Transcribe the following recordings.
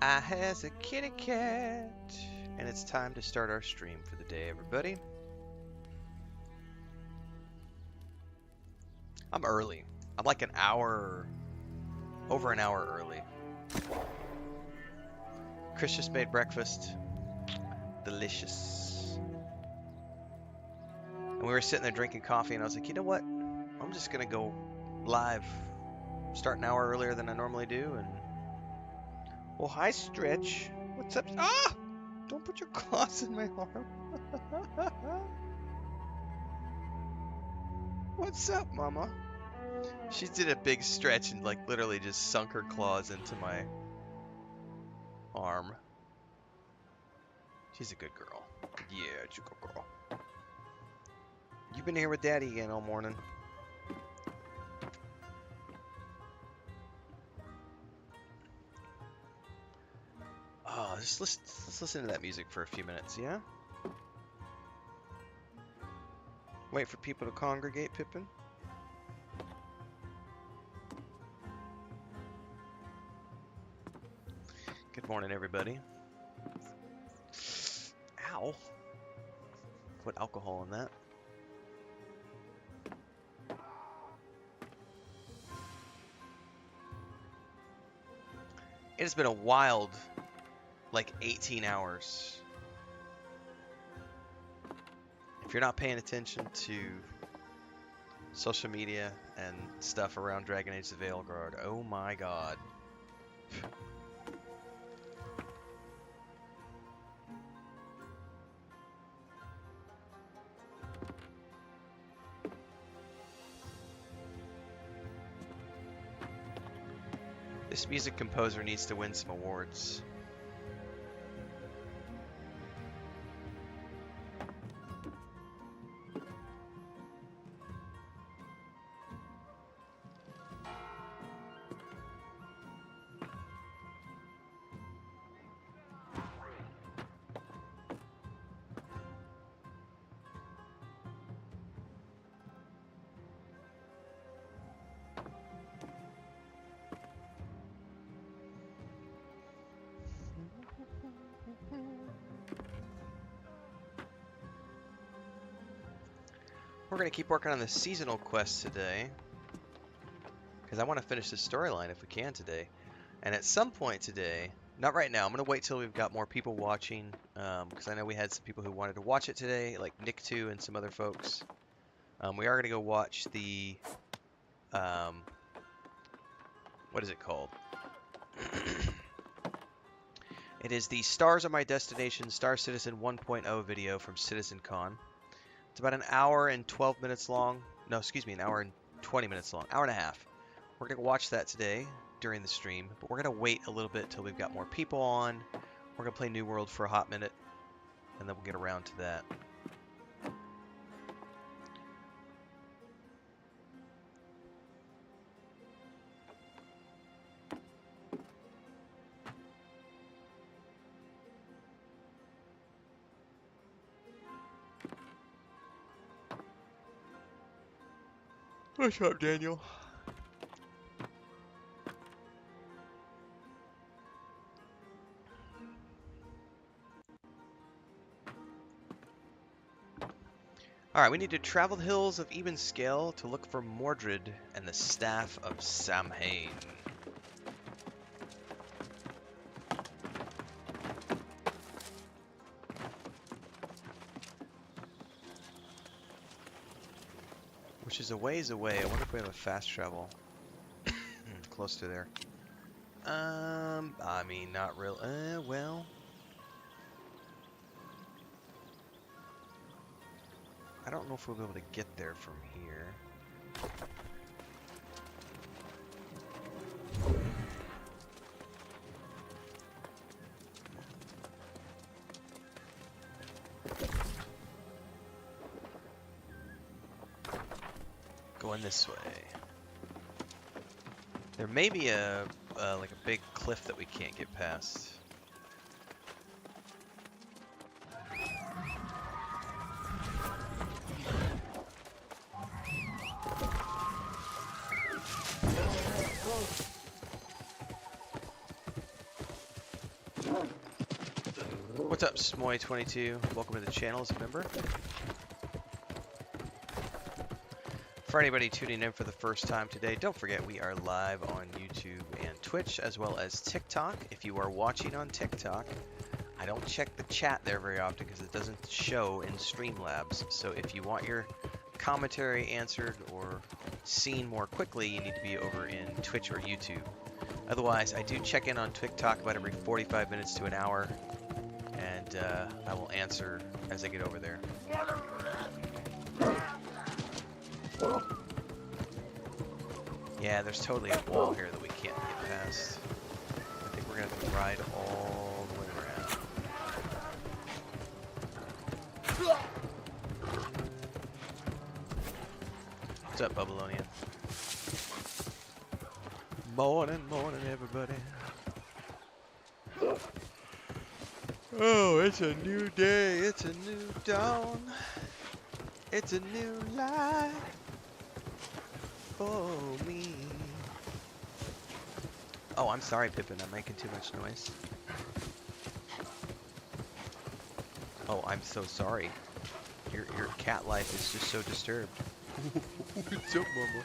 I has a kitty cat, and it's time to start our stream for the day, everybody. I'm early. I'm like an hour, over an hour early. Chris just made breakfast. Delicious. And we were sitting there drinking coffee, and I was like, you know what? I'm just gonna go live. Start an hour earlier than I normally do, and... Well, hi, Stretch. What's up? Ah! Don't put your claws in my arm. What's up, Mama? She did a big stretch and like literally just sunk her claws into my arm. She's a good girl. Yeah, she's a good girl. You've been here with Daddy again all morning. Oh, let's listen to that music for a few minutes, yeah? Wait for people to congregate, Pippin. Good morning, everybody. Ow. Put alcohol in that. It has been a wild, like, 18 hours. If you're not paying attention to social media and stuff around Dragon Age the Veilguard, oh my god. This music composer needs to win some awards. We're going to keep working on the seasonal quest today, because I want to finish this storyline if we can today. And at some point today, not right now, I'm going to wait till we've got more people watching, because I know we had some people who wanted to watch it today, like Nick2 and some other folks. We are going to go watch the, what is it called? It is the Stars Are My Destination Star Citizen 1.0 video from CitizenCon. It's about an hour and 12 minutes long. No, excuse me, an hour and 20 minutes long. Hour and a half. We're going to watch that today during the stream, but we're going to wait a little bit till we've got more people on. We're going to play New World for a hot minute, and then we'll get around to that. What's up, Daniel? Alright, we need to travel the hills of Even Scale to look for Mordred and the Staff of Samhain. Which is a ways away. I wonder if we have a fast travel close to there. I mean, not real. Well. I don't know if we'll be able to get there from here. Going this way. There may be a like a big cliff that we can't get past. What's up, Smoy22? Welcome to the channel as a member. For anybody tuning in for the first time today, don't forget we are live on YouTube and Twitch, as well as TikTok. If you are watching on TikTok, I don't check the chat there very often because it doesn't show in Streamlabs. So if you want your commentary answered or seen more quickly, you need to be over in Twitch or YouTube. Otherwise, I do check in on TikTok about every 45 minutes to an hour, and I will answer as I get over there. Yeah, there's totally a wall here that we can't get past. I think we're gonna have to ride all the way around. What's up, Babylonian? Morning, morning, everybody. Oh, it's a new day, it's a new dawn. It's a new life for me. Oh, I'm sorry, Pippin, I'm making too much noise. Oh, I'm so sorry. Your cat life is just so disturbed. What's up, mama?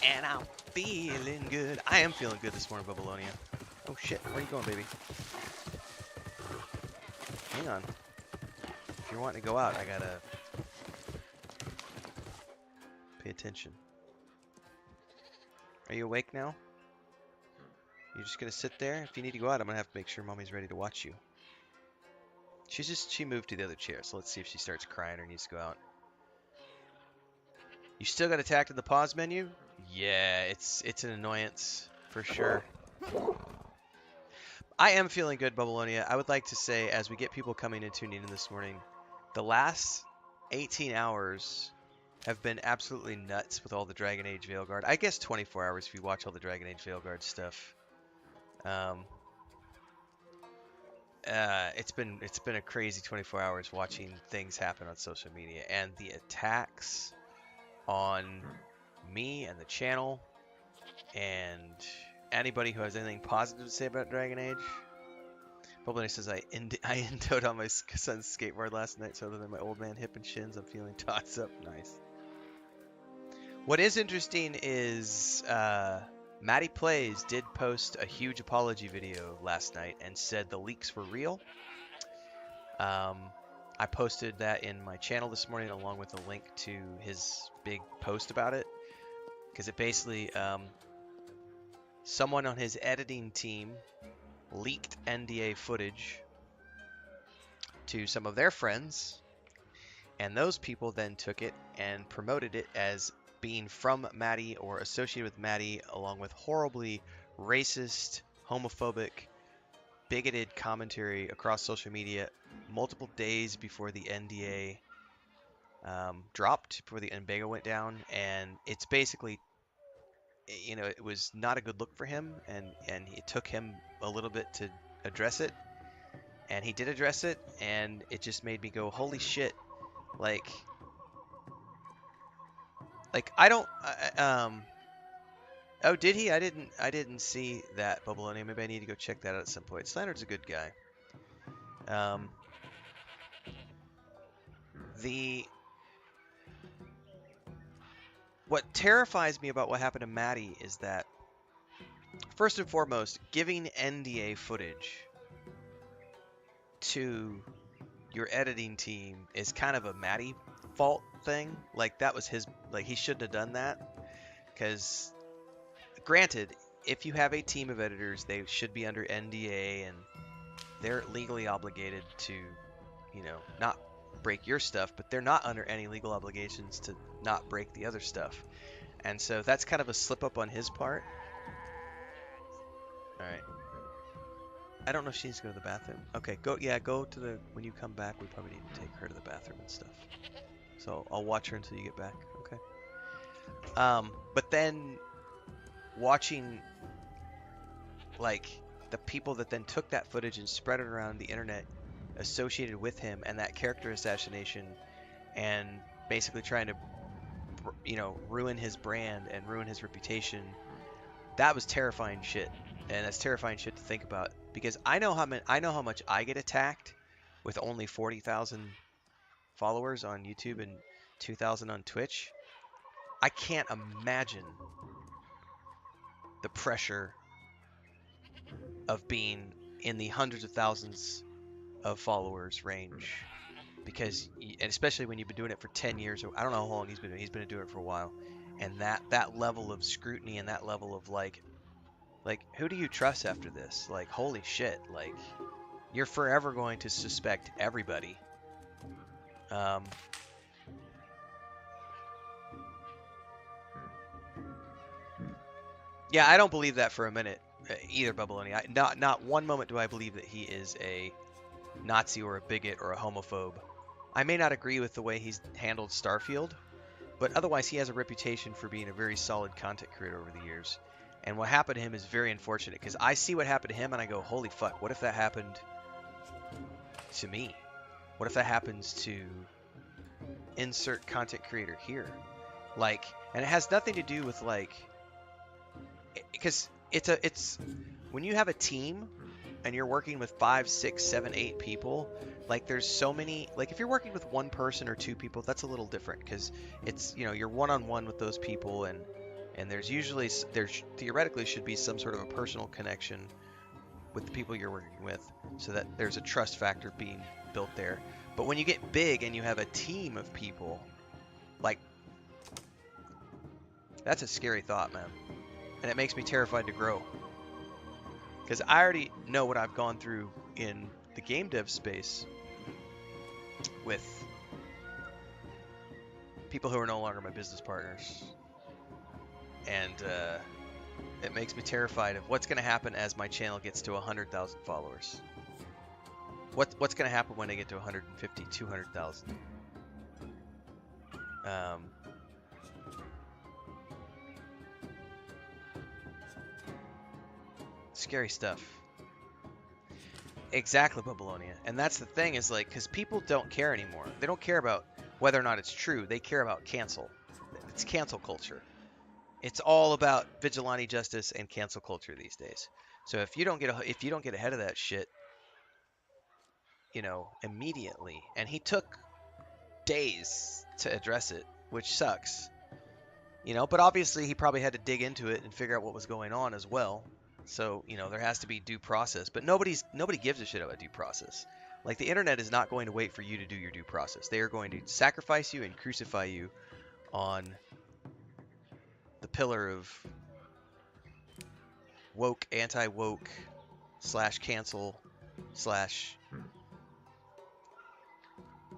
And I'm feeling good. I am feeling good this morning, Babylonia. Oh shit, where are you going, baby? Hang on. If you're wanting to go out, I gotta pay attention. Are you awake now? You're just gonna sit there? If you need to go out, I'm gonna have to make sure mommy's ready to watch you. She moved to the other chair, so let's see if she starts crying or needs to go out. You still got attacked in the pause menu? Yeah, it's an annoyance for sure. I am feeling good, Babylonia. I would like to say, as we get people coming and tuning in this morning, the last 18 hours have been absolutely nuts with all the Dragon Age Veilguard. I guess 24 hours if you watch all the Dragon Age Veilguard stuff. It's been a crazy 24 hours watching things happen on social media, and the attacks on me and the channel and anybody who has anything positive to say about Dragon Age. Probably says I indoed on my son's skateboard last night, so other than my old man hip and shins, I'm feeling tots up. Nice. What is interesting is Maddie Plays did post a huge apology video last night and said the leaks were real. I posted that in my channel this morning along with a link to his big post about it, because it basically someone on his editing team leaked NDA footage to some of their friends, and those people then took it and promoted it as being from Maddie or associated with Maddie, along with horribly racist, homophobic, bigoted commentary across social media multiple days before the NDA dropped, before the embargo went down. And it's basically, you know, it was not a good look for him, and it took him a little bit to address it, and he did address it, and it just made me go, holy shit. Like I don't oh, did he? I didn't see that, Babylonia. Maybe I need to go check that out at some point. Slander's a good guy. What terrifies me about what happened to Maddie is that, first and foremost, giving NDA footage to your editing team is kind of a Maddie fault thing. Like, that was his, like, he shouldn't have done that. Because, granted, if you have a team of editors, they should be under NDA, and they're legally obligated to, you know, not break your stuff, but they're not under any legal obligations to not break the other stuff. And so that's kind of a slip up on his part. Alright. I don't know if she needs to go to the bathroom. Okay, go to the, when you come back, we probably need to take her to the bathroom and stuff. So I'll watch her until you get back, okay? But then watching, like, the people that then took that footage and spread it around the internet associated with him and that character assassination, and basically trying to you know, ruin his brand and ruin his reputation. That was terrifying shit, and that's terrifying shit to think about, because I know how much I get attacked with only 40,000 followers on YouTube and 2,000 on Twitch. I can't imagine the pressure of being in the hundreds of thousands of followers range, because, and especially when you've been doing it for 10 years, or I don't know how long he's been doing it for a while, and that level of scrutiny and that level of like who do you trust after this? Like, holy shit, like, you're forever going to suspect everybody. Yeah, I don't believe that for a minute either, Babylonian. Not one moment do I believe that he is a Nazi or a bigot or a homophobe. I may not agree with the way he's handled Starfield, but otherwise he has a reputation for being a very solid content creator over the years. And what happened to him is very unfortunate, because I see what happened to him and I go, holy fuck, what if that happened to me? What if that happens to insert content creator here? Like, and it has nothing to do with like, because it's when you have a team and you're working with 5, 6, 7, 8 people, like there's so many, like if you're working with one person or 2 people, that's a little different, because it's, you know, you're one-on-one with those people, and there's theoretically should be some sort of a personal connection with the people you're working with, so that there's a trust factor being built there. But when you get big and you have a team of people, like, that's a scary thought, man. And it makes me terrified to grow. Because I already know what I've gone through in the game dev space with people who are no longer my business partners. And it makes me terrified of what's going to happen as my channel gets to 100,000 followers. What's going to happen when they get to 150, 200,000? Scary stuff. Exactly, Babylonia. And that's the thing, is like, because people don't care anymore. They don't care about whether or not it's true. They care about cancel. It's cancel culture. It's all about vigilante justice and cancel culture these days. So if you don't get ahead of that shit, you know, immediately, and he took days to address it, which sucks, you know, but obviously he probably had to dig into it and figure out what was going on as well. So, you know, there has to be due process, but nobody gives a shit about due process. Like, the internet is not going to wait for you to do your due process. They are going to sacrifice you and crucify you on the pillar of woke, anti-woke, /cancel,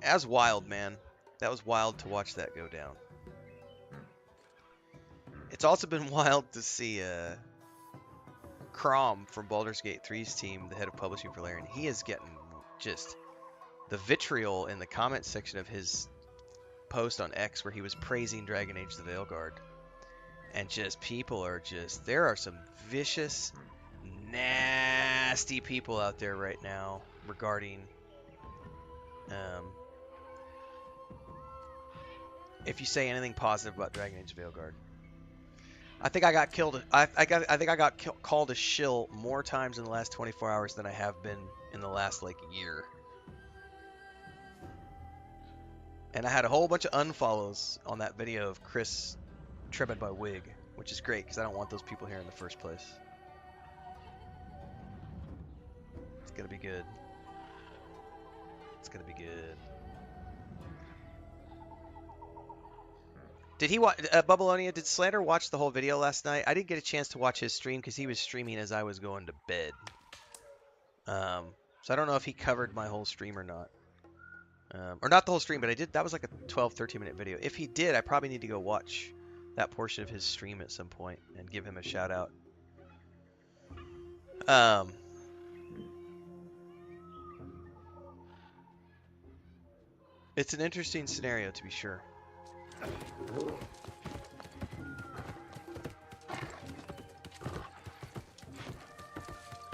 That was wild, man. That was wild to watch that go down. It's also been wild to see Crom from Baldur's Gate 3's team, the head of publishing for Larian. He is getting just the vitriol in the comment section of his post on X, where he was praising Dragon Age the Veilguard. And just people are just, there are some vicious, nasty people out there right now regarding if you say anything positive about Dragon Age Veilguard. I think I got killed. I think I got called a shill more times in the last 24 hours than I have been in the last like year. And I had a whole bunch of unfollows on that video of Chris tripping by Wig, which is great because I don't want those people here in the first place. It's gonna be good. It's gonna be good. Did he watch, Babylonia, did Slander watch the whole video last night? I didn't get a chance to watch his stream because he was streaming as I was going to bed. So I don't know if he covered my whole stream or not. Or not the whole stream, but I did. That was like a 12, 13-minute video. If he did, I probably need to go watch that portion of his stream at some point and give him a shout out. It's an interesting scenario, to be sure.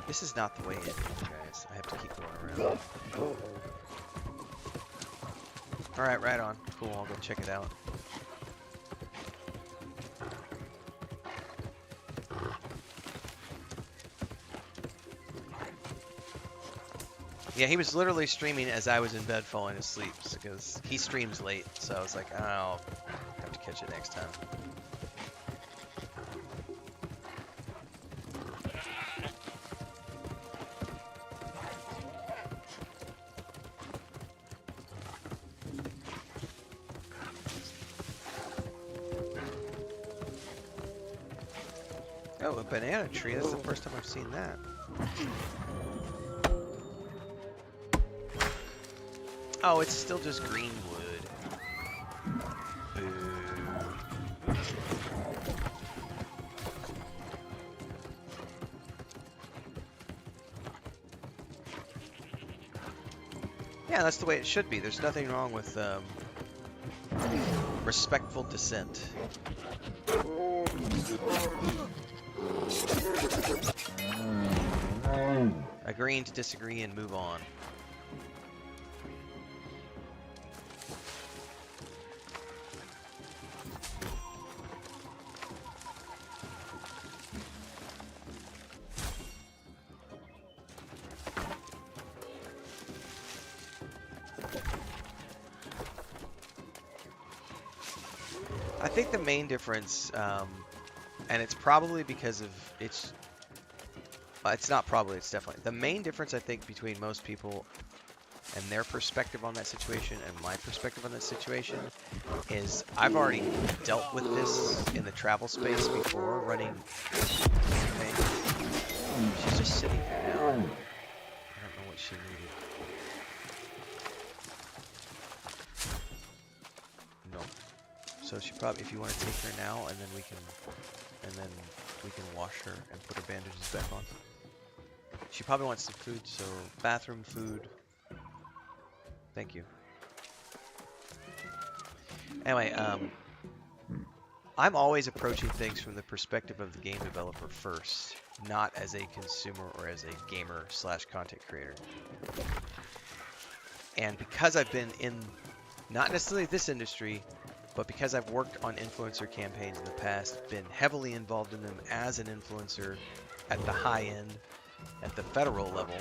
This is not the way in, guys. I have to keep going around. Alright, right on. Cool, I'll go check it out. Yeah, he was literally streaming as I was in bed falling asleep because he streams late. So I was like, oh, I'll have to catch it next time. Oh, a banana tree. That's the first time I've seen that. Oh, it's still just green wood. Boo. Yeah, that's the way it should be. There's nothing wrong with respectful dissent. Agreeing to disagree and move on. I think the main difference, and it's probably because of it's not probably, it's definitely the main difference I think between most people and their perspective on that situation and my perspective on that situation is I've already dealt with this in the travel space before running campaigns. She's just sitting here now. I don't know what she needed. No. So she probably, if you want to take her now, and then we can wash her and put her bandages back on. She probably wants some food, so bathroom food. Thank you. Anyway, I'm always approaching things from the perspective of the game developer first, not as a consumer or as a gamer / content creator. And because I've been in, not necessarily this industry, but because I've worked on influencer campaigns in the past, been heavily involved in them as an influencer at the high end, at the federal level,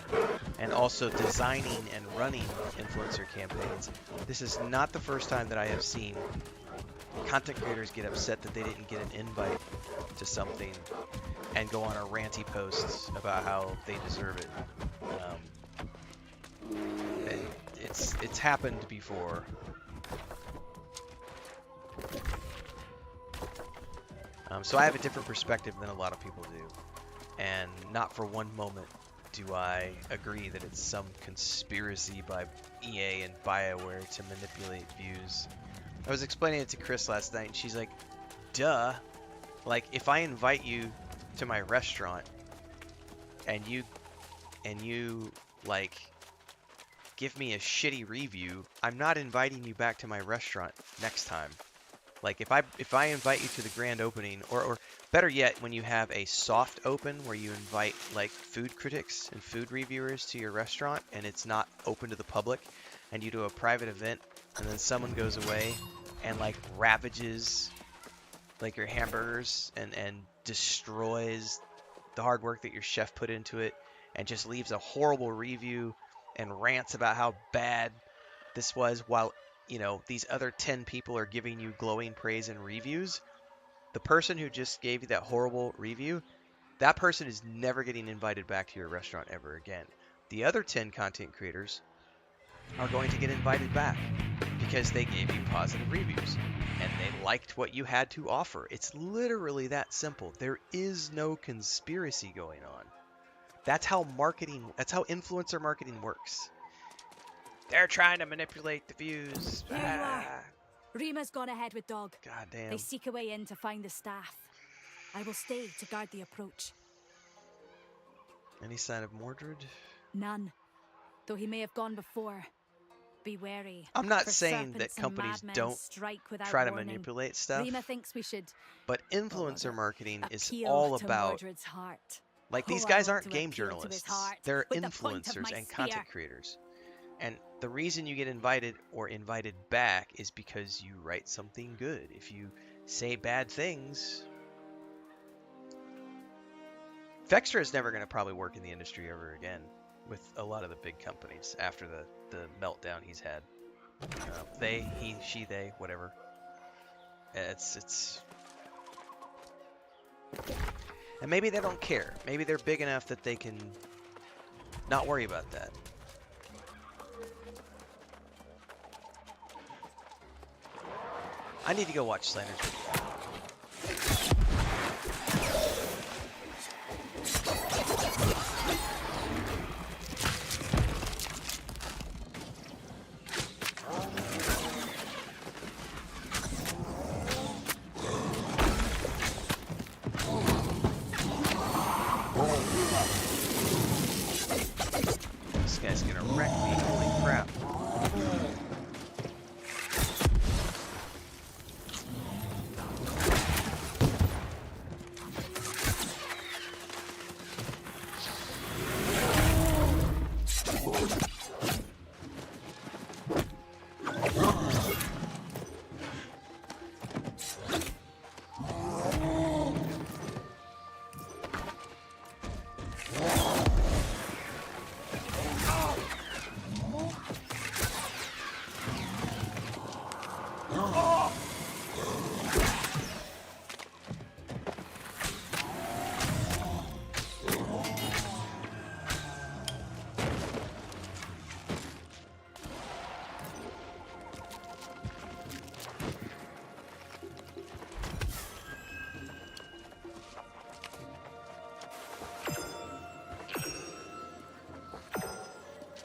and also designing and running influencer campaigns, this is not the first time that I have seen content creators get upset that they didn't get an invite to something and go on a ranty post about how they deserve it. And it's happened before. So I have a different perspective than a lot of people do. And not for one moment do I agree that it's some conspiracy by EA and BioWare to manipulate views. I was explaining it to Chris last night, and she's like, duh. Like, if I invite you to my restaurant, and you like, give me a shitty review, I'm not inviting you back to my restaurant next time. Like, if I invite you to the grand opening, or better yet, when you have a soft open where you invite like food critics and food reviewers to your restaurant and it's not open to the public, and you do a private event, and then someone goes away and like ravages like your hamburgers and destroys the hard work that your chef put into it and just leaves a horrible review and rants about how bad this was while, you know, these other 10 people are giving you glowing praise and reviews. The person who just gave you that horrible review, that person is never getting invited back to your restaurant ever again. The other 10 content creators are going to get invited back because they gave you positive reviews and they liked what you had to offer. It's literally that simple. There is no conspiracy going on. That's how influencer marketing works. They're trying to manipulate the views. Here you are. Rima's gone ahead with Dog. God damn. They seek a way in to find the staff. I will stay to guard the approach. Any sign of Mordred? None. Though he may have gone before. Be wary. I'm not saying that companies don't try to manipulate stuff. Rima thinks we should. But influencer marketing is all about... Mordred's heart. Like, these guys aren't game journalists. They're influencers and content creators. And the reason you get invited or invited back is because you write something good. If you say bad things... Vextra is never going to probably work in the industry ever again. with a lot of the big companies after the meltdown he's had. They, he, she, they, whatever. It's, and maybe they don't care. Maybe they're big enough that they can not worry about that. I need to go watch Slander's video. This guy's gonna wreck me, holy crap.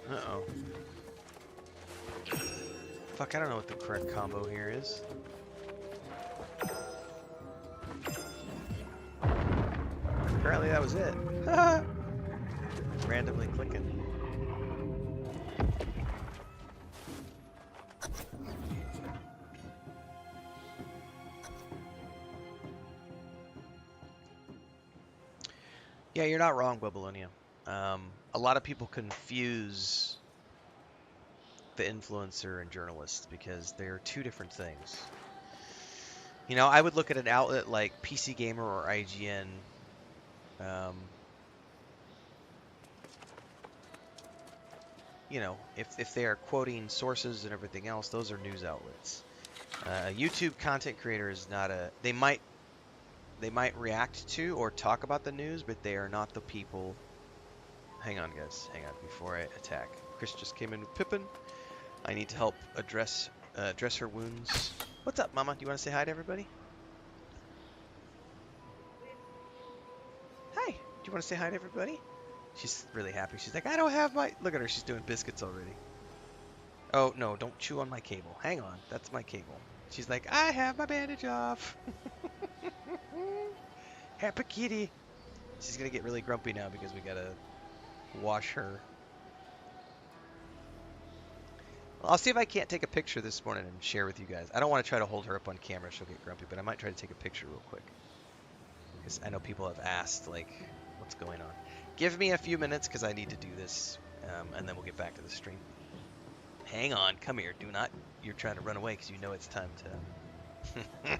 Uh-oh. Fuck, I don't know what the correct combo here is. Apparently that was it. Randomly clicking. Yeah, you're not wrong, Babylonia. A lot of people confuse the influencer and journalist because they're two different things. You know, I would look at an outlet like PC Gamer or IGN. You know, if they are quoting sources and everything else, those are news outlets. A YouTube content creator is not a. They might react to or talk about the news, but they are not the people. Hang on, guys. Hang on before I attack. Chris just came in with Pippin. I need to help address her wounds. What's up, Mama? Do you want to say hi to everybody? Hi. Do you want to say hi to everybody? She's really happy. She's like, I don't have my... Look at her. She's doing biscuits already. Oh, no. Don't chew on my cable. Hang on. That's my cable. She's like, I have my bandage off. Happy kitty. She's going to get really grumpy now because we got to wash her. Well, I'll see if I can't take a picture this morning and share with you guys. I don't want to try to hold her up on camera. She'll get grumpy, but I might try to take a picture real quick. Because I know people have asked, like, what's going on. Give me a few minutes because I need to do this, and then we'll get back to the stream. Hang on. Come here. Do not... You're trying to run away because you know it's time to...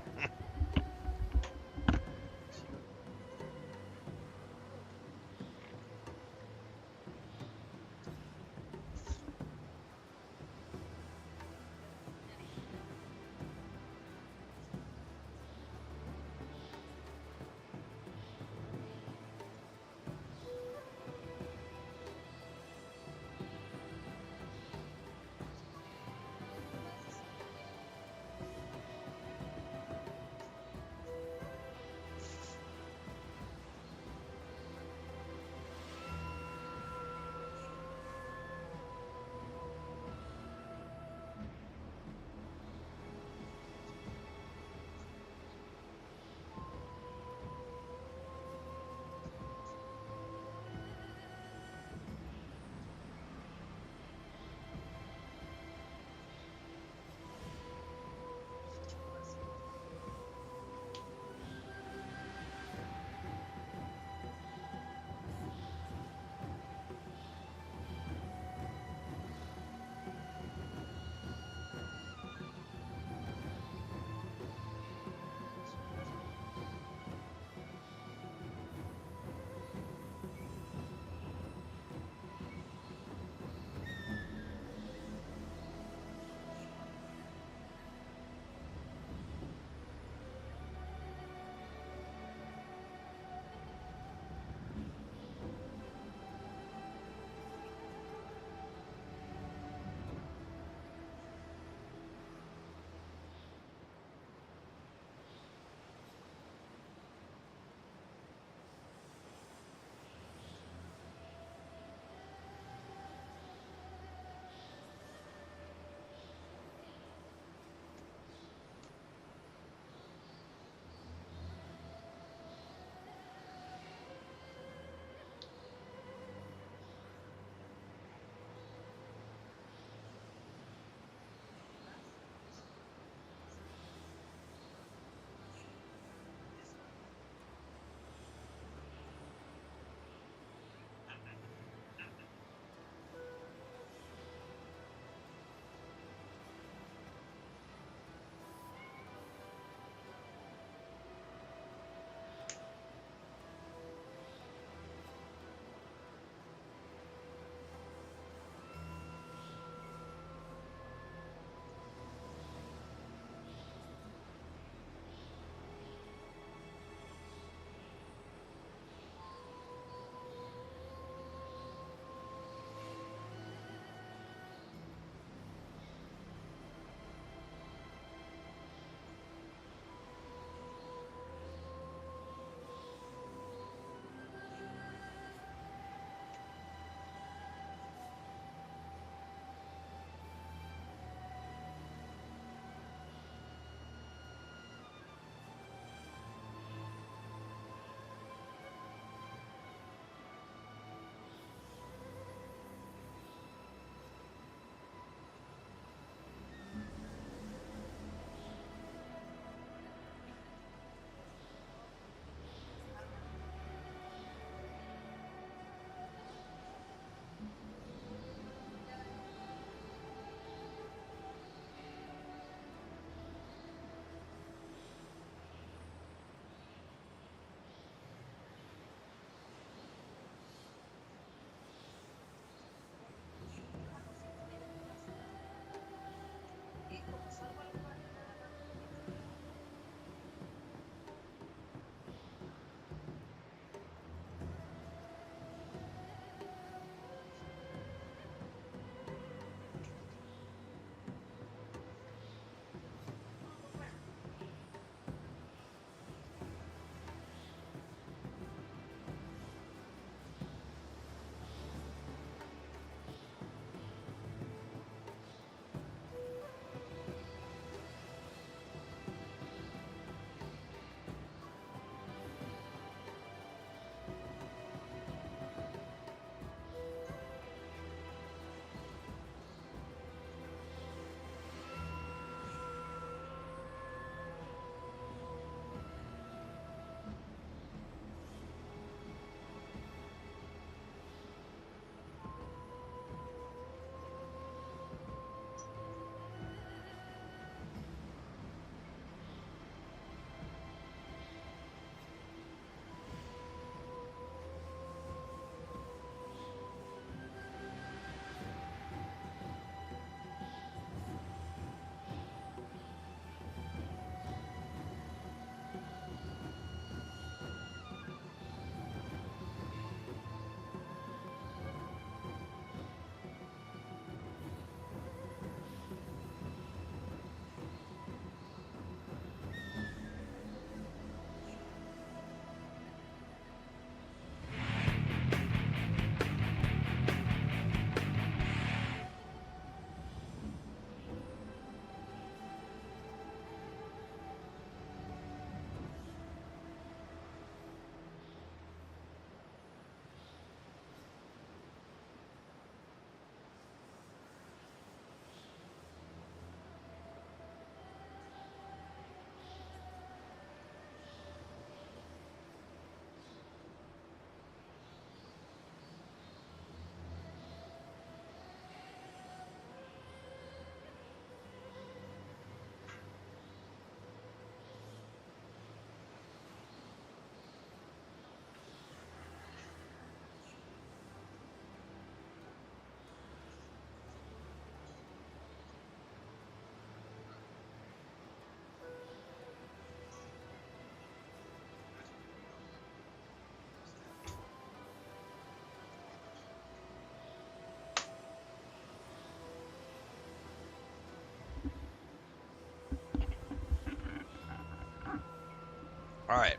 Alright.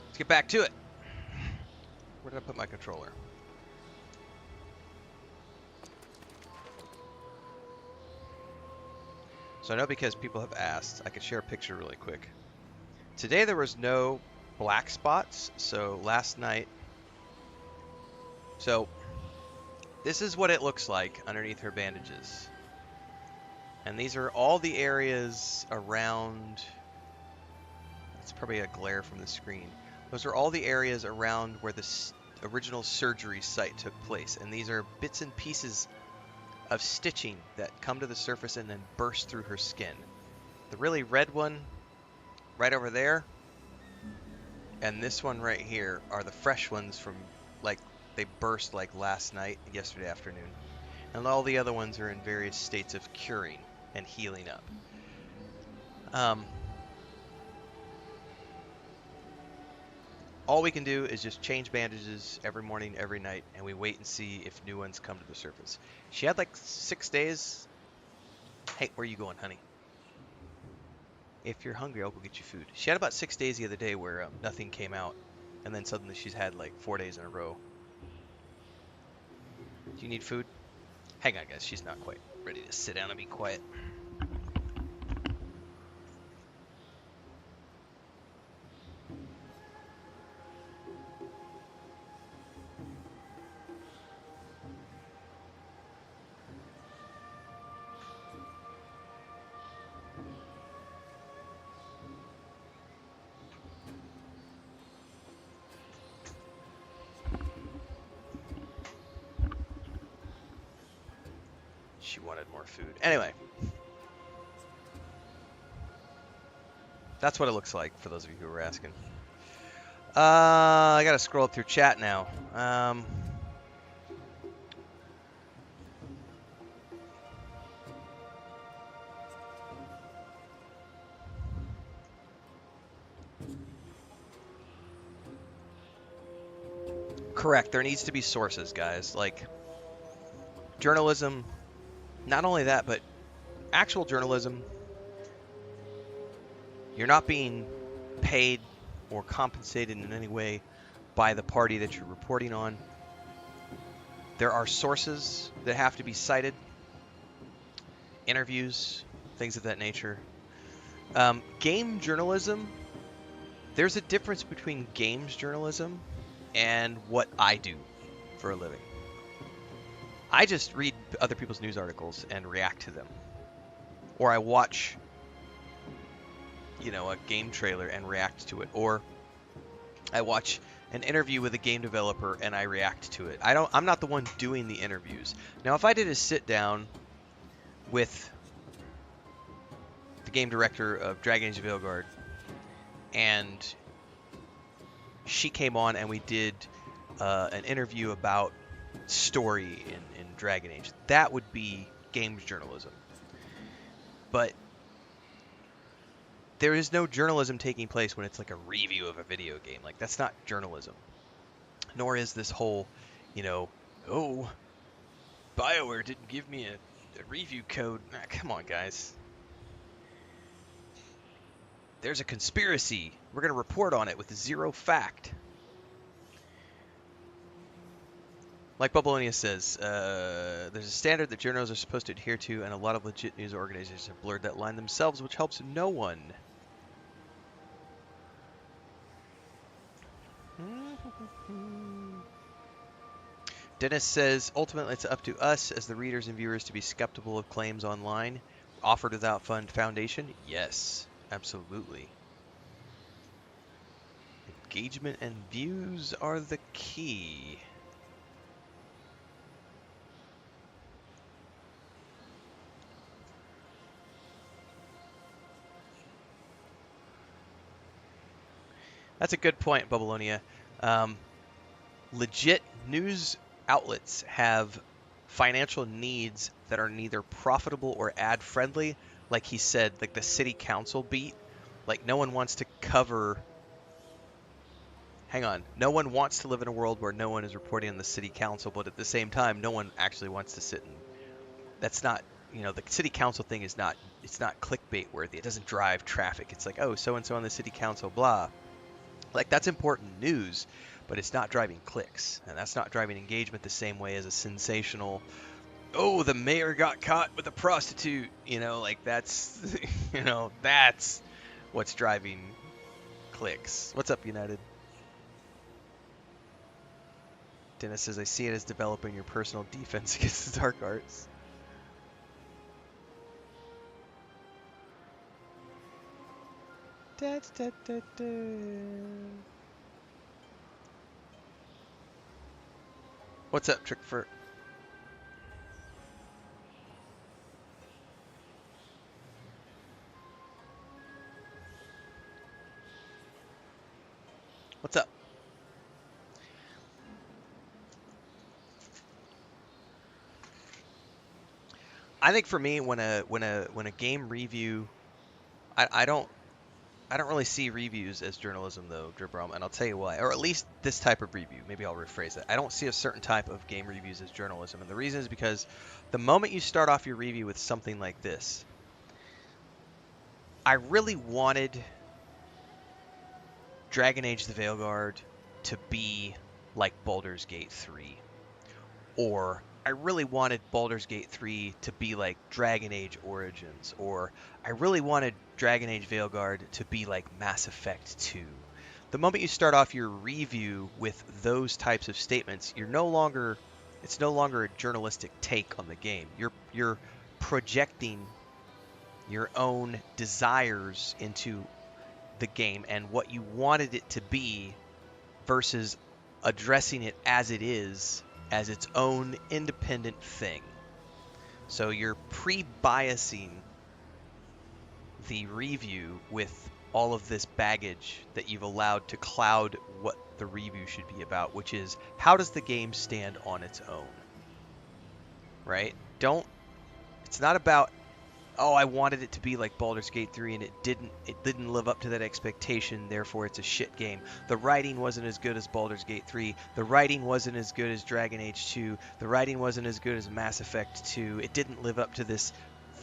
Let's get back to it. Where did I put my controller? So I know because people have asked, I could share a picture really quick. Today there was no black spots, so last night... So, this is what it looks like underneath her bandages. And these are all the areas around... It's probably a glare from the screen. Those are all the areas around where the original surgery site took place. And these are bits and pieces of stitching that come to the surface and then burst through her skin. The really red one right over there and this one right here are the fresh ones from, like, they burst like last night, yesterday afternoon. And all the other ones are in various states of curing and healing up. All we can do is just change bandages every morning, every night, and we wait and see if new ones come to the surface. She had like 6 days. Hey, where are you going, honey? If you're hungry, I'll go get you food. She had about 6 days the other day where nothing came out, and then suddenly she's had like 4 days in a row. Do you need food? Hang on, guys. She's not quite ready to sit down and be quiet. She wanted more food. Anyway. That's what it looks like, for those of you who were asking. I gotta scroll up through chat now. Correct. There needs to be sources, guys. Like, journalism, not only that, but actual journalism, you're not being paid or compensated in any way by the party that you're reporting on. There are sources that have to be cited, interviews, things of that nature. Game journalism, there's a difference between games journalism and what I do for a living. I just read other people's news articles and react to them. Or I watch, you know, a game trailer and react to it. Or I watch an interview with a game developer and I react to it. I'm not the one doing the interviews. Now, if I did a sit down with the game director of Dragon Age of Veilguard and she came on and we did an interview about story in Dragon Age, that would be games journalism. But there is no journalism taking place when it's like a review of a video game. Like, that's not journalism. Nor is this whole, you know, oh, BioWare didn't give me a review code. Nah, come on, guys. There's a conspiracy. We're going to report on it with zero fact. Like Babylonia says, there's a standard that journals are supposed to adhere to, and a lot of legit news organizations have blurred that line themselves, which helps no one. Dennis says, ultimately it's up to us as the readers and viewers to be skeptical of claims online offered without foundation. Yes, absolutely. Engagement and views are the key. That's a good point, Babylonia. Legit news outlets have financial needs that are neither profitable or ad friendly. Like he said, like the city council beat. Like, no one wants to cover... Hang on. No one wants to live in a world where no one is reporting on the city council, but at the same time, no one actually wants to sit and... That's not you know, the city council thing is not, it's not clickbait worthy. It doesn't drive traffic. It's like, oh, so and so on the city council, blah. Like, that's important news, but it's not driving clicks, and that's not driving engagement the same way as a sensational, oh, the mayor got caught with a prostitute. You know, like, that's you know, that's what's driving clicks. What's up, United? Dennis says, I see it as developing your personal defense against the dark arts. Da, da, da, da. What's up, Trickfurt? What's up? I think for me, when a game review, I don't really see reviews as journalism though, Dribrom, and I'll tell you why. Or at least this type of review. Maybe I'll rephrase it. I don't see a certain type of game reviews as journalism, and the reason is because the moment you start off your review with something like this, I really wanted Dragon Age the Veilguard to be like Baldur's Gate 3, or I really wanted Baldur's Gate 3 to be like Dragon Age Origins, or I really wanted Dragon Age Veilguard to be like Mass Effect 2. The moment you start off your review with those types of statements, it's no longer a journalistic take on the game. You're projecting your own desires into the game and what you wanted it to be versus addressing it as it is, as its own independent thing. So you're pre-biasing the review with all of this baggage that you've allowed to cloud what the review should be about, which is how does the game stand on its own, right? It's not about, oh, I wanted it to be like Baldur's Gate 3 and it didn't live up to that expectation, therefore it's a shit game. The writing wasn't as good as Baldur's Gate 3. The writing wasn't as good as Dragon Age 2. The writing wasn't as good as Mass Effect 2. It didn't live up to this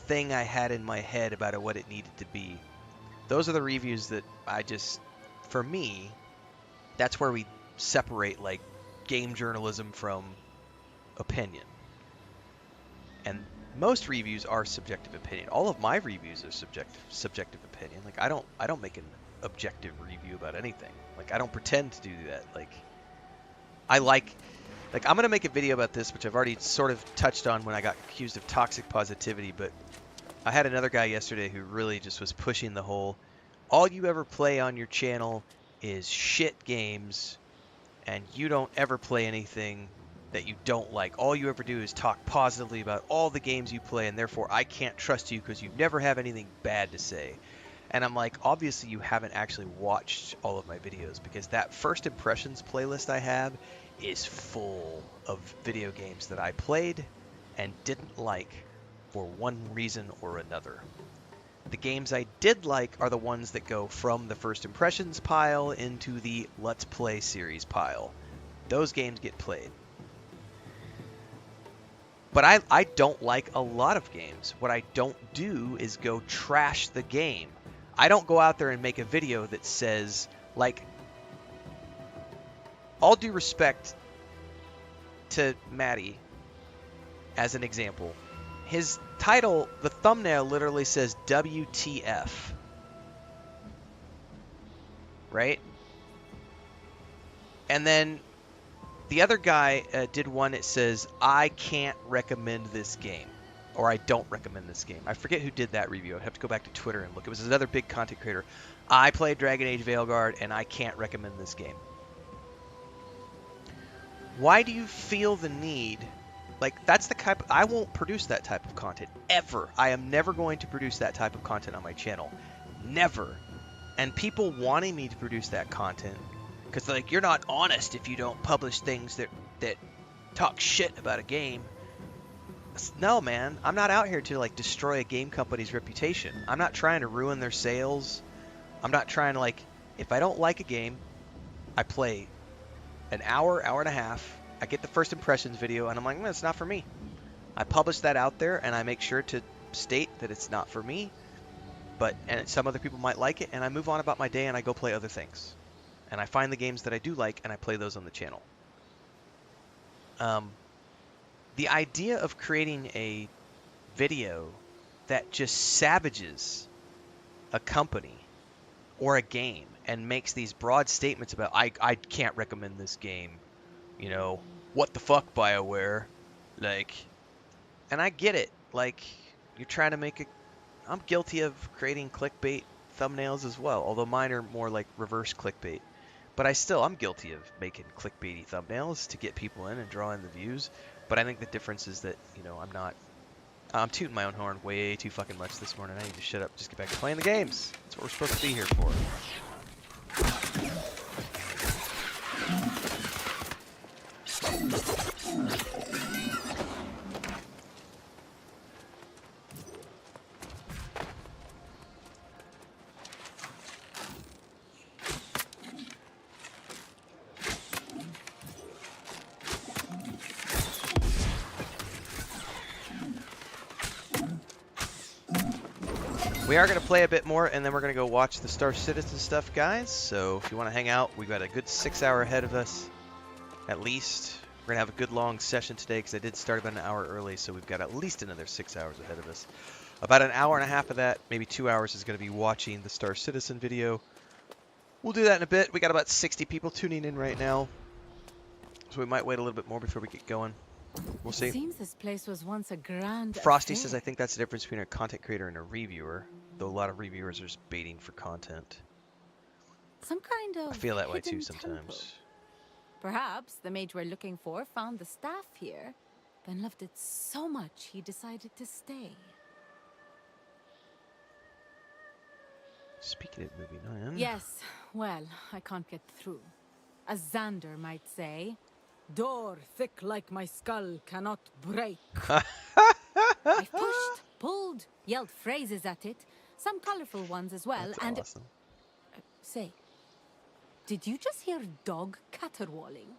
thing I had in my head about what it needed to be. Those are the reviews that for me, that's where we separate like game journalism from opinion. And most reviews are subjective opinion. All of my reviews are subjective opinion. Like I don't make an objective review about anything. Like I don't pretend to do that. Like I'm gonna make a video about this, which I've already sort of touched on when I got accused of toxic positivity, but I had another guy yesterday who really just was pushing the whole, all you ever play on your channel is shit games, and you don't ever play anything that you don't like. All you ever do is talk positively about all the games you play, and therefore I can't trust you because you never have anything bad to say. And I'm like, obviously you haven't actually watched all of my videos, because that first impressions playlist I have is full of video games that I played and didn't like for one reason or another. The games I did like are the ones that go from the first impressions pile into the Let's Play series pile. Those games get played. But I don't like a lot of games. What I don't do is go trash the game. I don't go out there and make a video that says, like, all due respect to Maddie, as an example, his title, the thumbnail literally says WTF. Right? And then the other guy did one that says, I can't recommend this game. Or I don't recommend this game. I forget who did that review. I'd have to go back to Twitter and look. It was another big content creator. I played Dragon Age Veilguard and I can't recommend this game. Why do you feel the need? Like, that's the type. I won't produce that type of content ever. I am never going to produce that type of content on my channel. Never. And people wanting me to produce that content, because they're like, you're not honest if you don't publish things that talk shit about a game. No, man. I'm not out here to, like, destroy a game company's reputation. I'm not trying to ruin their sales. I'm not trying to, like, if I don't like a game, I play an hour, hour and a half. I get the first impressions video, and I'm like, it's not for me. I publish that out there, and I make sure to state that it's not for me, and some other people might like it, and I move on about my day and I go play other things. And I find the games that I do like, and I play those on the channel. The idea of creating a video that just savages a company or a game and makes these broad statements about, I can't recommend this game, you know, what the fuck, BioWare, like, and I get it, like, you're trying to make I'm guilty of creating clickbait thumbnails as well, although mine are more like reverse clickbait. But I'm guilty of making clickbaity thumbnails to get people in and draw in the views. But I think the difference is that, you know, I'm tooting my own horn way too fucking much this morning. I need to shut up, just get back to playing the games. That's what we're supposed to be here for. We are going to play a bit more, and then we're going to go watch the Star Citizen stuff, guys. So if you want to hang out, we've got a good 6 hour ahead of us, at least. We're going to have a good long session today, because I did start about an hour early, so we've got at least another 6 hours ahead of us. About an hour and a half of that, maybe 2 hours, is going to be watching the Star Citizen video. We'll do that in a bit. We got about 60 people tuning in right now, so we might wait a little bit more before we get going. We'll see. It seems this place was once a grand Frosty affair. says, I think that's the difference between a content creator and a reviewer, though a lot of reviewers are just baiting for content. Some kind of I feel that way too hidden sometimes. temple. Perhaps the mage we're looking for found the staff here, then loved it so much he decided to stay. Speaking of moving on. Yes, well, I can't get through. As Xander might say, door thick like my skull cannot break. I've pushed, pulled, yelled phrases at it, some colorful ones as well, That's and awesome. say, did you just hear dog caterwauling?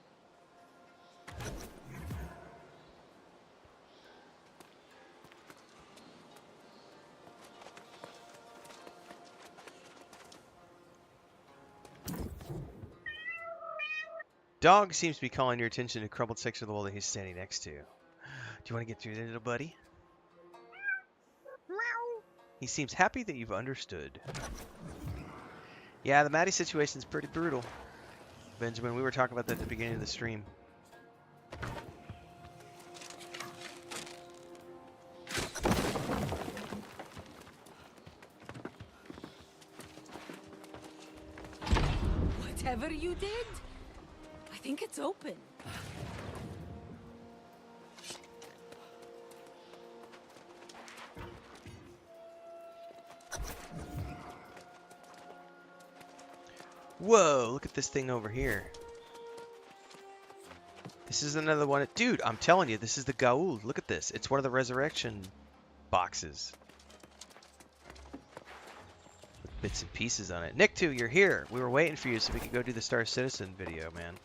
Dog seems to be calling your attention to the crumbled section of the wall that he's standing next to. Do you want to get through there, little buddy? He seems happy that you've understood. Yeah, the Maddie situation's pretty brutal. Benjamin, we were talking about that at the beginning of the stream. Whatever you did, I think it's open. Whoa, look at this thing over here. This is another one. Dude, I'm telling you, this is the Gaul. Look at this. It's one of the resurrection boxes. With bits and pieces on it. Nick2, you're here. We were waiting for you so we could go do the Star Citizen video, man.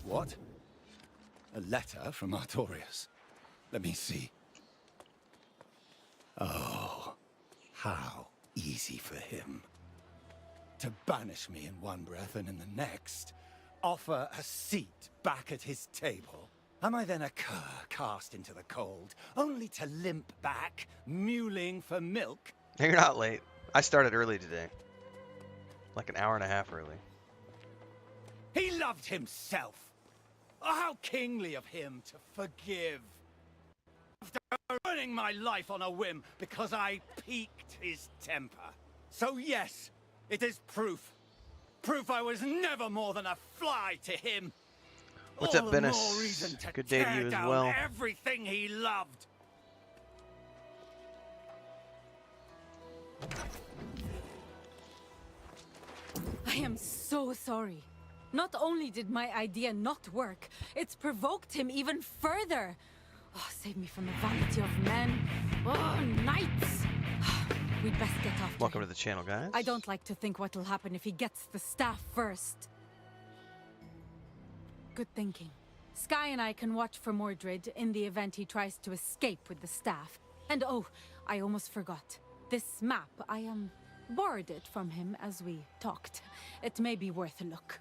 What? A letter from Artorius? Let me see. Oh, how easy for him. To banish me in one breath and in the next, offer a seat back at his table. Am I then a cur cast into the cold, only to limp back, mewling for milk? You're not late. I started early today. Like an hour and a half early. He loved himself. Oh, how kingly of him to forgive. After ruining my life on a whim because I piqued his temper. So yes, it is proof. Proof I was never more than a fly to him. What's up, Bennis? Good day to you as well. Everything he loved. I am so sorry. Not only did my idea not work, it's provoked him even further. Oh, save me from the vanity of men. Oh, knights. We'd best get after Welcome him. to the channel, guys. I don't like to think what'll happen if he gets the staff first. Good thinking. Sky and I can watch for Mordred in the event he tries to escape with the staff. And oh, I almost forgot. This map, I borrowed it from him as we talked. It may be worth a look.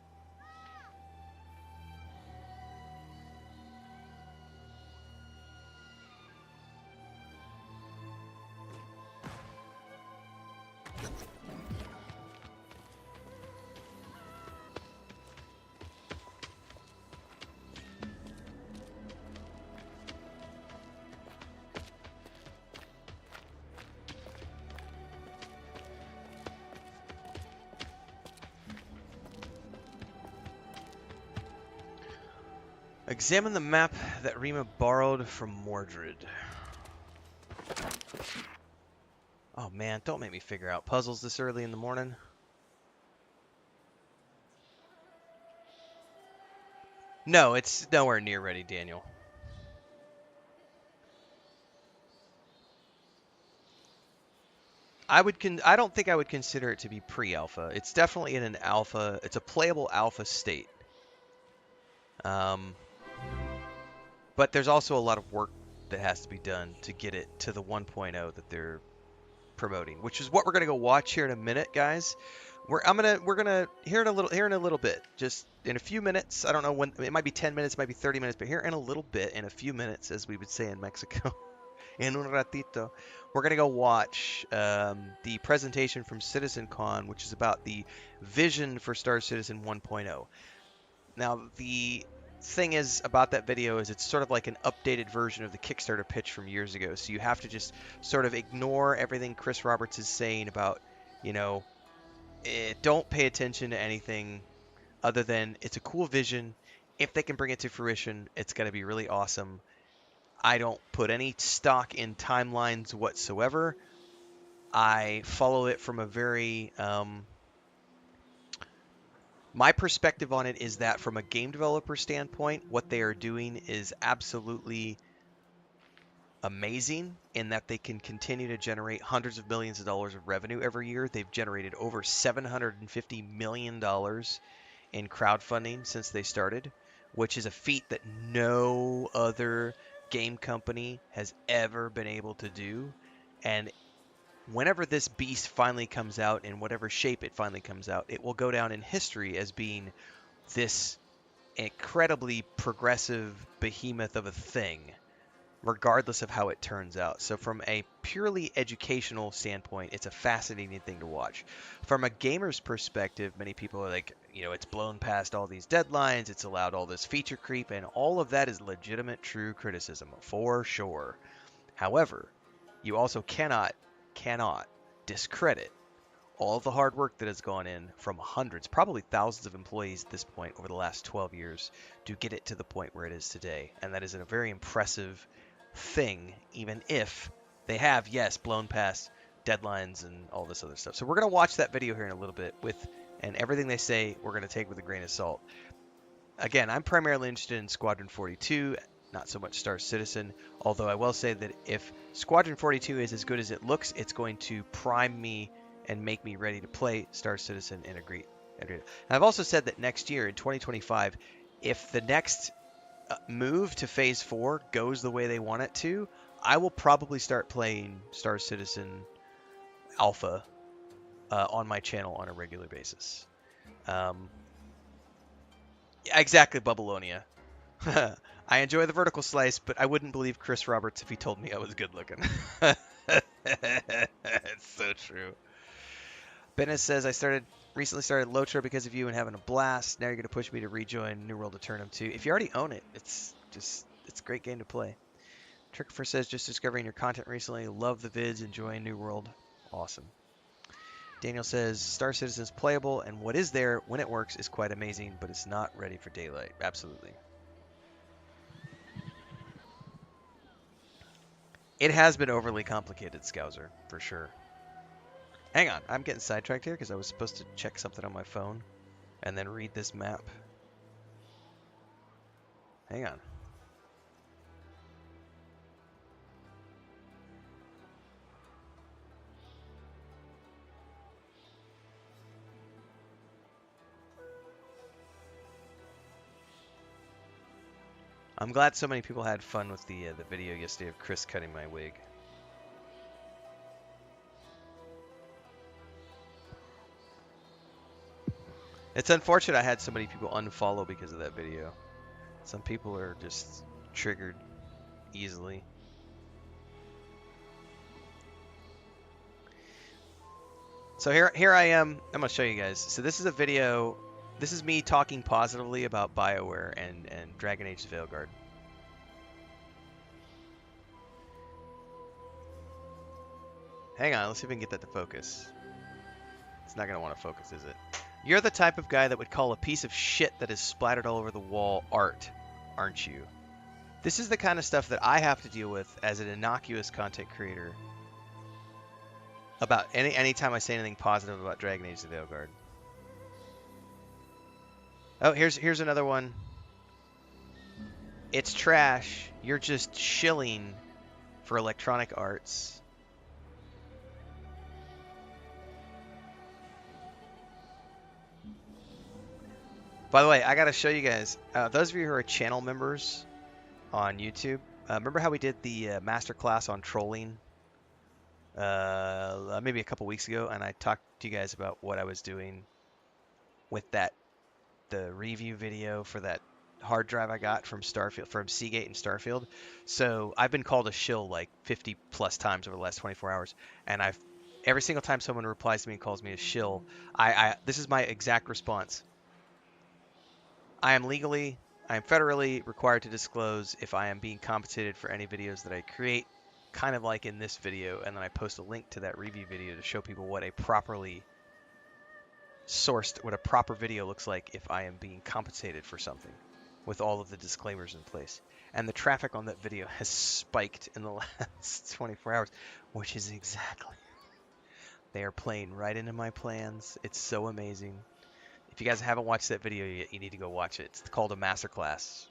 Examine the map that Rima borrowed from Mordred. Oh man, don't make me figure out puzzles this early in the morning. No, it's nowhere near ready, Daniel. I don't think I would consider it to be pre-alpha. It's definitely in an alpha. It's a playable alpha state. But there's also a lot of work that has to be done to get it to the 1.0 that they're promoting, which is what we're gonna go watch here in a minute, guys. We're gonna here in a little bit, just in a few minutes. I don't know when. It might be 10 minutes, it might be 30 minutes, but here in a little bit, in a few minutes, as we would say in Mexico, en un ratito, we're gonna go watch the presentation from CitizenCon, which is about the vision for Star Citizen 1.0. Now, the thing is about that video is it's sort of like an updated version of the Kickstarter pitch from years ago. So you have to just sort of ignore everything Chris Roberts is saying about, you know, don't pay attention to anything other than it's a cool vision. If they can bring it to fruition, it's going to be really awesome. I don't put any stock in timelines whatsoever. I follow it from a very my perspective on it is that from a game developer standpoint, what they are doing is absolutely amazing in that they can continue to generate hundreds of millions of dollars of revenue every year. They've generated over $750 million in crowdfunding since they started, which is a feat that no other game company has ever been able to do. And whenever this beast finally comes out, in whatever shape it finally comes out, it will go down in history as being this incredibly progressive behemoth of a thing, regardless of how it turns out. So from a purely educational standpoint, it's a fascinating thing to watch. From a gamer's perspective, many people are like, you know, it's blown past all these deadlines, it's allowed all this feature creep, and all of that is legitimate, true criticism, for sure. However, you also cannot discredit all of the hard work that has gone in from hundreds, probably thousands of employees at this point over the last 12 years to get it to the point where it is today. And that is a very impressive thing, even if they have, yes, blown past deadlines and all this other stuff. So we're going to watch that video here in a little bit and everything they say we're going to take with a grain of salt. Again, I'm primarily interested in Squadron 42, not so much Star Citizen, although I will say that if Squadron 42 is as good as it looks, it's going to prime me and make me ready to play Star Citizen and agree. And I've also said that next year, in 2025, if the next move to Phase 4 goes the way they want it to, I will probably start playing Star Citizen Alpha on my channel on a regular basis. Exactly, Bubbleonia. I enjoy the vertical slice, but I wouldn't believe Chris Roberts if he told me I was good looking. It's so true. Bennett says, I recently started Lotra because of you and having a blast. Now you're going to push me to rejoin New World Aeternum 2. If you already own it, it's a great game to play. Trickfer says, just discovering your content recently. Love the vids, enjoying New World. Awesome. Daniel says, Star Citizen is playable, and what is there when it works is quite amazing, but it's not ready for daylight. Absolutely. It has been overly complicated, Scouser, for sure. Hang on, I'm getting sidetracked here because I was supposed to check something on my phone and then read this map. Hang on. I'm glad so many people had fun with the video yesterday of Chris cutting my wig. It's unfortunate I had so many people unfollow because of that video. Some people are just triggered easily. So here I am. I'm gonna show you guys. So this is a video. This is me talking positively about BioWare and Dragon Age Veilguard. Hang on, let's see if we can get that to focus. It's not gonna want to focus, is it? You're the type of guy that would call a piece of shit that is splattered all over the wall art, aren't you? This is the kind of stuff that I have to deal with as an innocuous content creator. About anytime I say anything positive about Dragon Age: The Veilguard. Oh, here's another one. It's trash. You're just shilling for Electronic Arts. By the way, I gotta show you guys. Those of you who are channel members on YouTube, remember how we did the masterclass on trolling maybe a couple weeks ago, and I talked to you guys about what I was doing with the review video for that hard drive I got from Seagate and Starfield. So I've been called a shill like 50 plus times over the last 24 hours, and every single time someone replies to me and calls me a shill, this is my exact response. I am federally required to disclose if I am being compensated for any videos that I create, kind of like in this video, and then I post a link to that review video to show people what a properly sourced, what a proper video looks like if I am being compensated for something, with all of the disclaimers in place. And the traffic on that video has spiked in the last 24 hours, which is exactly. They are playing right into my plans. It's so amazing. If you guys haven't watched that video yet, you need to go watch it. It's called a masterclass.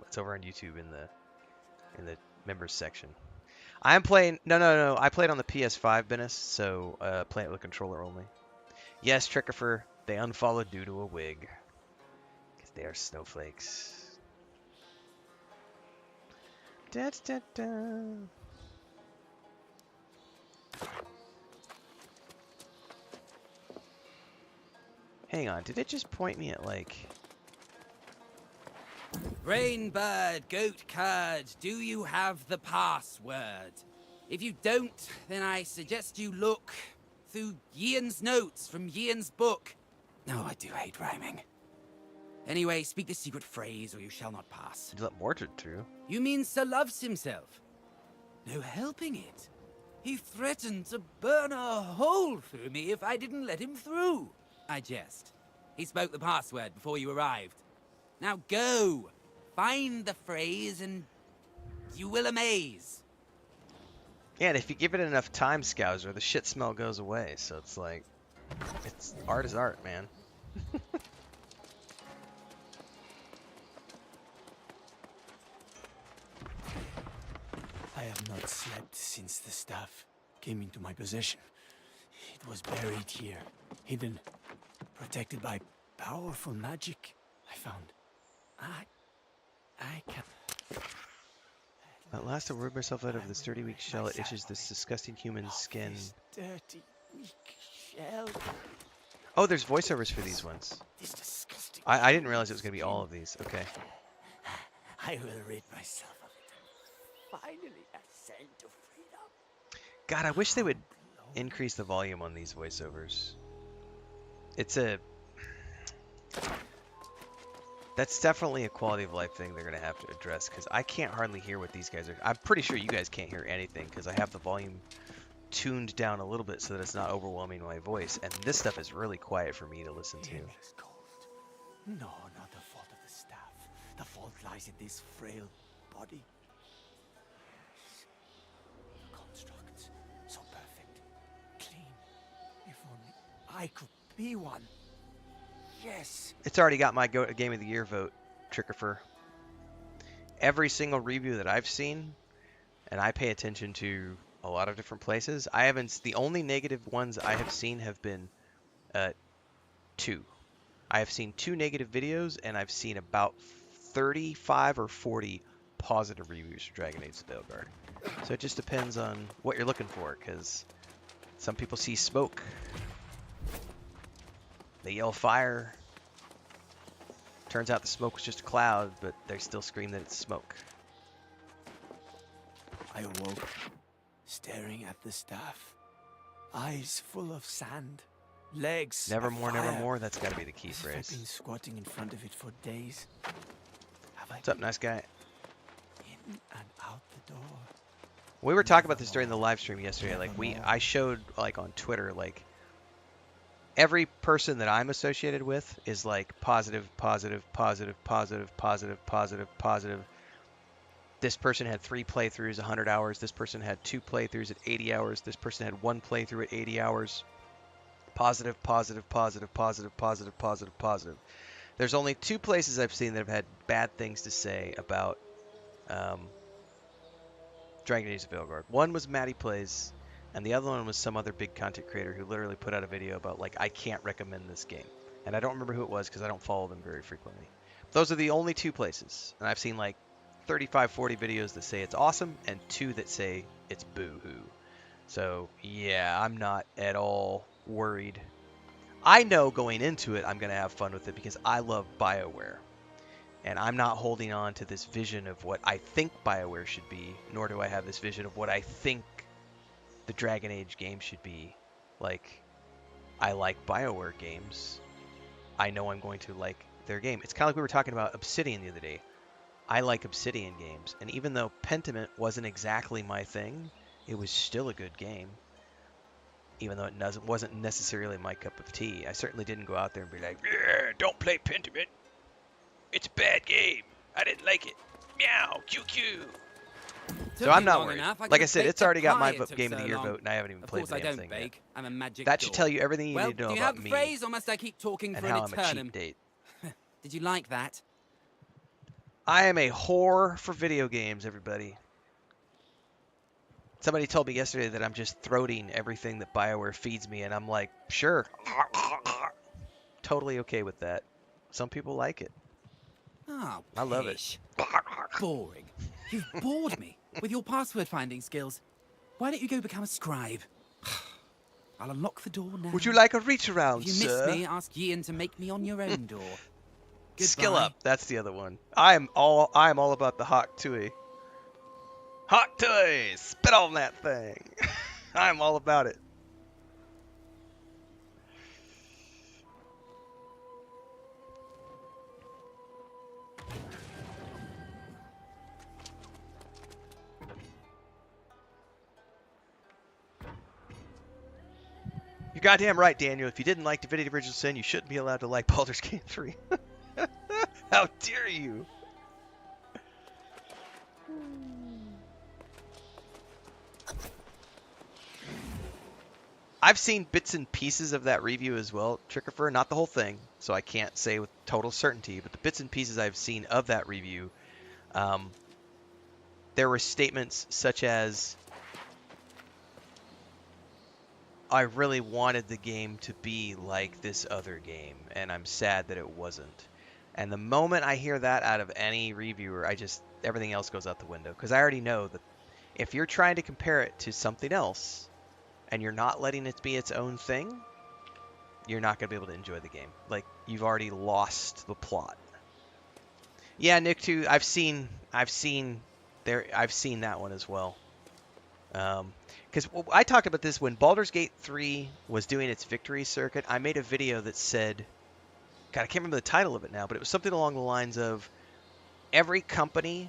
It's over on YouTube in the members section. I'm playing. No. I played on the PS5, Bennis, so play it with a controller only. Yes, Trickifer, they unfollowed due to a wig. Because they are snowflakes. Da, da, da. Hang on, did it just point me at like... Rainbird, goat card, do you have the password? If you don't, then I suggest you look through Ian's notes from Ian's book. No, I do hate rhyming. Anyway, speak the secret phrase or you shall not pass. Did you let Mordred through? You mean Sir loves himself? No helping it. He threatened to burn a hole through me if I didn't let him through. I jest. He spoke the password before you arrived. Now go! Find the phrase and you will amaze. Yeah, and if you give it enough time, Scouser, the shit smell goes away. So it's like, art is art, man. I have not slept since the staff came into my possession. It was buried here, hidden, protected by powerful magic. I found. I can. At last I worked myself out of this dirty weak shell. It itches this disgusting human skin. This dirty, weak shell. Oh, there's voiceovers for these ones. This disgusting. I didn't realize it was going to be all of these. Okay. I will rid myself of it. Finally, ascend to freedom. God, I wish they would increase the volume on these voiceovers. That's definitely a quality of life thing they're going to have to address, because I can't hardly hear what these guys are. I'm pretty sure you guys can't hear anything, because I have the volume tuned down a little bit so that it's not overwhelming my voice, and this stuff is really quiet for me to listen to. Endless cold. No, not the fault of the staff. The fault lies in this frail body. The construct, so perfect, clean. If only I could be one. Yes. It's already got my Game of the Year vote, Trickifer. Every single review that I've seen, and I pay attention to a lot of different places, the only negative ones I have seen have been 2. I have seen 2 negative videos, and I've seen about 35 or 40 positive reviews for Dragon Age of Veilguard. So it just depends on what you're looking for, because some people see smoke. They yell fire. Turns out the smoke was just a cloud, but they still scream that it's smoke. I awoke, staring at the staff. Eyes full of sand. Legs Nevermore, afire. nevermore. That's got to be the key As if I've been phrase. squatting in front of it for days. Have I What's up, nice guy? in and out the door? We were talking about this during the live stream yesterday. Like I showed like on Twitter, like every person that I'm associated with is like positive, positive, positive, positive, positive, positive, positive. This person had 3 playthroughs, 100 hours. This person had 2 playthroughs at 80 hours. This person had 1 playthrough at 80 hours. Positive, positive, positive, positive, positive, positive, positive. There's only 2 places I've seen that have had bad things to say about Dragon Age of Veilguard. One was Matty Plays, and the other one was some other big content creator who literally put out a video about, like, I can't recommend this game. And I don't remember who it was because I don't follow them very frequently. Those are the only 2 places. And I've seen like 35, 40 videos that say it's awesome and 2 that say it's boo-hoo. So, yeah, I'm not at all worried. I know going into it I'm going to have fun with it because I love BioWare. And I'm not holding on to this vision of what I think BioWare should be, nor do I have this vision of what I think the Dragon Age game should be. Like, I like BioWare games. I know I'm going to like their game. It's kind of like we were talking about Obsidian the other day. I like Obsidian games. And even though Pentiment wasn't exactly my thing, it was still a good game. Even though it wasn't necessarily my cup of tea. I certainly didn't go out there and be like, yeah, don't play Pentiment. It's a bad game. I didn't like it. Meow, QQ. So I'm not worried. Like I said, it's already got my Game of the Year vote, and I haven't even played the damn thing yet. I'm a magic That should tell you everything you well, need to know do you about have me the phrase, or must I keep talking and for how an I'm a Aeternum? cheap date. Did you like that? I am a whore for video games, everybody. Somebody told me yesterday that I'm just throating everything that BioWare feeds me, and I'm like, sure. Totally okay with that. Some people like it. Oh, I love it. pish. Boring. You've bored me with your password finding skills. Why don't you go become a scribe? I'll unlock the door now. Would you like a reach around, If you sir? miss me, ask Ian to make me on your own door. Skill Goodbye. up. That's the other one. I am all about the hot tui. Hot tui! Spit on that thing. I'm all about it. You're goddamn right, Daniel. If you didn't like Divinity Original Sin, you shouldn't be allowed to like Baldur's Gate 3. How dare you? I've seen bits and pieces of that review as well, Trickifer, not the whole thing, so I can't say with total certainty, but the bits and pieces I've seen of that review, there were statements such as, I really wanted the game to be like this other game, and I'm sad that it wasn't. And the moment I hear that out of any reviewer, everything else goes out the window. Because I already know that if you're trying to compare it to something else, and you're not letting it be its own thing, you're not going to be able to enjoy the game. Like, you've already lost the plot. Yeah, Nick, too, I've seen that one as well. Because I talked about this when Baldur's Gate 3 was doing its victory circuit. I made a video that said, God, I can't remember the title of it now, but it was something along the lines of every company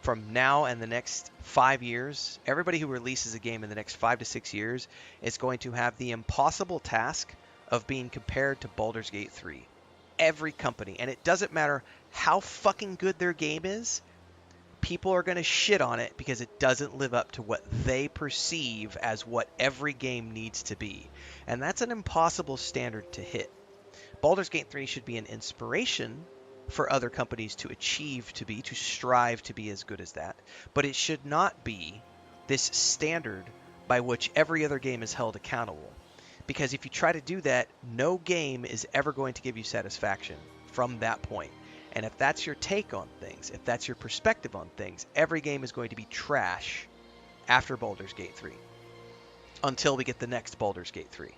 from now and the next 5 years, everybody who releases a game in the next 5 to 6 years is going to have the impossible task of being compared to Baldur's Gate 3. Every company. And it doesn't matter how fucking good their game is. People are going to shit on it because it doesn't live up to what they perceive as what every game needs to be. And that's an impossible standard to hit. Baldur's Gate 3 should be an inspiration for other companies to strive to be as good as that. But it should not be this standard by which every other game is held accountable. Because if you try to do that, no game is ever going to give you satisfaction from that point. And if that's your take on things, if that's your perspective on things, every game is going to be trash after Baldur's Gate 3 until we get the next Baldur's Gate 3.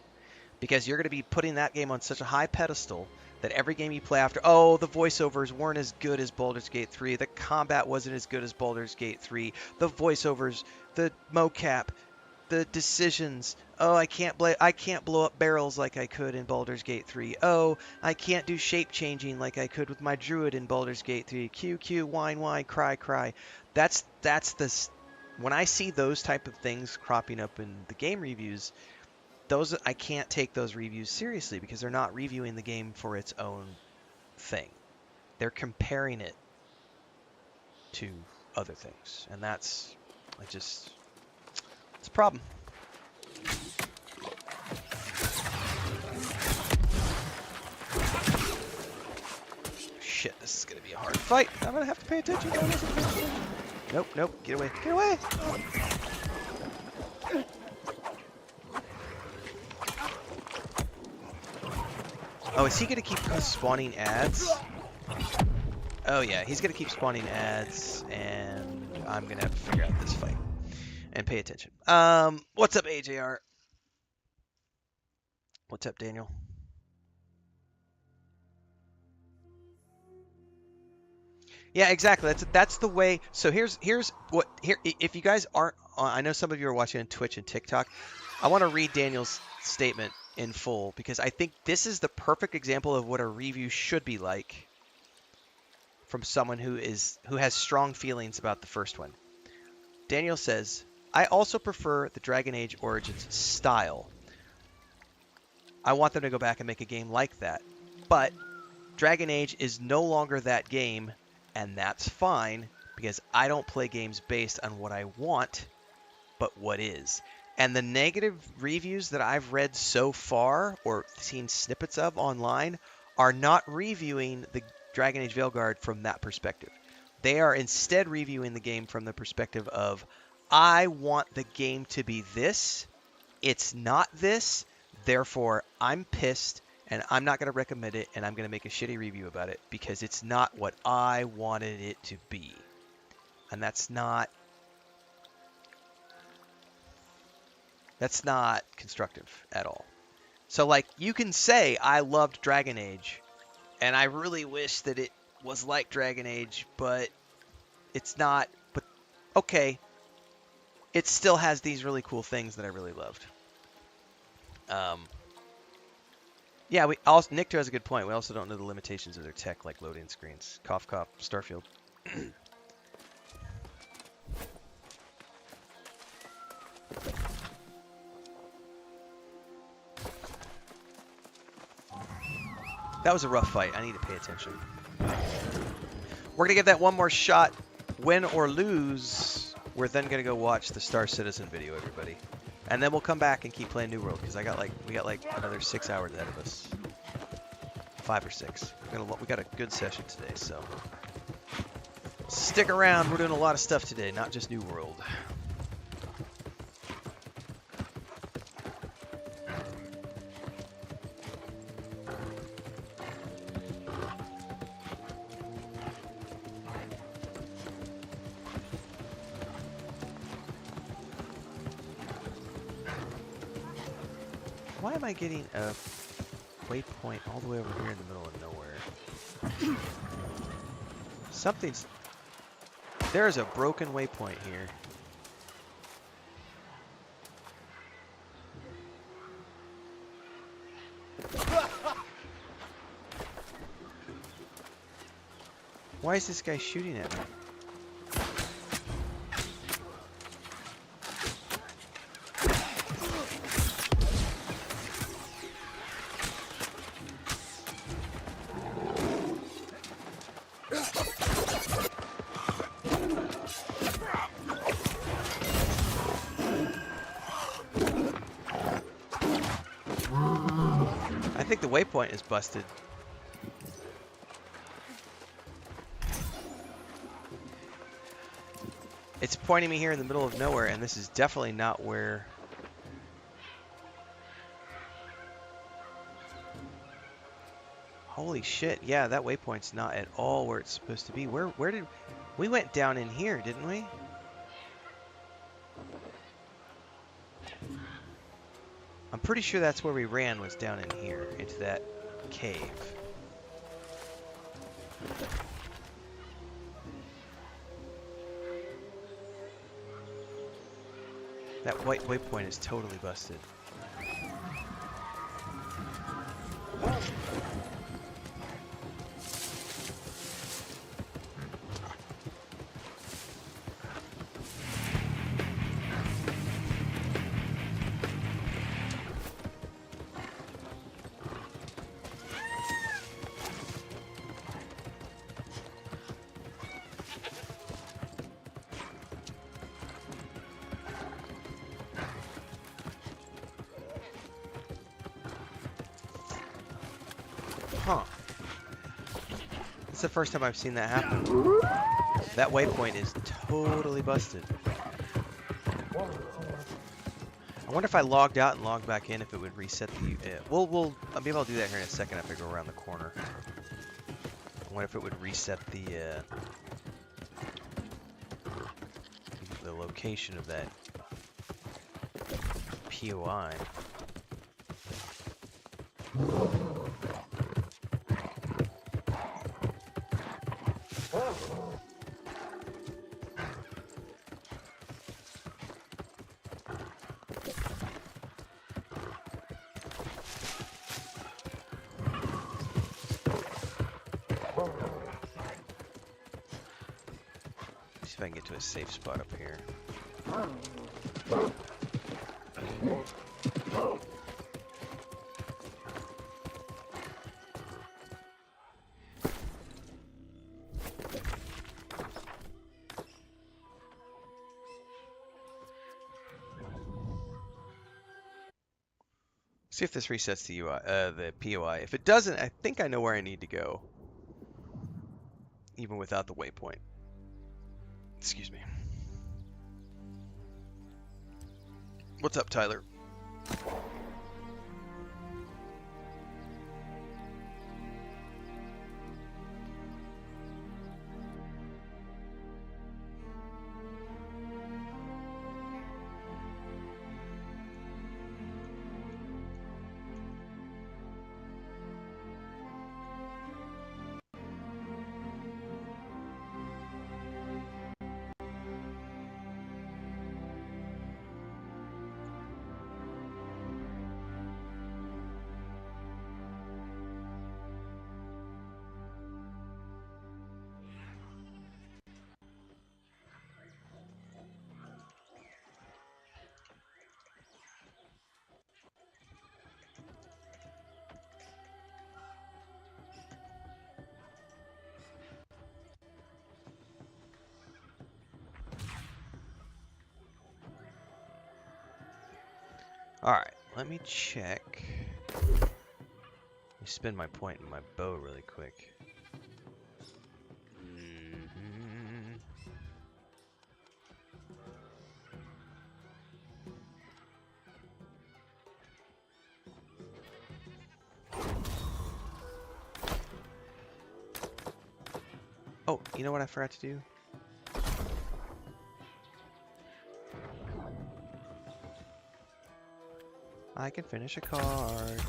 Because you're going to be putting that game on such a high pedestal that every game you play after, oh, the voiceovers weren't as good as Baldur's Gate 3, the combat wasn't as good as Baldur's Gate 3, the voiceovers, the mocap, the decisions, oh, I can't blow up barrels like I could in Baldur's Gate 3. Oh, I can't do shape changing like I could with my druid in Baldur's Gate 3. QQ, whine, cry, cry. That's the when I see those type of things cropping up in the game reviews, those I can't take those reviews seriously because they're not reviewing the game for its own thing. They're comparing it to other things, and it's a problem. Shit, this is gonna be a hard fight. I'm gonna have to pay attention. Nope, get away, get away! Oh, is he gonna keep spawning ads? Oh yeah, he's gonna keep spawning ads, and I'm gonna have to figure out this fight and pay attention. What's up, AJR? What's up, Daniel? Yeah, exactly. That's the way. So here's what here. If you guys aren't, I know some of you are watching on Twitch and TikTok. I want to read Daniel's statement in full because I think this is the perfect example of what a review should be like from someone who has strong feelings about the first one. Daniel says, "I also prefer the Dragon Age Origins style. I want them to go back and make a game like that, but Dragon Age is no longer that game." And that's fine, because I don't play games based on what I want, but what is. And the negative reviews that I've read so far, or seen snippets of online, are not reviewing the Dragon Age Veilguard from that perspective. They are instead reviewing the game from the perspective of, I want the game to be this, it's not this, therefore I'm pissed, and I'm not going to recommend it, and I'm going to make a shitty review about it because it's not what I wanted it to be. And that's not constructive at all. So, like, you can say, I loved Dragon Age, and I really wish that it was like Dragon Age, but it's not. But, okay, it still has these really cool things that I really loved. Yeah, Nicto has a good point. We also don't know the limitations of their tech, like loading screens. Cough, cough, Starfield. That was a rough fight. I need to pay attention. We're going to give that one more shot. Win or lose, we're then going to go watch the Star Citizen video, everybody. And then we'll come back and keep playing New World, because we got like another 6 hours ahead of us. 5 or 6. We got a good session today, so stick around. We're doing a lot of stuff today, not just New World. Why am I getting a waypoint all the way over here in the middle of nowhere? There's a broken waypoint here. Why is this guy shooting at me? I think the waypoint is busted. It's pointing me here in the middle of nowhere, and this is definitely not where... Holy shit, yeah, that waypoint's not at all where it's supposed to be. Where did... We went down in here, didn't we? I'm pretty sure that's where we ran, was down in here, into that cave. That white waypoint is totally busted. Huh. It's the first time I've seen that happen. That waypoint is totally busted. I wonder if I logged out and logged back in, if it would reset the... maybe I'll do that here in a second if I go around the corner. I wonder if it would reset the location of that POI. See if I can get to a safe spot up here. See if this resets the UI, the POI. If it doesn't, I think I know where I need to go, even without the waypoint. Excuse me. What's up, Tyler? Alright, let me check. Let me spin my point in my bow really quick. Oh, you know what I forgot to do? I can finish a card.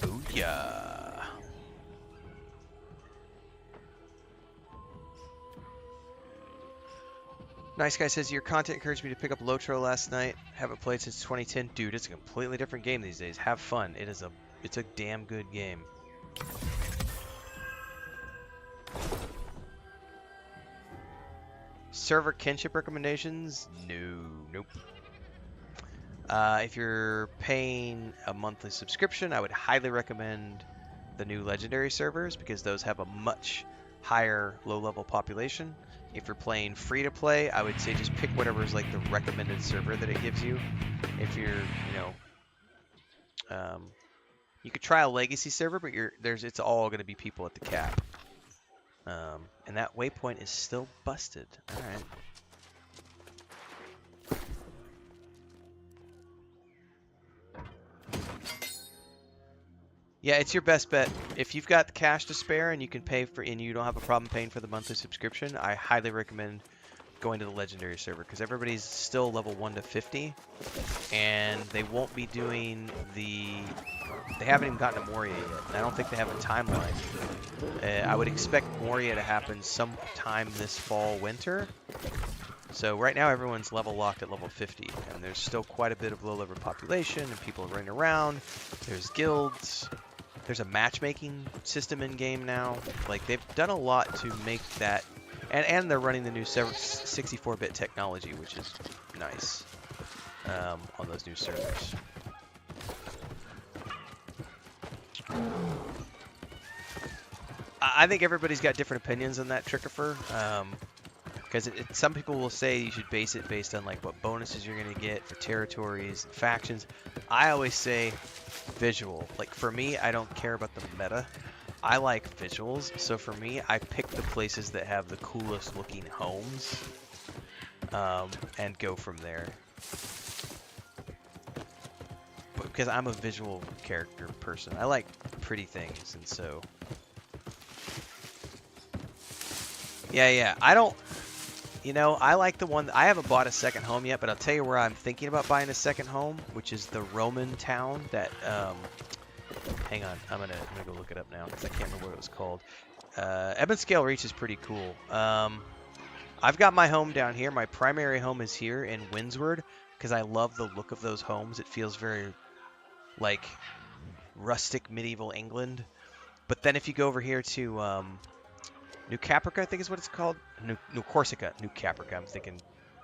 Booyah. Nice Guy says, your content encouraged me to pick up Lotro last night. Haven't played since 2010. Dude, it's a completely different game these days. Have fun. It's a damn good game. Server kinship recommendations? No, nope. If you're paying a monthly subscription, I would highly recommend the new legendary servers because those have a much higher low-level population. If you're playing free-to-play, I would say just pick whatever is like the recommended server that it gives you. If you're, you could try a legacy server, but it's all going to be people at the cap. And that waypoint is still busted. Alright. Yeah, it's your best bet. If you've got cash to spare and you can pay for, and you don't have a problem paying for the monthly subscription, I highly recommend going to the legendary server because everybody's still level 1 to 50, and they won't be doing the. They haven't even gotten to Moria yet, and I don't think they have a timeline. I would expect Moria to happen sometime this fall, winter. So right now everyone's level locked at level 50, and there's still quite a bit of low-level population, and people are running around. There's guilds. There's a matchmaking system in game now. Like, they've done a lot to make that, and they're running the new 64-bit technology, which is nice on those new servers. I think everybody's got different opinions on that, Trickifer. Because some people will say you should base it based on like what bonuses you're going to get for territories, factions. I always say visual. Like for me, I don't care about the meta. I like visuals. So for me, I pick the places that have the coolest looking homes and go from there. Because I'm a visual character person. I like pretty things, and so... Yeah, I don't... You know, I like the one... I haven't bought a second home yet, but I'll tell you where I'm thinking about buying a second home, which is the Roman town that... hang on, I'm gonna go look it up now, because I can't remember what it was called. Ebonscale Reach is pretty cool. I've got my home down here. My primary home is here in Windsward, because I love the look of those homes. It feels very, like, rustic medieval England. But then if you go over here to... New Caprica, I think is what it's called. New Corsica. New Caprica. I'm thinking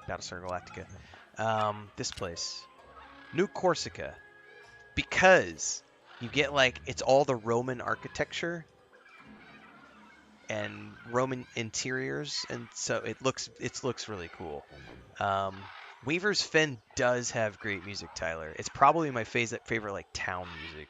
Battlestar Galactica. This place. New Corsica. Because you get like, it's all the Roman architecture and Roman interiors, and so it looks really cool. Weaver's Fen does have great music, Tyler. It's probably my favorite like town music.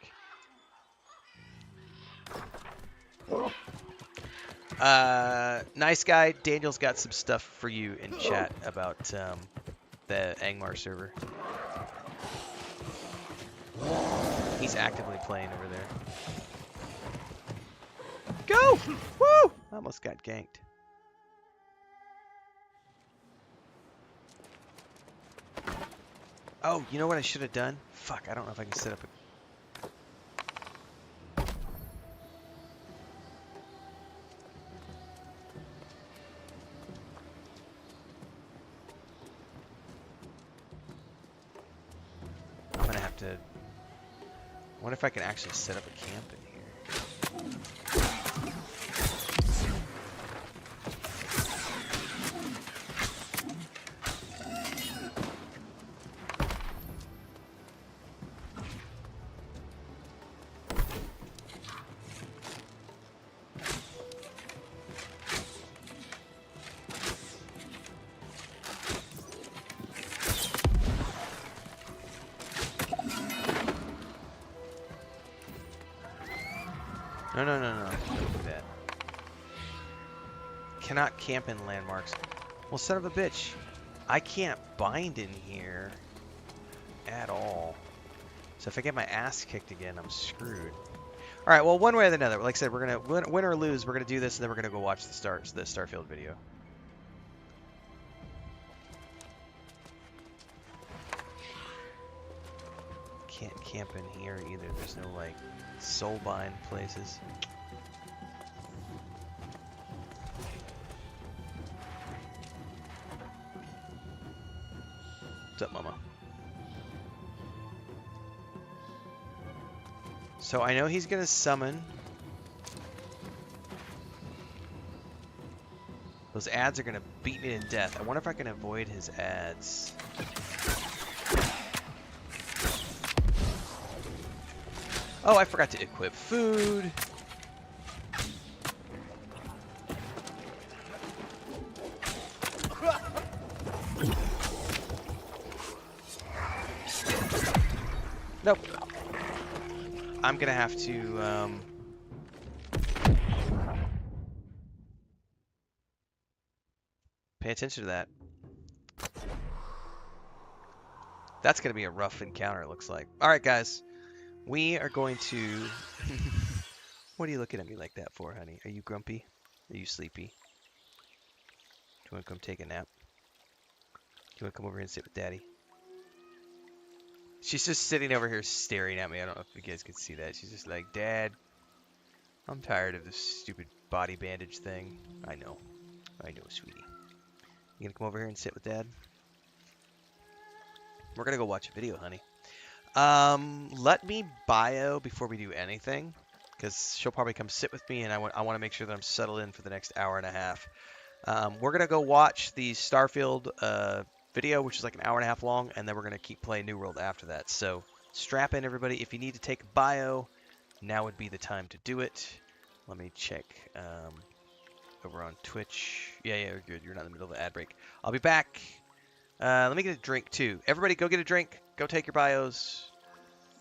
Nice guy. Daniel's got some stuff for you in chat about the Angmar server. He's actively playing over there. Go! Woo! Almost got ganked. Oh, you know what I should have done? Fuck, I don't know if I can set up a... I'm gonna have to... I wonder if I can actually set up a camp in here. No. Don't do that. Cannot camp in landmarks. Well, son of a bitch. I can't bind in here at all. So if I get my ass kicked again, I'm screwed. All right, well, one way or another. Like I said, we're going to win or lose. We're going to do this, and then we're going to go watch the Starfield video. Can't camp in here either. There's no, like, soulbind places. What's up, mama? So I know he's gonna summon. Those ads are gonna beat me to death. I wonder if I can avoid his ads. Oh, I forgot to equip food. Nope. I'm gonna have to, pay attention to that. That's gonna be a rough encounter, it looks like. Alright, guys. We are going to... What are you looking at me like that for, honey? Are you grumpy? Are you sleepy? Do you want to come take a nap? Do you want to come over here and sit with Daddy? She's just sitting over here staring at me. I don't know if you guys can see that. She's just like, Dad, I'm tired of this stupid body bandage thing. I know, sweetie. You gonna come over here and sit with Dad? We're gonna go watch a video, honey. Let me bio before we do anything, because she'll probably come sit with me, and I want to make sure that I'm settled in for the next hour and a half. We're gonna go watch the Starfield video, which is like an hour and a half long, and then we're gonna keep playing New World after that. So strap in, everybody. If you need to take a bio, now would be the time to do it. Let me check over on Twitch. Yeah, you're good. You're not in the middle of the ad break. I'll be back. Let me get a drink too. Everybody, go get a drink. Go take your bios.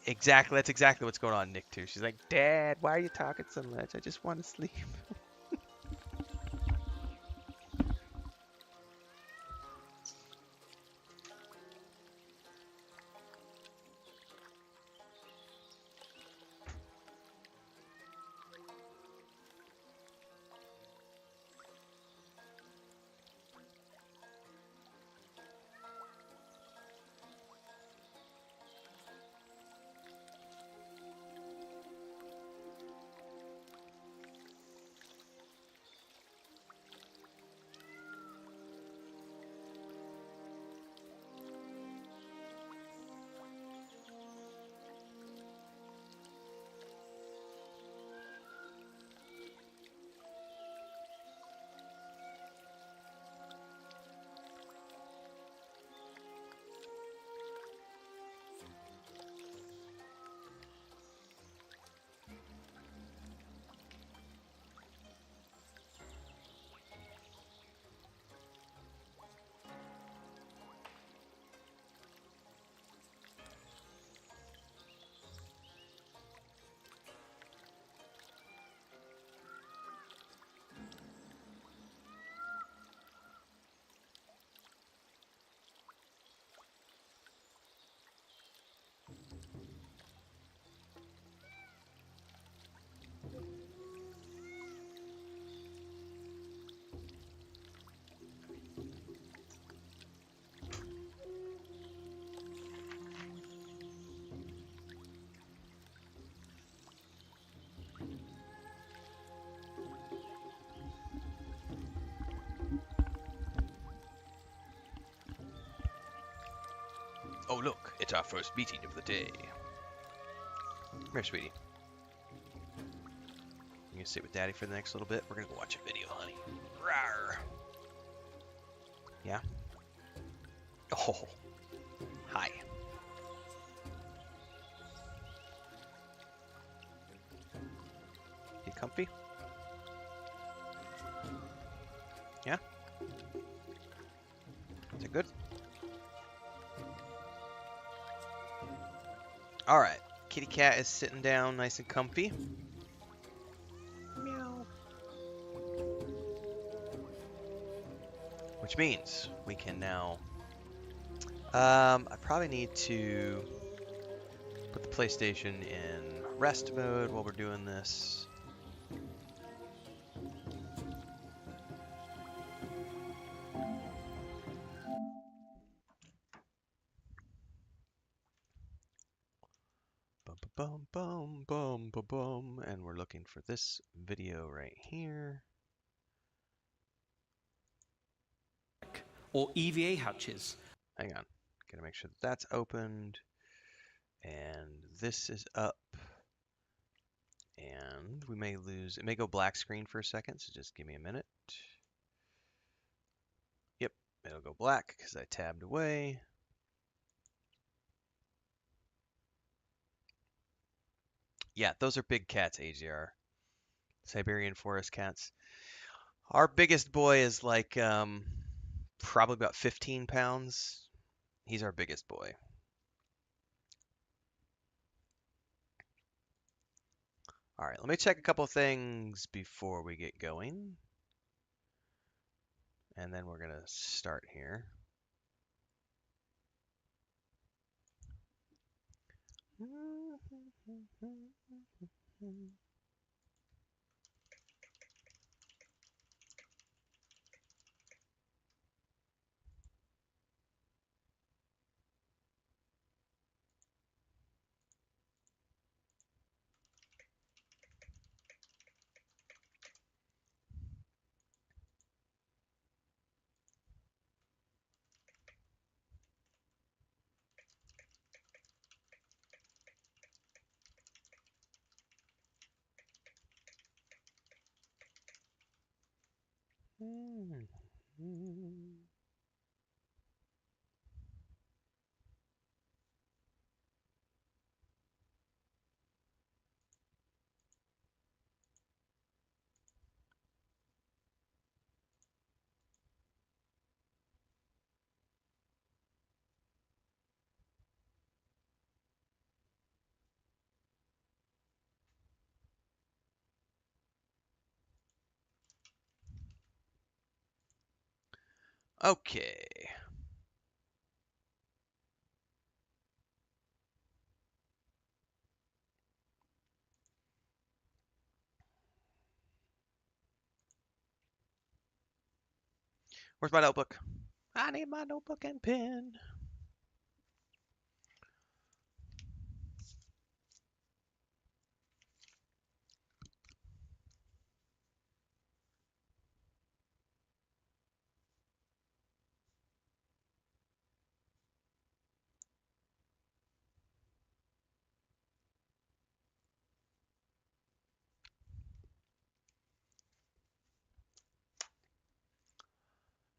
Exactly. That's exactly what's going on, Nick too. She's like, Dad, why are you talking so much? I just want to sleep. Oh, look, it's our first meeting of the day. Come here, sweetie. You gonna sit with Daddy for the next little bit? We're gonna go watch a video, honey. Rawr. Yeah? Oh. Hi. You comfy? Yeah? Is it good? Alright. Kitty cat is sitting down nice and comfy. Meow. Which means we can now... I probably need to put the PlayStation in rest mode while we're doing this. Bum, bum, bum, bum, bum, and we're looking for this video right here. Or EVA hatches. Hang on, gotta make sure that that's opened, and this is up, and we may lose, it may go black screen for a second, so just give me a minute. Yep, it'll go black because I tabbed away. Yeah, those are big cats, AGR. Siberian forest cats. Our biggest boy is like probably about 15 pounds. He's our biggest boy. All right, let me check a couple things before we get going. And then we're going to start here. Okay. Where's my notebook? I need my notebook and pen.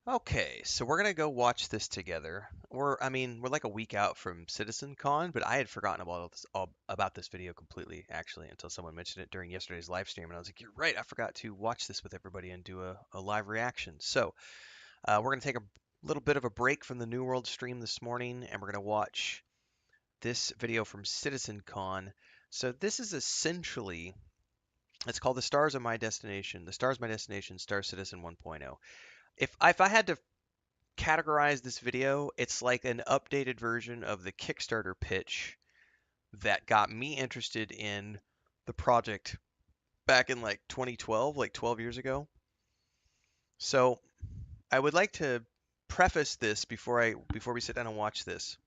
Okay, so we're gonna go watch this together. We're like a week out from CitizenCon, but I had forgotten about this video completely, actually, until someone mentioned it during yesterday's live stream, and I was like, "You're right, I forgot to watch this with everybody and do a live reaction." So we're gonna take a little bit of a break from the New World stream this morning, and we're gonna watch this video from CitizenCon. So this is essentially, it's called The Stars of My Destination, The Stars of My Destination, Star Citizen 1.0. If I had to categorize this video, it's like an updated version of the Kickstarter pitch that got me interested in the project back in like 2012, like 12 years ago. So I would like to preface this before we sit down and watch this.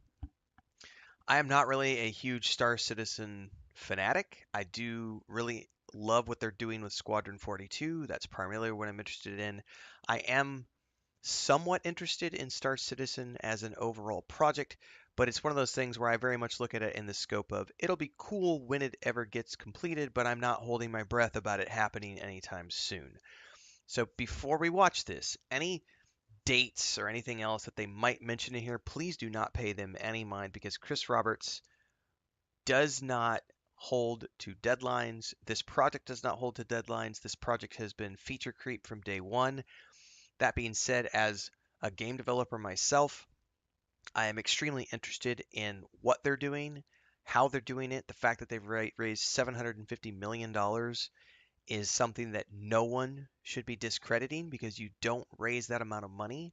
I am not really a huge Star Citizen fanatic. I do really love what they're doing with Squadron 42. That's primarily what I'm interested in. I am somewhat interested in Star Citizen as an overall project, but it's one of those things where I very much look at it in the scope of it'll be cool when it ever gets completed, but I'm not holding my breath about it happening anytime soon. So before we watch this, any dates or anything else that they might mention in here, please do not pay them any mind because Chris Roberts does not hold to deadlines. This project does not hold to deadlines. This project has been feature creep from day one. That being said, as a game developer myself, I am extremely interested in what they're doing, how they're doing it. The fact that they've raised $750 million is something that no one should be discrediting because you don't raise that amount of money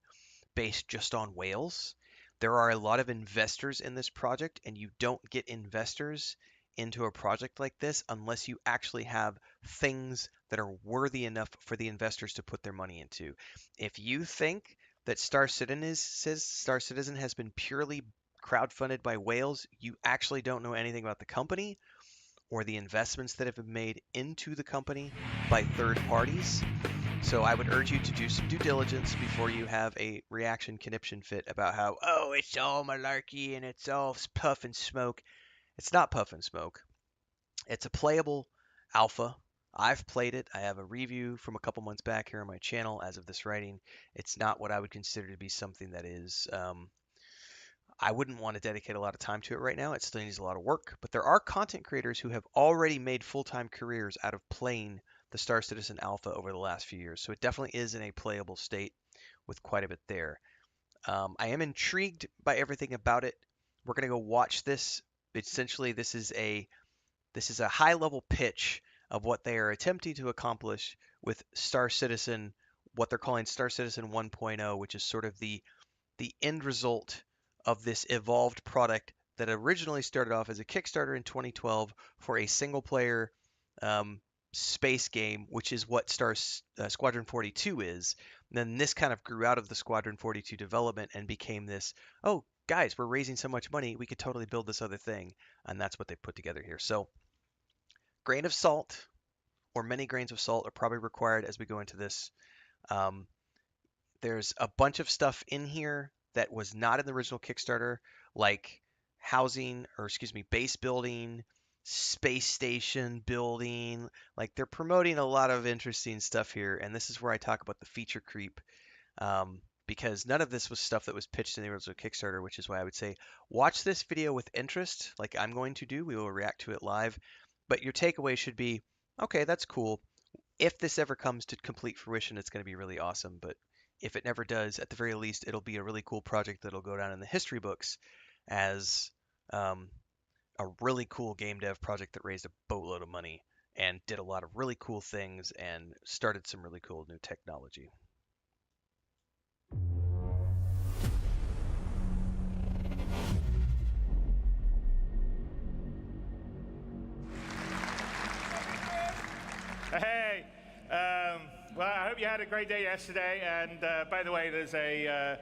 based just on whales. There are a lot of investors in this project, and you don't get investors into a project like this unless you actually have things that are worthy enough for the investors to put their money into. If you think that Star Citizen has been purely crowdfunded by whales, you actually don't know anything about the company or the investments that have been made into the company by third parties. So I would urge you to do some due diligence before you have a reaction conniption fit about how, oh, it's all malarkey and it's all puff and smoke. It's not puff and smoke. It's a playable alpha. I've played it. I have a review from a couple months back here on my channel as of this writing. It's not what I would consider to be something that is I wouldn't want to dedicate a lot of time to it right now. It still needs a lot of work, but there are content creators who have already made full-time careers out of playing the Star Citizen Alpha over the last few years. So it definitely is in a playable state with quite a bit there. I am intrigued by everything about it. We're going to go watch this. Essentially, this is a high-level pitch of what they are attempting to accomplish with Star Citizen, what they're calling Star Citizen 1.0, which is sort of the end result of this evolved product that originally started off as a Kickstarter in 2012 for a single-player space game, which is what Squadron 42 is. And then this kind of grew out of the Squadron 42 development and became this, oh, guys, we're raising so much money, we could totally build this other thing. And that's what they put together here. So, grain of salt, or many grains of salt, are probably required as we go into this. There's a bunch of stuff in here that was not in the original Kickstarter, like housing, or excuse me, base building, space station building. Like, they're promoting a lot of interesting stuff here, and this is where I talk about the feature creep, because none of this was stuff that was pitched in the original Kickstarter, which is why I would say watch this video with interest, like I'm going to do. We will react to it live, but your takeaway should be, okay, that's cool. If this ever comes to complete fruition, it's going to be really awesome, but if it never does, at the very least, it'll be a really cool project that'll go down in the history books as a really cool game dev project that raised a boatload of money and did a lot of really cool things and started some really cool new technology. Hey, well, I hope you had a great day yesterday. And by the way, there's a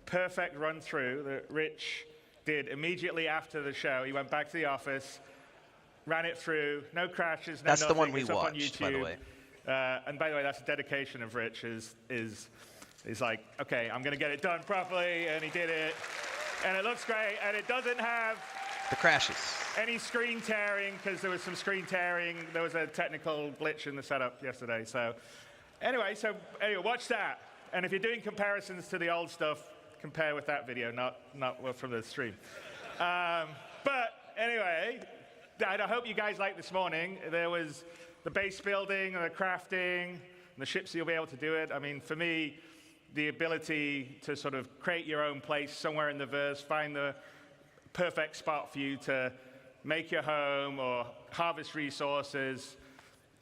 perfect run through that Rich did immediately after the show. He went back to the office, ran it through, no crashes, no That's nothing. the one we It's up on watched, YouTube. by the way. And by the way, that's a dedication of Rich. He's like, okay, I'm going to get it done properly, and he did it. And it looks great, and it doesn't have The crashes. any screen tearing, because there was some screen tearing. There was a technical glitch in the setup yesterday. So anyway, watch that. And if you're doing comparisons to the old stuff, compare with that video, not from the stream. But anyway, I hope you guys liked this morning. There was the base building and the crafting and the ships, you'll be able to do it. I mean, for me, the ability to sort of create your own place somewhere in the verse, find the perfect spot for you to make your home or harvest resources,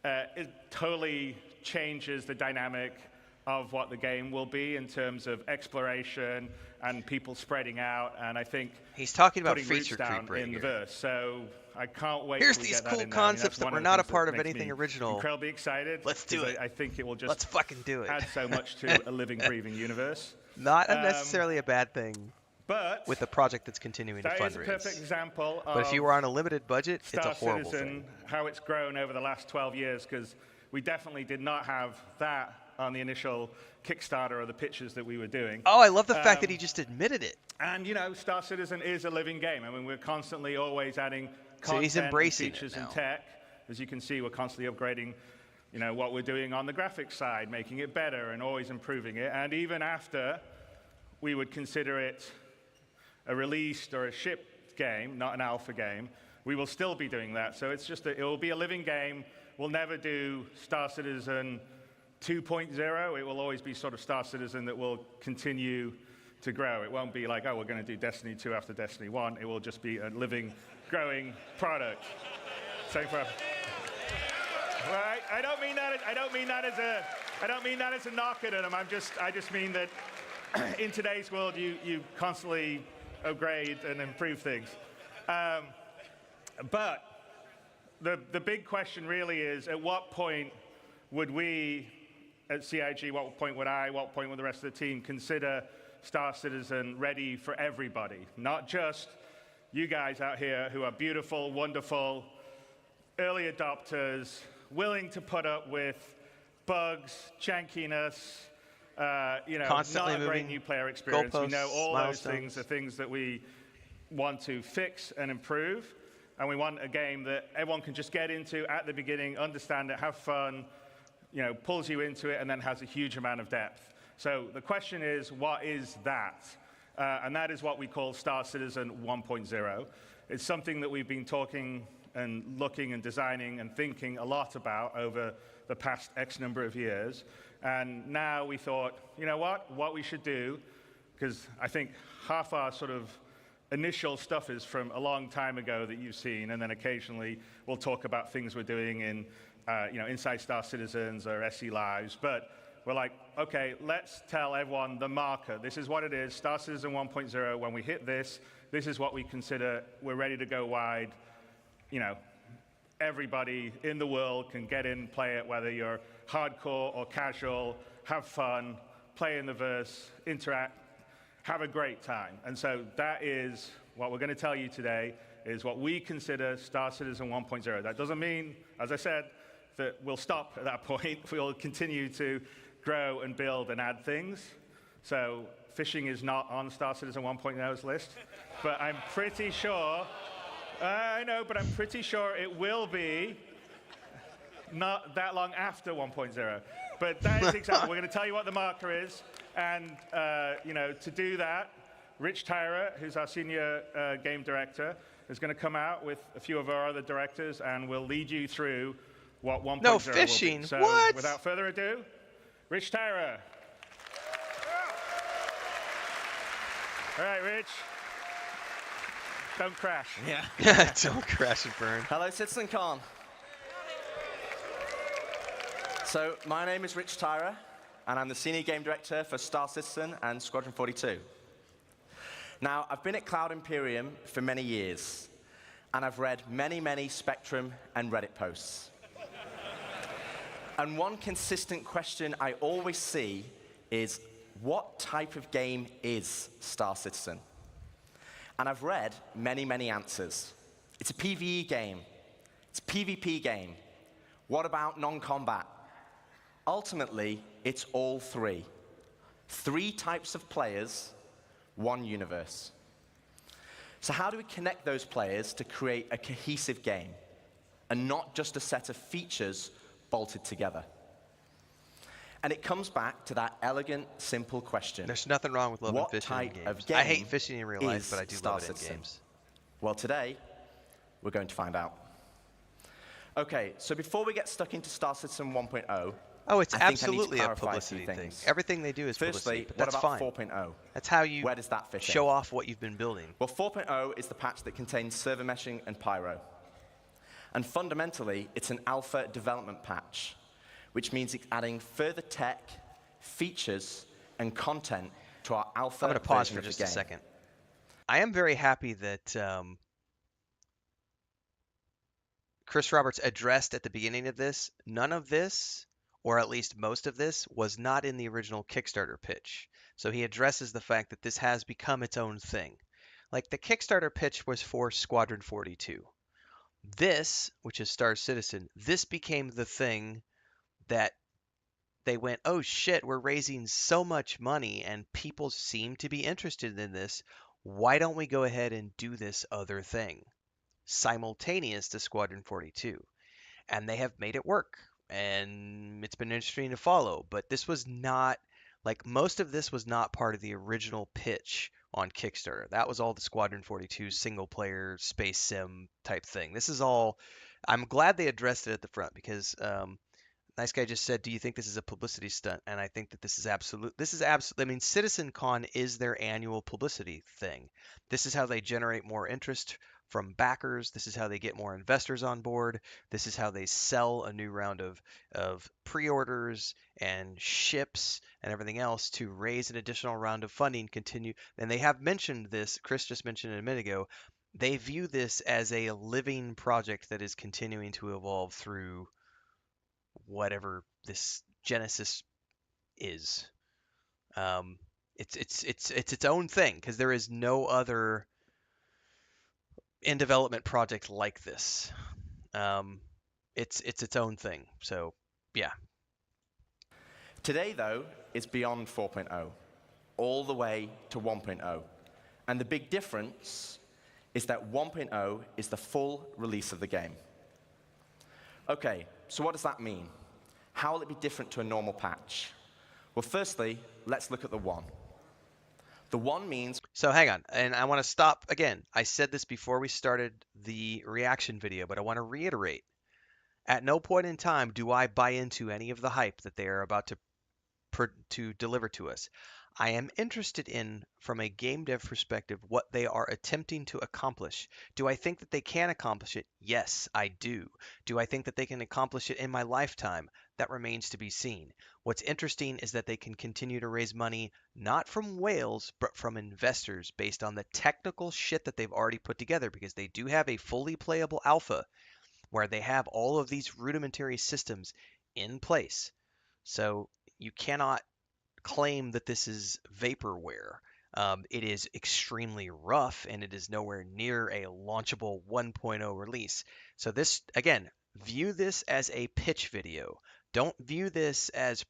it totally changes the dynamic of what the game will be in terms of exploration and people spreading out. And I think He's talking about putting roots feature down creep right in the here. verse. So I can't wait. Here's till we these get that cool in there. I mean, concepts that's that one were of not the a things part that of makes anything me original. Incredibly excited. Let's do 'cause it. I think it will just Let's fucking do it. add so much to a living, breathing universe. Not necessarily a bad thing But with a project that's continuing to that is a fundraise. perfect example of But if you were on a limited budget, it's a Star horrible Citizen, thing. how it's grown over the last 12 years, because we definitely did not have that on the initial Kickstarter or the pitches that we were doing. Oh, I love the fact that he just admitted it. And, you know, Star Citizen is a living game. I mean, we're constantly always adding So content he's and embracing it features now. and tech. As you can see, we're constantly upgrading, you know, what we're doing on the graphics side, making it better and always improving it. And even after we would consider it a released or a shipped game, not an alpha game, we will still be doing that. So it's just, it will be a living game. We'll never do Star Citizen 2.0. It will always be sort of Star Citizen that will continue to grow. It won't be like, oh, we're going to do Destiny 2 after Destiny 1. It will just be a living, growing product. Same for. Right? I don't mean that as a knock at them. I just mean that in today's world, you constantly upgrade and improve things. But the big question really is, at what point would we at CIG, what point would I, what point would the rest of the team consider Star Citizen ready for everybody? Not just you guys out here who are beautiful, wonderful, early adopters, willing to put up with bugs, jankiness, you know, Constantly not a great moving new player experience. We know all goalposts, those things are things that we want to fix and improve. And we want a game that everyone can just get into at the beginning, understand it, have fun, you know, pulls you into it, and then has a huge amount of depth. So the question is, what is that? And that is what we call Star Citizen 1.0. It's something that we've been talking and looking and designing and thinking a lot about over the past X number of years. And now we thought, you know what we should do, because I think half our sort of initial stuff is from a long time ago that you've seen, and then occasionally we'll talk about things we're doing in, you know, Inside Star Citizens or SE Lives. But we're like, okay, let's tell everyone the marker. This is what it is, Star Citizen 1.0. When we hit this, this is what we consider we're ready to go wide. You know, everybody in the world can get in, play it, whether you're hardcore or casual, have fun, play in the verse, interact, have a great time. And so that is what we're going to tell you today, is what we consider Star Citizen 1.0. That doesn't mean, as I said, that we'll stop at that point. We'll continue to grow and build and add things. So fishing is not on Star Citizen 1.0's list, but I'm pretty sure, I know, but I'm pretty sure it will be not that long after 1.0. But that is the example. We're going to tell you what the marker is. And, you know, to do that, Rich Tyra, who's our senior game director, is going to come out with a few of our other directors, and we'll lead you through what 1.0 No will fishing. be. So, what? Without further ado, Rich Tyra. All right, Rich. Don't crash. Yeah. Don't crash and burn. Hello, CitizenCon. So, my name is Rich Tyra, and I'm the Senior Game Director for Star Citizen and Squadron 42. Now, I've been at Cloud Imperium for many years, and I've read many, many Spectrum and Reddit posts. And one consistent question I always see is, what type of game is Star Citizen? And I've read many, many answers. It's a PvE game. It's a PvP game. What about non-combat? Ultimately, it's all three. 3 types of players, 1 universe. So how do we connect those players to create a cohesive game, and not just a set of features bolted together? And it comes back to that elegant, simple question. There's nothing wrong with loving What fishing in type games. of game I hate fishing in real life, is but I do Star love it in Citizen? games. Well, today, we're going to find out. Okay, so before we get stuck into Star Citizen 1.0, Oh, it's I think I need to absolutely a clarify a publicity few thing. things. Everything they do is publicity, Firstly, but what that's about fine. 4.0? That's how you Where does that fit in? show off what you've been building. Well, 4.0 is the patch that contains server meshing and pyro. And fundamentally, it's an alpha development patch, which means it's adding further tech, features, and content to our alpha I'm going to pause version for of the just a game. second. I am very happy that Chris Roberts addressed at the beginning of this, none of this, or at least most of this, was not in the original Kickstarter pitch. So he addresses the fact that this has become its own thing. Like, the Kickstarter pitch was for Squadron 42. This, which is Star Citizen, this became the thing that they went, oh shit, we're raising so much money and people seem to be interested in this. Why don't we go ahead and do this other thing simultaneous to Squadron 42? And they have made it work. And it's been interesting to follow. But this was not, like, most of this was not part of the original pitch on Kickstarter. That was all the Squadron 42 single player space sim type thing. This is all, I'm glad they addressed it at the front, because Nice Guy just said, do you think this is a publicity stunt? And I think that this is absolute. I mean, CitizenCon is their annual publicity thing. This is how they generate more interest from backers. This is how they get more investors on board. This is how they sell a new round of pre-orders and ships and everything else to raise an additional round of funding. Continue. And they have mentioned this. Chris just mentioned it a minute ago. They view this as a living project that is continuing to evolve through whatever this Genesis is. It's its own thing, because there is no other in development project like this. It's its own thing. So yeah. Today, though, is beyond 4.0, all the way to 1.0. And the big difference is that 1.0 is the full release of the game. Okay, so what does that mean? How will it be different to a normal patch? Well, firstly, let's look at the 1. The 1 means... So hang on, and I want to stop again. I said this before we started the reaction video, but I want to reiterate. At no point in time do I buy into any of the hype that they are about to deliver to us. I am interested in, from a game dev perspective, what they are attempting to accomplish. Do I think that they can accomplish it? Yes, I do. Do I think that they can accomplish it in my lifetime? That remains to be seen. What's interesting is that they can continue to raise money not from whales, but from investors based on the technical shit that they've already put together, because they do have a fully playable alpha where they have all of these rudimentary systems in place. So you cannot claim that this is vaporware. It is extremely rough, and it is nowhere near a launchable 1.0 release. So this, again, view this as a pitch video. Don't view this as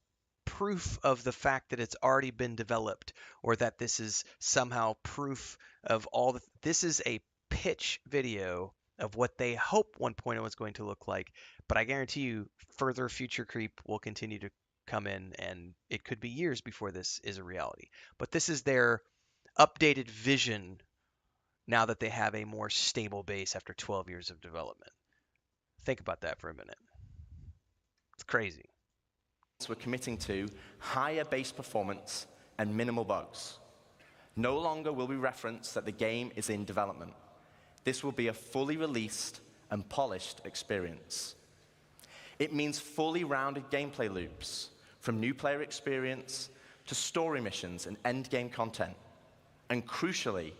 proof of the fact that it's already been developed, or that this is somehow proof of all the. This is a pitch video of what they hope 1.0 is going to look like. But I guarantee you, further future creep will continue to come in, and it could be years before this is a reality. But this is their updated vision now that they have a more stable base after 12 years of development. Think about that for a minute. It's crazy. We're committing to higher base performance and minimal bugs. No longer will we reference that the game is in development. This will be a fully released and polished experience. It means fully rounded gameplay loops, from new player experience to story missions and endgame content. And crucially,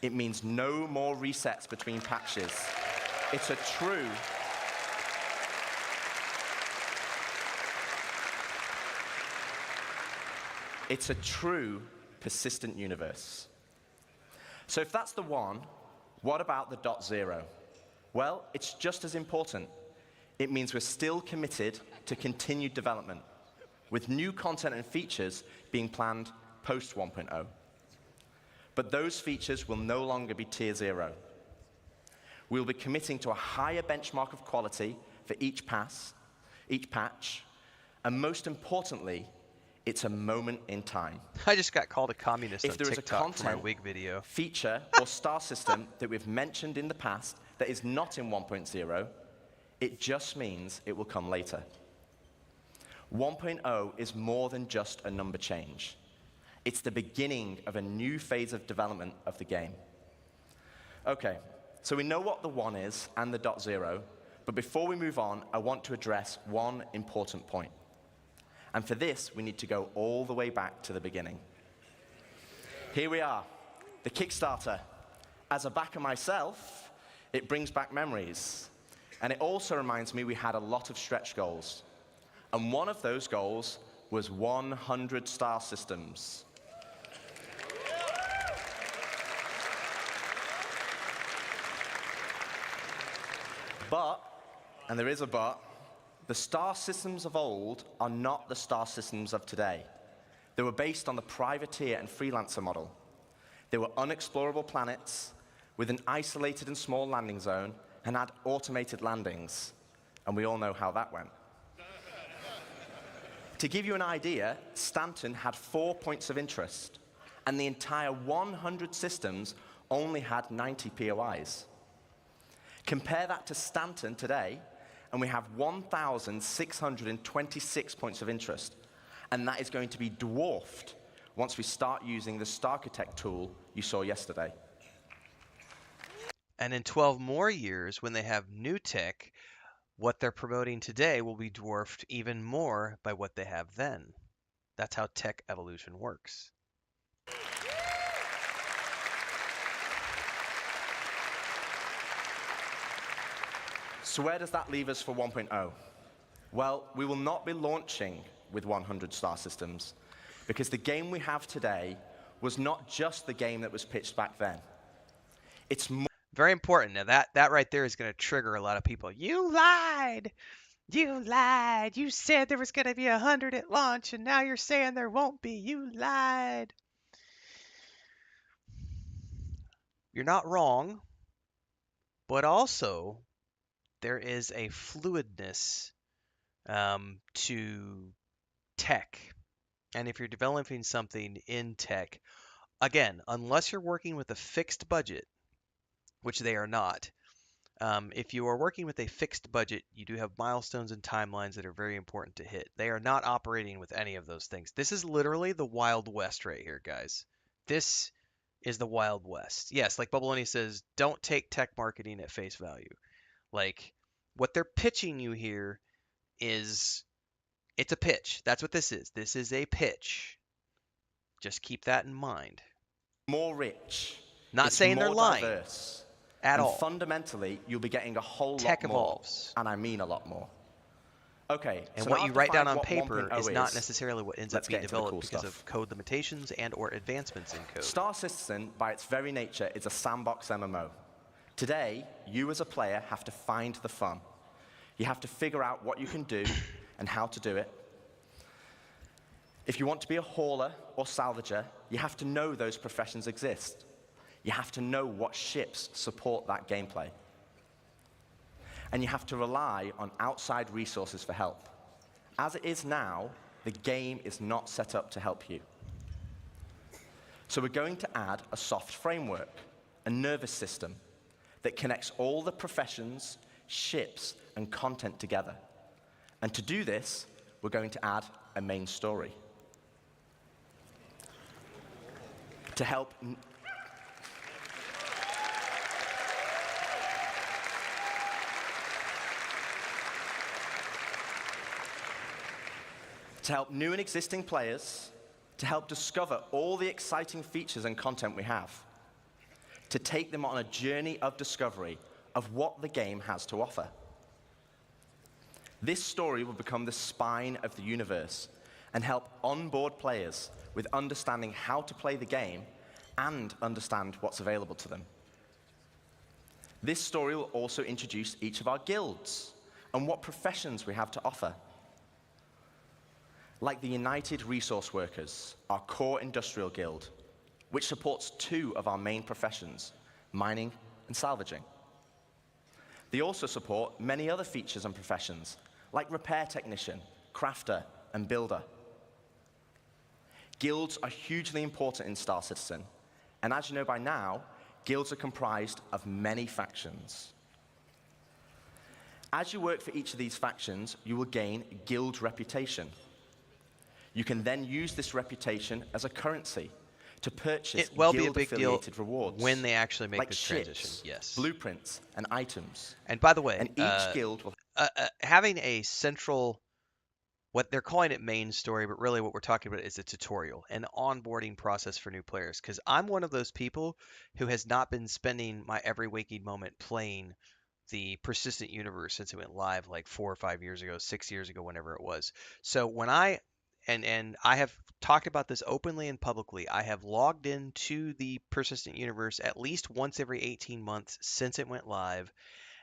it means no more resets between patches. It's a true persistent universe. So if that's the one, what about the .0? Well, it's just as important. It means we're still committed to continued development, with new content and features being planned post 1.0. But those features will no longer be tier 0. We'll be committing to a higher benchmark of quality for each patch, and most importantly, it's a moment in time. I just got called a communist If on there is a TikTok for my content wig video. feature or star system that we've mentioned in the past that is not in 1.0, it just means it will come later. 1.0 is more than just a number change. It's the beginning of a new phase of development of the game. Okay, so we know what the 1 is and the .0, but before we move on, I want to address one important point. And for this, we need to go all the way back to the beginning. Here we are, the Kickstarter. As a backer myself, it brings back memories. And it also reminds me we had a lot of stretch goals. And one of those goals was 100 star systems. But, and there is a but, the star systems of old are not the star systems of today. They were based on the privateer and freelancer model. They were unexplorable planets with an isolated and small landing zone and had automated landings. And we all know how that went. To give you an idea, Stanton had 4 points of interest, and the entire 100 systems only had 90 POIs. Compare that to Stanton today, and we have 1,626 points of interest. And that is going to be dwarfed once we start using the Starchitect tool you saw yesterday. And in 12 more years, when they have new tech, what they're promoting today will be dwarfed even more by what they have then. That's how tech evolution works. So where does that leave us for 1.0? Well, we will not be launching with 100 star systems, because the game we have today was not just the game that was pitched back then. It's more. Very important. Now that right there is going to trigger a lot of people. You lied! You lied! You said there was going to be 100 at launch, and now you're saying there won't be. You lied! You're not wrong, but also there is a fluidness to tech. And if you're developing something in tech, again, unless you're working with a fixed budget, which they are not, if you are working with a fixed budget, you do have milestones and timelines that are very important to hit. They are not operating with any of those things. This is literally the Wild West right here, guys. This is the Wild West. Yes, like Bubbaloni says, don't take tech marketing at face value. Like, what they're pitching you here is It's a pitch. That's what this is. This is a pitch. Just keep that in mind. More rich. Not it's saying more they're lying diverse, at and all. fundamentally, you'll be getting a whole Tech lot more. evolves. And I mean a lot more. Okay, And so what now you I've write down defined on what paper 1.0 is not necessarily what ends up Let's being get into the developed cool because stuff. of code limitations and or advancements in code. Star Citizen, by its very nature, is a sandbox MMO. Today, you as a player have to find the fun. You have to figure out what you can do and how to do it. If you want to be a hauler or salvager, you have to know those professions exist. You have to know what ships support that gameplay. And you have to rely on outside resources for help. As it is now, the game is not set up to help you. So we're going to add a soft framework, a nervous system, that connects all the professions, ships, and content together. And to do this, we're going to add a main story. To help new and existing players, to help discover all the exciting features and content we have, to take them on a journey of discovery of what the game has to offer. This story will become the spine of the universe and help onboard players with understanding how to play the game and understand what's available to them. This story will also introduce each of our guilds and what professions we have to offer. Like the United Resource Workers, our core industrial guild, which supports 2 of our main professions, mining and salvaging. They also support many other features and professions, like repair technician, crafter, and builder. Guilds are hugely important in Star Citizen, and as you know by now, guilds are comprised of many factions. As you work for each of these factions, you will gain guild reputation. You can then use this reputation as a currency to purchase It will be a big deal guild-affiliated rewards when they actually make like this ships, transition. Yes. blueprints, and items. And by the way, And each guild will having a central, what they're calling it main story, but really what we're talking about is a tutorial, an onboarding process for new players. Because I'm one of those people who has not been spending my every waking moment playing the persistent universe since it went live like 4 or 5 years ago, 6 years ago, whenever it was. So when I have talked about this openly and publicly, I have logged into the persistent universe at least once every 18 months since it went live.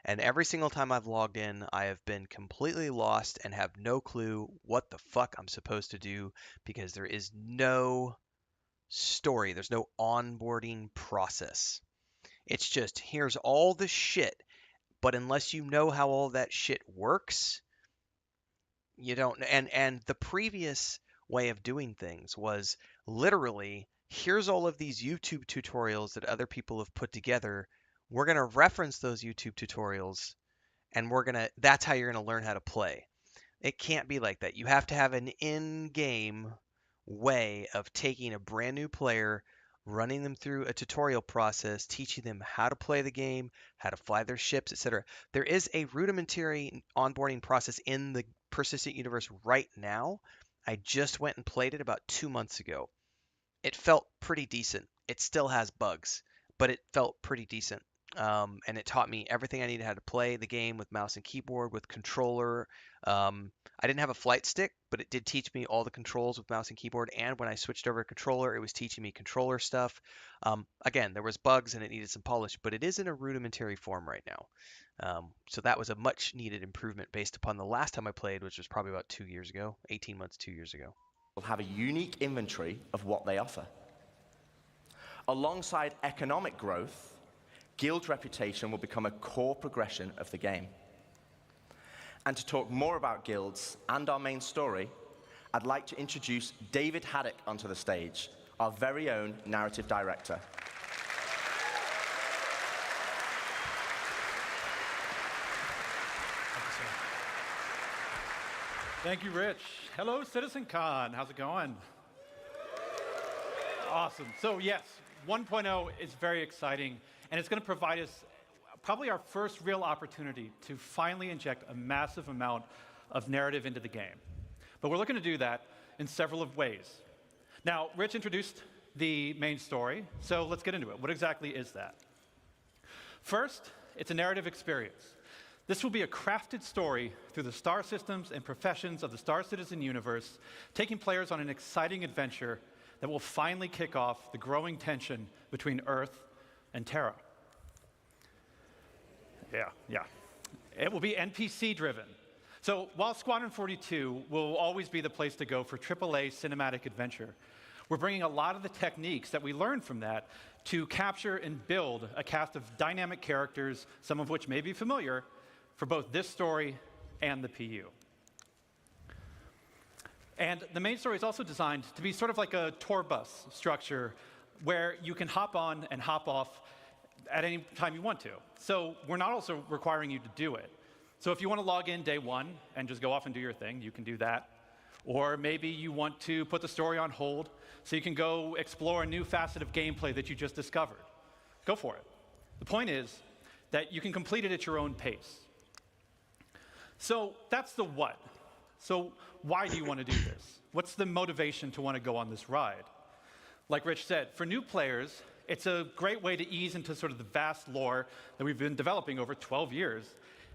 And every single time I've logged in, I have been completely lost and have no clue what the fuck I'm supposed to do because there is no story. There's no onboarding process. It's just, here's all the shit, but unless you know how all that shit works, you don't. And the previous way of doing things was literally, here's all of these YouTube tutorials that other people have put together. We're going to reference those YouTube tutorials and that's how you're going to learn how to play. It can't be like that. You have to have an in-game way of taking a brand new player, running them through a tutorial process, teaching them how to play the game, how to fly their ships, etc. There is a rudimentary onboarding process in the persistent universe right now. I just went and played it about 2 months ago. It felt pretty decent. It still has bugs, but it felt pretty decent. And it taught me everything I needed how to play the game with mouse and keyboard, with controller. I didn't have a flight stick, but it did teach me all the controls with mouse and keyboard. And when I switched over to controller, it was teaching me controller stuff. Again, there was bugs and it needed some polish, but it is in a rudimentary form right now. So that was a much needed improvement based upon the last time I played, which was probably about 2 years ago, 18 months, 2 years ago. will have a unique inventory of what they offer. Alongside economic growth, guild reputation will become a core progression of the game. And to talk more about guilds and our main story, I'd like to introduce David Haddock onto the stage, our very own narrative director. Thank you, Rich. Hello, CitizenCon. How's it going? Awesome. So yes, 1.0 is very exciting, and it's going to provide us probably our first real opportunity to finally inject a massive amount of narrative into the game. But we're looking to do that in several of ways. Now, Rich introduced the main story, so let's get into it. What exactly is that? First, it's a narrative experience. This will be a crafted story through the star systems and professions of the Star Citizen universe, taking players on an exciting adventure that will finally kick off the growing tension between Earth and Terra. Yeah. It will be NPC-driven. So while Squadron 42 will always be the place to go for AAA cinematic adventure, we're bringing a lot of the techniques that we learned from that to capture and build a cast of dynamic characters, some of which may be familiar, for both this story and the PU. And the main story is also designed to be sort of like a tour bus structure where you can hop on and hop off at any time you want to. So we're not also requiring you to do it. So if you want to log in day one and just go off and do your thing, you can do that. Or maybe you want to put the story on hold so you can go explore a new facet of gameplay that you just discovered. Go for it. The point is that you can complete it at your own pace. So that's the what. So why do you want to do this? What's the motivation to want to go on this ride? Like Rich said, for new players, it's a great way to ease into sort of the vast lore that we've been developing over 12 years,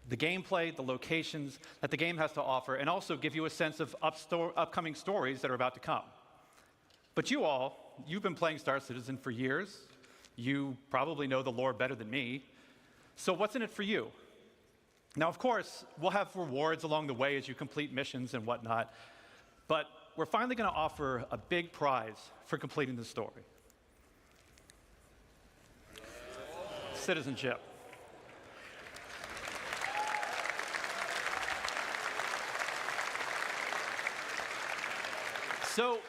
the gameplay, the locations that the game has to offer, and also give you a sense of upcoming stories that are about to come. But you've been playing Star Citizen for years. You probably know the lore better than me. So what's in it for you? Now, of course, we'll have rewards along the way as you complete missions and whatnot, but we're finally going to offer a big prize for completing the story. Citizenship. So,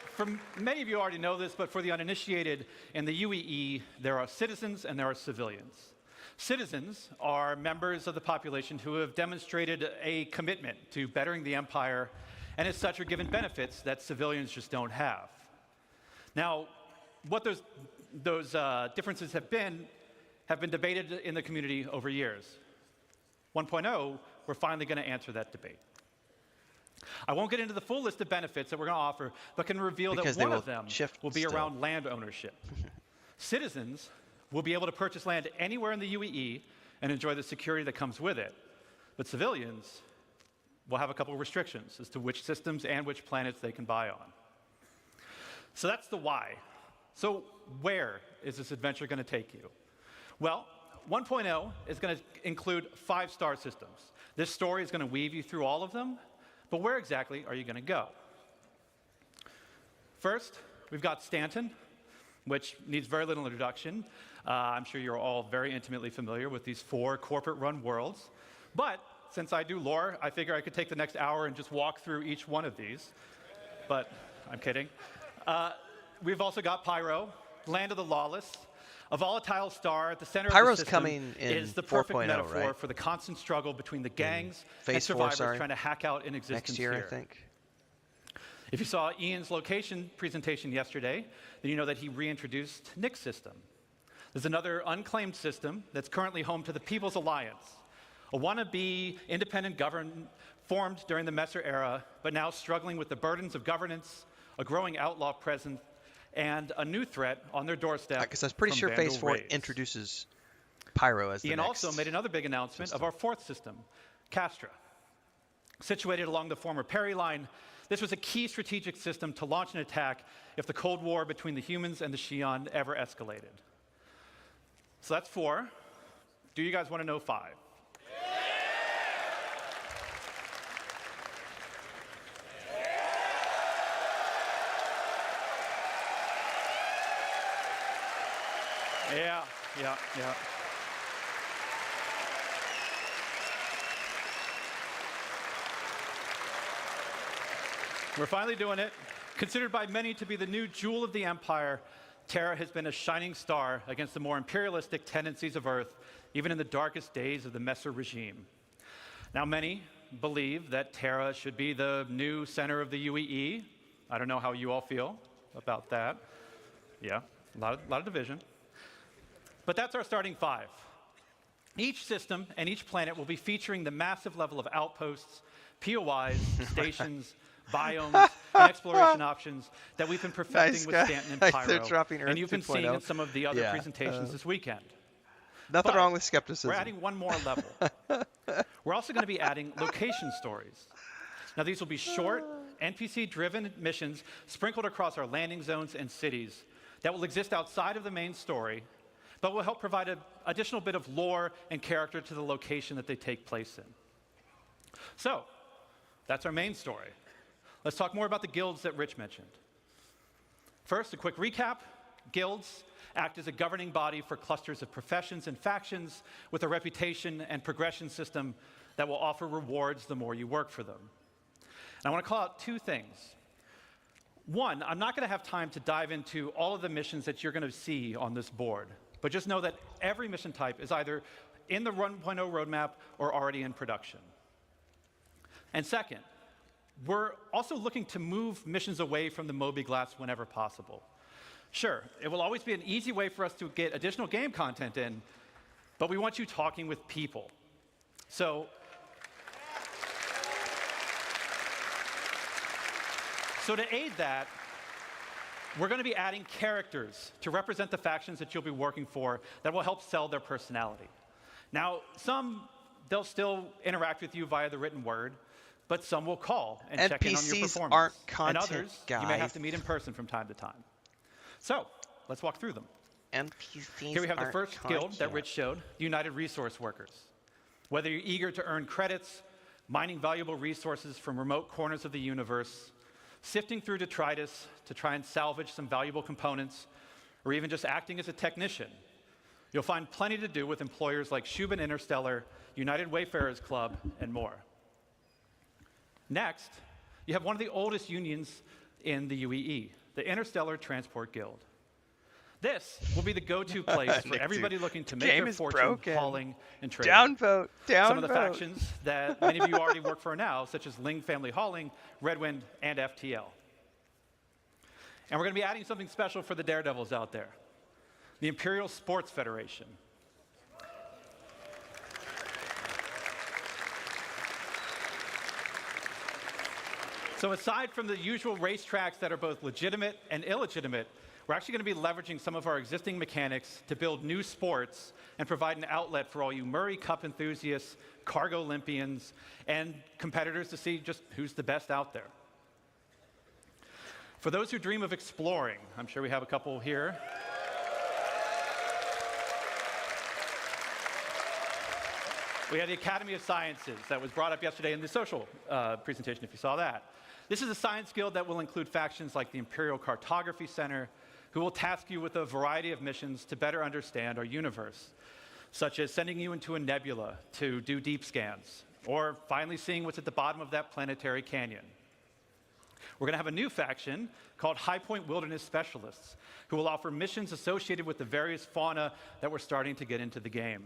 many of you already know this, but for the uninitiated, in the UEE, there are citizens and there are civilians. Citizens are members of the population who have demonstrated a commitment to bettering the Empire, and as such are given benefits that civilians just don't have. Now, what those differences have been debated in the community over years. 1.0, we're finally going to answer that debate. I won't get into the full list of benefits that we're going to offer, but can reveal that one of them will be around land ownership. Citizens will be able to purchase land anywhere in the UEE and enjoy the security that comes with it. But civilians will have a couple of restrictions as to which systems and which planets they can buy on. So that's the why. So where is this adventure going to take you? Well, 1.0 is going to include 5 star systems. This story is going to weave you through all of them, but where exactly are you going to go? First, we've got Stanton, which needs very little introduction. I'm sure you're all very intimately familiar with these 4 corporate-run worlds. But since I do lore, I figure I could take the next hour and just walk through each one of these. But I'm kidding. We've also got Pyro, Land of the Lawless, a volatile star at the center of the system is the perfect metaphor right? for the constant struggle between the gangs and Phase survivors 4, trying to hack out an existence next year, here. I think. If you saw Ian's location presentation yesterday, then you know that he reintroduced Nick's system. There's another unclaimed system that's currently home to the People's Alliance, a wannabe independent government formed during the Messer era, but now struggling with the burdens of governance, a growing outlaw presence, and a new threat on their doorstep. Because I'm pretty sure Phase 4 introduces Pyro as the Ian next also made another big announcement of our 4th system, Castra. Situated along the former Perry line, this was a key strategic system to launch an attack if the Cold War between the humans and the Xi'an ever escalated. So that's 4. Do you guys want to know 5? Yeah. We're finally doing it. Considered by many to be the new jewel of the Empire, Terra has been a shining star against the more imperialistic tendencies of Earth, even in the darkest days of the Messer regime. Now, many believe that Terra should be the new center of the UEE. I don't know how you all feel about that. Yeah, a lot of division. But that's our starting 5. Each system and each planet will be featuring the massive level of outposts, POIs, stations, biomes, and exploration options that we've been perfecting Nice with guy. Stanton and Like Pyro, they're dropping Earth and you've been seeing 2.0. in some of the other Yeah, presentations this weekend. Nothing But wrong with skepticism. we're adding one more level. We're also going to be adding location stories. Now, these will be short, NPC-driven missions sprinkled across our landing zones and cities that will exist outside of the main story, but will help provide an additional bit of lore and character to the location that they take place in. So, that's our main story. Let's talk more about the guilds that Rich mentioned. First, a quick recap. Guilds act as a governing body for clusters of professions and factions with a reputation and progression system that will offer rewards the more you work for them. And I want to call out two things. One, I'm not going to have time to dive into all of the missions that you're going to see on this board, but just know that every mission type is either in the 1.0 roadmap or already in production. And second, we're also looking to move missions away from the Moby Glass whenever possible. Sure, it will always be an easy way for us to get additional game content in, but we want you talking with people. So to aid that, we're going to be adding characters to represent the factions that you'll be working for that will help sell their personality. Now, some, they'll still interact with you via the written word, but some will call and check in on your NPCs performance. aren't content, and others, guys. you may have to meet in person from time to time. So, let's walk through them. NPCs Here we have the aren't first guild that content. Rich showed, the United Resource Workers. Whether you're eager to earn credits, mining valuable resources from remote corners of the universe, sifting through detritus to try and salvage some valuable components, or even just acting as a technician, you'll find plenty to do with employers like Shubin Interstellar, United Wayfarers Club, and more. Next, you have one of the oldest unions in the UEE, the Interstellar Transport Guild. This will be the go-to place for everybody looking to make game their is fortune broken. hauling and trading. Downvote. Downvote. Some of the factions that many of you already work for now, such as Ling Family Hauling, Redwind, and FTL. And we're going to be adding something special for the daredevils out there, the Imperial Sports Federation. So aside from the usual racetracks that are both legitimate and illegitimate, we're actually going to be leveraging some of our existing mechanics to build new sports and provide an outlet for all you Murray Cup enthusiasts, Cargo Olympians, and competitors to see just who's the best out there. For those who dream of exploring, I'm sure we have a couple here. We have the Academy of Sciences that was brought up yesterday in the social presentation, if you saw that. This is a science guild that will include factions like the Imperial Cartography Center, who will task you with a variety of missions to better understand our universe, such as sending you into a nebula to do deep scans, or finally seeing what's at the bottom of that planetary canyon. We're going to have a new faction called High Point Wilderness Specialists, who will offer missions associated with the various fauna that we're starting to get into the game,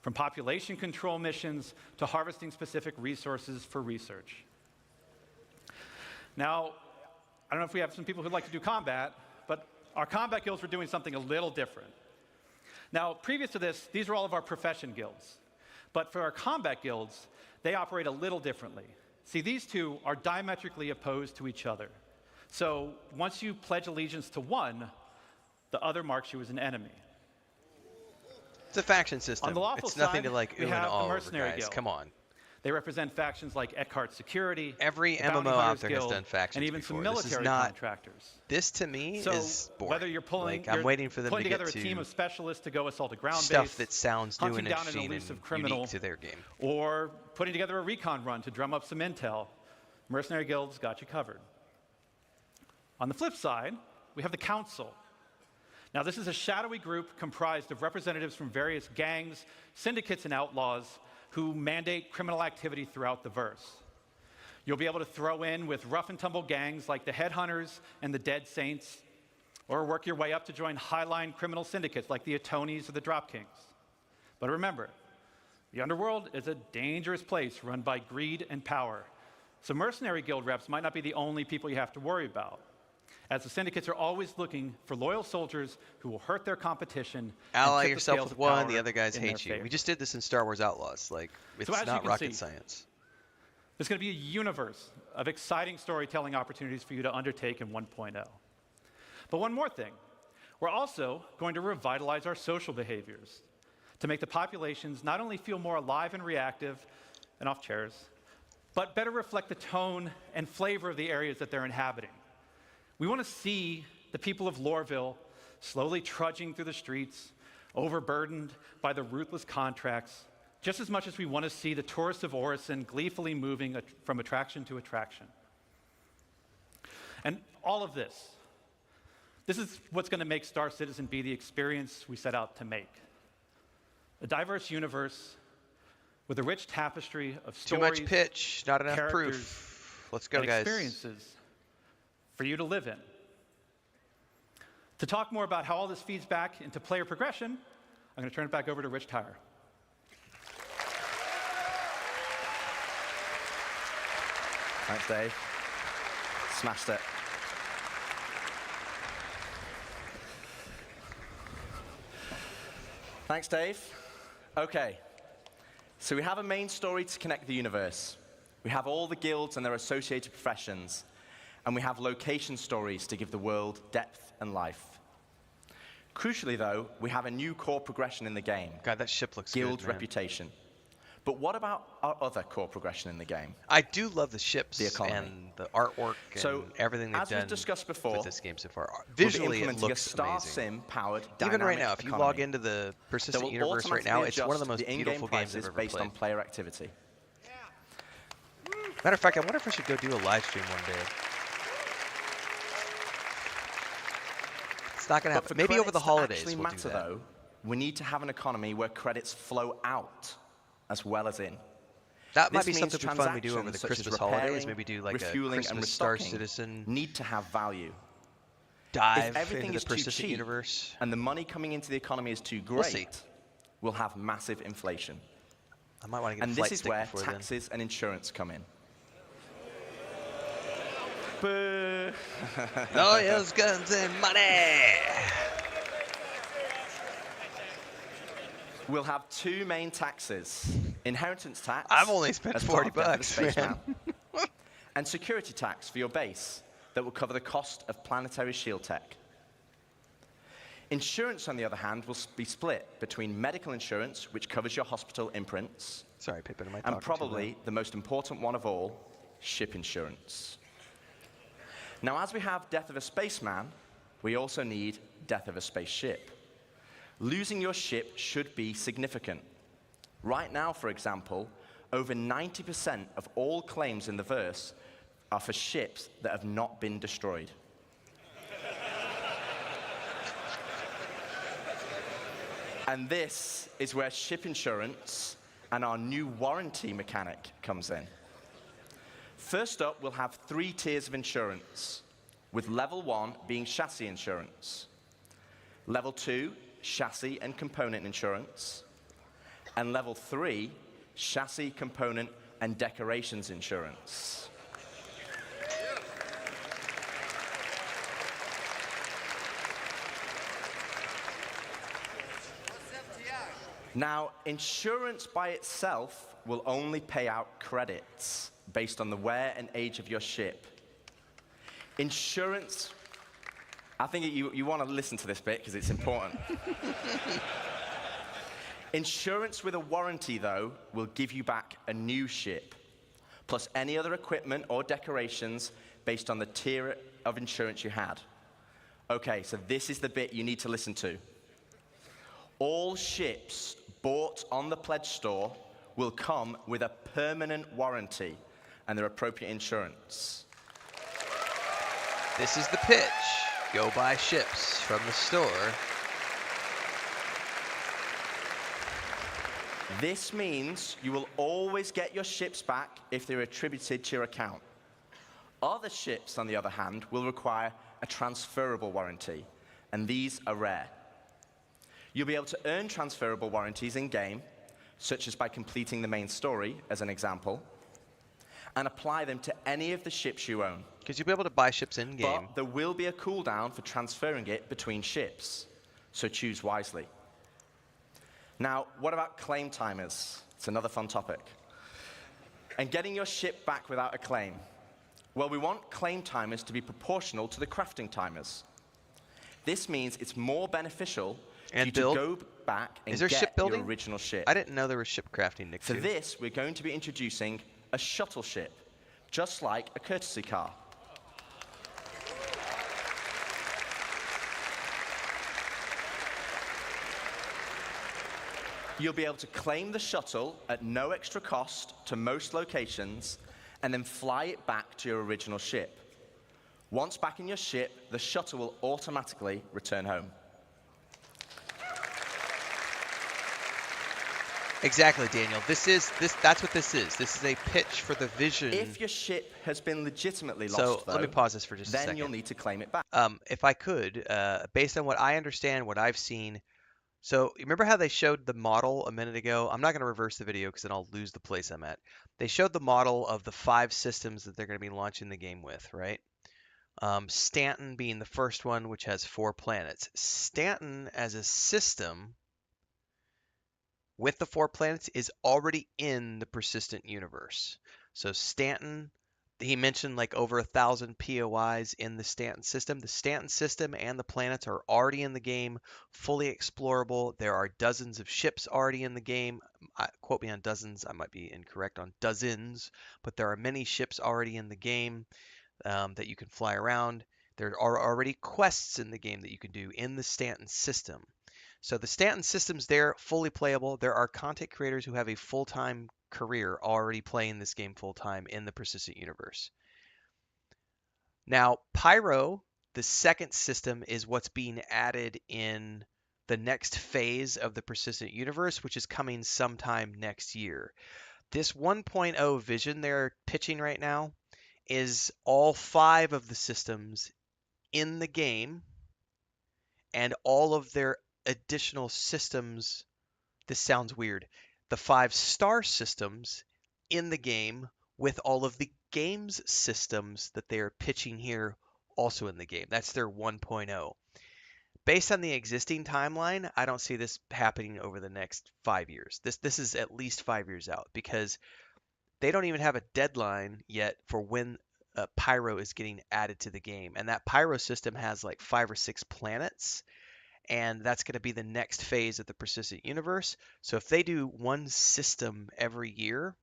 from population control missions to harvesting specific resources for research. Now, I don't know if we have some people who'd like to do combat, but our combat guilds were doing something a little different. Now, previous to this, these were all of our profession guilds. But for our combat guilds, they operate a little differently. See, these two are diametrically opposed to each other. So once you pledge allegiance to one, the other marks you as an enemy. It's a faction system. On the lawful it's nothing side, to like we ooh and have the all over, Mercenary guys. Guild. Come on. They represent factions like Eckhart Security, Every the Bounty MMO out Hunters there has Guild, done factions and even before. some This is military not- contractors. This to me So is boring. whether you're pulling, like, I'm waiting for them pulling to together get a to team of specialists to go assault a ground stuff base, that sounds new hunting and down an interesting and elusive criminal, unique to their game. or putting together a recon run to drum up some intel, Mercenary Guilds got you covered. On the flip side, we have the Council. Now, this is a shadowy group comprised of representatives from various gangs, syndicates, and outlaws who mandate criminal activity throughout the verse. You'll be able to throw in with rough and tumble gangs like the Headhunters and the Dead Saints, or work your way up to join highline criminal syndicates like the Atonis or the Drop Kings. But remember, the underworld is a dangerous place run by greed and power. So Mercenary Guild reps might not be the only people you have to worry about, as the syndicates are always looking for loyal soldiers who will hurt their competition. Ally and tip the yourself scales with of one, power the other guys in their hate you. favor. We just did this in Star Wars Outlaws. Like, it's as you not can rocket see, science. There's going to be a universe of exciting storytelling opportunities for you to undertake in 1.0. But one more thing. We're also going to revitalize our social behaviors to make the populations not only feel more alive and reactive and off chairs, but better reflect the tone and flavor of the areas that they're inhabiting. We want to see the people of Loreville slowly trudging through the streets, overburdened by the ruthless contracts, just as much as we want to see the tourists of Orison gleefully moving from attraction to attraction. And all of this is what's going to make Star Citizen be the experience we set out to make. A diverse universe with a rich tapestry of stories, Too much pitch, not enough characters, proof. Let's go, and guys. experiences for you to live in. To talk more about how all this feeds back into player progression, I'm going to turn it back over to Rich Tyre. Thanks, Dave. Smashed it. Thanks, Dave. Okay, so we have a main story to connect the universe. We have all the guilds and their associated professions, and we have location stories to give the world depth and life. Crucially, though, we have a new core progression in the game. God, that ship looks Guild good, man. reputation. But what about our other core progression in the game? I do love the ships The economy. and the artwork and So, everything they've as we've done discussed before, with this game so far. We'll be Visually, it implementing looks a star amazing. sim-powered Even right dynamic now, if you economy log into the that persistent will universe right now, automatically it's one of the adjust most the in-game beautiful games I've prices ever based played. on player activity. Matter of fact, I wonder if I should go do a live stream one day. It's not going to But happen. for Maybe over the credits to holidays actually we'll matter, do that. though, we need to have an economy where credits flow out as well as in. That might be This means something fun we do over the transactions such as Christmas holidays. repairing, Maybe do like a refueling, and Christmas Star restocking Citizen need to have value. dive If everything into is the too persistent cheap universe. and the money coming into the economy is too We'll see. great, we'll have massive inflation. I might want to get And a flight this is stick where before then. taxes and insurance come in. Boo. Lawyers, guns, and money. We'll have two main taxes. Inheritance tax. I've only spent as part 40 of Death of the bucks, Spaceman, man. and security tax for your base that will cover the cost of planetary shield tech. Insurance, on the other hand, will be split between medical insurance, which covers your hospital imprints, Sorry, Pippin, am I and talking too probably loud? the most important one of all, ship insurance. Now, as we have Death of a Spaceman, we also need Death of a Spaceship. Losing your ship should be significant. Right now, for example, over 90% of all claims in the verse are for ships that have not been destroyed. And this is where ship insurance and our new warranty mechanic comes in. First up, we'll have 3 tiers of insurance, with level 1 being chassis insurance, level 2, chassis and component insurance, and level 3, chassis, component, and decorations insurance. Now, insurance by itself will only pay out credits based on the wear and age of your ship. Insurance, I think you want to listen to this bit because it's important. Insurance with a warranty, though, will give you back a new ship, plus any other equipment or decorations based on the tier of insurance you had. Okay, so this is the bit you need to listen to. All ships bought on the pledge store will come with a permanent warranty and their appropriate insurance. This is the pitch. Go buy ships from the store. This means you will always get your ships back if they're attributed to your account. Other ships, on the other hand, will require a transferable warranty, and these are rare. You'll be able to earn transferable warranties in-game, such as by completing the main story, as an example, and apply them to any of the ships you own. Because you'll be able to buy ships in-game. But there will be a cooldown for transferring it between ships, so choose wisely. Now, what about claim timers? It's another fun topic. And getting your ship back without a claim. Well, we want claim timers to be proportional to the crafting timers. This means it's more beneficial for you to go back and get your original ship. I didn't know there was ship crafting, Nick. For this, we're going to be introducing a shuttle ship, just like a courtesy car. You'll be able to claim the shuttle at no extra cost to most locations, and then fly it back to your original ship. Once back in your ship, the shuttle will automatically return home. Exactly, Daniel. That's what this is. This is a pitch for the vision. If your ship has been legitimately lost, so let me pause this for just a second. Then you'll need to claim it back. If I could, based on what I understand, what I've seen. So remember how they showed the model a minute ago? I'm not going to reverse the video because then I'll lose the place I'm at. They showed the model of the 5 systems that they're going to be launching the game with, right? Stanton being the first one, which has 4 planets. Stanton as a system with the 4 planets is already in the persistent universe. So Stanton, he mentioned like over 1,000 POIs in the Stanton system. The Stanton system and the planets are already in the game, fully explorable. There are dozens of ships already in the game. Quote me on dozens. I might be incorrect on dozens, but there are many ships already in the game that you can fly around. There are already quests in the game that you can do in the Stanton system. So the Stanton system's there, fully playable. There are content creators who have a full-time career already playing this game full-time in the persistent universe. Now, Pyro, the second system, is what's being added in the next phase of the persistent universe, which is coming sometime next year. This 1.0 vision they're pitching right now is all 5 of the systems in the game and all of their additional systems. This sounds weird. The 5 star systems in the game with all of the games systems that they are pitching here also in the game. That's their 1.0. Based on the existing timeline, I don't see this happening over the next 5 years. This is at least 5 years out because they don't even have a deadline yet for when Pyro is getting added to the game. And that Pyro system has like 5 or 6 planets. And that's going to be the next phase of the persistent universe. So if they do 1 system every year,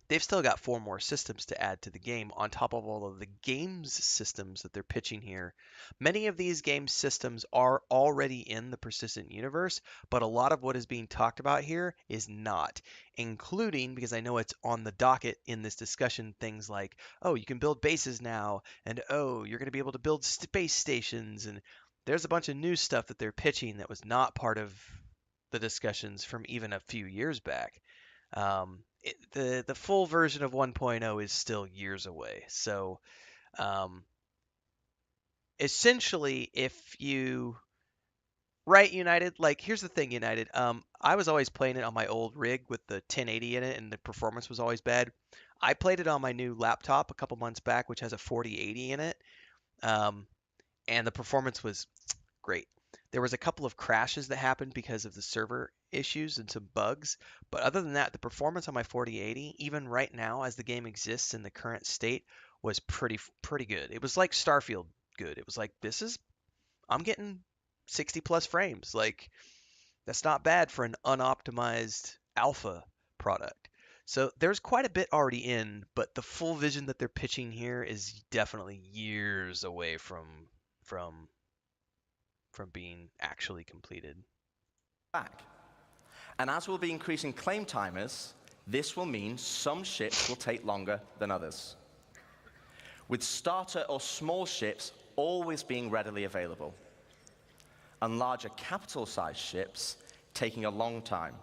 they've still got 4 more systems to add to the game on top of all of the games systems that they're pitching here. Many of these game systems are already in the persistent universe, but a lot of what is being talked about here is not, including, because I know it's on the docket in this discussion, things like, oh, you can build bases now, and oh, you're going to be able to build space stations, and there's a bunch of new stuff that they're pitching that was not part of the discussions from even a few years back. The full version of 1.0 is still years away. So essentially, if you... Right, United? Like, here's the thing, United. I was always playing it on my old rig with the 1080 in it, and the performance was always bad. I played it on my new laptop a couple months back, which has a 4080 in it. And the performance was great. There was a couple of crashes that happened because of the server issues and some bugs, but other than that, the performance on my 4080, even right now as the game exists in the current state, was pretty good. It was like Starfield good. It was like, I'm getting 60 plus frames. Like, that's not bad for an unoptimized alpha product. So there's quite a bit already in, but the full vision that they're pitching here is definitely years away from being actually completed. Back. And as we'll be increasing claim timers, this will mean some ships will take longer than others, with starter or small ships always being readily available, and larger capital-sized ships taking a long time.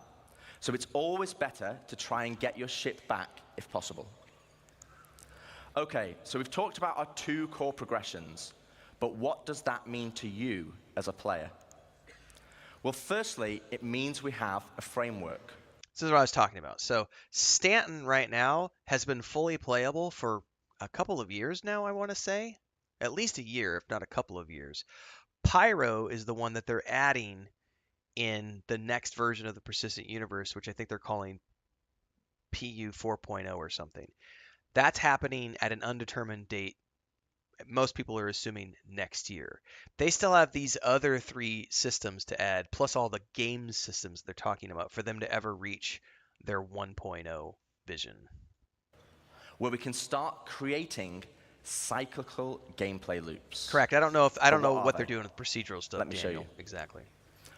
So it's always better to try and get your ship back if possible. Okay, so we've talked about our 2 core progressions. But what does that mean to you as a player? Well, firstly, it means we have a framework. This is what I was talking about. So Stanton right now has been fully playable for a couple of years now, I want to say. At least a year, if not a couple of years. Pyro is the one that they're adding in the next version of the persistent universe, which I think they're calling PU 4.0 or something. That's happening at an undetermined date. Most people are assuming next year. They still have these other 3 systems to add, plus all the game systems they're talking about for them to ever reach their 1.0 vision. Where we can start creating cyclical gameplay loops. Correct. I don't know what they're they? doing with procedural stuff. Let me show Daniel. you. Exactly.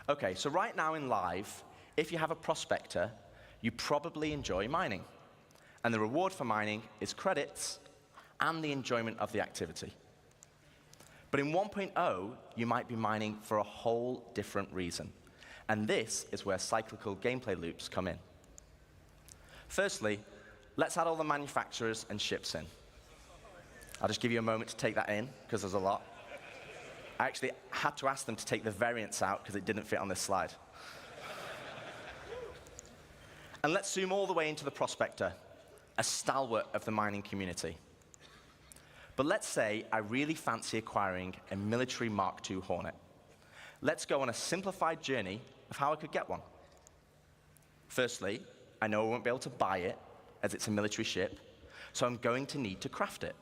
Okay, so right now in live, if you have a prospector, you probably enjoy mining. And the reward for mining is credits and the enjoyment of the activity. But in 1.0, you might be mining for a whole different reason. And this is where cyclical gameplay loops come in. Firstly, let's add all the manufacturers and ships in. I'll just give you a moment to take that in, because there's a lot. I actually had to ask them to take the variants out, because it didn't fit on this slide. And let's zoom all the way into the prospector, a stalwart of the mining community. But let's say I really fancy acquiring a military Mark II Hornet. Let's go on a simplified journey of how I could get one. Firstly, I know I won't be able to buy it, as it's a military ship, so I'm going to need to craft it.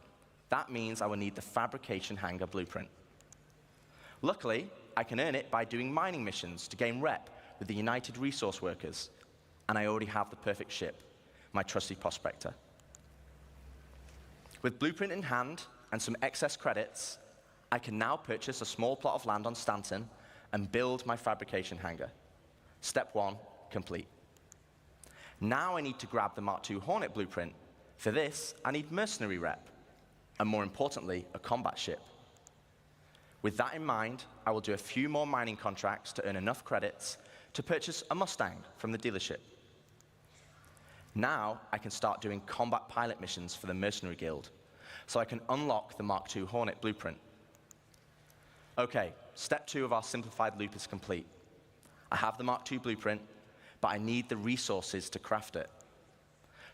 That means I will need the fabrication hangar blueprint. Luckily, I can earn it by doing mining missions to gain rep with the United Resource Workers, and I already have the perfect ship, my trusty prospector. With blueprint in hand and some excess credits, I can now purchase a small plot of land on Stanton and build my fabrication hangar. Step 1, complete. Now I need to grab the Mark II Hornet blueprint. For this, I need mercenary rep, and more importantly, a combat ship. With that in mind, I will do a few more mining contracts to earn enough credits to purchase a Mustang from the dealership. Now I can start doing combat pilot missions for the Mercenary Guild, so I can unlock the Mark II Hornet blueprint. Okay, step 2 of our simplified loop is complete. I have the Mark II blueprint, but I need the resources to craft it.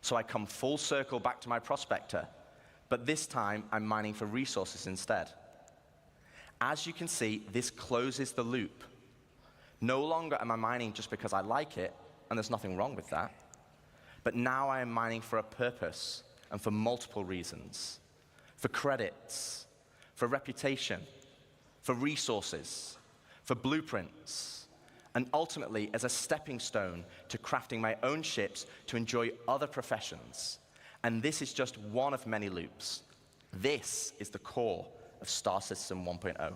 So I come full circle back to my prospector, but this time I'm mining for resources instead. As you can see, this closes the loop. No longer am I mining just because I like it, and there's nothing wrong with that. But now I am mining for a purpose and for multiple reasons. For credits, for reputation, for resources, for blueprints, and ultimately as a stepping stone to crafting my own ships to enjoy other professions. And this is just one of many loops. This is the core of Star Citizen 1.0.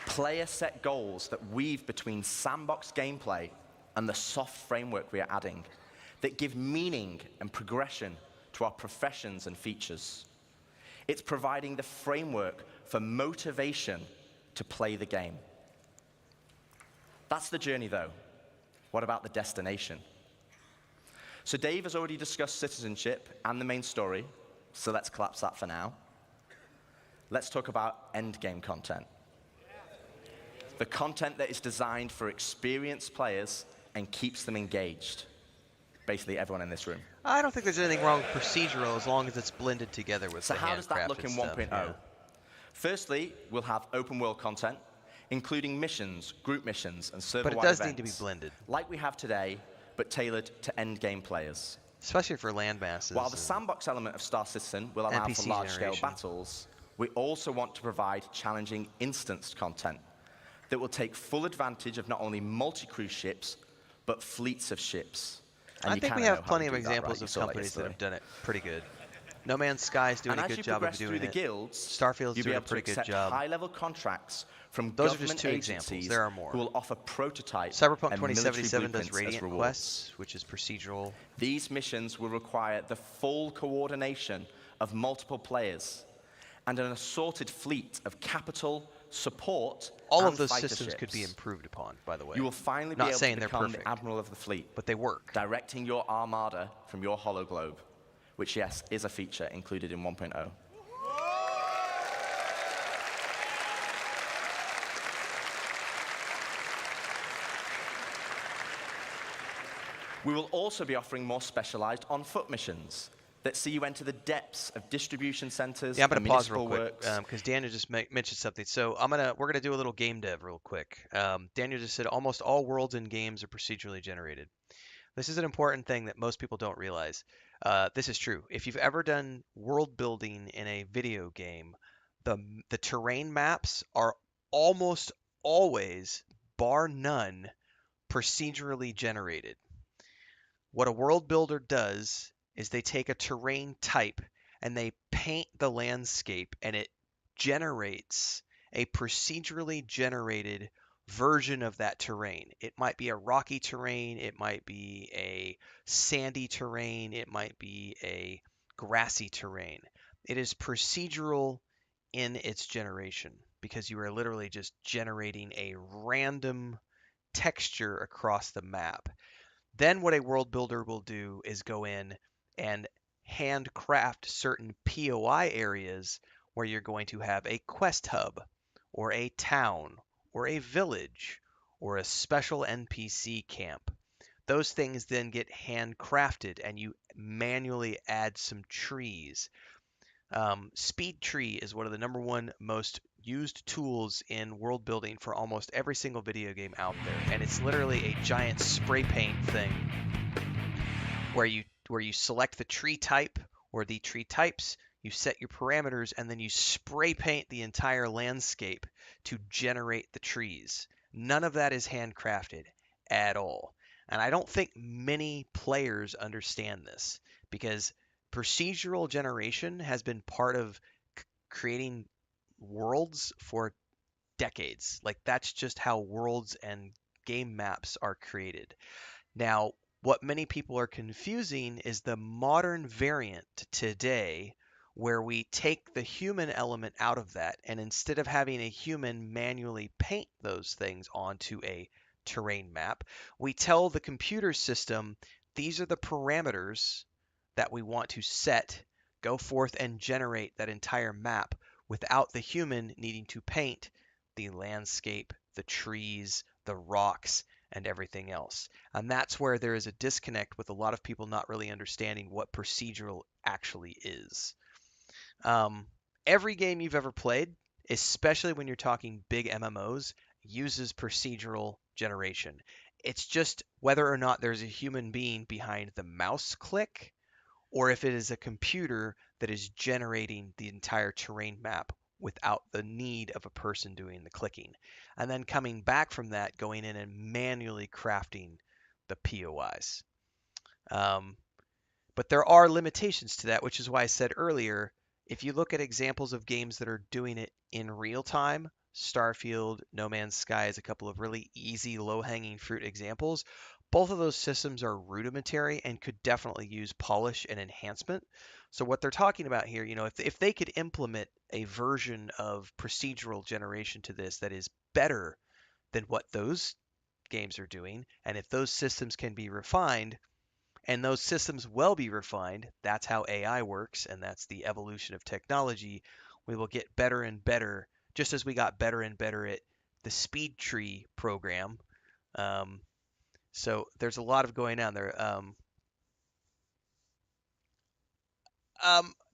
Player set goals that weave between sandbox gameplay and the soft framework we are adding that give meaning and progression to our professions and features. It's providing the framework for motivation to play the game. That's the journey, though. What about the destination? So Dave has already discussed citizenship and the main story, so let's collapse that for now. Let's talk about endgame content. The content that is designed for experienced players and keeps them engaged. Basically everyone in this room. I don't think there's anything wrong with procedural as long as it's blended together with So the how does that look in handcrafted 1.0? stuff, yeah. Firstly, we'll have open world content, including missions, group missions, and server-wide But it does events, need to be blended. like we have today, but tailored to endgame players. Especially for land masses. While the and sandbox element of Star Citizen will allow NPC for large-scale generation. battles, we also want to provide challenging instanced content that will take full advantage of not only multi-crew ships, but fleets of ships. And I you think we kinda know have how plenty to of do that, right? examples You of saw that companies that have yesterday. done it pretty good. No Man's Sky is doing And a as good you job of progress doing through the it. guilds, Starfield's you'll be doing a able to pretty good accept job. high-level contracts from Those are government just 2 examples. agencies There are more. who will offer prototype Cyberpunk and military 2077 does blueprints as Radiant rewards. Quests, which is procedural. These missions will require the full coordination of multiple players and an assorted fleet of capital, support, All and of those fighter systems could be ships. improved upon, by the way. You will finally be Not able saying to they're become perfect, the admiral of the fleet, but they work. directing your armada from your hologlobe, which, yes, is a feature included in 1.0. We will also be offering more specialized on-foot missions, that see you enter the depths of distribution centers Yeah, I'm and gonna pause municipal real quick works. because Daniel just mentioned something. So we're gonna do a little game dev real quick. Daniel just said almost all worlds in games are procedurally generated. This is an important thing that most people don't realize. This is true. If you've ever done world building in a video game, the terrain maps are almost always, bar none, procedurally generated. What a world builder does is they take a terrain type and they paint the landscape and it generates a procedurally generated version of that terrain. It might be a rocky terrain, it might be a sandy terrain, it might be a grassy terrain. It is procedural in its generation because you are literally just generating a random texture across the map. Then what a world builder will do is go in and handcraft certain POI areas where you're going to have a quest hub or a town or a village or a special NPC camp. Those things then get handcrafted and you manually add some trees. Speed tree is one of the #1 most used tools in world building for almost every single video game out there, and it's literally a giant spray paint thing where you select the tree type or the tree types, you set your parameters, and then you spray paint the entire landscape to generate the trees. None of that is handcrafted at all, and I don't think many players understand this because procedural generation has been part of creating worlds for decades. Like that's just how worlds and game maps are created. Now, what many people are confusing is the modern variant today where we take the human element out of that and instead of having a human manually paint those things onto a terrain map, we tell the computer system these are the parameters that we want to set, go forth and generate that entire map without the human needing to paint the landscape, the trees, the rocks, and everything else. And that's where there is a disconnect with a lot of people not really understanding what procedural actually is. Every game you've ever played, especially when you're talking big MMOs, uses procedural generation. It's just whether or not there's a human being behind the mouse click or if it is a computer that is generating the entire terrain map without the need of a person doing the clicking. And then coming back from that, going in and manually crafting the POIs. But there are limitations to that, which is why I said earlier, if you look at examples of games that are doing it in real time, Starfield, No Man's Sky is a couple of really easy, low-hanging fruit examples. Both of those systems are rudimentary and could definitely use polish and enhancement. So what they're talking about here, if they could implement a version of procedural generation to this that is better than what those games are doing, and if those systems can be refined, and those systems will be refined, that's how AI works, and that's the evolution of technology, we will get better and better, just as we got better and better at the speed tree program. So there's a lot of going on there.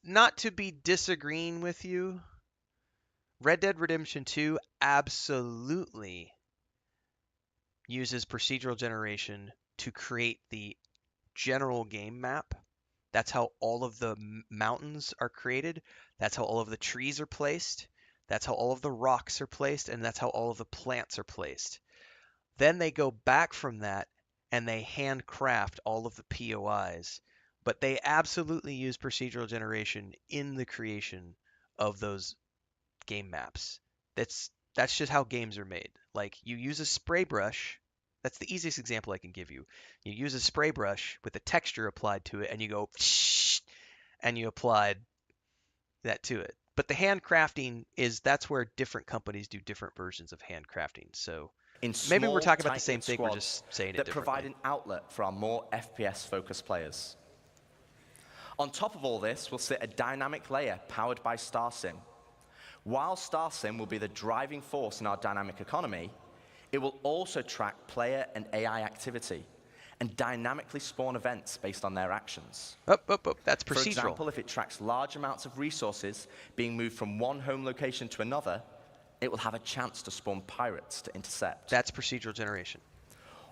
Not to be disagreeing with you, Red Dead Redemption 2 absolutely uses procedural generation to create the general game map. That's how all of the mountains are created. That's how all of the trees are placed. That's how all of the rocks are placed. And that's how all of the plants are placed. Then they go back from that and they handcraft all of the POIs. But they absolutely use procedural generation in the creation of those game maps. That's just how games are made. Like you use a spray brush. That's the easiest example I can give you. You use a spray brush with a texture applied to it and you go and you applied that to it. But the handcrafting that's where different companies do different versions of handcrafting. So In maybe we're small, talking about the same tight-knit thing, we're squads just saying it that differently. provide an outlet for our more FPS-focused players. On top of all this will sit a dynamic layer powered by StarSim. While StarSim will be the driving force in our dynamic economy, it will also track player and AI activity and dynamically spawn events based on their actions. That's procedural. For example, if it tracks large amounts of resources being moved from one home location to another, it will have a chance to spawn pirates to intercept. That's procedural generation.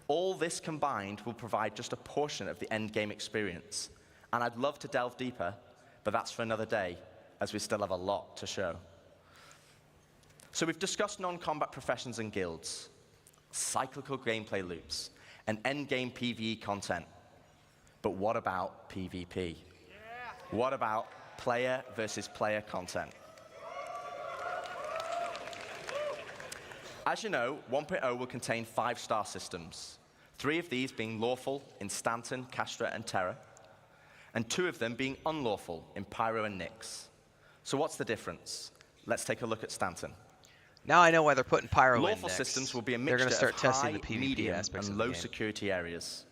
All this combined will provide just a portion of the endgame experience. And I'd love to delve deeper, but that's for another day, as we still have a lot to show. So we've discussed non-combat professions and guilds, cyclical gameplay loops, and endgame PvE content. But what about PvP? What about player versus player content? As you know, 1.0 will contain 5 star systems, 3 of these being lawful in Stanton, Castra, and Terra, and 2 of them being unlawful in Pyro and Nyx. So what's the difference? Let's take a look at Stanton. Now I know why they're putting Pyro in Lawful next. systems will be a They're mixture gonna start of testing high, the PvP medium, aspects and of the low game. security areas.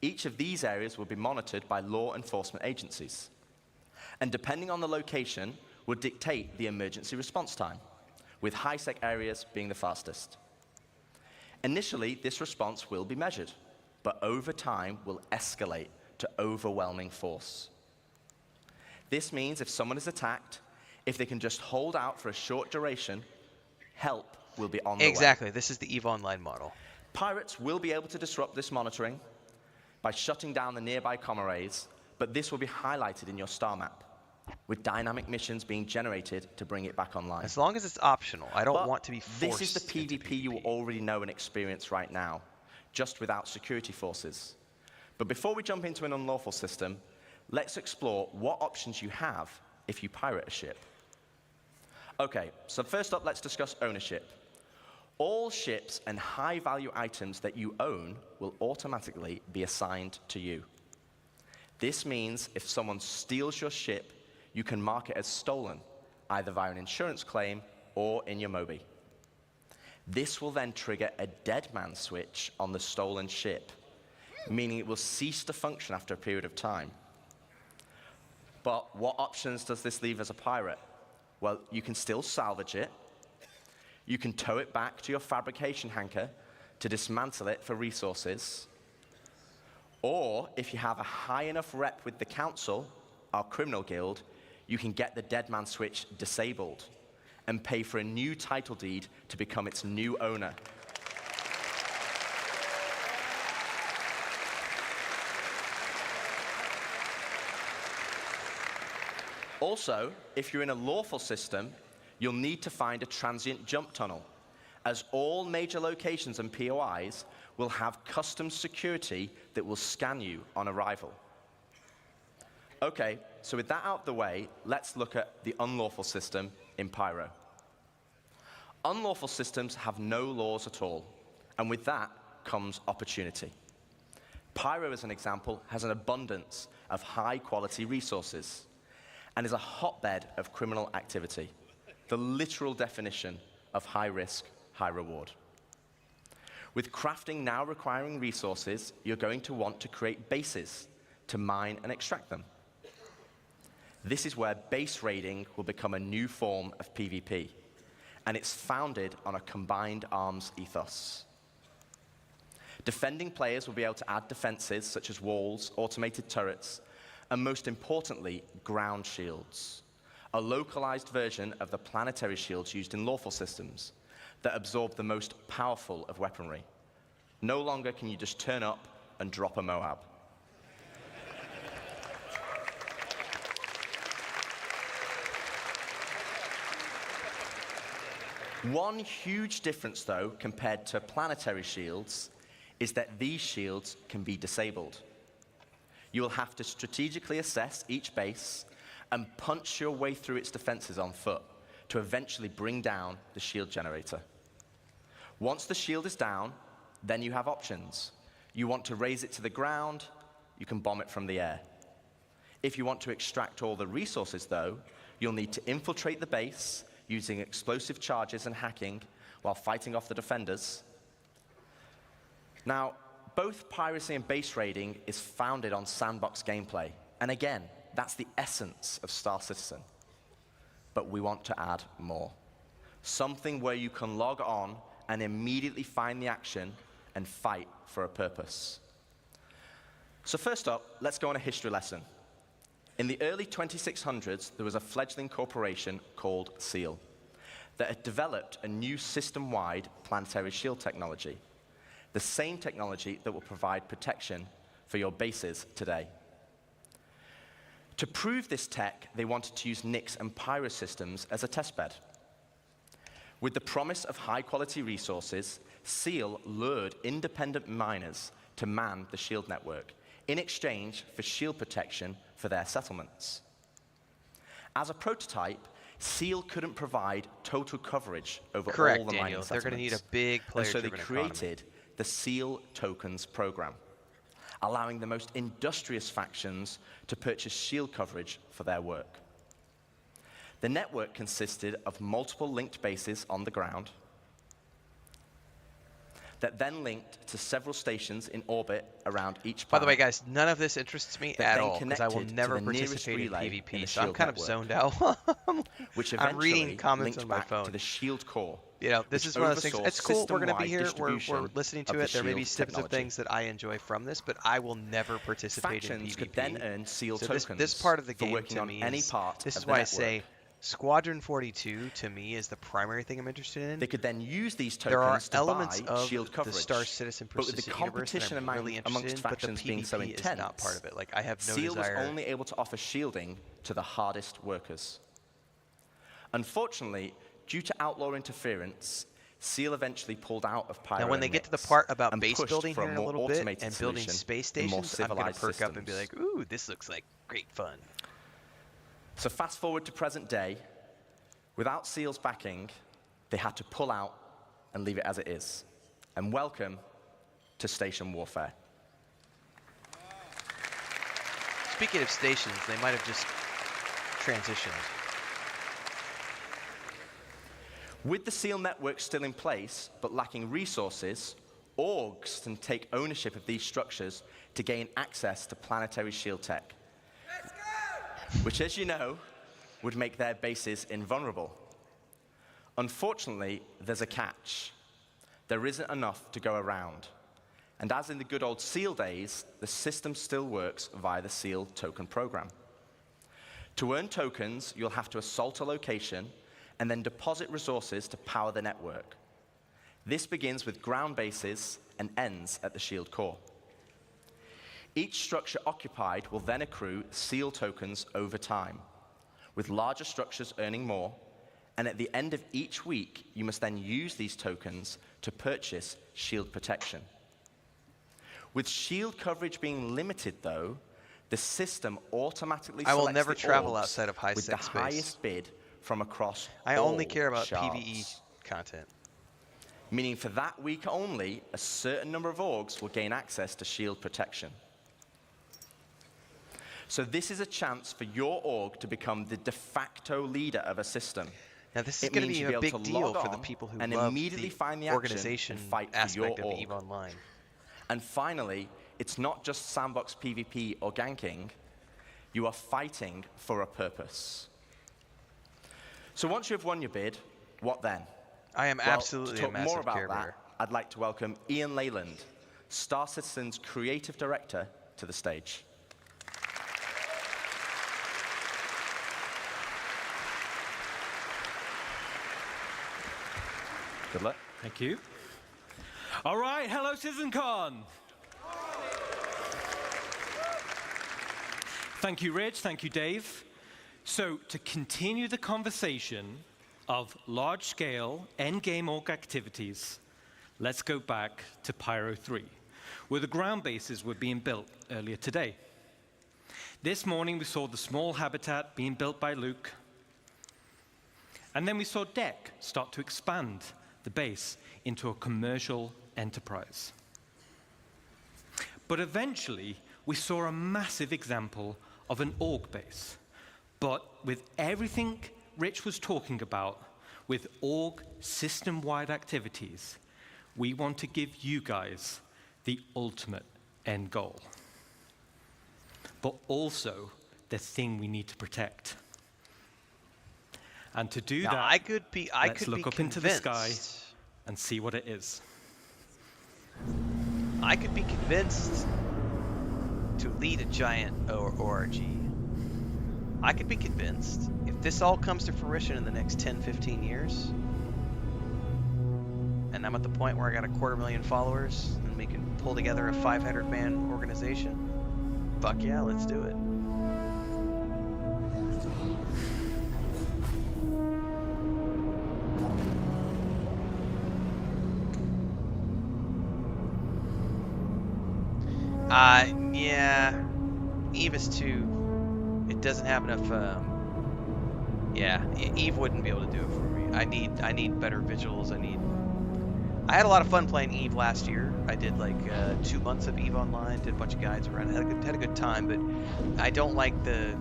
Each of these areas will be monitored by law enforcement agencies. And depending on the location, will dictate the emergency response time, with high-sec areas being the fastest. Initially, this response will be measured, but over time will escalate to overwhelming force. This means if someone is attacked, if they can just hold out for a short duration, help will be on the way. Exactly. This is the EVE Online model. Pirates will be able to disrupt this monitoring by shutting down the nearby comm arrays, but this will be highlighted in your star map, with dynamic missions being generated to bring it back online. As long as it's optional. I don't But want to be forced. this is the into PvP you already know and experience right now, just without security forces. But before we jump into an unlawful system, let's explore what options you have if you pirate a ship. Okay, so first up, let's discuss ownership. All ships and high-value items that you own will automatically be assigned to you. This means if someone steals your ship, you can mark it as stolen, either via an insurance claim or in your Mobi. This will then trigger a dead man switch on the stolen ship, meaning it will cease to function after a period of time. But what options does this leave as a pirate? Well, you can still salvage it. You can tow it back to your fabrication hangar to dismantle it for resources. Or, if you have a high enough rep with the council, our criminal guild, you can get the dead man switch disabled and pay for a new title deed to become its new owner. Also, if you're in a lawful system, you'll need to find a transient jump tunnel, as all major locations and POIs will have custom security that will scan you on arrival. Okay, so with that out of the way, let's look at the unlawful system in Pyro. Unlawful systems have no laws at all, and with that comes opportunity. Pyro, as an example, has an abundance of high-quality resources and is a hotbed of criminal activity, the literal definition of high risk, high reward. With crafting now requiring resources, you're going to want to create bases to mine and extract them. This is where base raiding will become a new form of PvP, and it's founded on a combined arms ethos. Defending players will be able to add defenses such as walls, automated turrets, and most importantly, ground shields, a localized version of the planetary shields used in lawful systems that absorb the most powerful of weaponry. No longer can you just turn up and drop a Moab. One huge difference, though, compared to planetary shields, is that these shields can be disabled. You will have to strategically assess each base and punch your way through its defenses on foot to eventually bring down the shield generator. Once the shield is down, then you have options. You want to raise it to the ground, you can bomb it from the air. If you want to extract all the resources, though, you'll need to infiltrate the base using explosive charges and hacking while fighting off the defenders. Now, both piracy and base raiding is founded on sandbox gameplay. And again, that's the essence of Star Citizen. But we want to add more. Something where you can log on and immediately find the action and fight for a purpose. So first up, let's go on a history lesson. In the early 2600s, there was a fledgling corporation called SEAL that had developed a new system-wide planetary shield technology, the same technology that will provide protection for your bases today. To prove this tech, they wanted to use Nyx and Pyro systems as a testbed. With the promise of high-quality resources, SEAL lured independent miners to man the shield network in exchange for shield protection for their settlements. As a prototype, SEAL couldn't provide total coverage over all the mining settlements. They're going to need a big player-driven economy. So they created the SEAL Tokens program, allowing the most industrious factions to purchase shield coverage for their work. The network consisted of multiple linked bases on the ground that then linked to several stations in orbit around each planet. By the way, guys, none of this interests me at all, because I will never participate in PvP, so I'm kind of zoned out. Which I'm reading comments on my phone. To the shield core. You know, this is one of those things. It's cool. We're going to be here. We're listening to it. There may be snippets of things that I enjoy from this, but I will never participate in PvP. Could then earn SEAL tokens this part of the game working to on me any part this of is the why network. I say Squadron 42 to me is the primary thing I'm interested in. They could then use these there are tokens to elements buy of shield coverage. the Star Citizen persistent but with the competition universe that I'm really interested amongst in, but the factions being so PvP intense, is not part of it. Like, I have no SEAL desire. was only able to offer shielding to the hardest workers. Unfortunately, due to outlaw interference, SEAL eventually pulled out of Pyro. Now, when they and get to the Nyx part about and base pushed building for here in a more little bit automated and building solution space in more stations, I'm going to civilized perk up and be systems. like, ooh, this looks like great fun. So fast forward to present day. Without SEAL's backing, they had to pull out and leave it as it is. And welcome to station warfare. Speaking of stations, they might have just transitioned. With the SEAL network still in place, but lacking resources, orgs can take ownership of these structures to gain access to planetary shield tech. Which, as you know, would make their bases invulnerable. Unfortunately, there's a catch. There isn't enough to go around. And as in the good old SEAL days, the system still works via the SEAL token program. To earn tokens, you'll have to assault a location and then deposit resources to power the network. This begins with ground bases and ends at the shield core. Each structure occupied will then accrue SEAL tokens over time, with larger structures earning more, and at the end of each week, you must then use these tokens to purchase shield protection. With shield coverage being limited, though, the system automatically selects I will never the travel orgs outside of high with the sec space. highest bid from across I all only care about shards. PvE content. Meaning for that week only, a certain number of orgs will gain access to shield protection. So this is a chance for your org to become the de facto leader of a system. Now, this is going to be a big deal for the people who love immediately the find the organization action and fight aspect for your of EVE org. Online. And finally, it's not just sandbox PvP or ganking. You are fighting for a purpose. So once you have won your bid, what then? I am absolutely to talk a massive more about Care Bear. that, I'd like to welcome Ian Leyland, Star Citizen's creative director, to the stage. Good luck. Thank you. All right, hello, CitizenCon. Thank you, Rich. Thank you, Dave. So, to continue the conversation of large-scale endgame org activities, let's go back to Pyro 3, where the ground bases were being built earlier today. This morning, we saw the small habitat being built by Luke, and then we saw Deck start to expand the base into a commercial enterprise. But eventually, we saw a massive example of an org base. But with everything Rich was talking about, with org system-wide activities, we want to give you guys the ultimate end goal. But also the thing we need to protect. And to do Now, that, I could be let's look up into the sky and see what it is. I could be convinced to lead a giant ORG. I could be convinced. If this all comes to fruition in the next 10, 15 years, and I'm at the point where I got 250,000 followers, and we can pull together a 500-man organization, fuck yeah, let's do it. Yeah, Eve is too. It doesn't have enough. Yeah, Eve wouldn't be able to do it for me. I need better visuals. I had a lot of fun playing Eve last year. I did like 2 months of Eve online. Did a bunch of guides around. Had a good time, but I don't like the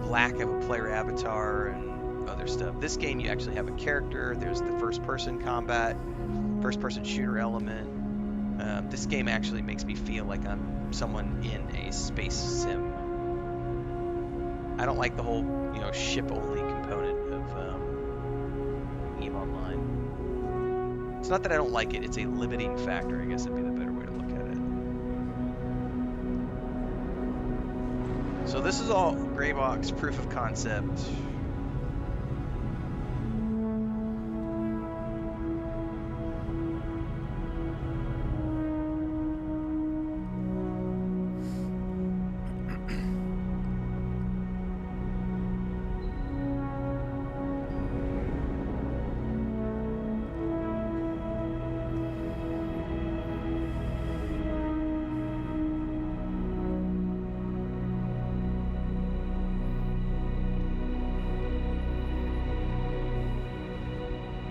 lack of a player avatar and other stuff. This game, you actually have a character. There's the first-person combat, first-person shooter element. This game actually makes me feel like I'm someone in a space sim. I don't like the whole, ship-only component of EVE Online. It's not that I don't like it, it's a limiting factor, I guess would be the better way to look at it. So this is all Greybox proof of concept.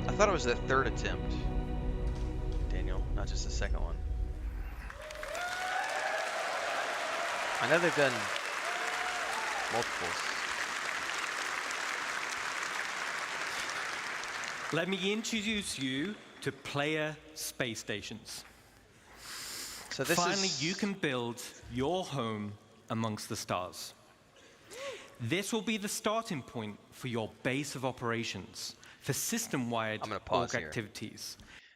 I thought it was the third attempt, Daniel, not just the second one. I know they've done multiples. Let me introduce you to player space stations. So this Finally, is... you can build your home amongst the stars. This will be the starting point for your base of operations for system-wide org activities.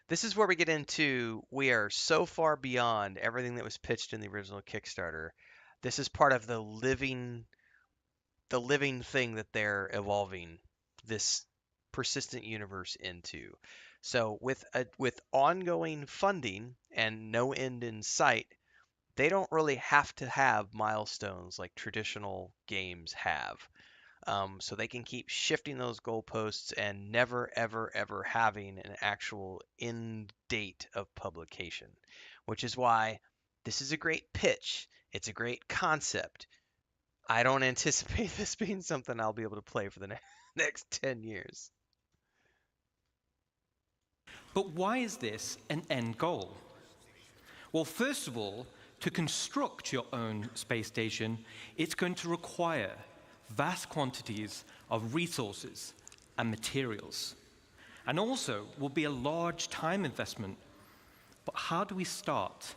This is where we get into, we are so far beyond everything that was pitched in the original Kickstarter. This is part of the living thing that they're evolving this persistent universe into. So with ongoing funding and no end in sight, they don't really have to have milestones like traditional games have. So they can keep shifting those goalposts and never, ever, ever having an actual end date of publication, which is why this is a great pitch. It's a great concept. I don't anticipate this being something I'll be able to play for the next 10 years. But why is this an end goal? Well, first of all, to construct your own space station, it's going to require vast quantities of resources and materials, and also will be a large time investment. But how do we start?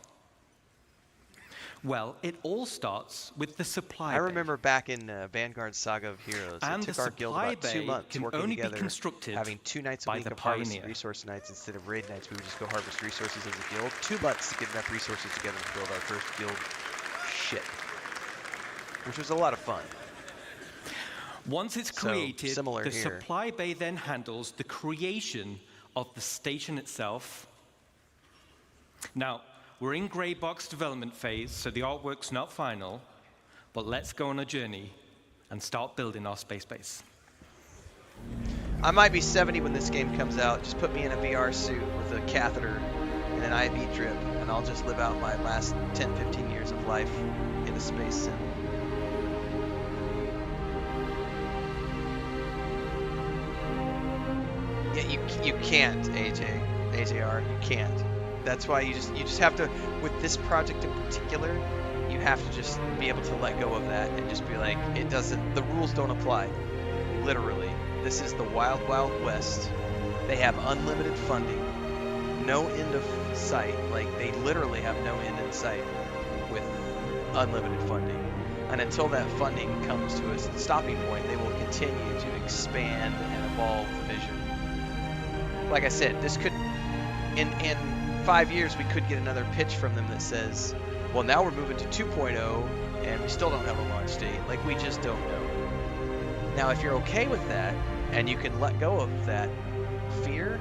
Well, it all starts with the supply bay. I remember back in Vanguard Saga of Heroes, it took our guild about 2 months working together, having 2 nights a week of harvest resource nights instead of raid nights. We would just go harvest resources as a guild. 2 months to get enough resources together to build our first guild ship, which was a lot of fun. Once it's created, the supply bay then handles the creation of the station itself. Now, we're in grey box development phase, so the artwork's not final, but let's go on a journey and start building our space base. I might be 70 when this game comes out. Just put me in a VR suit with a catheter and an IV drip, and I'll just live out my last 10, 15 years of life in a space sim. Yeah, you can't, AJR, you can't. That's why you just have to, with this project in particular, you have to just be able to let go of that and just be like, the rules don't apply. Literally. This is the wild, wild west. They have unlimited funding, no end of sight. Like, they literally have no end in sight with unlimited funding. And until that funding comes to a stopping point, they will continue to expand and evolve the vision. Like I said, this could, in 5 years, we could get another pitch from them that says, well, now we're moving to 2.0, and we still don't have a launch date. Like, we just don't know. Now, if you're okay with that, and you can let go of that fear,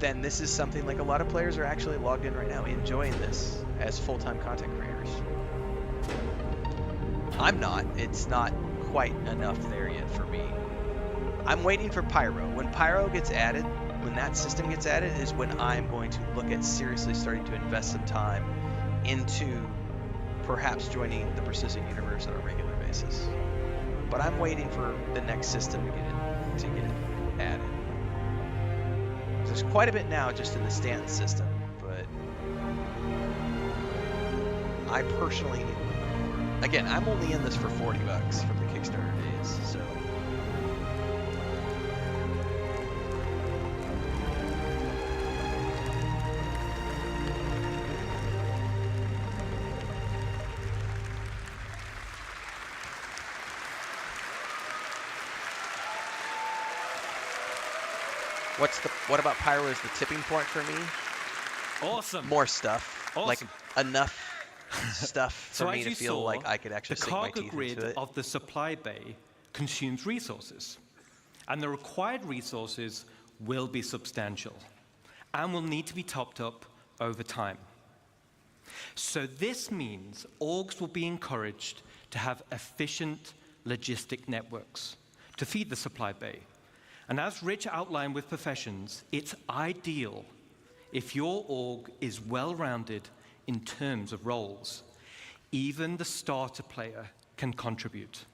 then this is something like a lot of players are actually logged in right now enjoying this as full-time content creators. I'm not. It's not quite enough there yet for me. I'm waiting for Pyro. When Pyro gets added, when that system gets added, is when I'm going to look at seriously starting to invest some time into perhaps joining the persistent universe on a regular basis. But I'm waiting for the next system to get it added. There's quite a bit now just in the Stanton system, but I personally need a little bit more. Again, I'm only in this for $40 from the Kickstarter days, so. What about Pyro is the tipping point for me? Awesome. More stuff. Awesome. Like enough stuff for So me as to you feel saw, like I could actually the sink my cargo teeth grid into it. of the supply bay consumes resources, and the required resources will be substantial and will need to be topped up over time. So this means orgs will be encouraged to have efficient logistic networks to feed the supply bay. And as Rich outlined with professions, it's ideal if your org is well-rounded in terms of roles. Even the starter player can contribute.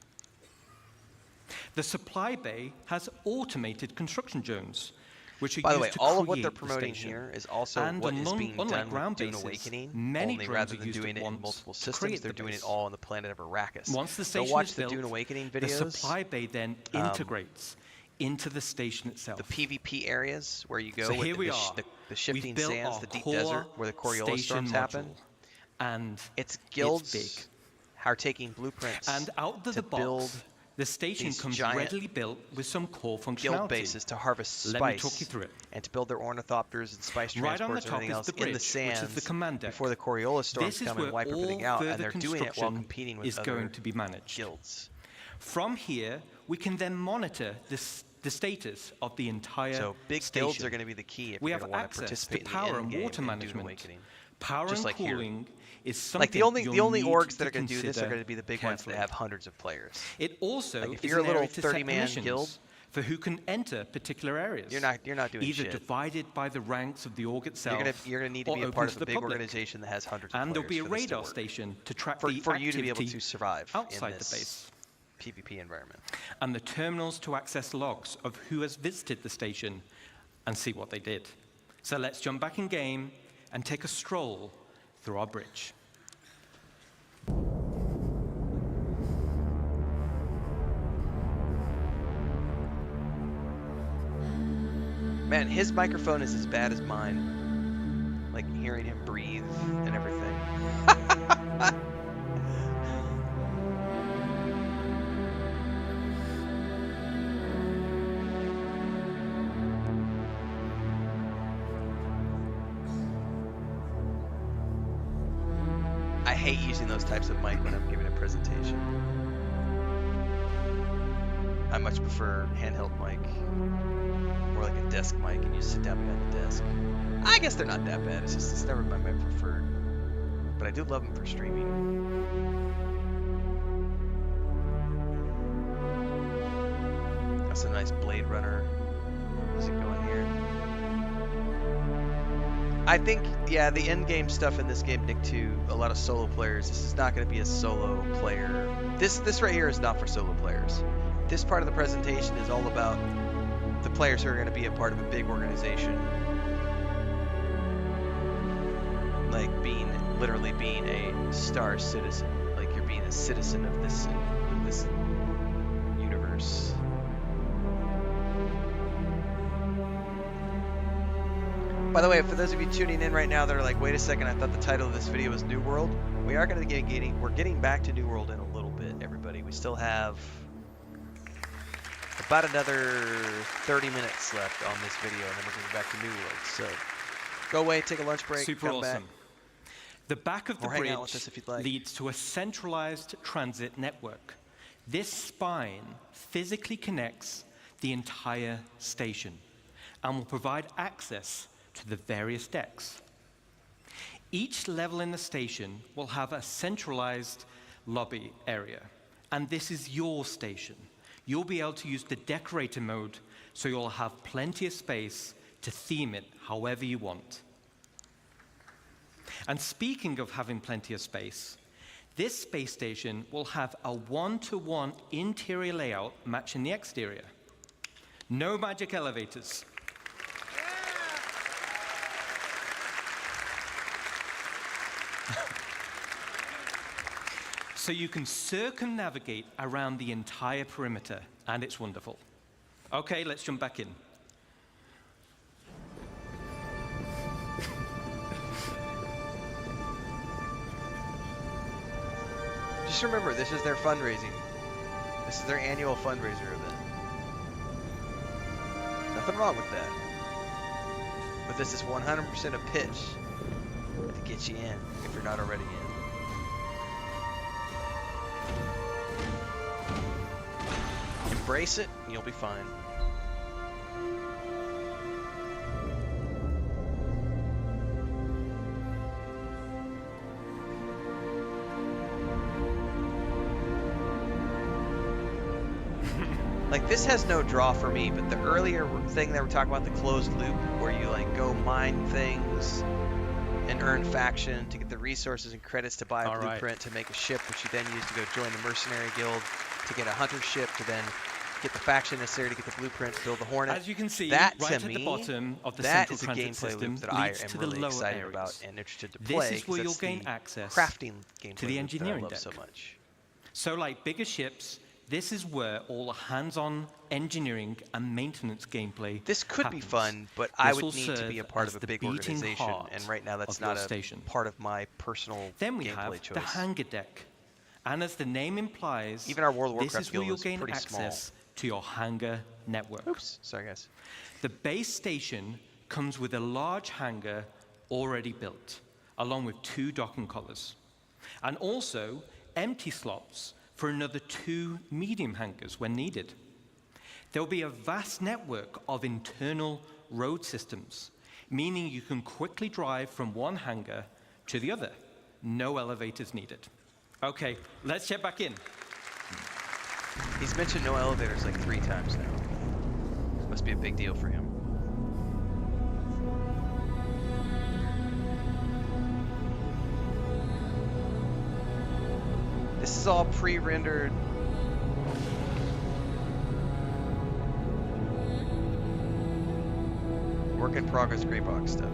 The supply bay has automated construction zones, which are By the used way, to all of what create they're the promoting station. here is also And what is being unlike done ground with Dune bases, Awakening, many only drones rather are than used doing at it in once multiple to systems, create they're the doing it base. all on the planet of Arrakis. Once the Go station watch is the built, Dune Awakening the videos. supply bay then integrates into the station itself. The PvP areas where you go So with here we are. the We've shifting built sands, our the deep core desert where the Coriolis station storms module, happen. and It's guilds big. are taking blueprints And out of to the build box, the station these comes giant readily built with some core functionality. guild bases to harvest Let spice me talk you through it. and to build their ornithopters and spice Right on transports the and top everything is else the in the bridge, which is sands the command deck. before the Coriolis storms This is come where and wipe all everything out, and further they're doing it while construction competing with is other going to be managed. guilds. From here, we can then monitor the status of the entire So big station. guilds are going to be the key if We you're have going to want to access to participate power in the and endgame water in Dune management. Awakening. Power Just and like here. cooling is something Like the only you'll need orgs that to are going to do this are consider going to be the big ones that carefully. have hundreds of players. It also Like, if is you're a an little area to set 30-man permissions guild, for who can enter particular areas. You're not doing either shit. divided by the ranks of the org itself. You're going to need to or be a open part to of a the big public. organization that has hundreds of And players. there'll be a for this to radar work. station to track for the you to be able activity to survive outside in the this base. PvP environment. And the terminals to access logs of who has visited the station and see what they did. So let's jump back in game and take a stroll through our bridge. Man, his microphone is as bad as mine. Like hearing him breathe and everything. I hate using those types of mic when I'm giving a presentation. I much prefer handheld mic. Or like a desk mic and you sit down behind the desk. I guess they're not that bad, it's never been my preferred. But I do love them for streaming. That's a nice Blade Runner music going here. I think, yeah, the endgame stuff in this game, Nick, too, a lot of solo players, this is not going to be a solo player. This right here is not for solo players. This part of the presentation is all about the players who are going to be a part of a big organization, like literally being a star citizen, like you're being a citizen of this universe. By the way, for those of you tuning in right now that are like, wait a second, I thought the title of this video was New World. We're getting back to New World in a little bit, everybody. We still have about another 30 minutes left on this video, and then we're going back to New World. So go away, take a lunch break, Super come awesome. back. The back of the Or hang out with us bridge if you'd like. leads to a centralized transit network. This spine physically connects the entire station and will provide access to the various decks. Each level in the station will have a centralized lobby area, and this is your station. You'll be able to use the decorator mode, so you'll have plenty of space to theme it however you want. And speaking of having plenty of space, this space station will have a one-to-one interior layout matching the exterior. No magic elevators. So you can circumnavigate around the entire perimeter, and it's wonderful. Okay, let's jump back in. Just remember, this is their fundraising. This is their annual fundraiser event. Nothing wrong with that. But this is 100% a pitch to get you in, if you're not already in. Embrace it, and you'll be fine. Like, this has no draw for me, but the earlier thing that we're talking about, the closed loop, where you like go mine things and earn faction to get the resources and credits to buy a blueprint to make a ship, which you then use to go join the mercenary guild to get a hunter ship to then get the faction necessary to get the blueprint, build the Hornet. As you can see, that, right to at me, the bottom of the that central is a transit gameplay system loop that I leads am to the really lower excited areas. about and interested to play. This is where you'll that's gain the access crafting gameplay to the loop engineering that I love deck. so much. So like bigger ships, this is where all the hands-on engineering and maintenance gameplay This could be happens. fun, but I This would will need to be a serve part as of a the big beating organization, heart and right now that's of your not a station. part of my personal Then we gameplay have choice. the hangar deck. And as the name implies, Even our World of this Warcraft is where guild you'll is gain pretty small. access to your hangar network. Oops, sorry guys. The base station comes with a large hangar already built, along with 2 docking collars, and also empty slots for another 2 medium hangars when needed. There will be a vast network of internal road systems, meaning you can quickly drive from one hangar to the other. No elevators needed. Okay, let's check back in. He's mentioned no elevators like 3 times now. Must be a big deal for him. This is all pre-rendered. Work in progress gray box stuff.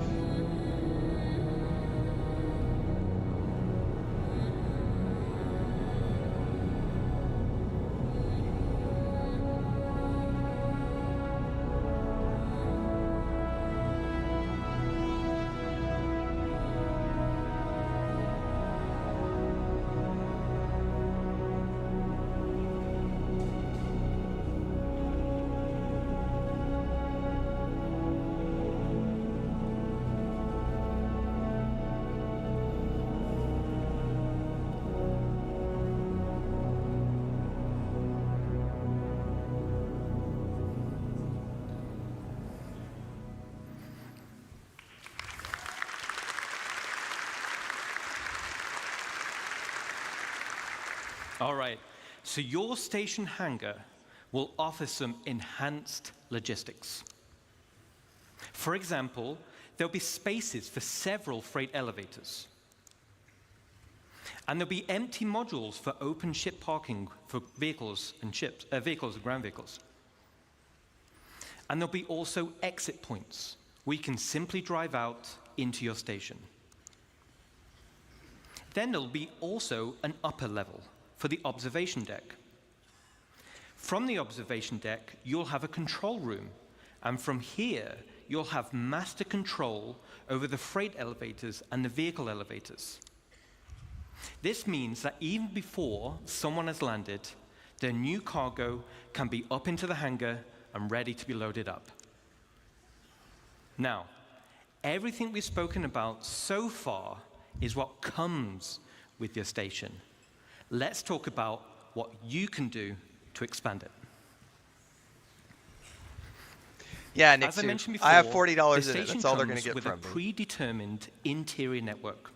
All right, so your station hangar will offer some enhanced logistics. For example, there'll be spaces for several freight elevators. And there'll be empty modules for open ship parking for vehicles and vehicles and ground vehicles. And there'll be also exit points where you can simply drive out into your station. Then there'll be also an upper level for the observation deck. From the observation deck, you'll have a control room, and from here, you'll have master control over the freight elevators and the vehicle elevators. This means that even before someone has landed, their new cargo can be up into the hangar and ready to be loaded up. Now, everything we've spoken about so far is what comes with your station. Let's talk about what you can do to expand it. Yeah, Nick, As I mentioned before, I have $40 the in it. station That's all they're going comes to get with from a me. predetermined interior network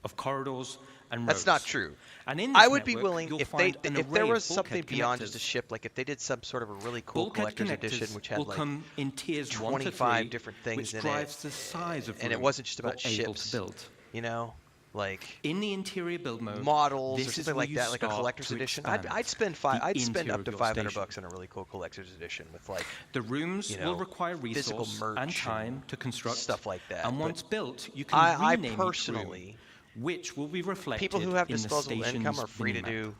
of corridors and roads. That's not true. And in this I would be network, willing you'll if find an if there array of was something bulkhead beyond just a connectors. ship, like if they did some sort of a really cool Bulkhead collector's connectors edition, which had will like come in tiers 1 to 25 3, different things which in drives it, the size of and it room wasn't just about you're able ships, to build. you know, like In the interior build mode, models this or is something where like you that, like a start collector's to edition. expand I'd spend the I'd spend interior up to of your $500 station. on a really cool collector's edition with like The rooms you know, will require physical resource merch and time to construct stuff like that. And But once built, you can I rename each room, personally, which will be reflected people who have in the disposable income station's are free to minimap. do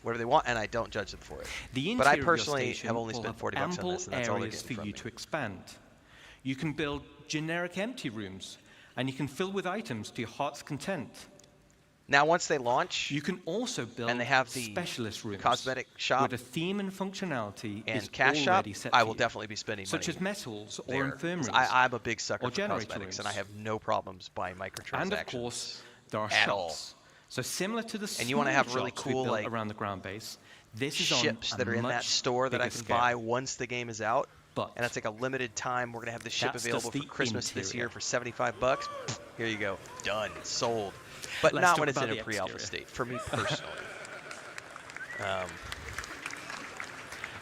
whatever they want, and I don't judge them for it. The But I interior of your personally station have only will spent have $40 on ample this, and that's all they're areas getting for from you me. to expand. You can build generic empty rooms, and you can fill with items to your heart's content. Now, once they launch, You can also build and they have the specialist rooms cosmetic shop where the theme and functionality is and cash shop, already set I for will you, definitely be spending such money as metals or there. 'Cause infirmaries. I'm a big sucker or for generator cosmetics, and I rooms. have no problems buying microtransactions. And of course, there are at all. shops. So similar to the And you wanna small have really shops we cool, built like, around the ground base, this is ships on that a are in that much store that I bigger can scale. buy once the game is out. But And it's like a limited time. We're gonna have the ship That's available just for the Christmas this year interior. for $75. Here you go, done, sold. But Let's not talk when it's in about a the pre-alpha exterior. state. For me personally. Yeah, on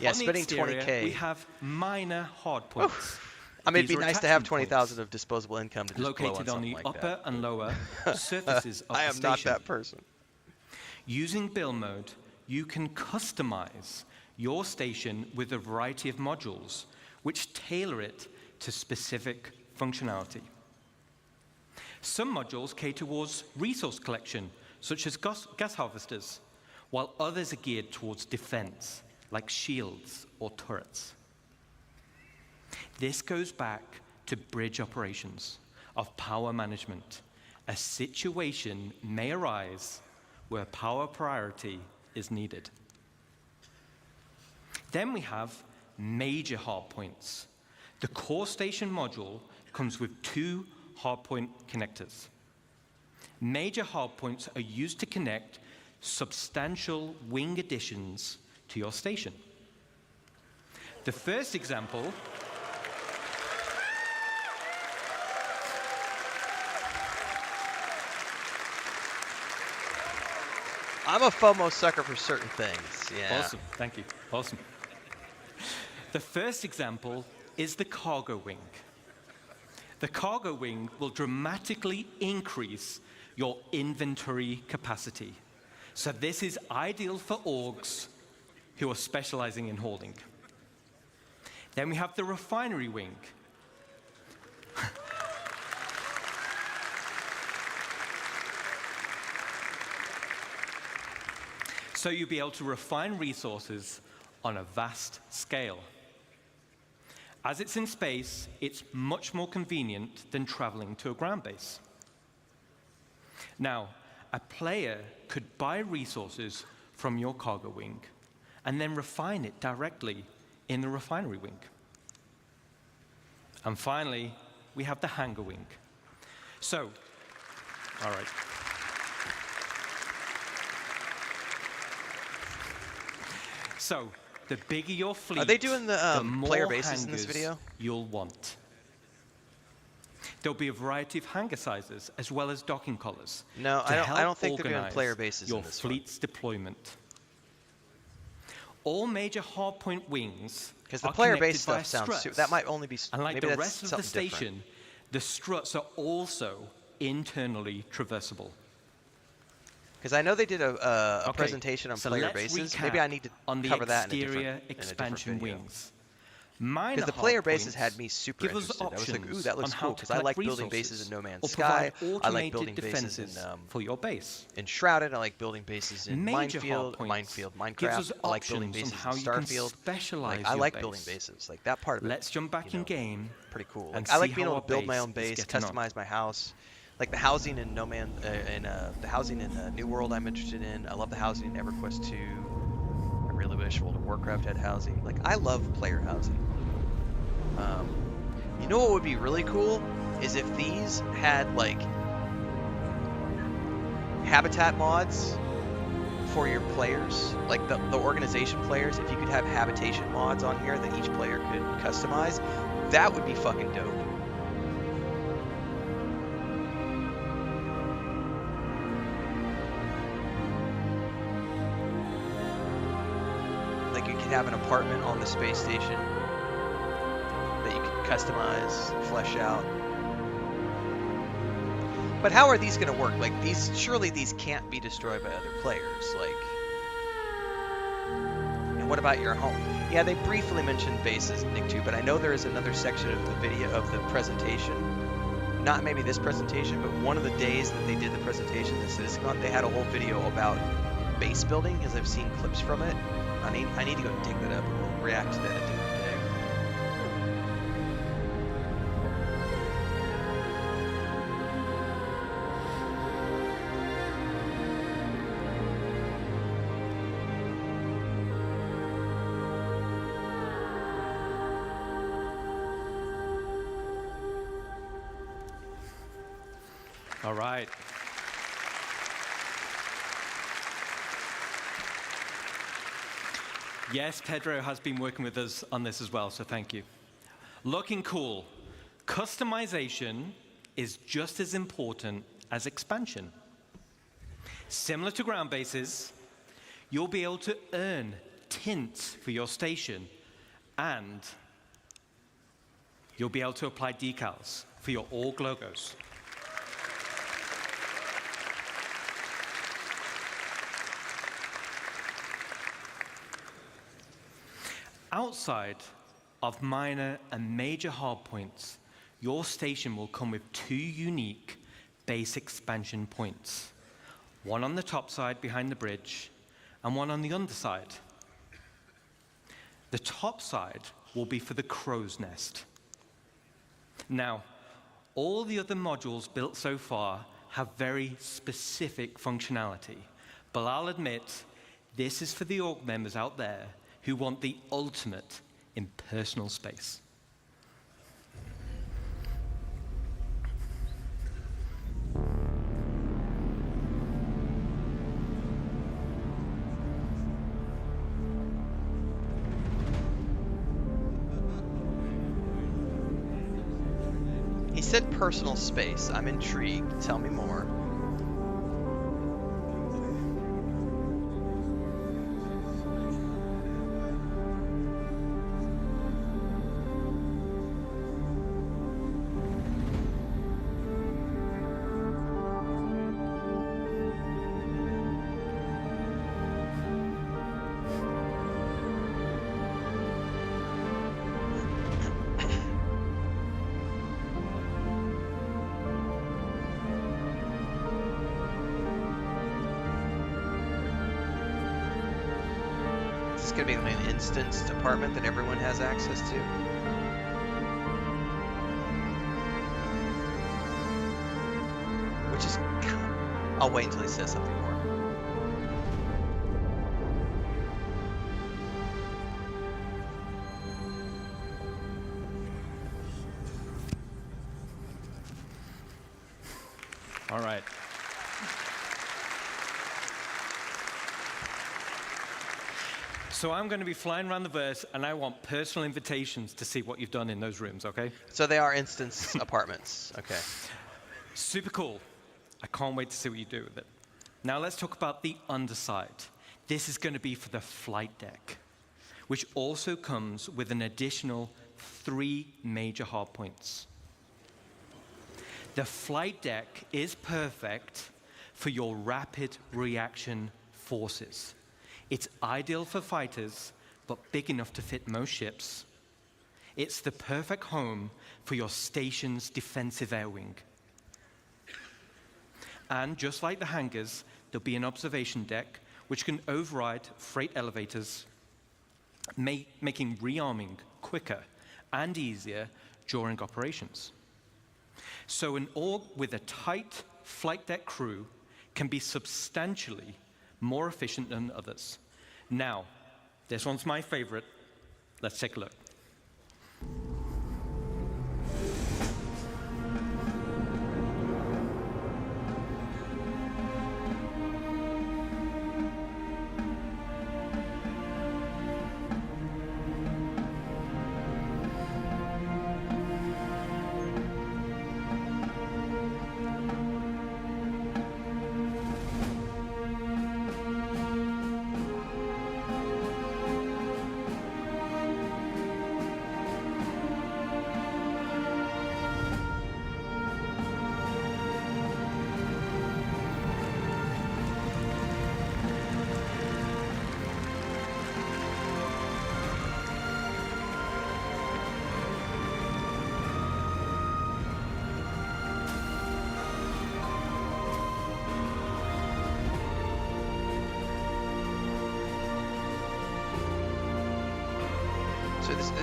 the spending exterior, 20K. we have minor hard points. I mean, it'd These be are nice to have attachment 20,000 points of disposable income to just blow on located on something the like upper that. and lower surfaces of I the am station. not that person. Using build mode, you can customize your station with a variety of modules, which tailor it to specific functionality. Some modules cater towards resource collection, such as gas harvesters, while others are geared towards defense, like shields or turrets. This goes back to bridge operations of power management. A situation may arise where power priority is needed. Then we have major hardpoints. The core station module comes with 2 hardpoint connectors. Major hardpoints are used to connect substantial wing additions to your station. The first example I'm a FOMO sucker for certain things. Yeah. Awesome, thank you. Awesome. The first example is the cargo wing. The cargo wing will dramatically increase your inventory capacity. So this is ideal for orgs who are specializing in holding. Then we have the refinery wing. So you'll be able to refine resources on a vast scale. As it's in space, it's much more convenient than traveling to a ground base. Now, a player could buy resources from your cargo wing and then refine it directly in the refinery wing. And finally, we have the hangar wing. So, all right. So, the bigger your fleet, Are they doing the more player bases in this hangars video? you'll want. There'll be a variety of hangar sizes as well as docking collars. No, to I help don't think they're doing organize player bases in your this one. fleet's deployment. All major hardpoint wings Because the are player connected base via stuff sounds struts. that might only be And like maybe the that's rest of the something different. station, the struts are also internally traversable. Because I know they did a Okay, presentation on so player let's bases. recap Maybe I need to on the cover that in a exterior different expansion video. wings. Minor Because the player hardpoints bases had me super give us interested. I was like, ooh, options that looks on cool. how to Because I like collect building bases resources in No Man's or Sky. provide I like automated building bases in defenses for your base. Shrouded. I like building bases in Major Minefield, hardpoints gives us Minecraft. I like building options on bases how in you can Starfield. specialize I your like base. building bases. Like that part of it. Let's jump back in game. Pretty cool. and Like, I like see being how able to our build my own base base, is getting on. customize my house. Like the housing in the housing in New World, I'm interested in. I love the housing in EverQuest 2. I really wish World of Warcraft had housing. Like I love player housing. You know what would be really cool is if these had like habitat mods for your players, like the organization players, if you could have habitation mods on here that each player could customize, that would be fucking dope. Like you could have an apartment on the space station that you could customize, flesh out. But how are these going to work? Like surely these can't be destroyed by other players. Like, and what about your home? Yeah, they briefly mentioned bases, Nick, too. But I know there is another section of the video of the presentation. Not maybe this presentation, but one of the days that they did the presentation at CitizenCon, they had a whole video about base building, because I've seen clips from it. I need to go dig that up and we'll react to that at the end of the day. All right. Yes, Pedro has been working with us on this as well, so thank you. Looking cool. Customization is just as important as expansion. Similar to ground bases, you'll be able to earn tints for your station, and you'll be able to apply decals for your org logos. Outside of minor and major hardpoints, your station will come with 2 unique base expansion points. One on the top side behind the bridge, and one on the underside. The top side will be for the crow's nest. Now, all the other modules built so far have very specific functionality, but I'll admit, this is for the org members out there who want the ultimate in personal space. He said personal space. I'm intrigued. Tell me more. It's going to be an instanced apartment that everyone has access to. Which is I'll wait until he says something more. All right. So I'm going to be flying around the verse, and I want personal invitations to see what you've done in those rooms, okay? So they are instance apartments. Okay. Super cool. I can't wait to see what you do with it. Now let's talk about the underside. This is going to be for the flight deck, which also comes with an additional 3 major hardpoints. The flight deck is perfect for your rapid reaction forces. It's ideal for fighters, but big enough to fit most ships. It's the perfect home for your station's defensive air wing. And just like the hangars, there'll be an observation deck which can override freight elevators, making rearming quicker and easier during operations. So an org with a tight flight deck crew can be substantially more efficient than others. Now, this one's my favorite. Let's take a look.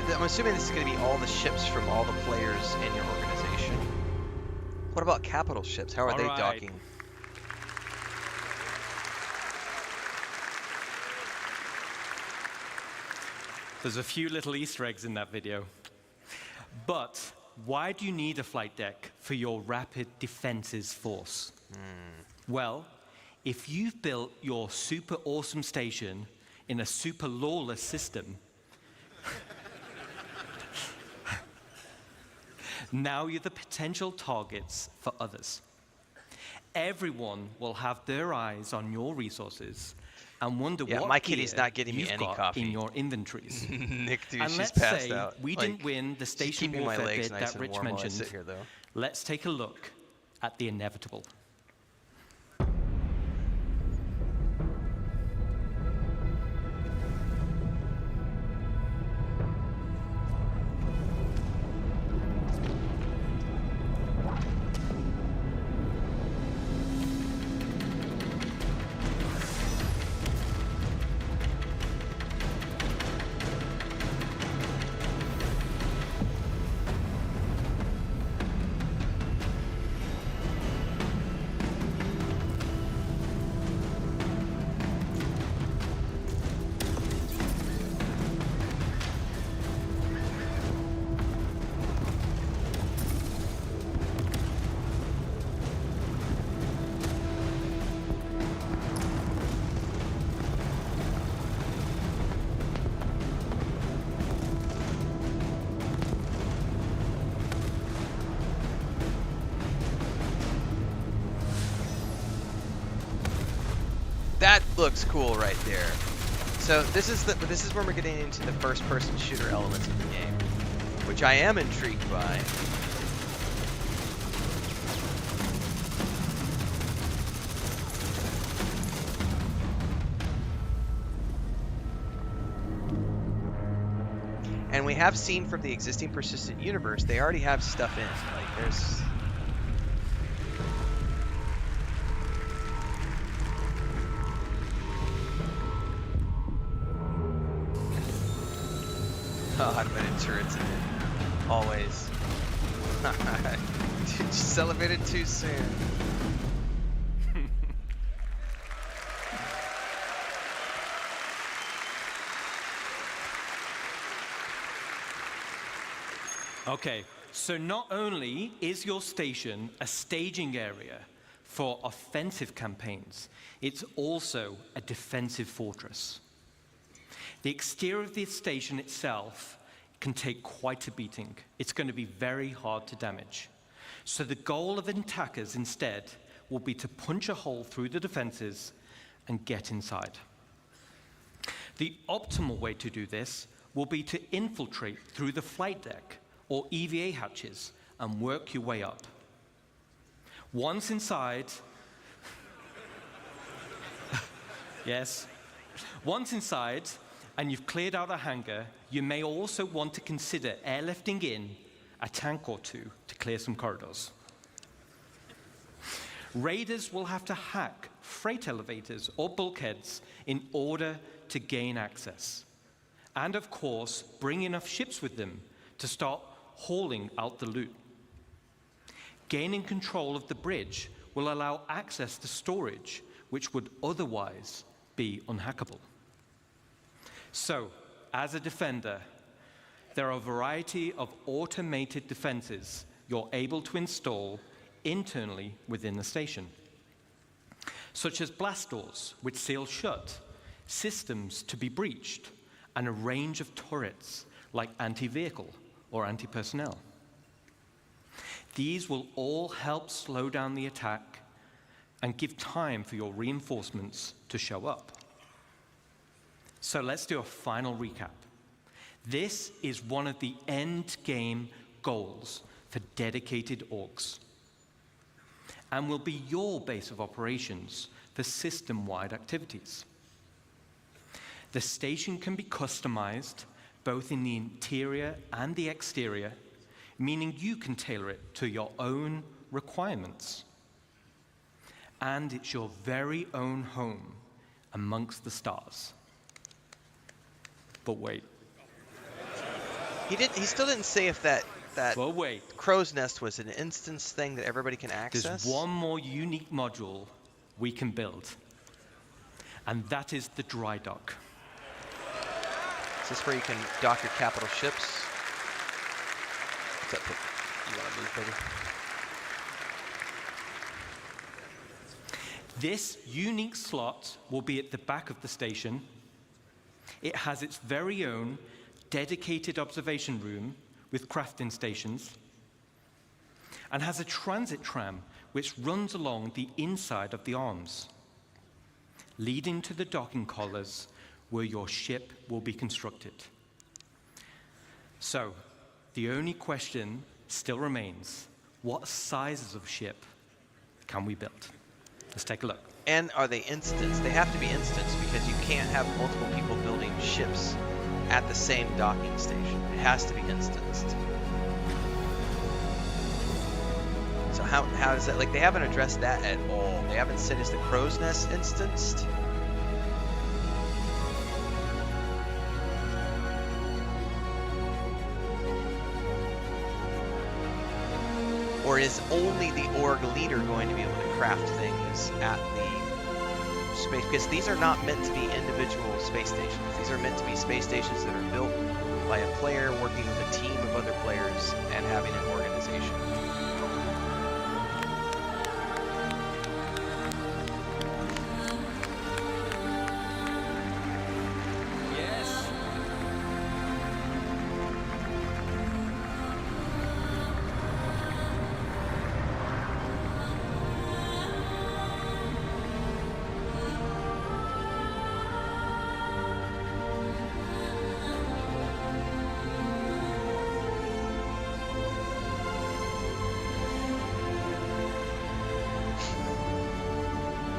I'm assuming this is going to be all the ships from all the players in your organization. What about capital ships? How are All they right. docking? There's a few little Easter eggs in that video. But why do you need a flight deck for your rapid defenses force? Well, if you've built your super awesome station in a super lawless system, now you're the potential targets for others. Everyone will have their eyes on your resources and wonder what my kitty's gear not getting me you've any got coffee. in your inventories. Nick, dude, And she's let's passed say out. we Like, didn't win the she's station keeping my warfare legs bit nice that and Rich warm while I mentioned. sit here, though. Let's take a look at the inevitable. That looks cool right there. So this is when we're getting into the first-person shooter elements of the game, which I am intrigued by. And we have seen from the existing persistent universe, they already have stuff in. Like there's. Oh, automated turrets in it. Always. Dude, just celebrated too soon. Okay, so not only is your station a staging area for offensive campaigns, it's also a defensive fortress. The exterior of the station itself can take quite a beating. It's going to be very hard to damage. So the goal of attackers instead will be to punch a hole through the defenses and get inside. The optimal way to do this will be to infiltrate through the flight deck or EVA hatches and work your way up. Once inside, yes, once inside, and you've cleared out a hangar, you may also want to consider airlifting in a tank or two to clear some corridors. Raiders will have to hack freight elevators or bulkheads in order to gain access. And of course, bring enough ships with them to start hauling out the loot. Gaining control of the bridge will allow access to storage, which would otherwise be unhackable. So, as a defender, there are a variety of automated defenses you're able to install internally within the station, such as blast doors, which seal shut, systems to be breached, and a range of turrets like anti-vehicle or anti-personnel. These will all help slow down the attack and give time for your reinforcements to show up. So let's do a final recap. This is one of the end game goals for dedicated orgs, and will be your base of operations for system-wide activities. The station can be customized both in the interior and the exterior, meaning you can tailor it to your own requirements. And it's your very own home amongst the stars. But wait. He still didn't say if that Well, wait. crow's nest was an instance thing that everybody can access. There's one more unique module we can build, and that is the dry dock. Is this where you can dock your capital ships? What's up, Pip? You want to move, baby? This unique slot will be at the back of the station. It has its very own dedicated observation room with crafting stations, and has a transit tram which runs along the inside of the arms, leading to the docking collars where your ship will be constructed. So, the only question still remains, what sizes of ship can we build? Let's take a look. And are they instance? They have to be instance because you can't have multiple people building ships at the same docking station. It has to be instanced. So how does that, like, they haven't addressed that at all. They haven't said, is the crow's nest instanced? Or is only the org leader going to be able to craft things at the space? Because these are not meant to be individual space stations. These are meant to be space stations that are built by a player working with a team of other players and having an organization. Yes.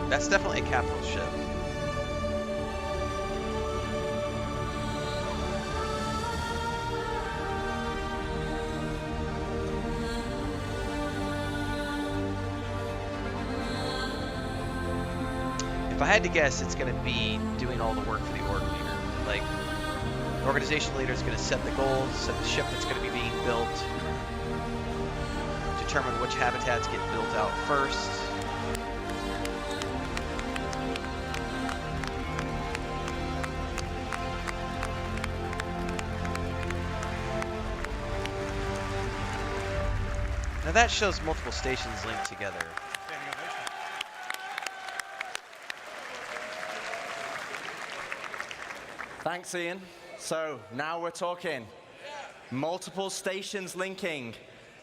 That's definitely a capital ship. If I had to guess, it's going to be doing all the work for the org leader. Like, the organization leader is going to set the goals, set the ship that's going to be being built, determine which habitats get built out first. Now that shows multiple stations linked together. Thanks, Ian. So now we're talking. Multiple stations linking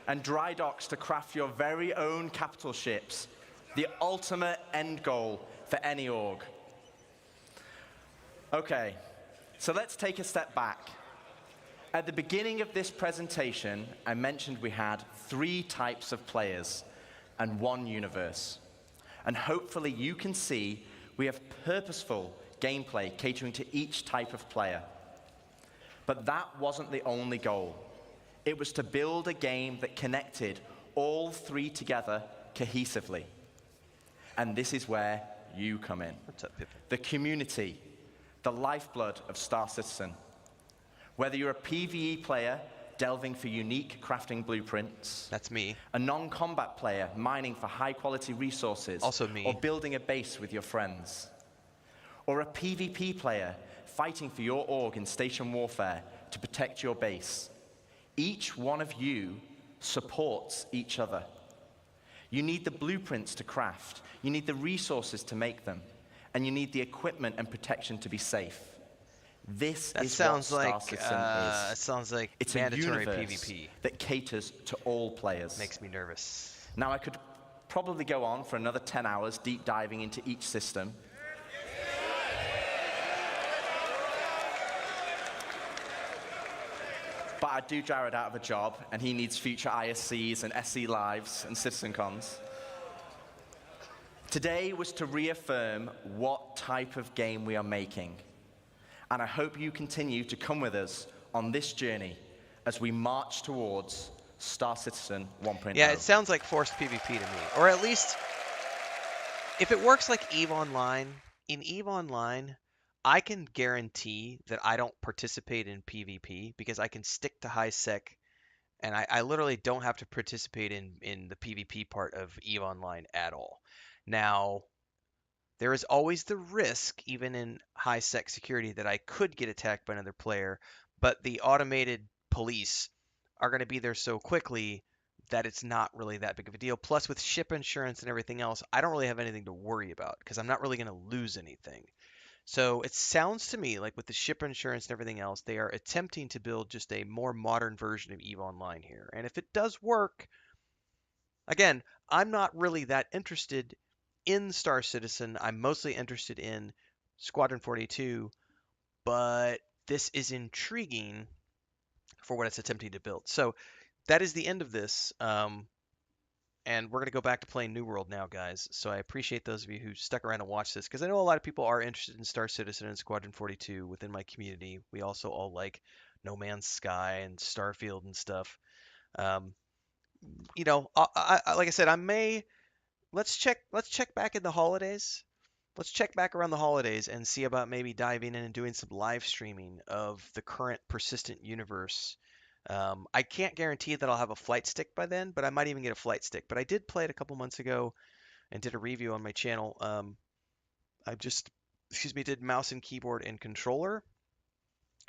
and dry docks to craft your very own capital ships. The ultimate end goal for any org. Okay, so let's take a step back. At the beginning of this presentation, I mentioned we had 3 types of players and 1 universe. And hopefully you can see we have purposeful gameplay catering to each type of player. But that wasn't the only goal. It was to build a game that connected all 3 together cohesively. And this is where you come in. What's up, Pip? The community, the lifeblood of Star Citizen. Whether you're a PvE player delving for unique crafting blueprints, That's me. a non-combat player mining for high-quality resources, Also me. or building a base with your friends, or a PvP player fighting for your org in station warfare to protect your base. Each one of you supports each other. You need the blueprints to craft, you need the resources to make them, and you need the equipment and protection to be safe. This That is sounds what Star like Citizen is. it sounds like It's mandatory a universe PvP. that caters to all players. Makes me nervous. Now, I could probably go on for another 10 hours deep diving into each system. But I do Jared out of a job, and he needs future ISCs and SC Lives and CitizenCons. Today was to reaffirm what type of game we are making. And I hope you continue to come with us on this journey as we march towards Star Citizen 1.0. Yeah, it sounds like forced PvP to me. Or at least, if it works like EVE Online, in EVE Online, I can guarantee that I don't participate in PvP because I can stick to high sec, and I literally don't have to participate in the PvP part of EVE Online at all. Now, there is always the risk, even in high sec security, that I could get attacked by another player, but the automated police are going to be there so quickly that it's not really that big of a deal. Plus, with ship insurance and everything else, I don't really have anything to worry about because I'm not really going to lose anything. So it sounds to me like with the ship insurance and everything else, they are attempting to build just a more modern version of EVE Online here. And if it does work, again, I'm not really that interested in Star Citizen. I'm mostly interested in Squadron 42, but this is intriguing for what it's attempting to build. So that is the end of this. And we're going to go back to playing New World now, guys. So I appreciate those of you who stuck around and watched this, because I know a lot of people are interested in Star Citizen and Squadron 42 within my community. We also all like No Man's Sky and Starfield and stuff. Um, like I said, let's check back in the holidays. Let's check back around the holidays and see about maybe diving in and doing some live streaming of the current persistent universe. I can't guarantee that I'll have a flight stick by then, but I might even get a flight stick. But I did play it a couple months ago and did a review on my channel. I just, did mouse and keyboard and controller,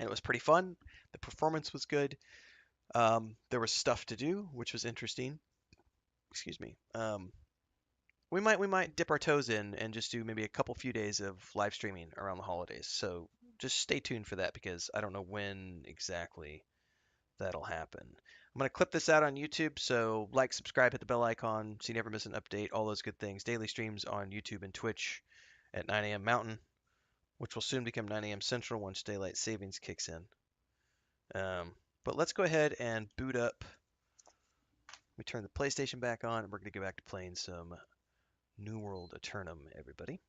and it was pretty fun. The performance was good. There was stuff to do, which was interesting. Excuse me. We might dip our toes in and just do maybe a couple few days of live streaming around the holidays. So just stay tuned for that because I don't know when exactly that'll happen. I'm going to clip this out on YouTube, so like, subscribe, hit the bell icon so you never miss an update, all those good things. Daily streams on YouTube and Twitch at 9 a.m. Mountain, which will soon become 9 a.m. Central once daylight savings kicks in. But let's go ahead and boot up. We turn the PlayStation back on, and we're going to go back to playing some New World Aeternum, everybody.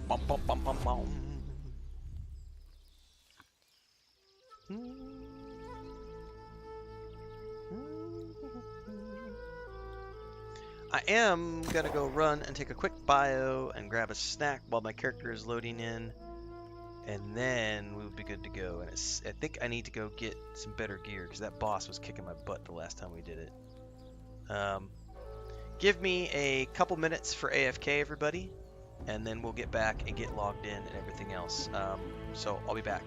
Bum, bum, bum, bum, bum. I am gonna go run and take a quick bio and grab a snack while my character is loading in, and then we'll be good to go. And I think I need to go get some better gear because that boss was kicking my butt the last time we did it. Give me a couple minutes for AFK, everybody, and then we'll get back and get logged in and everything else. So I'll be back.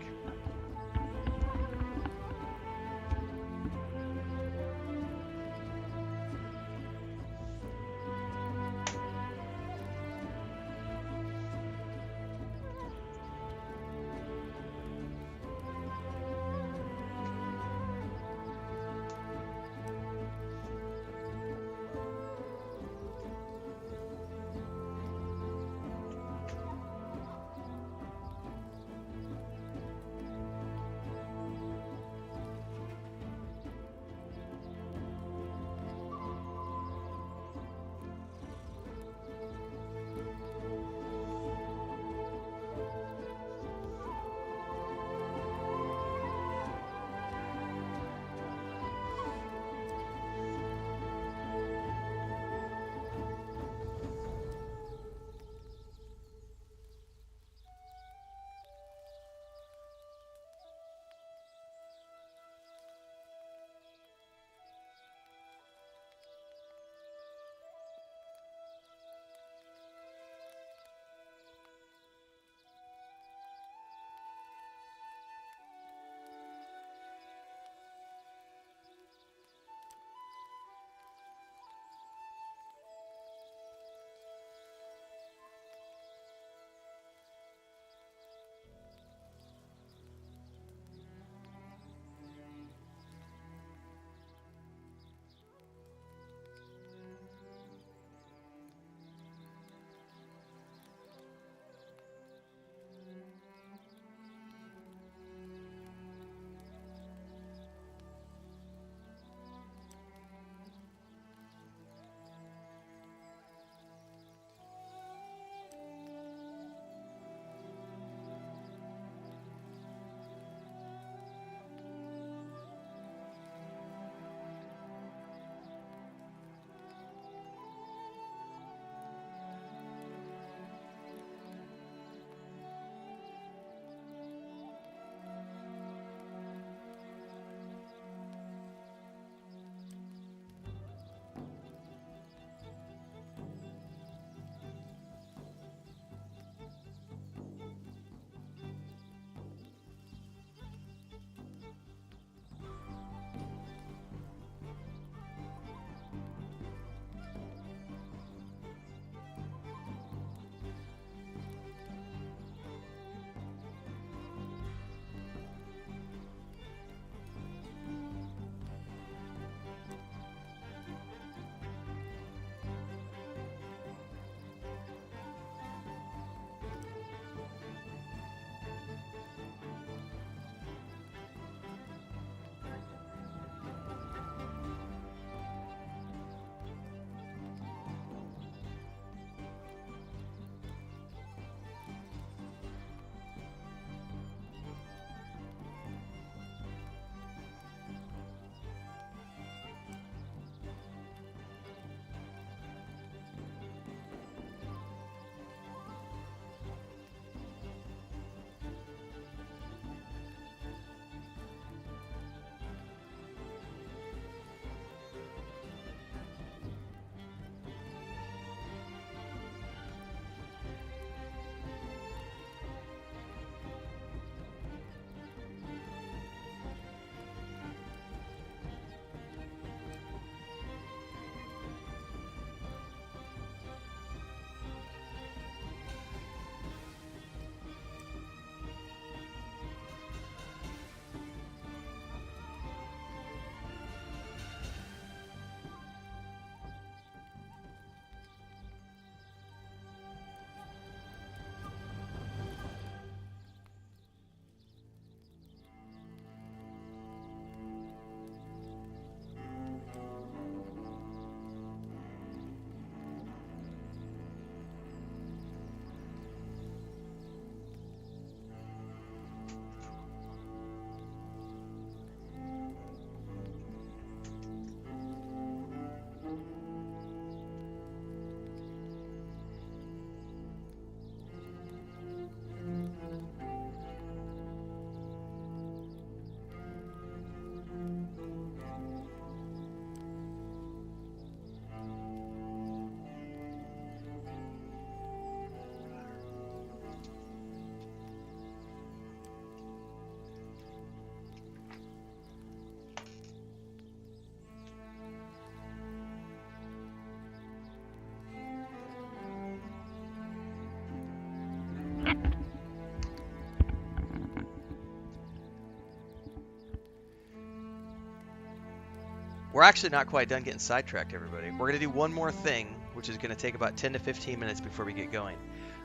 We're actually not quite done getting sidetracked, everybody. We're going to do one more thing, which is going to take about 10 to 15 minutes before we get going.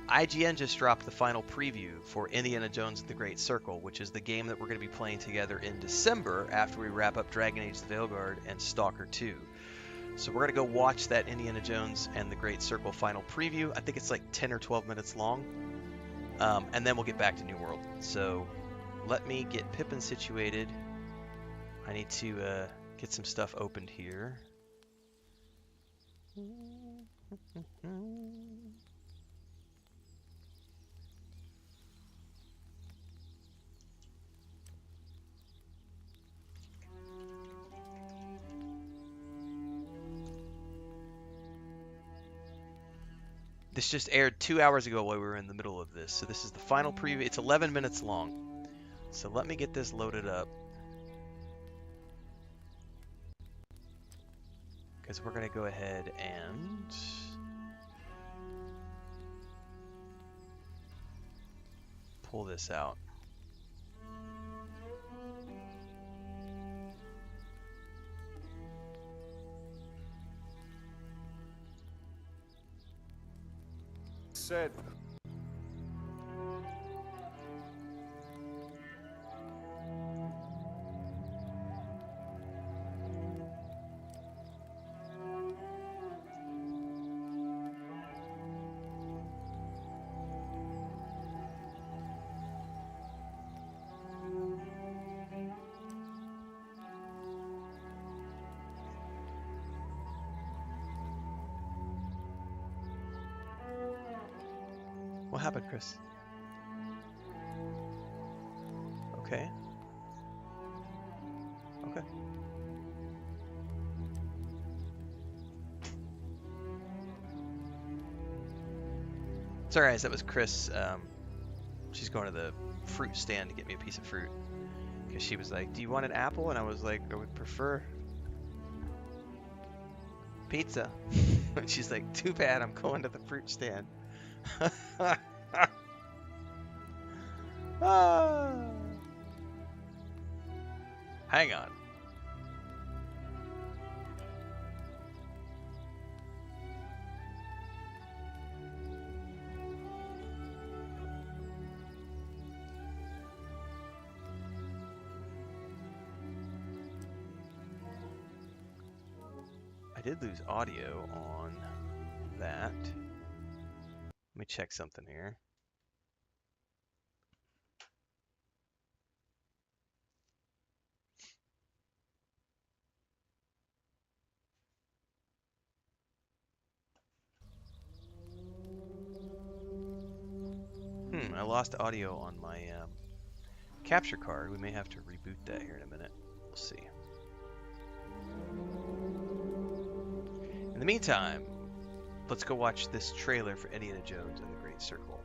IGN just dropped the final preview for Indiana Jones and the Great Circle, which is the game that we're going to be playing together in December after we wrap up Dragon Age the Veilguard and Stalker 2. So we're going to go watch that Indiana Jones and the Great Circle final preview. I think it's like 10 or 12 minutes long. And then we'll get back to New World. So let me get Pippin situated. I need to get some stuff opened here. This just aired 2 hours ago while we were in the middle of this. So this is the final preview. It's 11 minutes long. So let me get this loaded up. Because we're going to go ahead and pull this out. Said. What happened, Chris? Okay. Okay. Sorry guys, that was Chris. She's going to the fruit stand to get me a piece of fruit. Because she was like, do you want an apple? And I was like, I would prefer pizza. And she's like, too bad, I'm going to the fruit stand. Hang on. I did lose audio on that. Let me check something here. I lost audio on my capture card. We may have to reboot that here in a minute. We'll see. In the meantime, let's go watch this trailer for Indiana Jones and the Great Circle.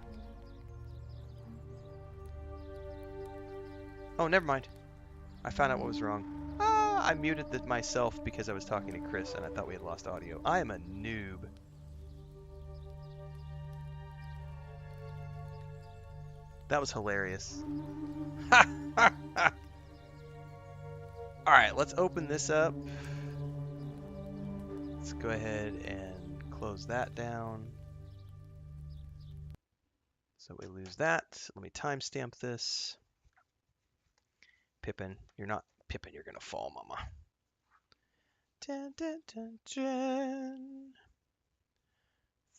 Oh, never mind. I found out what was wrong. I muted myself because I was talking to Chris and I thought we had lost audio. I am a noob. That was hilarious. Alright, let's open this up. Let's go ahead and close that down. So we lose that. Let me timestamp this. Pippin, you're not Pippin, you're gonna fall, mama. Dun, dun, dun, dun.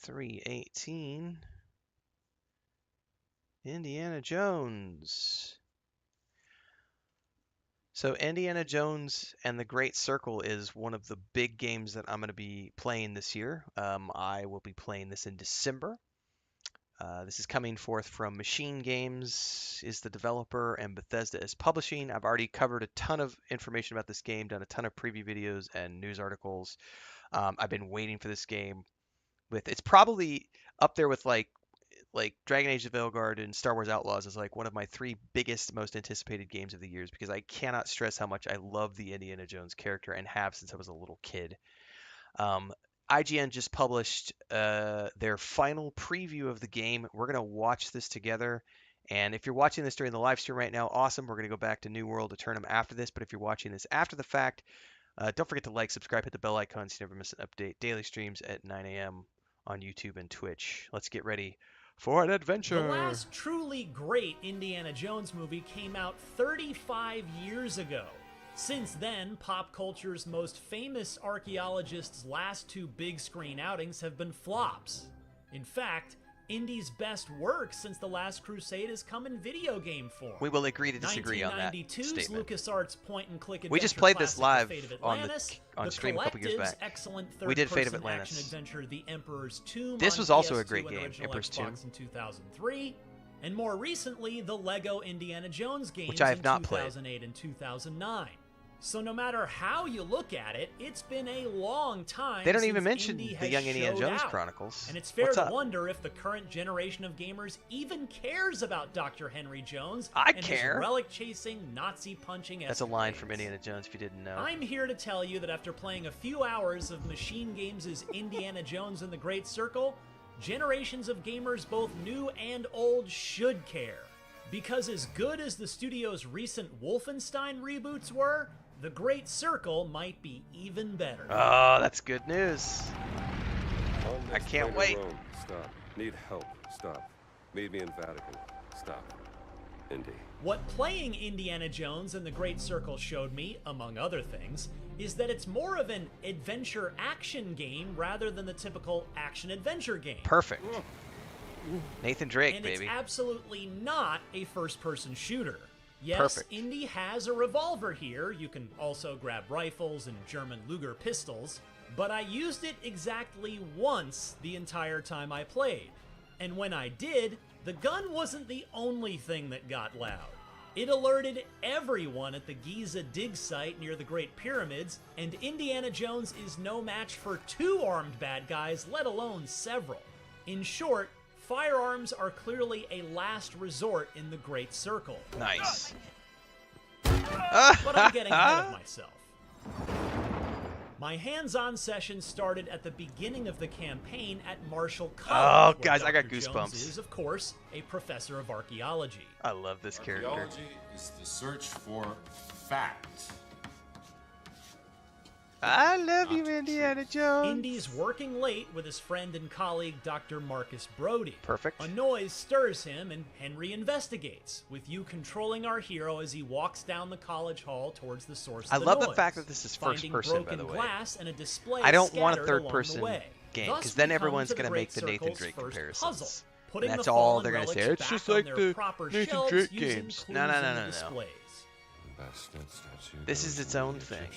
3:18. Indiana Jones. So Indiana Jones and the Great Circle is one of the big games that I'm going to be playing this year. I will be playing this in December. This is coming forth from Machine Games is the developer and Bethesda is publishing. I've already covered a ton of information about this game, done a ton of preview videos and news articles. I've been waiting for this game. It's probably up there with like Dragon Age the Veilguard and Star Wars Outlaws is like one of my 3 biggest, most anticipated games of the years because I cannot stress how much I love the Indiana Jones character and have since I was a little kid. IGN just published their final preview of the game. We're going to watch this together. And if you're watching this during the live stream right now, awesome. We're going to go back to New World Aeternum after this. But if you're watching this after the fact, Don't forget to like, subscribe, hit the bell icon so you never miss an update. Daily streams at 9 a.m. on YouTube and Twitch. Let's get ready for an adventure. The last truly great Indiana Jones movie came out 35 years ago. Since then, pop culture's most famous archaeologists' last two big screen outings have been flops. In fact, Indy's best work since The Last Crusade has come in video game form. We will agree to disagree on that 1992's statement. LucasArts point-and-click adventure We just played this classic, live The Fate of on Atlantis, on stream a couple years Collective's back. excellent We did Fate of third-person Atlantis. action adventure, The Emperor's Tomb. This on was also a PS2 great and game, original Emperor's Tomb. Xbox in 2003, and more recently, the Lego Indiana Jones games Which I have in not played. 2008 and 2009. So no matter how you look at it, it's been a long time. They don't since even mention Indy the has Young Indiana showed Jones out. Chronicles. And it's fair What's to up? wonder if the current generation of gamers even cares about Dr. Henry Jones I and care. his relic-chasing, Nazi-punching That's a line escapades. from Indiana Jones if you didn't know. I'm here to tell you that after playing a few hours of Machine Games' Indiana Jones and the Great Circle, generations of gamers, both new and old, should care. Because as good as the studio's recent Wolfenstein reboots were, The Great Circle might be even better. Oh, that's good news. I can't wait. Rome. Stop. Need help. Stop. Meet me in Vatican. Stop. Indy. What playing Indiana Jones and the Great Circle showed me, among other things, is that it's more of an adventure-action game rather than the typical action-adventure game. Perfect. Nathan Drake, And baby. it's absolutely not a first-person shooter. Yes, Perfect. Indy has a revolver here. You can also grab rifles and German Luger pistols. But I used it exactly once the entire time I played. And when I did, the gun wasn't the only thing that got loud. It alerted everyone at the Giza dig site near the Great Pyramids, and Indiana Jones is no match for two armed bad guys, let alone several. In short, firearms are clearly a last resort in the Great Circle. Nice. But I'm getting ahead of myself. My hands-on session started at the beginning of the campaign at Marshall College. Oh, guys, where I got Dr. Jones goosebumps. is, of course, a professor of archaeology. I love this character. Archaeology is the search for fact. I love you, Indiana Jones. Indy's working late with his friend and colleague, Dr. Marcus Brody. Perfect. A noise stirs him, and Henry investigates, with you controlling our hero as he walks down the college hall towards the source I of the love noise, the fact that this is first finding person, by broken the way. glass and a display I don't want a scattered along the third-person way. game, Thus, because then we come everyone's to the going to Great make the Nathan Circle's Drake first comparisons. puzzle, putting And that's the all fallen they're going to say. relics It's back just on like their the proper Nathan shelves Drake using games. clues No, no, in no, the no, no. displays. This is its own thing.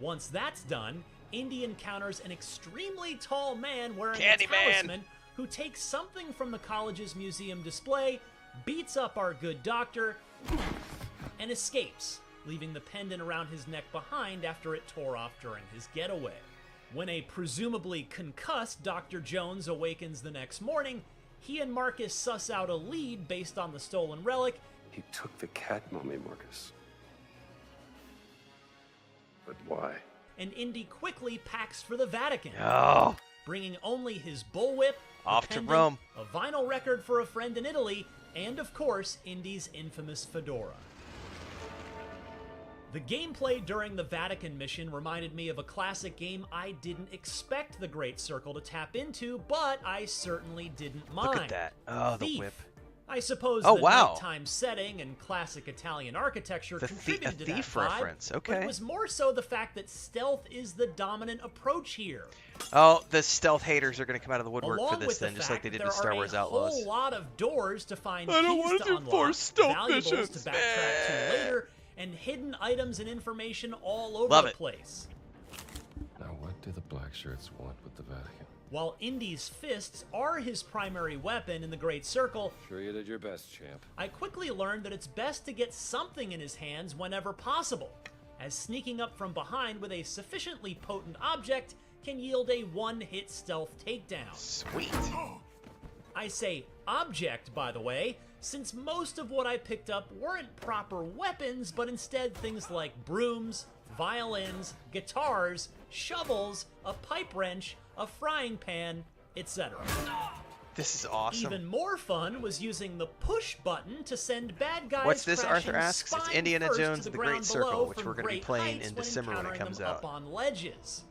Once that's done, Indy encounters an extremely tall man wearing a Candyman. talisman who takes something from the college's museum display, beats up our good doctor, and escapes, leaving the pendant around his neck behind after it tore off during his getaway. When a presumably concussed Dr. Jones awakens the next morning, he and Marcus suss out a lead based on the stolen relic. He took the cat mummy, Marcus. But why? And Indy quickly packs for the Vatican, Oh, bringing only his bullwhip, a Off to pendant, Rome. a vinyl record for a friend in Italy, and of course, Indy's infamous fedora. The gameplay during the Vatican mission reminded me of a classic game I didn't expect the Great Circle to tap into, but I certainly didn't mind. look at that. Oh, the Thief. whip. I suppose Oh, the wow. nighttime setting and classic Italian architecture A contributed to that thief vibe, reference, but okay. it was more so the fact that stealth is the dominant approach here. Oh, the stealth haters are going to come out of the woodwork Along for this with the then, just like fact they that did with Star Wars there are a Outlaws. whole lot of doors to find I don't keys wanna to do unlock, 4 stealth valuables missions. to backtrack to later, and hidden items and information all over Love the it. place. Now, what do the black shirts want with the Vatican? While Indy's fists are his primary weapon in the Great Circle, Sure you did your best, champ. I quickly learned that it's best to get something in his hands whenever possible, as sneaking up from behind with a sufficiently potent object can yield a one-hit stealth takedown. Sweet. I say object, by the way, since most of what I picked up weren't proper weapons, but instead things like brooms, violins, guitars, shovels, a pipe wrench, a frying pan, etc. This is awesome. Even more fun was using the push button to send bad guys. What's this? crashing Arthur asks. It's spine Indiana first Jones to and the ground Great Circle, below which from we're going to be great playing in heights when December when it encountering comes them out. up on ledges.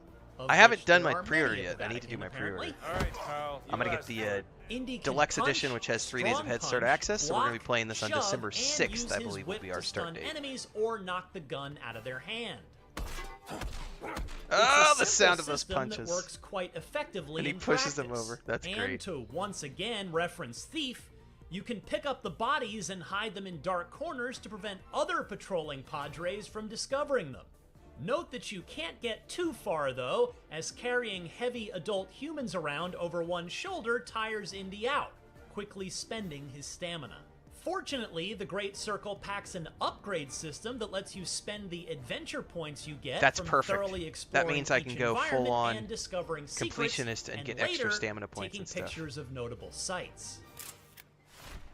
I haven't Of done which my there are pre-order many at yet. the I need to do Vatican, my pre-order. apparently. All right, pal. I'm going to get the Indy can Deluxe punch, Edition, which has 3 days of strong head start punch, access, so we're going to be block, playing this on shove, December and 6th, use I his believe will whip be our to start stun date. enemies or knock the gun out of their hand. Oh, It's a the sound of simple those system punches. that works quite effectively And he in pushes them practice. over. That's and great. to once again reference Thief, you can pick up the bodies and hide them in dark corners to prevent other patrolling padres from discovering them. Note that you can't get too far though, as carrying heavy adult humans around over one shoulder tires Indy out, quickly spending his stamina. Fortunately, the Great Circle packs an upgrade system that lets you spend the adventure points you get That's from perfect. thoroughly exploring That means I each can go environment full-on and discovering secrets, completionist and get later, extra stamina points taking and stuff. pictures of notable sites.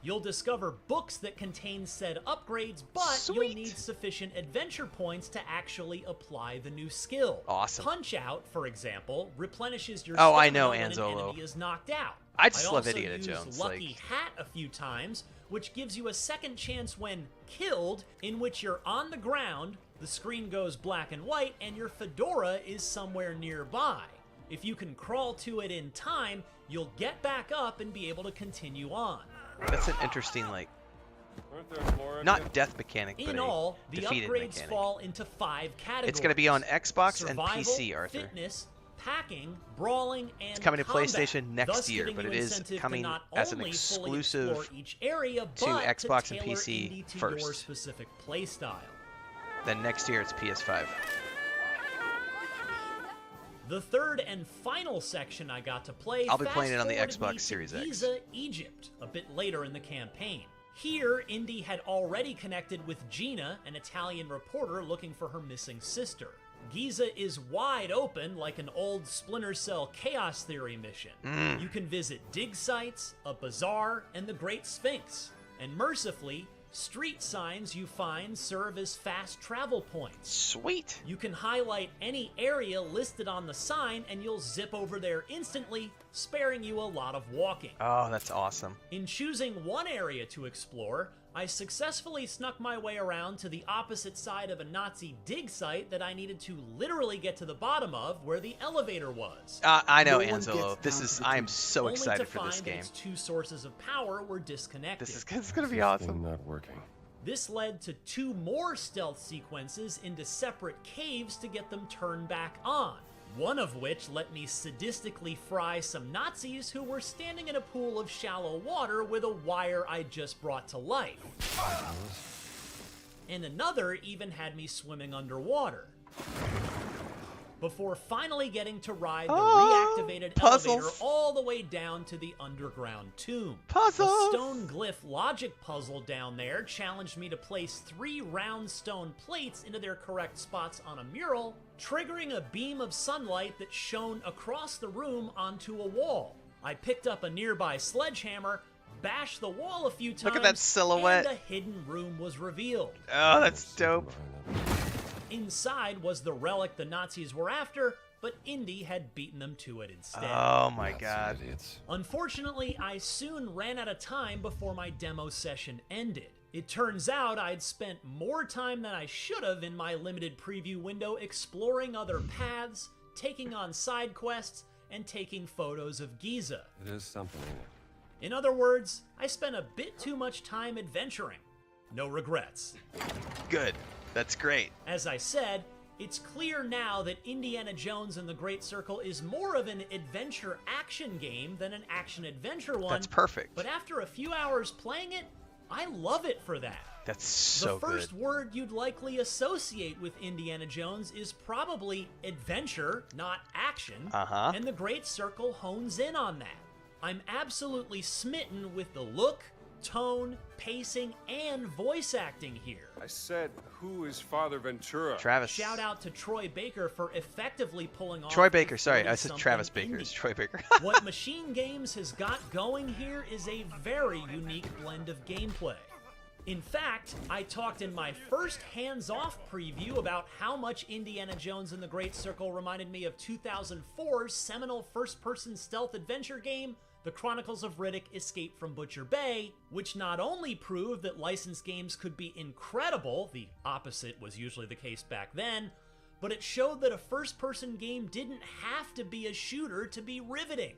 You'll discover books that contain said upgrades, but you'll need sufficient adventure points to actually apply the new skill. Awesome. Punch Out, for example, replenishes your Oh, I stamina know, when an Anzolo. enemy is knocked out. I just love also Indiana use Jones, Lucky like- Hat a few times, which gives you a second chance when killed, in which you're on the ground, the screen goes black and white, and your fedora is somewhere nearby. If you can crawl to it in time, you'll get back up and be able to continue on. That's an interesting, like, Aren't there more of not you? death mechanic, but In a all, the defeated upgrades mechanic. fall into 5 categories. It's going to be on Xbox and Survival, PC, Arthur. fitness, packing, brawling, and It's coming to combat, PlayStation next thus year, giving but you it is incentive to coming not as an only fully exclusive explore each area, to but Xbox and tailor PC Indy to first. your specific playstyle. Then next year it's PS5. The third and final section I got to play I'll be playing it on the fast-forwarded me Xbox to Series X. Giza, Egypt, a bit later in the campaign. Here, Indy had already connected with Gina, an Italian reporter looking for her missing sister. Giza is wide open like an old Splinter Cell Chaos Theory mission. You can visit dig sites, a bazaar, and the Great Sphinx. And mercifully, street signs you find serve as fast travel points. Sweet! You can highlight any area listed on the sign and you'll zip over there instantly, sparing you a lot of walking. Oh, that's awesome. In choosing one area to explore, I successfully snuck my way around to the opposite side of a Nazi dig site that I needed to literally get to the bottom of, where the elevator was. I know, No one Anzolo. gets This down is. I am so Only excited to for find this that game. its 2 sources of power were disconnected. This is going to be Thing awesome. not working. This led to 2 more stealth sequences into separate caves to get them turned back on. One of which let me sadistically fry some Nazis who were standing in a pool of shallow water with a wire I just brought to life. And another even had me swimming underwater. Before finally getting to ride the reactivated puzzles. elevator all the way down to the underground tomb. Puzzles. The stone glyph logic puzzle down there challenged me to place 3 round stone plates into their correct spots on a mural, triggering a beam of sunlight that shone across the room onto a wall. I picked up a nearby sledgehammer, bashed the wall a few times, Look at that silhouette. and a hidden room was revealed. Oh, that's dope. Inside was the relic the Nazis were after, but Indy had beaten them to it instead. Oh my god. Idiots. Unfortunately, I soon ran out of time before my demo session ended. It turns out I'd spent more time than I should have in my limited preview window exploring other paths, taking on side quests, and taking photos of Giza. It is something, ain't it? In other words, I spent a bit too much time adventuring. No regrets. Good. That's great. As I said, it's clear now that Indiana Jones and the Great Circle is more of an adventure action game than an action adventure one. That's perfect. But after a few hours playing it, I love it for that. That's so The first good. word you'd likely associate with Indiana Jones is probably adventure, not action. Uh-huh. And the Great Circle hones in on that. I'm absolutely smitten with the look, tone, pacing, and voice acting here. I said, who is Father Ventura? Travis. Shout out to Troy Baker for effectively pulling off Troy a Baker, sorry. I said 40-something Travis Baker. indie. It's Troy Baker. What Machine Games has got going here is a very unique blend of gameplay. In fact, I talked in my first hands-off preview about how much Indiana Jones and the Great Circle reminded me of 2004's seminal first-person stealth adventure game, The Chronicles of Riddick Escape from Butcher Bay, which not only proved that licensed games could be incredible, the opposite was usually the case back then, but it showed that a first-person game didn't have to be a shooter to be riveting.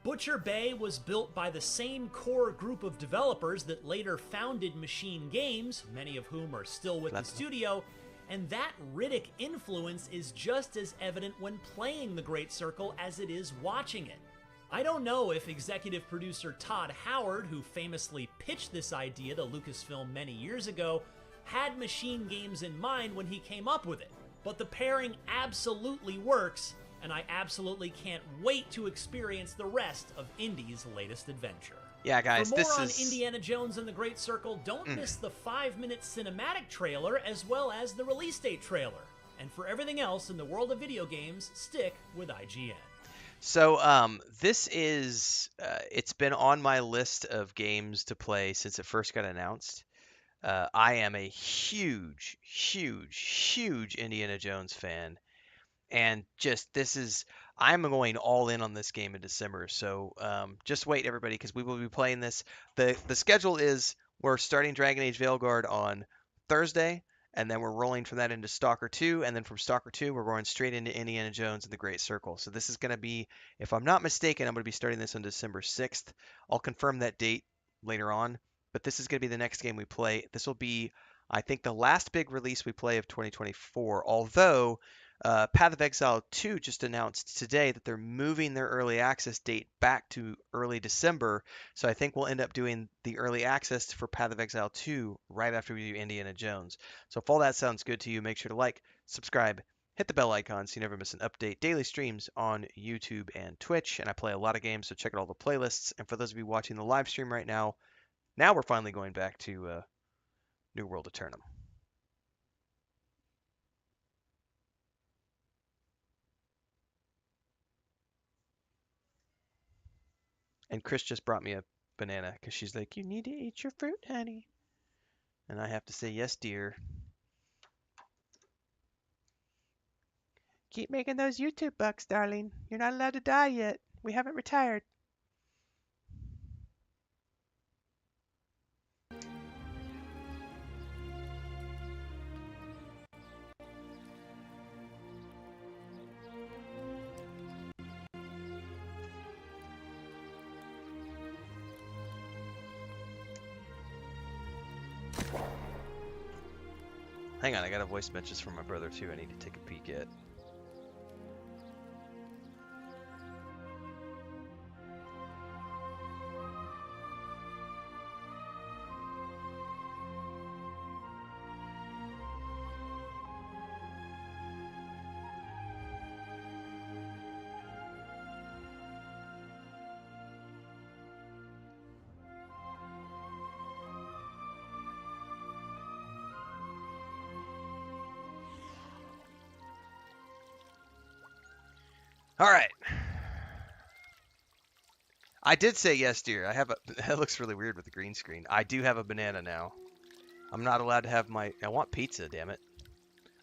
Butcher Bay was built by the same core group of developers that later founded Machine Games, many of whom are still with the studio, and that Riddick influence is just as evident when playing The Great Circle as it is watching it. I don't know if executive producer Todd Howard, who famously pitched this idea to Lucasfilm many years ago, had Machine Games in mind when he came up with it, but the pairing absolutely works, and I absolutely can't wait to experience the rest of Indy's latest adventure. Yeah, guys, For more this on is... Indiana Jones and the Great Circle, don't miss the 5-minute cinematic trailer as well as the release date trailer. And for everything else in the world of video games, stick with IGN. So, this is, it's been on my list of games to play since it first got announced. I am a huge, huge, huge Indiana Jones fan. And just, I'm going all in on this game in December. So, just wait, everybody, because we will be playing this. The schedule is, we're starting Dragon Age Veilguard on Thursday. And then we're rolling from that into Stalker 2, and then from Stalker 2, we're going straight into Indiana Jones and the Great Circle. So this is going to be, if I'm not mistaken, I'm going to be starting this on December 6th. I'll confirm that date later on, but this is going to be the next game we play. This will be, I think, the last big release we play of 2024, although Path of Exile 2 just announced today that they're moving their early access date back to early December, so I think we'll end up doing the early access for Path of Exile 2 right after we do Indiana Jones. So if all that sounds good to you, make sure to like, subscribe, hit the bell icon so you never miss an update. Daily streams on YouTube and Twitch, and I play a lot of games, so check out all the playlists. And for those of you watching the live stream right now we're finally going back to New World Aeternum. And Chris just brought me a banana because she's like, you need to eat your fruit, honey. And I have to say, yes, dear. Keep making those YouTube bucks, darling. You're not allowed to die yet. We haven't retired. Hang on, I got a voice message from my brother too. I need to take a peek at. All right. I did say yes, dear. I have a. That looks really weird with the green screen. I do have a banana now. I'm not allowed to have my. I want pizza. Damn it.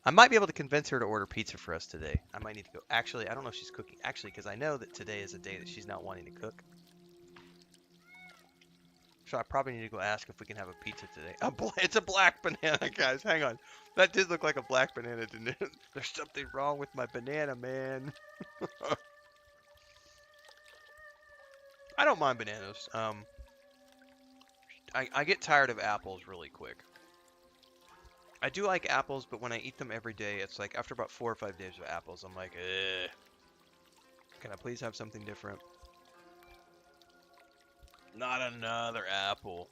I might be able to convince her to order pizza for us today. I might need to go. Actually, I don't know if she's cooking. Actually, because I know that today is a day that she's not wanting to cook. So I probably need to go ask if we can have a pizza today. It's a black banana, guys. Hang on. That did look like a black banana, didn't it? There's something wrong with my banana, man. I don't mind bananas. I get tired of apples really quick. I do like apples, but when I eat them every day, it's like after about 4 or 5 days of apples, I'm like, ugh. Can I please have something different? Not another apple.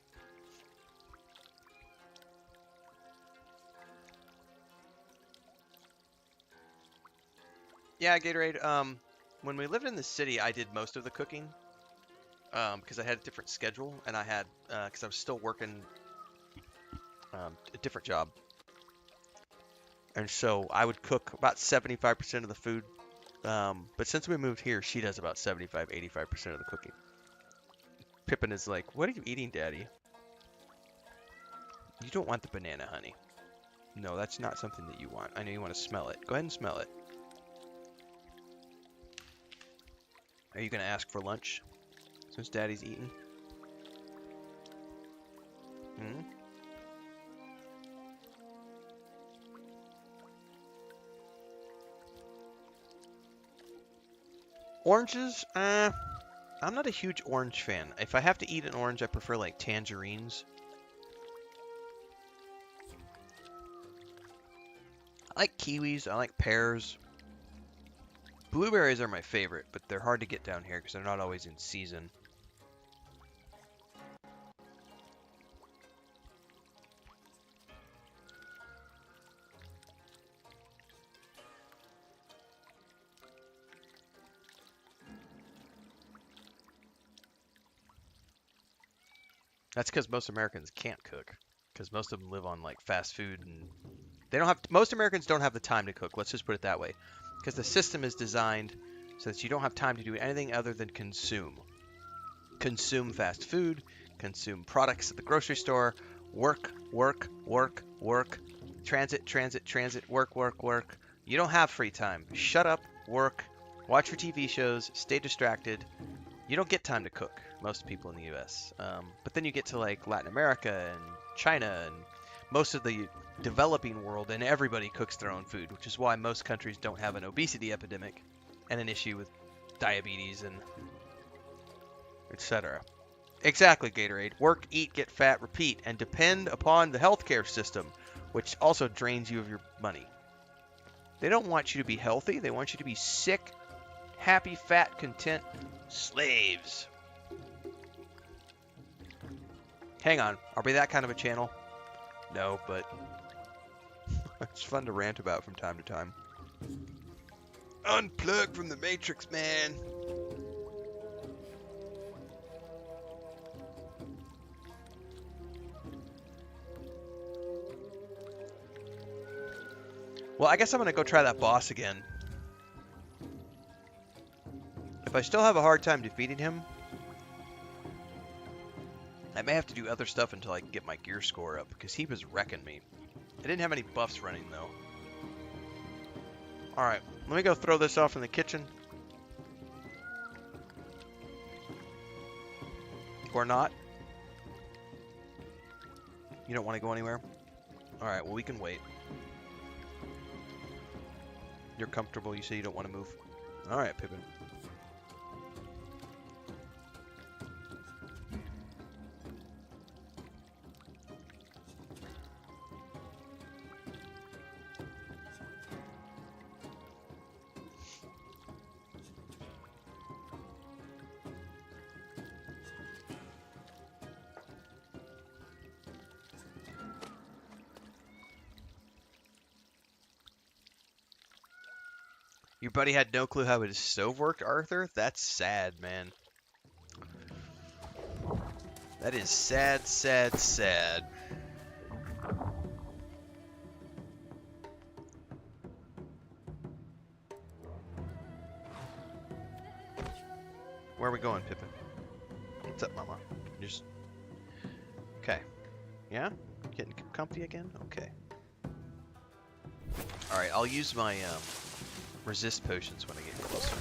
Yeah, Gatorade. When we lived in the city, I did most of the cooking. Because I had a different schedule, and I had, because I was still working a different job. And so I would cook about 75% of the food. But since we moved here, she does about 75, 85% of the cooking. Pippin is like, what are you eating, Daddy? You don't want the banana, honey. No, that's not something that you want. I know you want to smell it. Go ahead and smell it. Are you going to ask for lunch? Since Daddy's eating. Hmm? Oranges? I'm not a huge orange fan. If I have to eat an orange, I prefer like tangerines. I like kiwis. I like pears. Blueberries are my favorite, but they're hard to get down here because they're not always in season. That's because most Americans can't cook, because most of them live on like fast food, and they don't have. Most Americans don't have the time to cook. Let's just put it that way, because the system is designed so that you don't have time to do anything other than consume. Consume fast food, consume products at the grocery store, work, work, work, work, transit, transit, transit, work, work, work. You don't have free time. Shut up, work, watch your TV shows, stay distracted. You don't get time to cook, most people in the US. But then you get to like Latin America and China and most of the developing world, and everybody cooks their own food, which is why most countries don't have an obesity epidemic and an issue with diabetes and etc. Exactly, Gatorade. Work, eat, get fat, repeat, and depend upon the healthcare system, which also drains you of your money. They don't want you to be healthy. They want you to be sick, happy, fat, content slaves. Hang on. Are we that kind of a channel? No, but it's fun to rant about from time to time. Unplug from the Matrix, man. Well, I guess I'm going to go try that boss again. If I still have a hard time defeating him, I may have to do other stuff until I can get my gear score up, because he was wrecking me. I didn't have any buffs running, though. Alright, let me go throw this off in the kitchen. Or not. You don't want to go anywhere? Alright, well, we can wait. You're comfortable, you say you don't want to move. Alright, Pippin. Your buddy had no clue how his stove worked, Arthur? That's sad, man. That is sad, sad, sad. Where are we going, Pippin? What's up, Mama? Just... Okay. Yeah? Getting comfy again? Okay. Alright, I'll use my, resist potions when I get closer.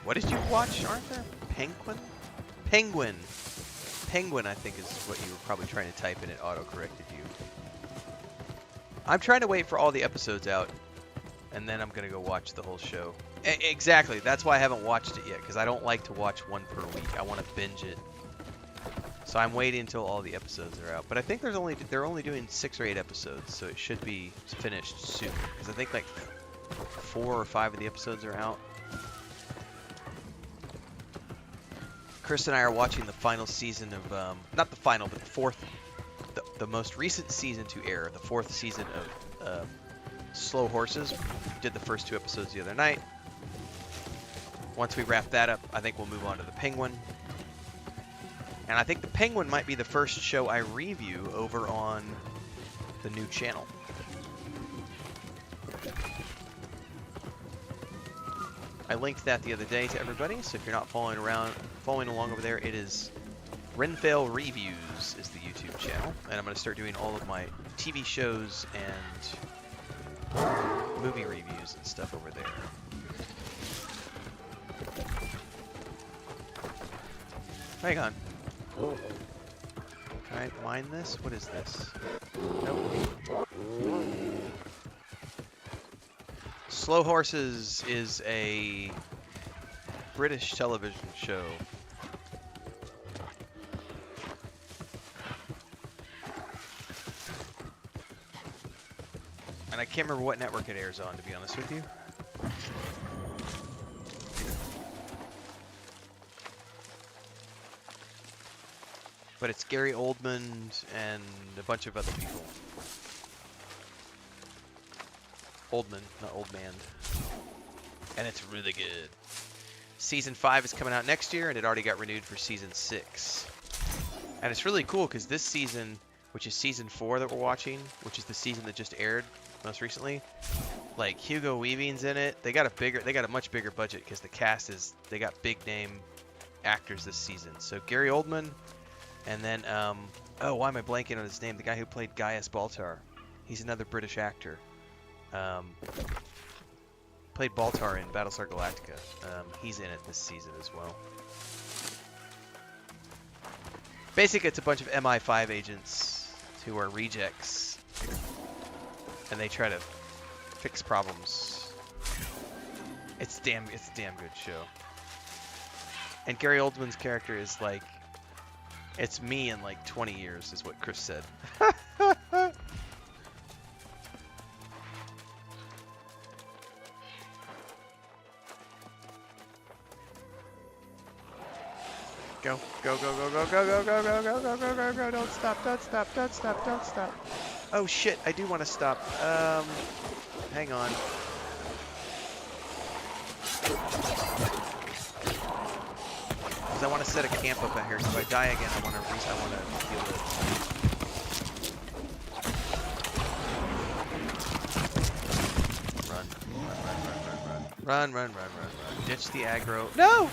What did you watch, Arthur? Penguin? Penguin! Penguin, I think, is what you were probably trying to type in. It auto-corrected you. I'm trying to wait for all the episodes out, and then I'm going to go watch the whole show. Exactly. That's why I haven't watched it yet, because I don't like to watch one per week. I want to binge it. So I'm waiting until all the episodes are out. But I think they're only doing 6 or 8 episodes, so it should be finished soon. Because I think like 4 or 5 of the episodes are out. Chris and I are watching the final season of, not the final, but the most recent season to air. The 4th season of Slow Horses. We did the first 2 episodes the other night. Once we wrap that up, I think we'll move on to the Penguin. And I think the Penguin might be the first show I review over on the new channel. I linked that the other day to everybody, so if you're not following along over there, it is Renfail Reviews is the YouTube channel. And I'm going to start doing all of my TV shows and movie reviews and stuff over there. Hang on. Can I mine this? What is this? Nope. Slow Horses is a British television show. And I can't remember what network it airs on, to be honest with you. But it's Gary Oldman and a bunch of other people. Oldman, not Old Man. And it's really good. Season 5 is coming out next year, and it already got renewed for Season 6. And it's really cool, because this season, which is Season 4 that we're watching, which is the season that just aired most recently, like Hugo Weaving's in it. They got a much bigger budget, because the cast they got big name actors this season. So Gary Oldman, and then, oh, why am I blanking on his name? The guy who played Gaius Baltar. He's another British actor. Played Baltar in Battlestar Galactica. He's in it this season as well. Basically, it's a bunch of MI5 agents who are rejects, and they try to fix problems. It's a damn good show. And Gary Oldman's character is like, it's me in like 20 years, is what Chris said. Go, go, go, go, go, go, go, go, go, go, go, go, go, go, don't stop, don't stop, don't stop, don't stop. Oh shit, I do want to stop. Hang on. Because I want to set a camp up out here, so if I die again, I want to deal with it. Run, run, run, run, run, run, run, run, run. Ditch the aggro. No!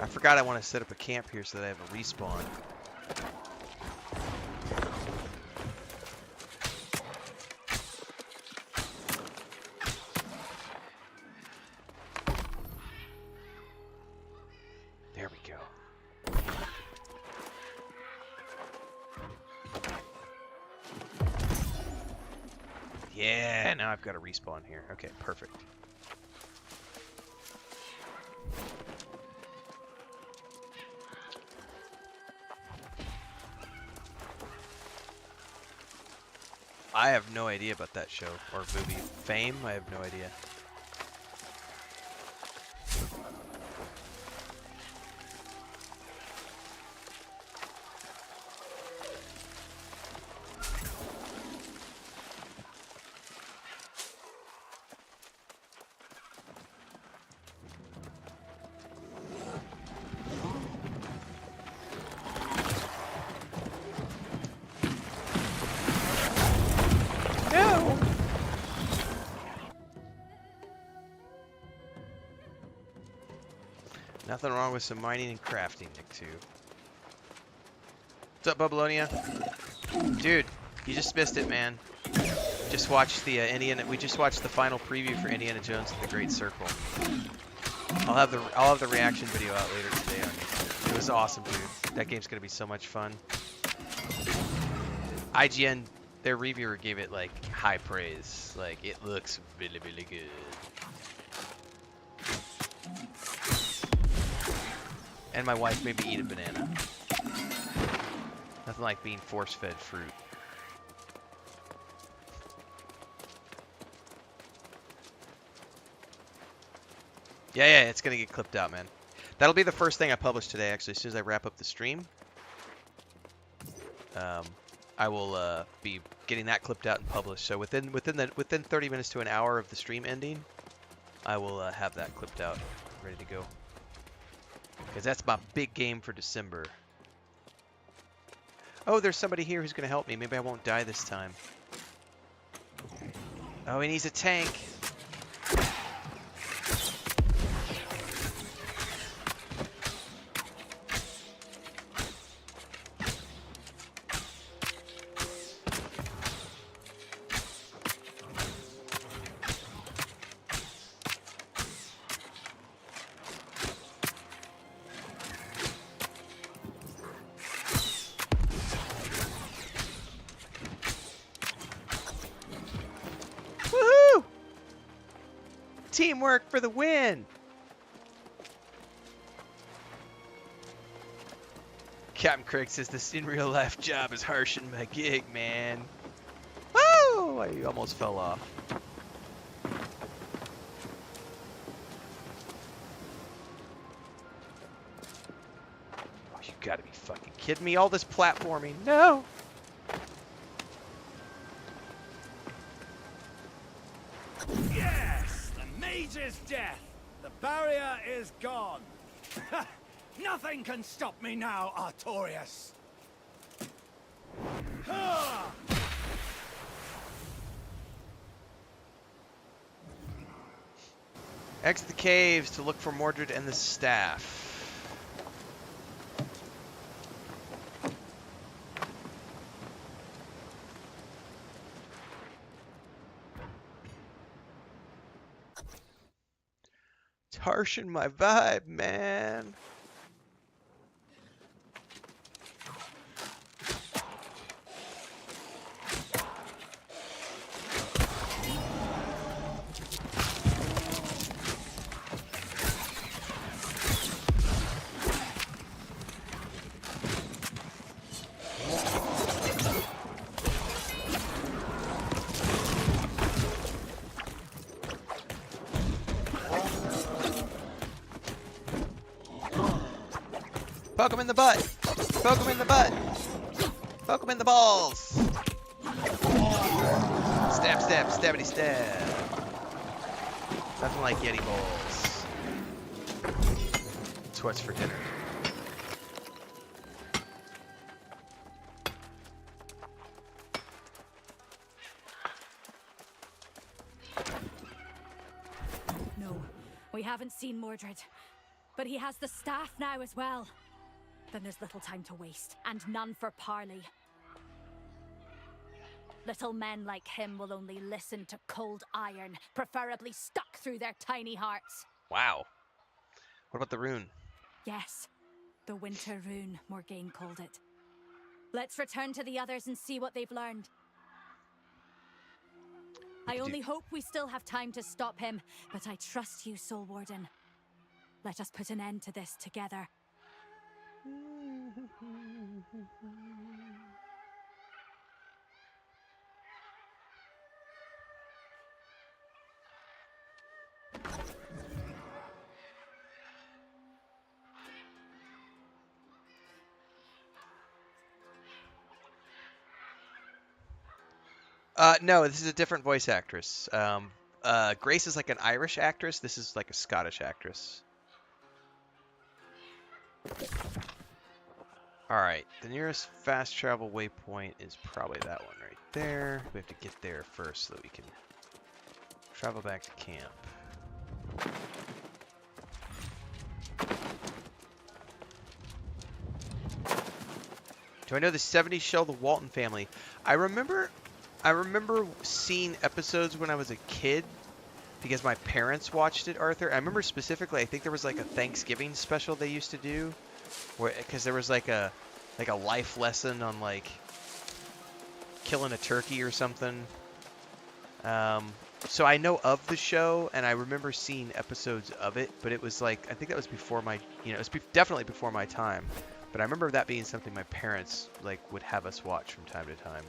I forgot I want to set up a camp here so that I have a respawn. There we go. Yeah, now I've got a respawn here. Okay, perfect. I have no idea about that show or movie. Fame? I have no idea. Nothing wrong with some mining and crafting, Nick, too. What's up, Babylonia? Dude, you just missed it, man. Just watched the we just watched the final preview for Indiana Jones and the Great Circle. I'll have the reaction video out later today on YouTube. It was awesome, dude. That game's gonna be so much fun. IGN, their reviewer gave it like high praise. Like, it looks really, really good. And my wife made me eat a banana. Nothing like being force-fed fruit. Yeah, it's gonna get clipped out, man. That'll be the first thing I publish today, actually, as soon as I wrap up the stream. I will be getting that clipped out and published. So within 30 minutes to an hour of the stream ending, I will have that clipped out, ready to go. Because that's my big game for December. Oh, there's somebody here who's going to help me. Maybe I won't die this time. Oh, he needs a tank. Teamwork for the win! Captain Craig says this in real life job is harshing my gig, man. Woo! I almost fell off. Oh, you gotta be fucking kidding me. All this platforming. No! Yes! The mage's death! The barrier is gone! Nothing can stop me now, Artorias! Exit the caves to look for Mordred and the staff. It's harshing my vibe, man. Poke him in the butt! Poke him in the butt! Poke him in the balls! Stab, stab, stabbity stab. Nothing like Yeti balls. It's what's for dinner. No, we haven't seen Mordred. But he has the staff now as well. Then there's little time to waste, and none for parley. Little men like him will only listen to cold iron, preferably stuck through their tiny hearts. Wow. What about the rune? Yes, the Winter Rune, Morgaine called it. Let's return to the others and see what they've learned. I only hope we still have time to stop him, but I trust you, Soul Warden. Let us put an end to this together. No, this is a different voice actress. Grace is like an Irish actress. This is like a Scottish actress. Alright, the nearest fast travel waypoint is probably that one right there. We have to get there first so that we can travel back to camp. Do I know the 70s show, The Walton Family? I remember seeing episodes when I was a kid because my parents watched it, Arthur. I remember specifically, I think there was like a Thanksgiving special they used to do, where because there was like a life lesson on like killing a turkey or something. So I know of the show, and I remember seeing episodes of it, but it was like, I think that was before my, it was definitely before my time. But I remember that being something my parents like would have us watch from time to time.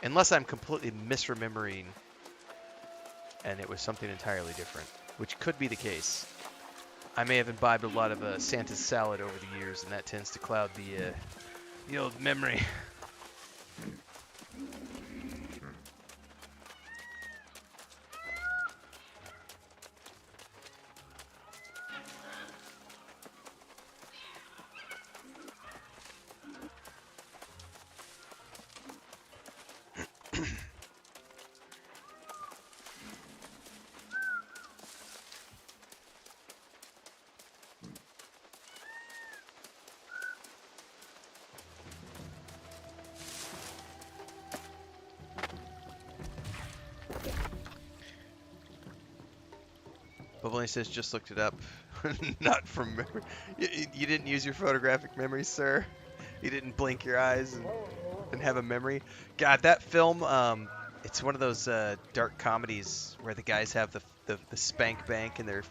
Unless I'm completely misremembering and it was something entirely different, which could be the case. I may have imbibed a lot of Santa's salad over the years, and that tends to cloud the old memory. Bubbly says, just looked it up. Not from memory. You didn't use your photographic memory, sir. You didn't blink your eyes and have a memory. God, that film, it's one of those dark comedies where the guys have the spank bank in their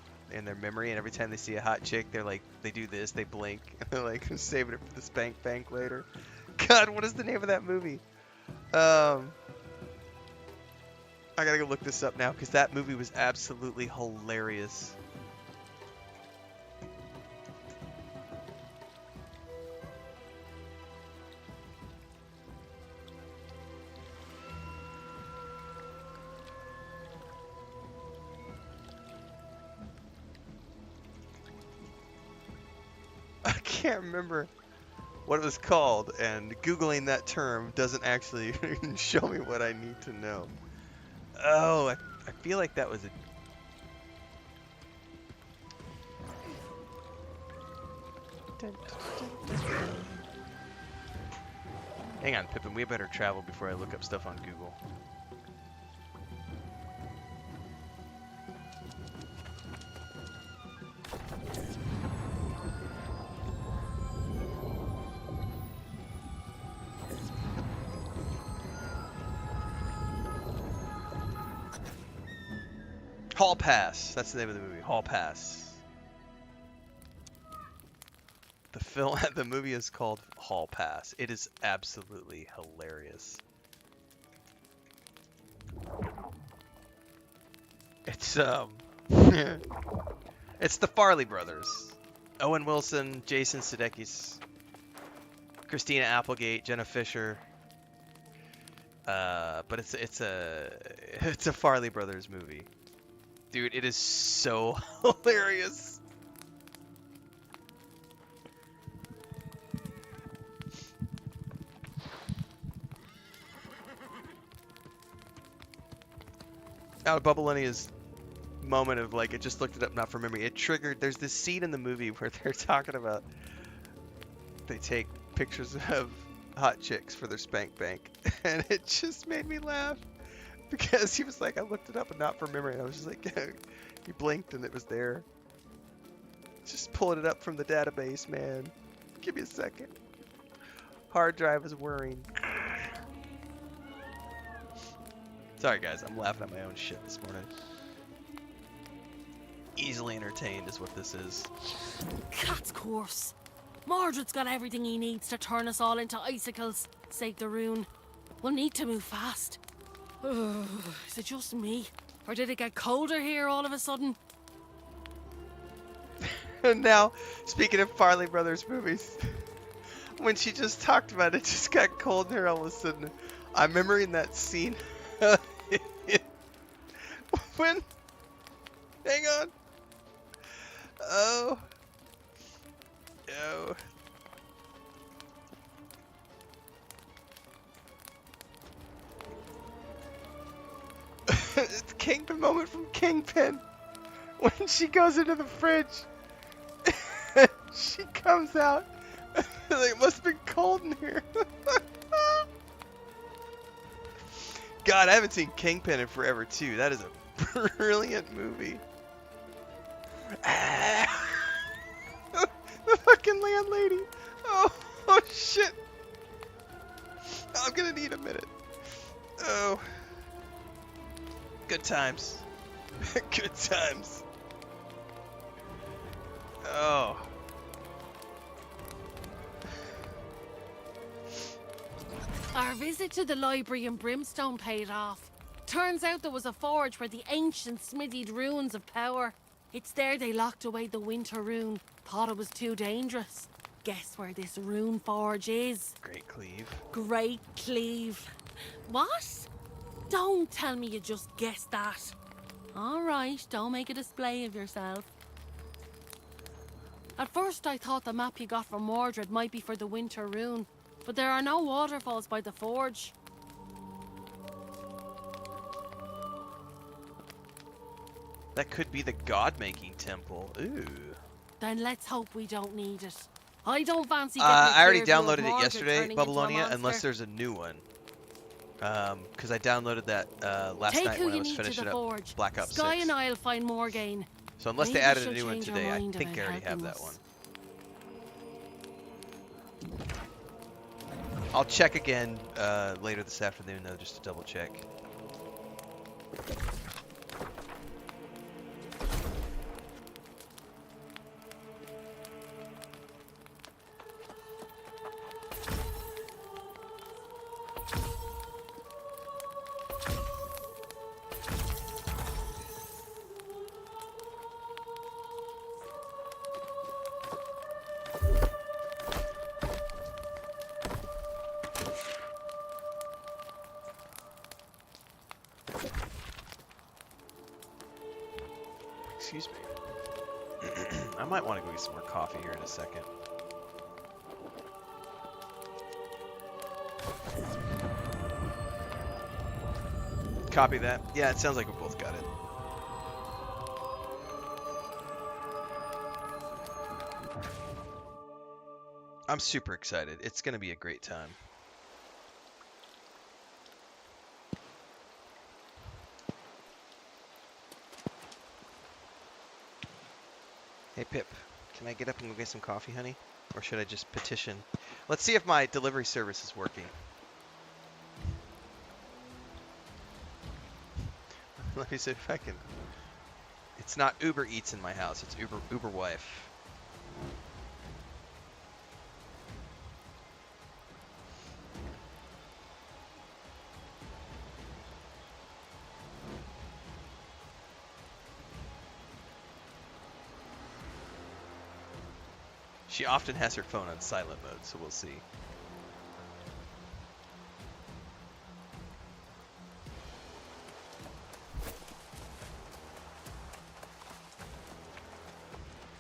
memory, and every time they see a hot chick, they're like, they do this, they blink, and they're like, I'm saving it for the spank bank later. God, what is the name of that movie? I gotta go look this up now, because that movie was absolutely hilarious. I can't remember what it was called, and Googling that term doesn't actually show me what I need to know. Oh, I feel like that was a... Hang on, Pippin, we better travel before I look up stuff on Google. Hall Pass. That's the name of the movie. Hall Pass. The movie is called Hall Pass. It is absolutely hilarious. It's it's the Farley brothers. Owen Wilson, Jason Sudeikis, Christina Applegate, Jenna Fisher. But it's a Farley brothers movie. Dude, it is so hilarious. Out of Bubblinia's moment of like, it just looked it up not from memory. It triggered, there's this scene in the movie where they're talking about, they take pictures of hot chicks for their spank bank. And it just made me laugh. Because he was like, I looked it up and not from memory. And I was just like, he blinked and it was there. Just pulling it up from the database, man. Give me a second. Hard drive is whirring. Sorry, guys. I'm laughing at my own shit this morning. Easily entertained is what this is. Cat's course. Mordred's got everything he needs to turn us all into icicles. Save the rune. We'll need to move fast. Is it just me? Or did it get colder here all of a sudden? And now, speaking of Farley Brothers movies, when she just talked about it, just got cold in here all of a sudden. I'm remembering that scene. When... Hang on. Oh. Oh. It's the Kingpin moment from Kingpin. When she goes into the fridge. She comes out. Like, it must have been cold in here. God, I haven't seen Kingpin in forever too. That is a brilliant movie. The fucking landlady. Oh shit. I'm gonna need a minute. Oh. Good times. Good times. Oh. Our visit to the library in Brimstone paid off. Turns out there was a forge where the ancient smithied runes of power. It's there they locked away the winter rune. Thought it was too dangerous. Guess where this rune forge is? Great Cleave. Great Cleave. What? Don't tell me you just guessed that. All right, don't make a display of yourself. At first I thought the map you got from Mordred might be for the winter rune, but there are no waterfalls by the forge. That could be the god-making temple. Ooh. Then let's hope we don't need it. I don't fancy I already downloaded it yesterday, Babylonia, unless there's a new one. Because I downloaded that last night when I was finishing up Black Ops 6. Sky and I'll find Morgaine. So unless they added a new one today, I think I already have that one. I'll check again later this afternoon, though, just to double check. Excuse me. I might want to go get some more coffee here in a second. Copy that. Yeah, it sounds like we both got it. I'm super excited. It's going to be a great time. Hey Pip, can I get up and go get some coffee, honey? Or should I just petition? Let's see if my delivery service is working. Let me see if I can. It's not Uber Eats in my house. It's Uber Wife. She often has her phone on silent mode, so we'll see.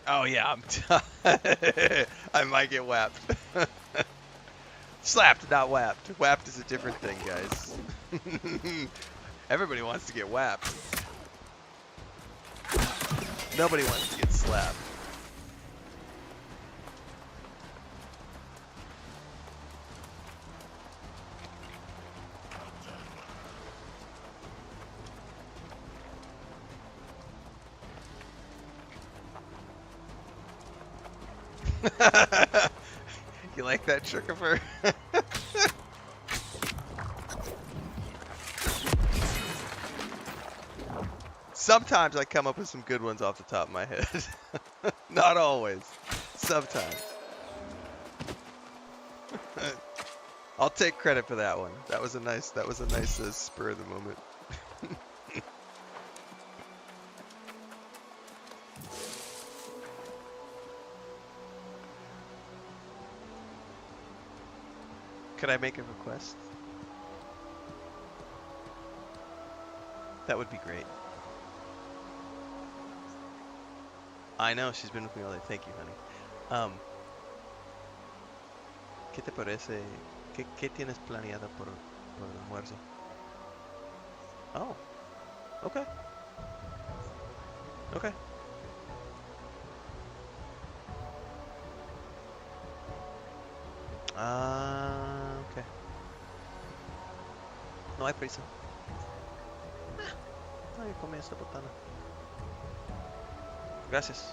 Oh yeah, I might get whapped. Slapped, not whapped. Whapped is a different thing, guys. Everybody wants to get whapped. Nobody wants to get slapped. You like that trick of her? Sometimes I come up with some good ones off the top of my head. Not always. Sometimes. I'll take credit for that one. That was a nice spur of the moment. Could I make a request? That would be great. I know, she's been with me all day. Thank you, honey. ¿Qué te parece? ¿Qué tienes planeado por el almuerzo? Oh. Okay. Okay. Okay. No hay prisa. Ay, comí esta botana. Gracias.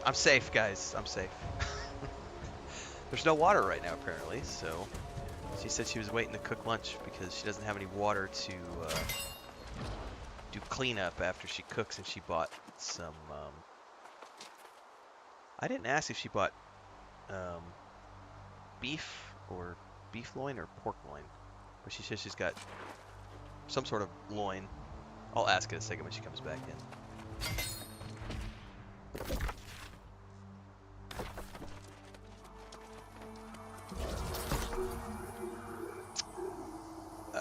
I'm safe, guys. I'm safe. There's no water right now, apparently, so she said she was waiting to cook lunch because she doesn't have any water to do cleanup after she cooks, and she bought some. I didn't ask if she bought beef or beef loin or pork loin, but she says she's got some sort of loin. I'll ask in a second when she comes back in.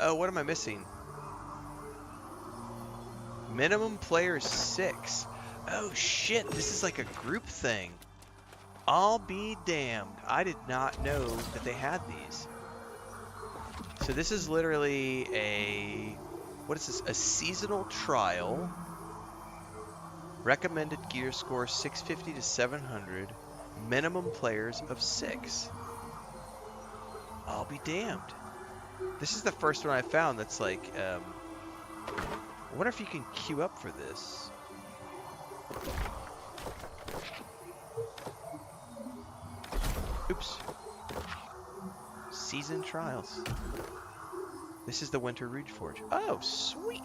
Oh, what am I missing? Minimum players 6. Oh shit, this is like a group thing. I'll be damned. I did not know that they had these. So this is literally a... What is this? A seasonal trial. Recommended gear score 650 to 700. Minimum players of 6. I'll be damned. This is the first one I found that's like... I wonder if you can queue up for this. Oops. Season trials. This is the Winter Rouge Forge. Oh, sweet.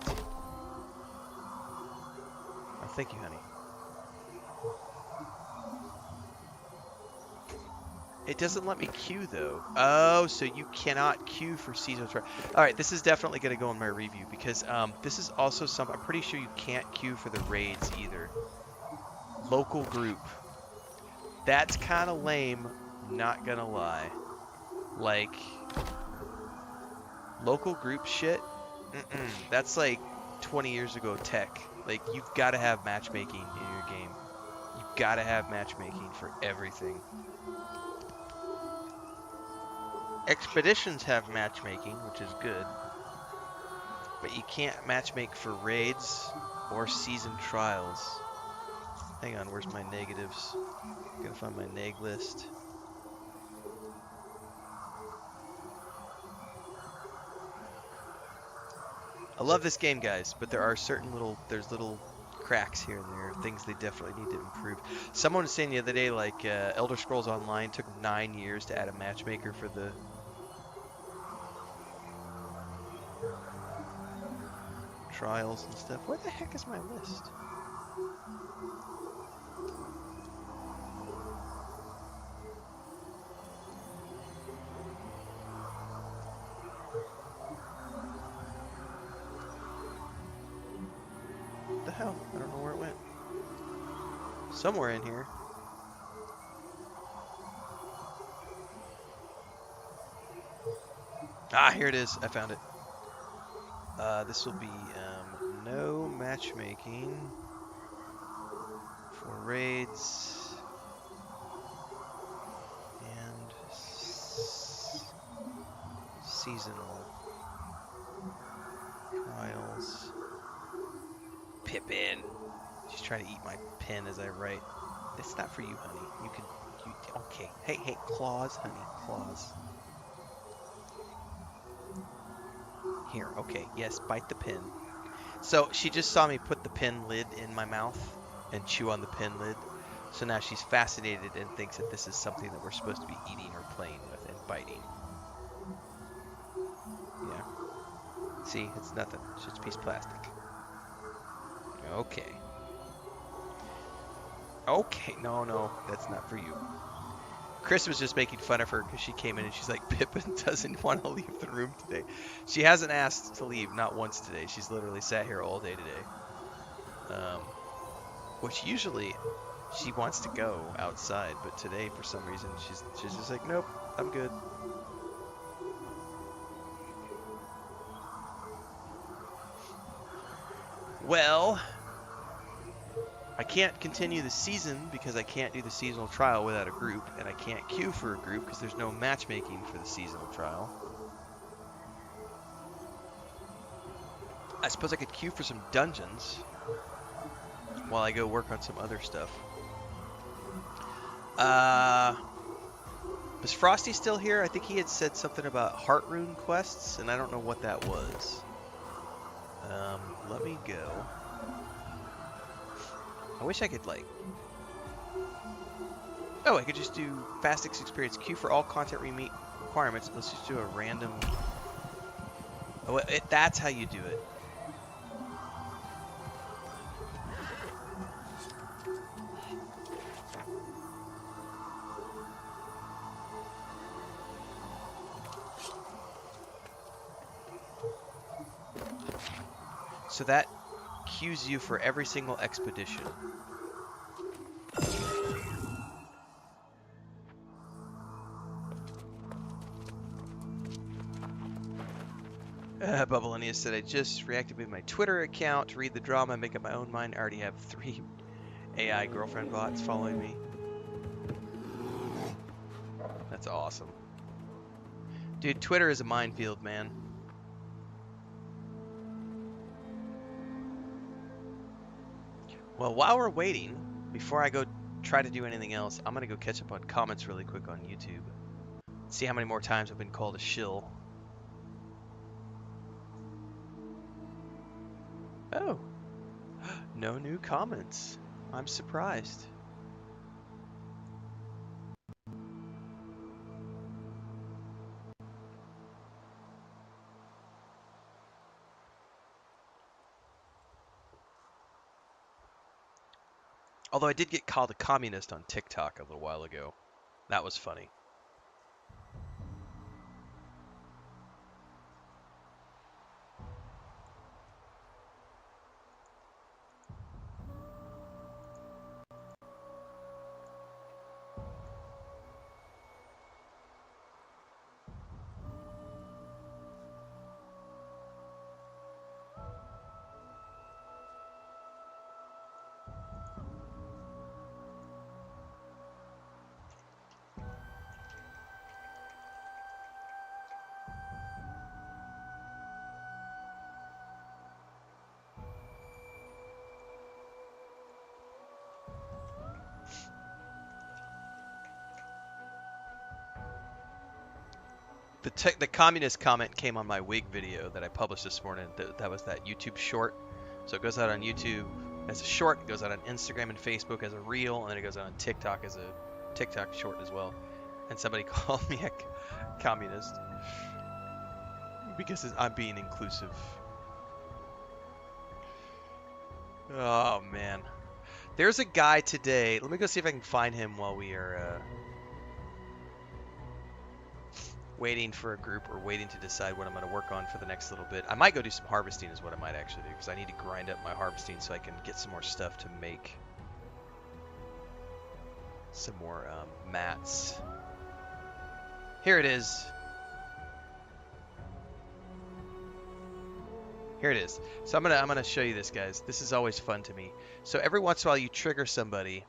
Oh, thank you, honey. It doesn't let me queue, though. Oh, so you cannot queue for seasonal trial. All right, this is definitely going to go in my review because this is also some... I'm pretty sure you can't queue for the raids either. Local group. That's kind of lame. Not gonna lie. Like, local group shit? That's like 20 years ago tech. Like, you've got to have matchmaking in your game. You've got to have matchmaking for everything. Expeditions have matchmaking, which is good. But you can't matchmake for raids or season trials. Hang on, where's my negatives? Gotta find my neg list. I love this game, guys, but there are certain little cracks here and there, things they definitely need to improve. Someone was saying the other day, like, Elder Scrolls Online took 9 years to add a matchmaker for the trials and stuff. Where the heck is my list? What the hell? I don't know where it went. Somewhere in here. Ah, here it is. I found it. This will be no matchmaking for raids and seasonal trials. Pippin. She's trying to eat my pen as I write. It's not for you, honey. You can. Okay. Hey, claws, honey, claws. Here, okay, yes, bite the pin. So she just saw me put the pin lid in my mouth and chew on the pin lid. So now she's fascinated and thinks that this is something that we're supposed to be eating or playing with and biting. Yeah. See, it's nothing. It's just a piece of plastic. Okay. Okay, no, that's not for you. Chris was just making fun of her because she came in and she's like, Pippin doesn't want to leave the room today. She hasn't asked to leave, not once today. She's literally sat here all day today. Which usually she wants to go outside, but today for some reason she's just like, nope, I'm good. Well, I can't continue the season because I can't do the seasonal trial without a group, and I can't queue for a group because there's no matchmaking for the seasonal trial. I suppose I could queue for some dungeons while I go work on some other stuff. Is Frosty still here? I think he had said something about heart rune quests, and I don't know what that was. Let me go. I wish I could, like... Oh, I could just do fastest experience. Queue for all content we meet requirements. Let's just do a random... Oh, that's how you do it. So that queues you for every single expedition. Bubblinius said, I just reactivated my Twitter account to read the drama and make up my own mind. I already have 3 AI girlfriend bots following me. That's awesome. Dude, Twitter is a minefield, man. Well, while we're waiting, before I go try to do anything else, I'm going to go catch up on comments really quick on YouTube. See how many more times I've been called a shill. Oh. No new comments. I'm surprised. Although I did get called a communist on TikTok a little while ago. That was funny. the communist comment came on my wig video that I published this morning. That was that YouTube short. So it goes out on YouTube as a short, it goes out on Instagram and Facebook as a reel, and then it goes out on TikTok as a TikTok short as well. And somebody called me a communist because I'm being inclusive. Oh man, there's a guy today. Let me go see if I can find him while we are waiting for a group or waiting to decide what I'm going to work on for the next little bit. I might go do some harvesting is what I might actually do, because I need to grind up my harvesting so I can get some more stuff to make some more mats. Here it is. Here it is. So I'm gonna show you this, guys. This is always fun to me. So every once in a while you trigger somebody.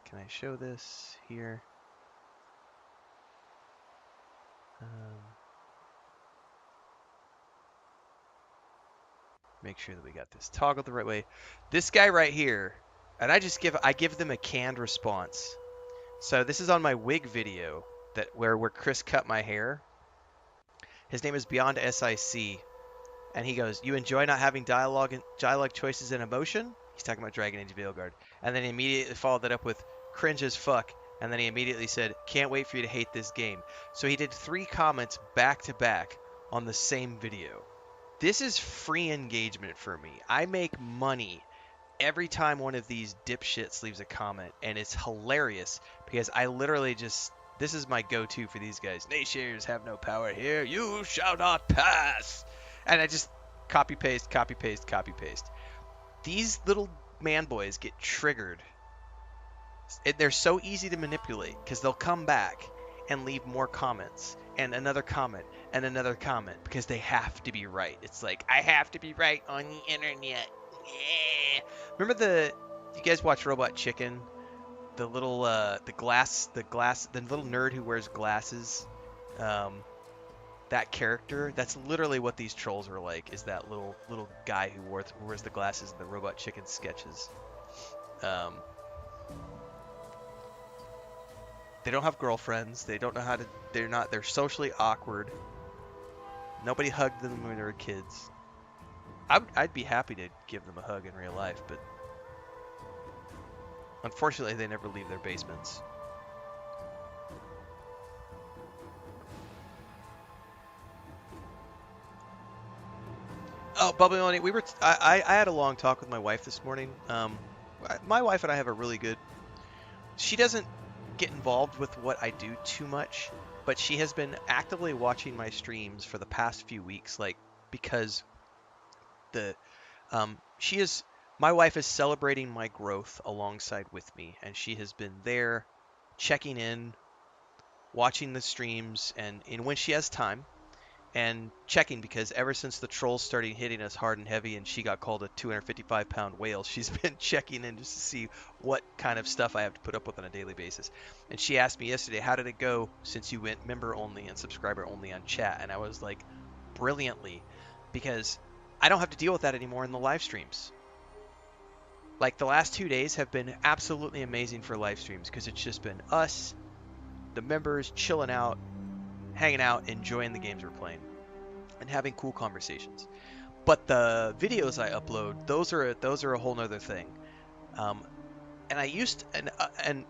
Can I show this here? Make sure that we got this toggled the right way. This guy right here, and I give them a canned response. So this is on my wig video where Chris cut my hair. His name is Beyond SIC, and he goes, "You enjoy not having dialogue choices and emotion?" He's talking about Dragon Age Veilguard, and then he immediately followed that up with "cringe as fuck." And then he immediately said, "Can't wait for you to hate this game." So he did 3 comments back to back on the same video. This is free engagement for me. I make money every time one of these dipshits leaves a comment, and it's hilarious because I literally this is my go-to for these guys. Naysayers have no power here. You shall not pass. And I just copy paste, copy paste, copy paste. These little man boys get triggered. They're so easy to manipulate because they'll come back and leave more comments and another comment and another comment because they have to be right. It's like, I have to be right on the internet. Yeah. Remember you guys watch Robot Chicken? The little the little nerd who wears glasses. That character, that's literally what these trolls are like, is that little guy who wears the glasses in the Robot Chicken sketches. They don't have girlfriends. They don't know how to. They're socially awkward. Nobody hugged them when they were kids. I'd be happy to give them a hug in real life, but unfortunately, they never leave their basements. Oh, Bubbly Melanie, I had a long talk with my wife this morning. My wife and I have a really good. She doesn't get involved with what I do too much, but she has been actively watching my streams for the past few weeks, because my wife is celebrating my growth alongside with me, and she has been there checking in, watching the streams, and when she has time, and checking, because ever since the trolls started hitting us hard and heavy and she got called a 255-pound whale, she's been checking in just to see what kind of stuff I have to put up with on a daily basis. And she asked me yesterday, how did it go since you went member only and subscriber only on chat? And I was like, brilliantly, because I don't have to deal with that anymore in the live streams. Like, the last 2 days have been absolutely amazing for live streams because it's just been us, the members, chilling out, hanging out, enjoying the games we're playing, and having cool conversations. But the videos I upload, those are a whole nother thing. And I used and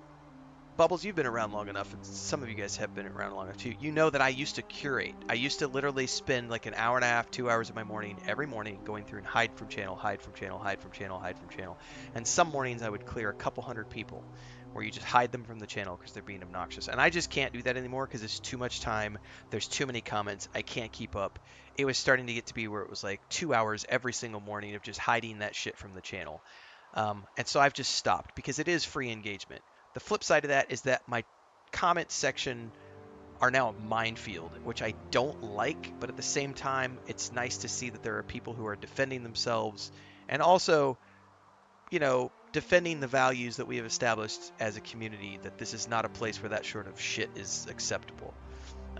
Bubbles, you've been around long enough, and some of you guys have been around long enough too. You know that I used to curate. I used to literally spend like an hour and a half, 2 hours of my morning every morning going through and hide from channel, hide from channel, hide from channel, hide from channel. And some mornings I would clear a couple hundred people, where you just hide them from the channel because they're being obnoxious. And I just can't do that anymore because it's too much time. There's too many comments. I can't keep up. It was starting to get to be where it was like 2 hours every single morning of just hiding that shit from the channel. And so I've just stopped because it is free engagement. The flip side of that is that my comment section are now a minefield, which I don't like, but at the same time, it's nice to see that there are people who are defending themselves and also, defending the values that we have established as a community, that this is not a place where that sort of shit is acceptable.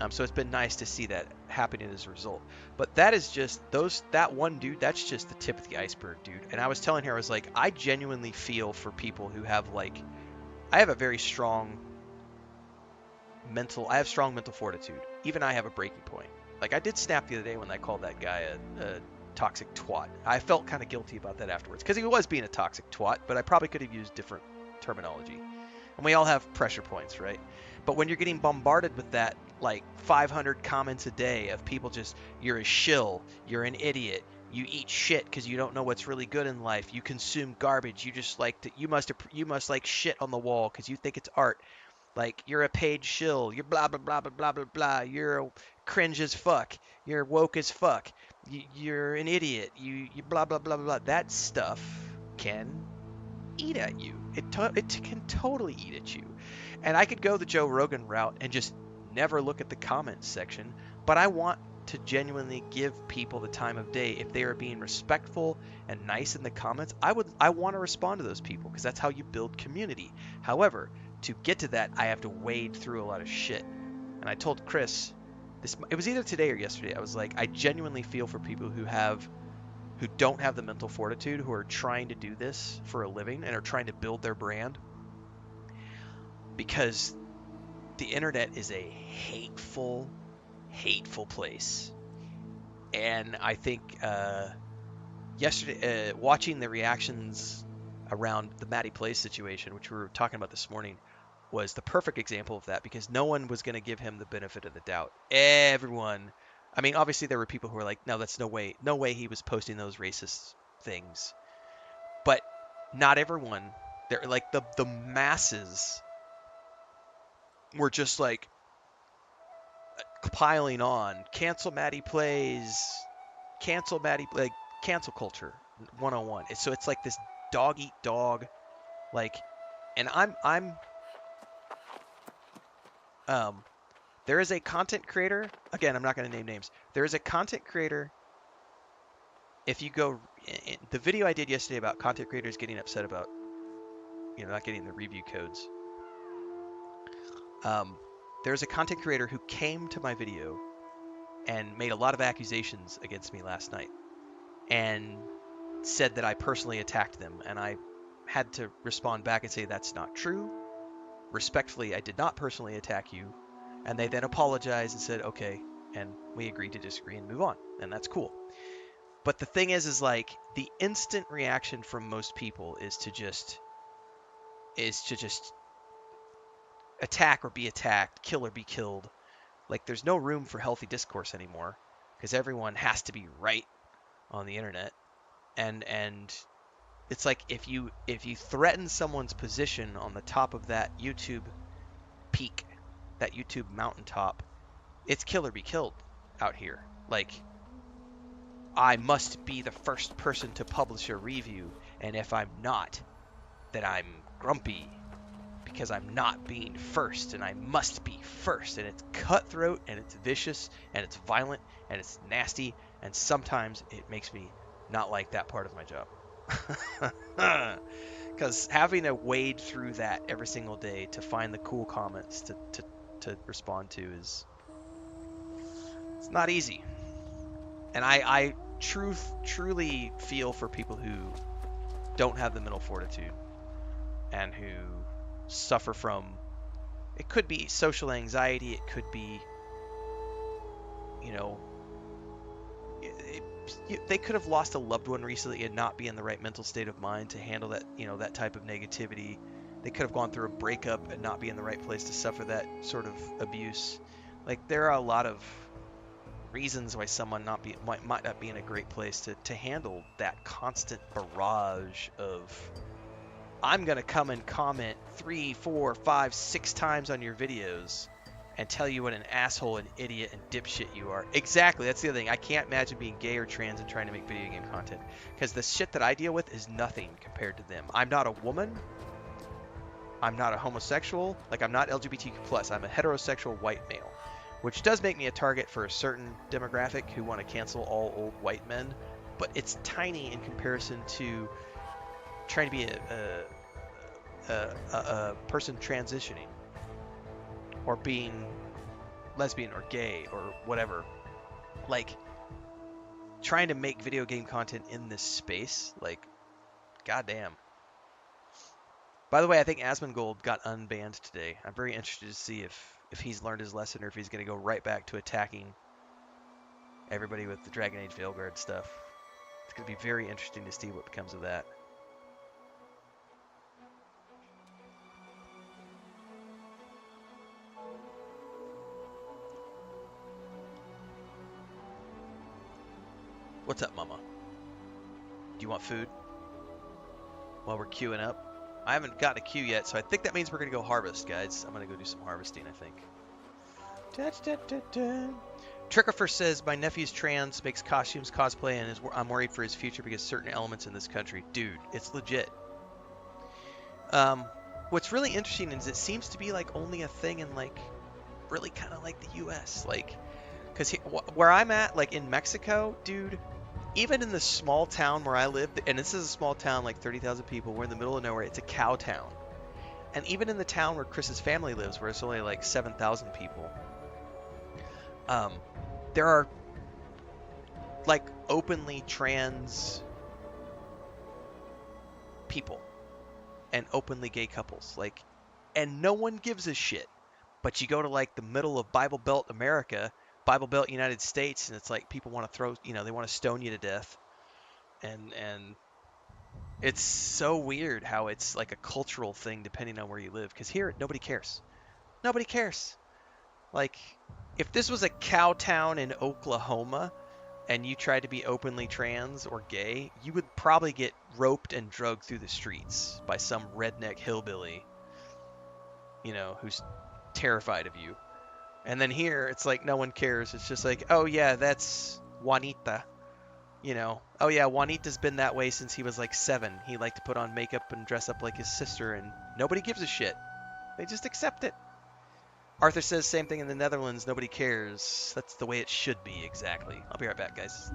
So it's been nice to see that happening as a result. But that is just that one dude, that's just the tip of the iceberg, dude. And I was telling her, I was like, I genuinely feel for people who have I have a very strong I have strong mental fortitude. Even I have a breaking point. Like, I did snap the other day when I called that guy a toxic twat. I felt kind of guilty about that afterwards, because he was being a toxic twat, but I probably could have used different terminology. And we all have pressure points, right? But when you're getting bombarded with that, like 500 comments a day of people just, you're a shill, you're an idiot, you eat shit because you don't know what's really good in life, you consume garbage, you just like to, you must like shit on the wall because you think it's art, like you're a paid shill, you're blah blah blah blah blah blah blah, you're cringe as fuck, you're woke as fuck, you're an idiot, you blah blah blah blah. That stuff can eat at you. It can totally eat at you. And I could go the Joe Rogan route and just never look at the comments section, but I want to genuinely give people the time of day. If they are being respectful and nice in the comments, I want to respond to those people, because that's how you build community. However, to get to that, I have to wade through a lot of shit. And I told Chris, it was either today or yesterday, I was like, I genuinely feel for people who don't have the mental fortitude, who are trying to do this for a living and are trying to build their brand, because the internet is a hateful place. And I think yesterday, watching the reactions around the Maddie Plays situation, which we were talking about this morning, was the perfect example of that, because no one was going to give him the benefit of the doubt. Everyone, I mean, obviously there were people who were like, no, that's no way he was posting those racist things. But not everyone, they're like the masses were just like piling on, cancel Maddie Plays, like cancel culture 101. So it's like this dog eat dog, like, and I'm there is a content creator, again, I'm not going to name names. There is a content creator, if you go, the video I did yesterday about content creators getting upset about, not getting the review codes. There's a content creator who came to my video and made a lot of accusations against me last night and said that I personally attacked them, and I had to respond back and say that's not true. Respectfully, I did not personally attack you. And they then apologized and said, okay, and we agreed to disagree and move on, and that's cool. But the thing is like, the instant reaction from most people is to just attack or be attacked, kill or be killed. Like, there's no room for healthy discourse anymore, because everyone has to be right on the internet. And it's like, if you threaten someone's position on the top of that YouTube peak, that YouTube mountaintop, it's kill or be killed out here. Like, I must be the first person to publish a review, and if I'm not, then I'm grumpy because I'm not being first, and I must be first. And it's cutthroat, and it's vicious, and it's violent, and it's nasty, and sometimes it makes me not like that part of my job. Because having to wade through that every single day to find the cool comments to respond to it's not easy. And I truly feel for people who don't have the mental fortitude and who suffer from, it could be social anxiety, it could be, they could have lost a loved one recently and not be in the right mental state of mind to handle that, that type of negativity. They could have gone through a breakup and not be in the right place to suffer that sort of abuse. Like, there are a lot of reasons why someone might not be in a great place to handle that constant barrage of, I'm going to come and comment 3, 4, 5, 6 times on your videos and tell you what an asshole, an idiot, and dipshit you are. Exactly, that's the other thing. I can't imagine being gay or trans and trying to make video game content, because the shit that I deal with is nothing compared to them. I'm not a woman. I'm not a homosexual. Like, I'm not LGBTQ+. I'm a heterosexual white male, which does make me a target for a certain demographic who want to cancel all old white men, but it's tiny in comparison to trying to be a person transitioning or being lesbian or gay or whatever. Like, trying to make video game content in this space, like, goddamn. By the way, I think Asmongold got unbanned today. I'm very interested to see if if he's learned his lesson or if he's going to go right back to attacking everybody with the Dragon Age Veilguard stuff. It's going to be very interesting to see what becomes of that. What's up, Mama? Do you want food? While we're queuing up. I haven't got a queue yet, so I think that means we're going to go harvest, guys. I'm going to go do some harvesting, I think. Trickifer says, my nephew's trans, makes costumes, cosplay, and I'm worried for his future because certain elements in this country. Dude, it's legit. What's really interesting is it seems to be like only a thing in like, really kind of like the U.S. Like, because where I'm at, like in Mexico, dude, even in the small town where I live, and this is a small town, like 30,000 people, we're in the middle of nowhere, it's a cow town. And even in the town where Chris's family lives, where it's only like 7,000 people, there are like openly trans people and openly gay couples, like, and no one gives a shit. But you go to like the middle of Bible Belt America, Bible Belt United States, and it's like people want to throw, you know, they want to stone you to death. And it's so weird how it's like a cultural thing depending on where you live. Because here, nobody cares. Nobody cares. Like, if this was a cow town in Oklahoma and you tried to be openly trans or gay, you would probably get roped and drugged through the streets by some redneck hillbilly, you know, who's terrified of you. And then here, it's like no one cares. It's just like, oh yeah, that's Juanita. You know, oh yeah, Juanita's been that way since he was like 7. He liked to put on makeup and dress up like his sister, and nobody gives a shit. They just accept it. Arthur says same thing in the Netherlands. Nobody cares. That's the way it should be, exactly. I'll be right back, guys.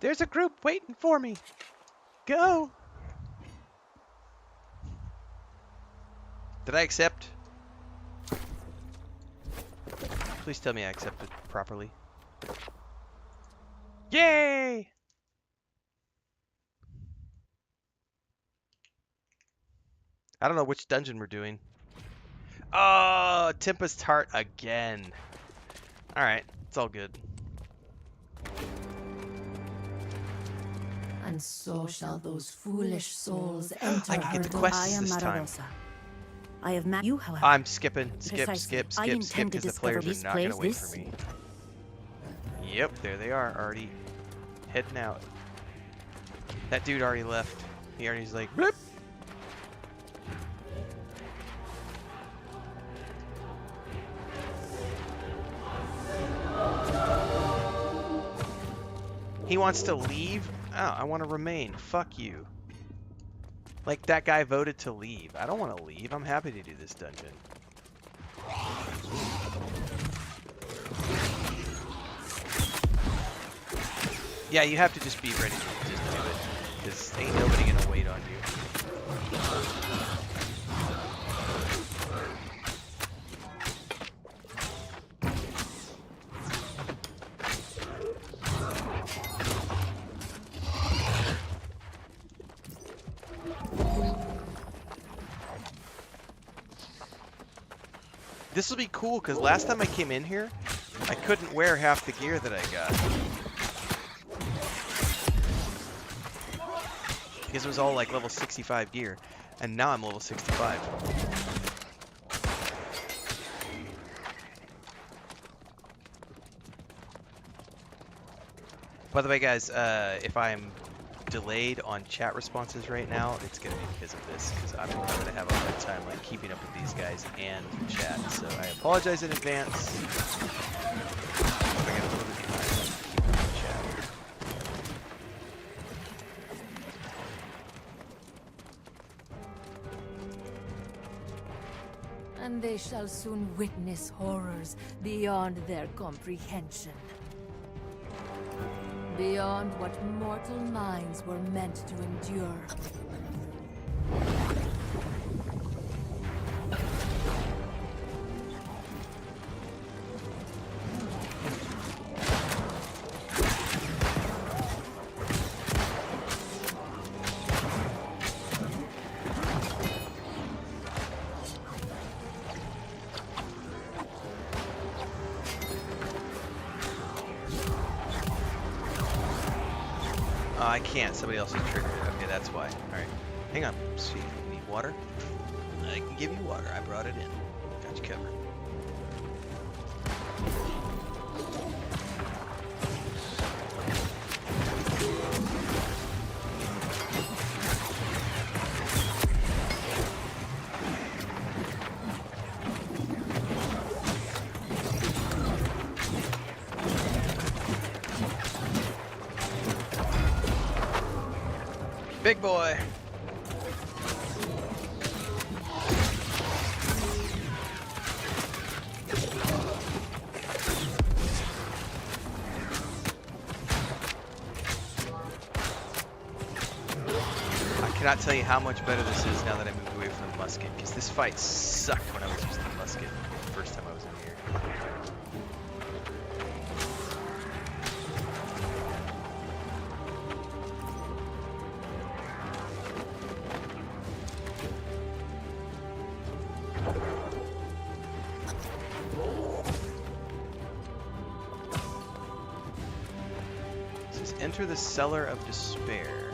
There's a group waiting for me. Go. Did I accept? Please tell me I accepted properly. Yay! I don't know which dungeon we're doing. Oh, Tempest Heart again. Alright, it's all good. And so shall those foolish souls enter I can get the quests this time. I have met you, however. I'm skipping. Skip, Precisely. skip, I skip, intend skip, to because the discover players these are not going to wait places. for me. Yep, there they are, already heading out. That dude already left. He already's like, blip. He wants to leave? Oh, I want to remain. Fuck you. Like, that guy voted to leave. I don't want to leave. I'm happy to do this dungeon. Yeah, you have to just be ready to just do it. Because ain't nobody going to wait on you. This will be cool, because last time I came in here, I couldn't wear half the gear that I got. because it was all like level 65 gear, and now I'm level 65. By the way, guys, if I'm delayed on chat responses right now, it's gonna be because of this, because I'm gonna have a hard time like keeping up with these guys and chat. So I apologize in advance. I'm gonna get a little bit behind on keeping up with chat. And they shall soon witness horrors beyond their comprehension. Beyond what mortal minds were meant to endure. I can't. Somebody else has triggered it. Okay, that's why. Alright. Hang on. See, you need water? I can give you water. I brought it in. Got you covered. Big boy. I cannot tell you how much better this is now that I moved away from the musket, because this fight sucked when I was using the musket the first time I was in here. Enter the Cellar of Despair.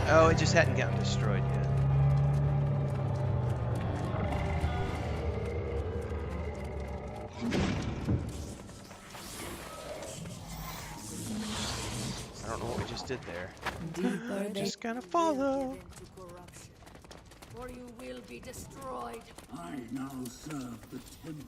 Oh, it just hadn't gotten destroyed yet. I don't know what we just did there. Deeper Just gonna follow. Or you will be destroyed. I now serve the Tempest.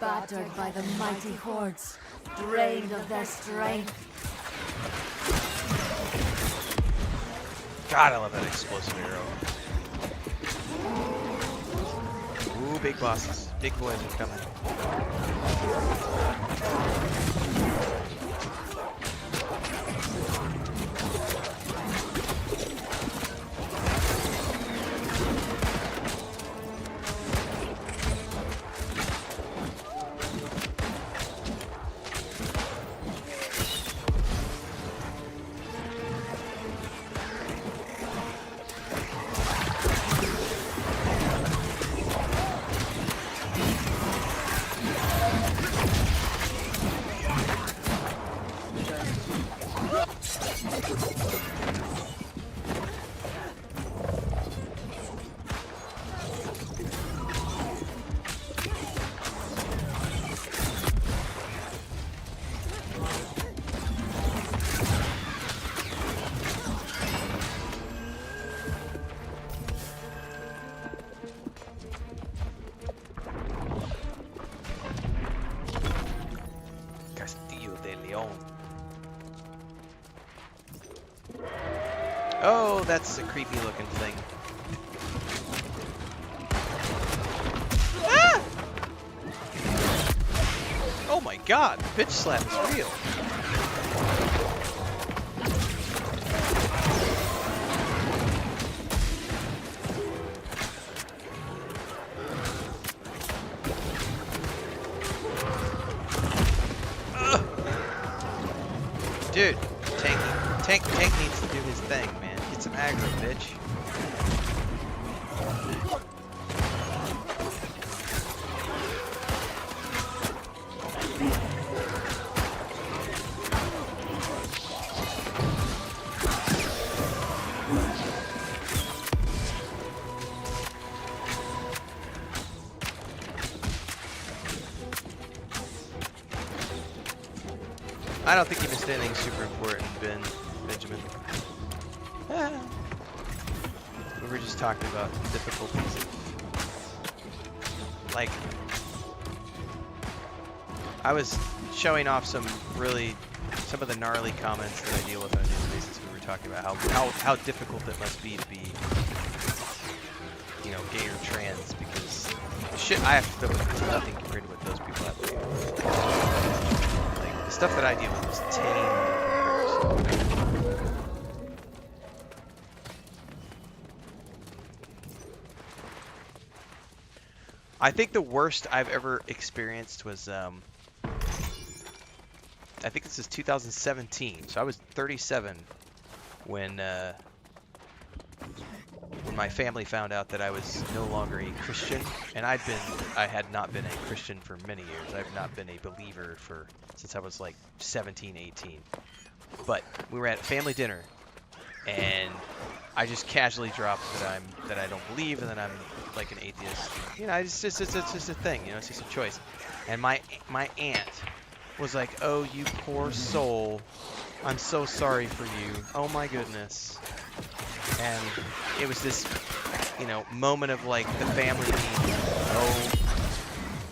battered by the mighty hordes, drained of their strength. God, I love that explosive arrow. Ooh, big bosses. Big boys are coming. Oh, that's a creepy looking thing. Ah! Oh my god, bitch slap is real. Dude, Tank needs to do his thing, man. Get some aggro, bitch. I don't think you missed anything super important, Benjamin. We were just talking about difficulties. Like, I was showing off some of the gnarly comments that I deal with on a daily basis. We were talking about how difficult it must be to be, you know, gay or trans, because the shit I have to deal with is nothing compared to what those people have to deal with. Like, the stuff that I deal with is tame in comparison. I think the worst I've ever experienced was, I think this is 2017, so I was 37 when my family found out that I was no longer a Christian, and I had not been a Christian for many years. I've not been a believer since I was like 17, 18. But we were at family dinner, and I just casually dropped that I don't believe, and that I'm like an atheist. You know, it's just a thing. You know, it's just a choice. And my aunt was like, "Oh, you poor soul. I'm so sorry for you. Oh my goodness." And it was this, you know, moment of like the family being, "Oh,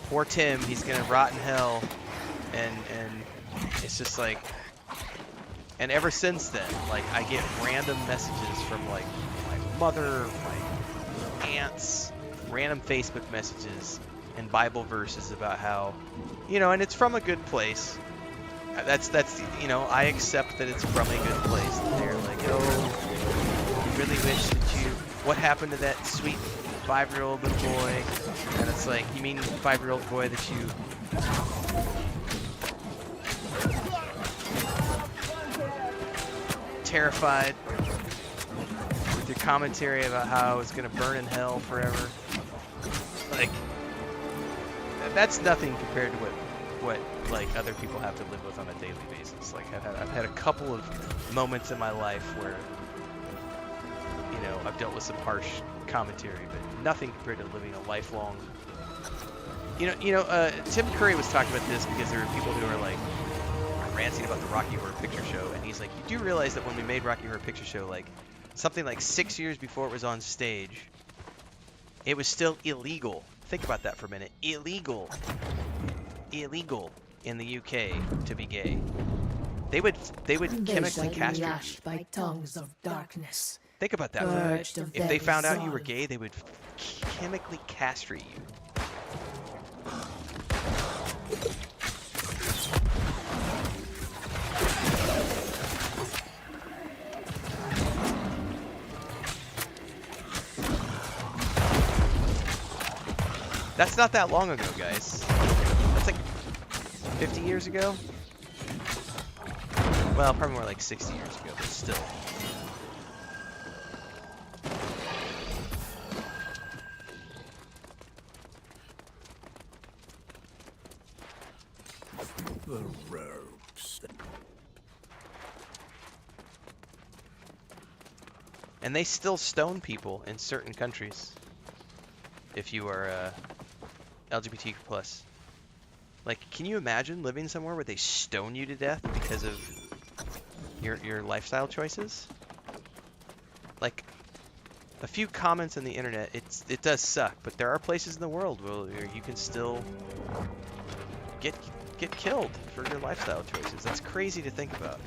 poor Tim. He's gonna rot in hell." And it's just like. And ever since then, like, I get random messages from, like, my mother, my aunts, random Facebook messages and Bible verses about how, you know, and it's from a good place. That's you know, I accept that it's from a good place. And they're like, "Oh, you really wish that you, what happened to that sweet 5-year-old little boy?" And it's like, you mean 5-year-old boy that you... terrified with your commentary about how it's gonna burn in hell forever. Like, that's nothing compared to what like other people have to live with on a daily basis. Like, I've had a couple of moments in my life where, you know, I've dealt with some harsh commentary, but nothing compared to living a lifelong. You know, Tim Curry was talking about this because there were people who are like ranting about the Rocky Horror Picture Show, and he's like, "You do realize that when we made Rocky Horror Picture Show, like something like 6 years before it was on stage, it was still illegal." Think about that for a minute. Illegal illegal in the UK to be gay. They would chemically castrate you. Lashed by tongues of darkness. Think about that. Purged of If they their found out you were resolve. gay, they would chemically castrate you. That's not that long ago, guys. That's like 50 years ago? Well, probably more like 60 years ago, but still. The ropes. And they still stone people in certain countries if you are LGBTQ+. Like, can you imagine living somewhere where they stone you to death because of your lifestyle choices? Like, a few comments on the internet, it does suck, but there are places in the world where you can still get killed for your lifestyle choices. That's crazy to think about.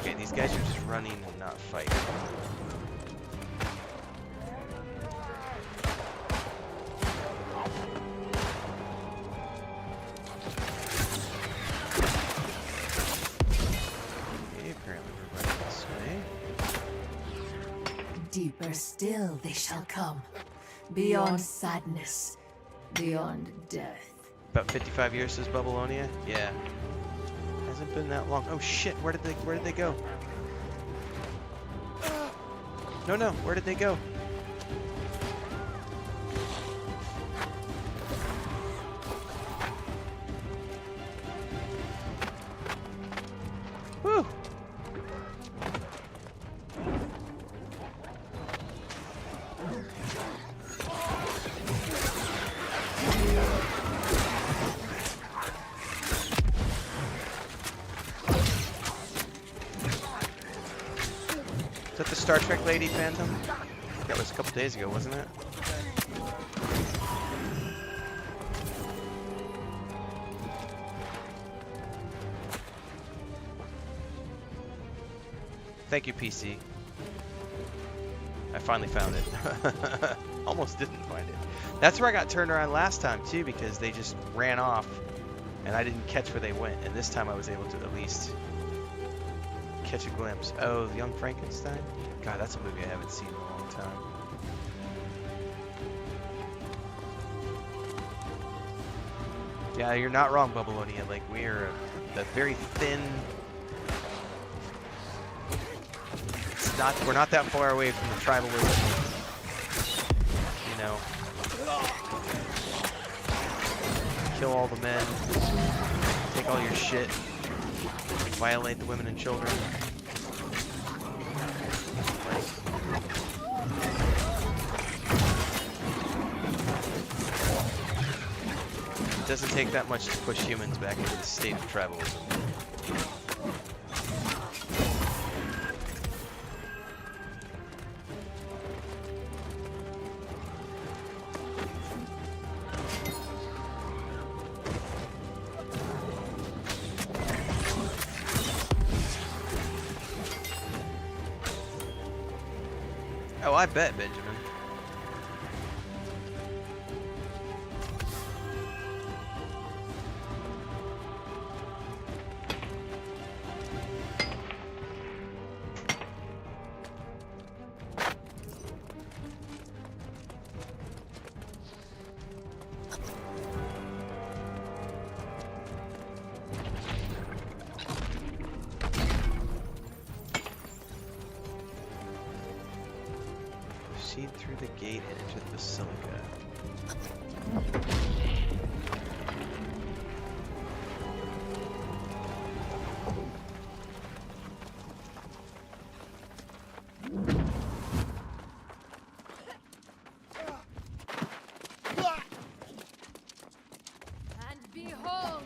Okay, these guys are just running and not fighting. Deeper still they shall come. Beyond sadness. Beyond death. About 55 years since Babylonia? Yeah. Hasn't been that long. Oh shit, where did they go? No, where did they go? Whew. Is that the Star Trek lady, Phantom? That was a couple days ago, wasn't it? Thank you, PC. I finally found it. Almost didn't find it. That's where I got turned around last time, too, because they just ran off, and I didn't catch where they went. And this time I was able to at least catch a glimpse. Oh, Young Frankenstein? God, that's a movie I haven't seen in a long time. Yeah, you're not wrong, Babylonia. Like, we're a very thin... We're not that far away from the tribalism. You know. Kill all the men. Take all your shit. Violate the women and children. It doesn't take that much to push humans back into the state of tribalism. Oh, I bet, Benjamin. Proceed through the gate and enter the basilica. And behold,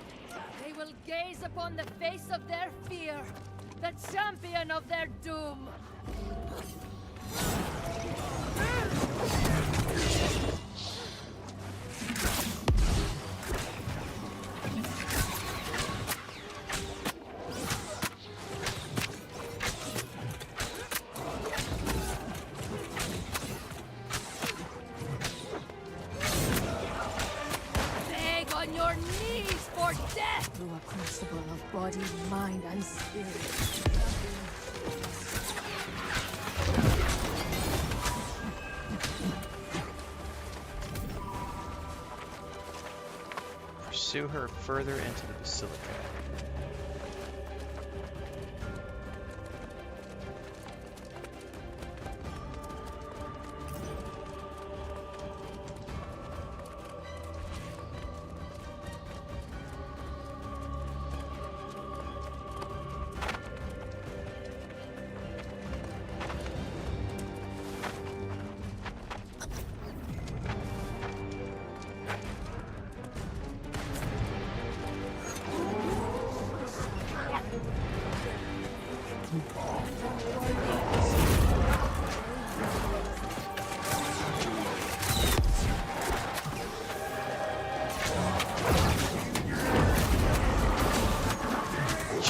they will gaze upon the face of their fear, the champion of their doom. Beg on your knees for death! Through a crucible of body, mind, and spirit. Pursue her further into the basilica.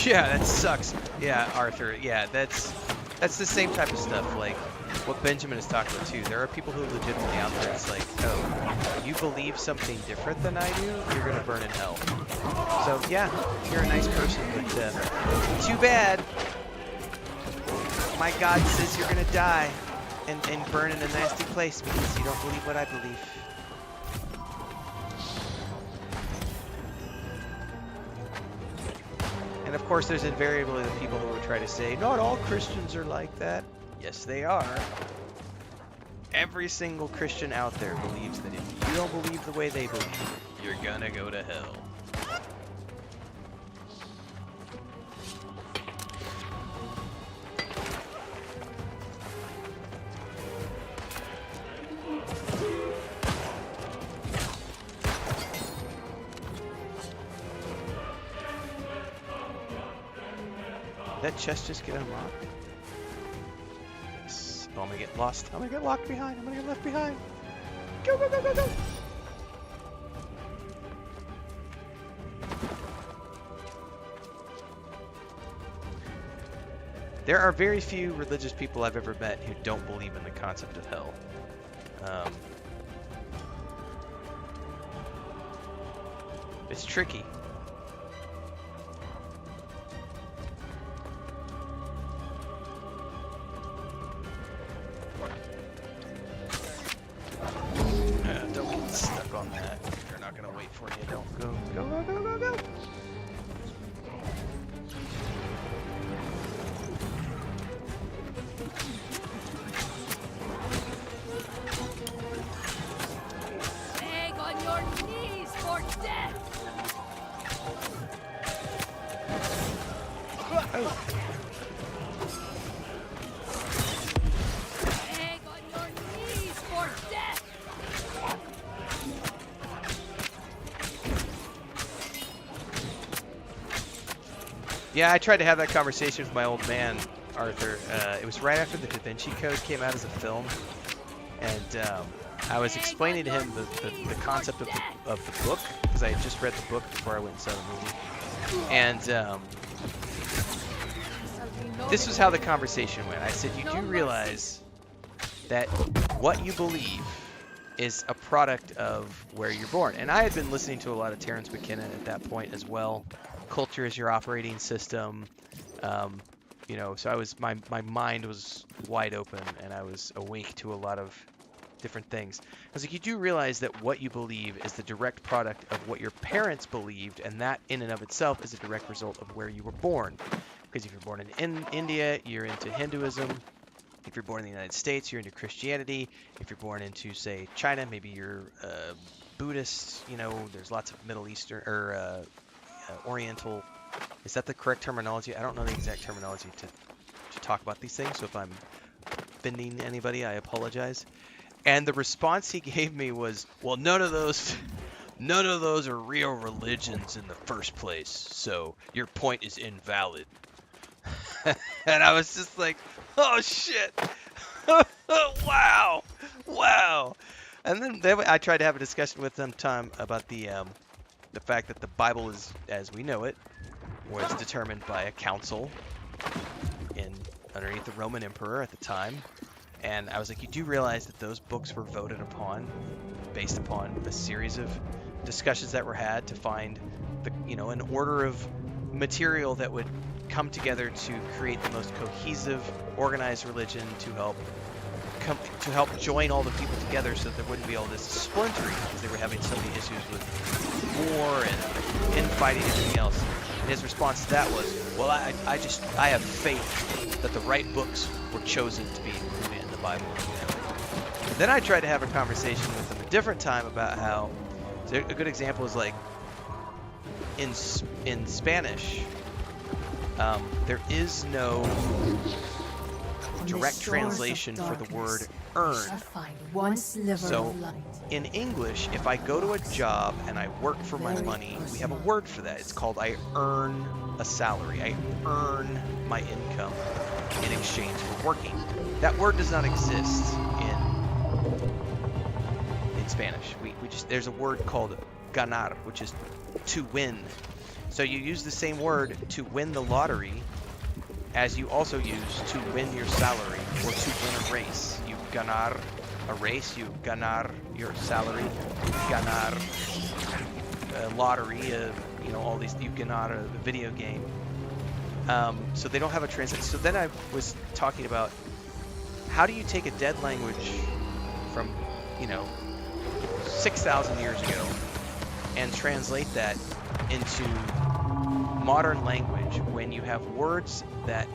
Yeah, that sucks. Yeah, Arthur. Yeah, that's the same type of stuff. Like what Benjamin is talking about too. There are people who legitimately out there. It's like, oh, you believe something different than I do, you're gonna burn in hell. So yeah, you're a nice person, but too bad. My God says you're gonna die and burn in a nasty place because you don't believe what I believe. And of course, there's invariably the people who would try to say, not all Christians are like that. Yes, they are. Every single Christian out there believes that if you don't believe the way they believe, you're gonna go to hell. Did that chest just get unlocked? Yes. Oh, I'm gonna get lost. I'm gonna get locked behind. I'm gonna get left behind. Go, go, go, go, go! There are very few religious people I've ever met who don't believe in the concept of hell. It's tricky. Don't get stuck on that. They're not gonna wait for you. Don't go. Go, go, go, go, go! Beg on your knees for death! Oh. Beg on your knees for death! Yeah, I tried to have that conversation with my old man, Arthur. It was right after the Da Vinci Code came out as a film, and I was explaining to him the concept of the book, because I had just read the book before I went and saw the movie. And this was how the conversation went. I said, you do realize that what you believe is a product of where you're born. And I had been listening to a lot of Terence McKenna at that point as well. Culture is your operating system. You know, so I was my mind was wide open and I was awake to a lot of different things. I was like, you do realize that what you believe is the direct product of what your parents believed, and that in and of itself is a direct result of where you were born. Because if you're born in India, you're into Hinduism. If you're born in the United States, you're into Christianity. If you're born into, say, China, maybe you're Buddhist. You know, there's lots of Middle Eastern or Oriental. Is that the correct terminology? I don't know the exact terminology to talk about these things, so if I'm offending anybody, I apologize. And the response he gave me was, well, none of those none of those are real religions in the first place, so your point is invalid. And I was just like, oh shit. Wow. Wow. And then I tried to have a discussion with them about the fact that the Bible is, as we know it, was determined by a council underneath the Roman emperor at the time. And I was like, you do realize that those books were voted upon based upon a series of discussions that were had to find an order of material that would come together to create the most cohesive, organized religion to help join all the people together so that there wouldn't be all this splintering because they were having so many issues with war and infighting and everything else. And his response to that was, well, I have faith that the right books were chosen to be included in the Bible. Then I tried to have a conversation with him a different time about how, so a good example is like in Spanish, there is no direct translation for the word earn. So in English, if I go to a job and I work for my money, we have a word for that. It's called I earn a salary. I earn my income in exchange for working. That word does not exist in Spanish. There's a word called ganar, which is to win. So you use the same word to win the lottery as you also use to win your salary or to win a race. You ganar a race, you ganar your salary, you ganar a lottery, all these, you ganar a video game. So they don't have a translation. So then I was talking about how do you take a dead language from, 6,000 years ago and translate that into modern language when you have words that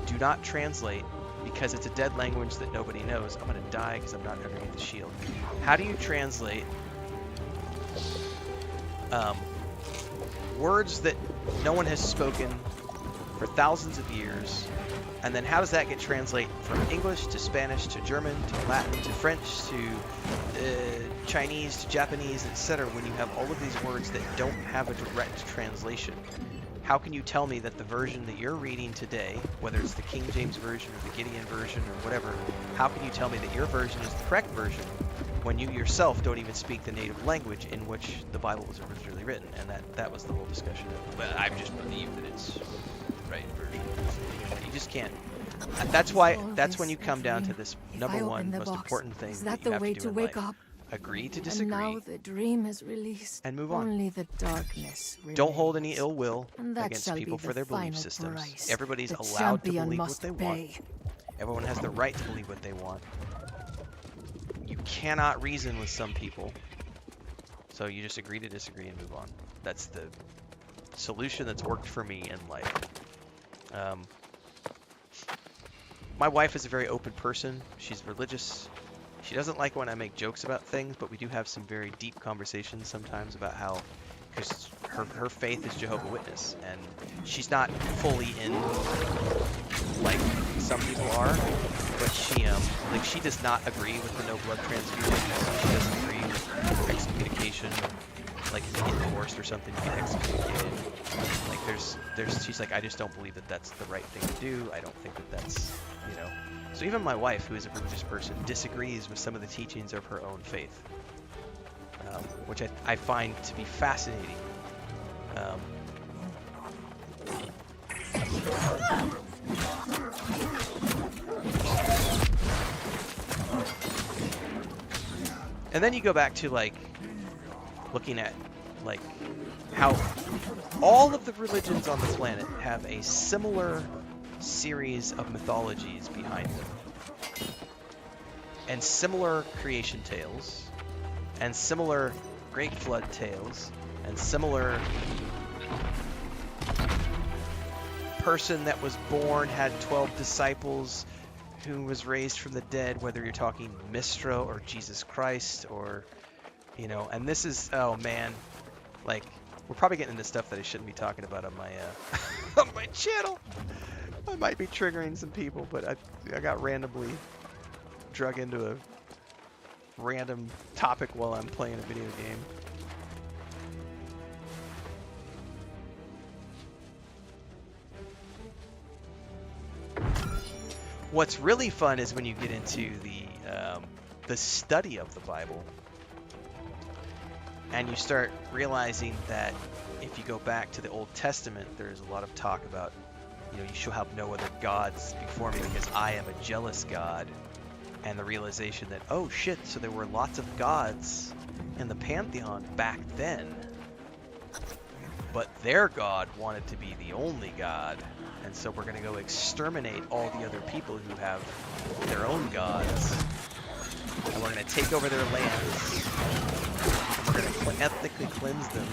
do not translate because it's a dead language that nobody knows. I'm going to die because I'm not underneath the shield. How do you translate words that no one has spoken for thousands of years, and then how does that get translated from English to Spanish to German to Latin to French to Chinese to Japanese, etc., when you have all of these words that don't have a direct translation? How can you tell me that the version that you're reading today, whether it's the King James Version or the Gideon Version or whatever, how can you tell me that your version is the correct version when you yourself don't even speak the native language in which the Bible was originally written? And that was the whole discussion of, well, I just believe that it's the right version. You just can't. That's when you come down to this number one most important thing that you have to do in life. Agree to disagree. And now the dream is released. And move on. Only the darkness remains. Don't hold any ill will And against people for their belief systems. Price. Everybody's The allowed to champion believe what must they pay. want. Everyone has the right to believe what they want. You cannot reason with some people. So you just agree to disagree and move on. That's the solution that's worked for me in life. My wife is a very open person. She's religious. She doesn't like when I make jokes about things, but we do have some very deep conversations sometimes about how, because her faith is Jehovah's Witness, and she's not fully in like some people are, but she does not agree with the no blood transfusion. She doesn't agree with excommunication, like if you get divorced or something, you get excommunicated. Like she's like, I just don't believe that that's the right thing to do. I don't think that that's, So even my wife, who is a religious person, disagrees with some of the teachings of her own faith, which I find to be fascinating. And then you go back to looking at how all of the religions on the planet have a similar series of mythologies behind them, and similar creation tales, and similar great flood tales, and similar person that was born had 12 disciples who was raised from the dead, whether you're talking Mistra or Jesus Christ or and this is, oh man, we're probably getting into stuff that I shouldn't be talking about on my on my channel. I might be triggering some people, but I got randomly drug into a random topic while I'm playing a video game. What's really fun is when you get into the study of the Bible, and you start realizing that if you go back to the Old Testament, there's a lot of talk about, you know, you shall have no other gods before me because I am a jealous God. And the realization that, oh shit, so there were lots of gods in the pantheon back then. But their God wanted to be the only God. And so we're going to go exterminate all the other people who have their own gods. And we're going to take over their lands. And we're going to ethnically cleanse them.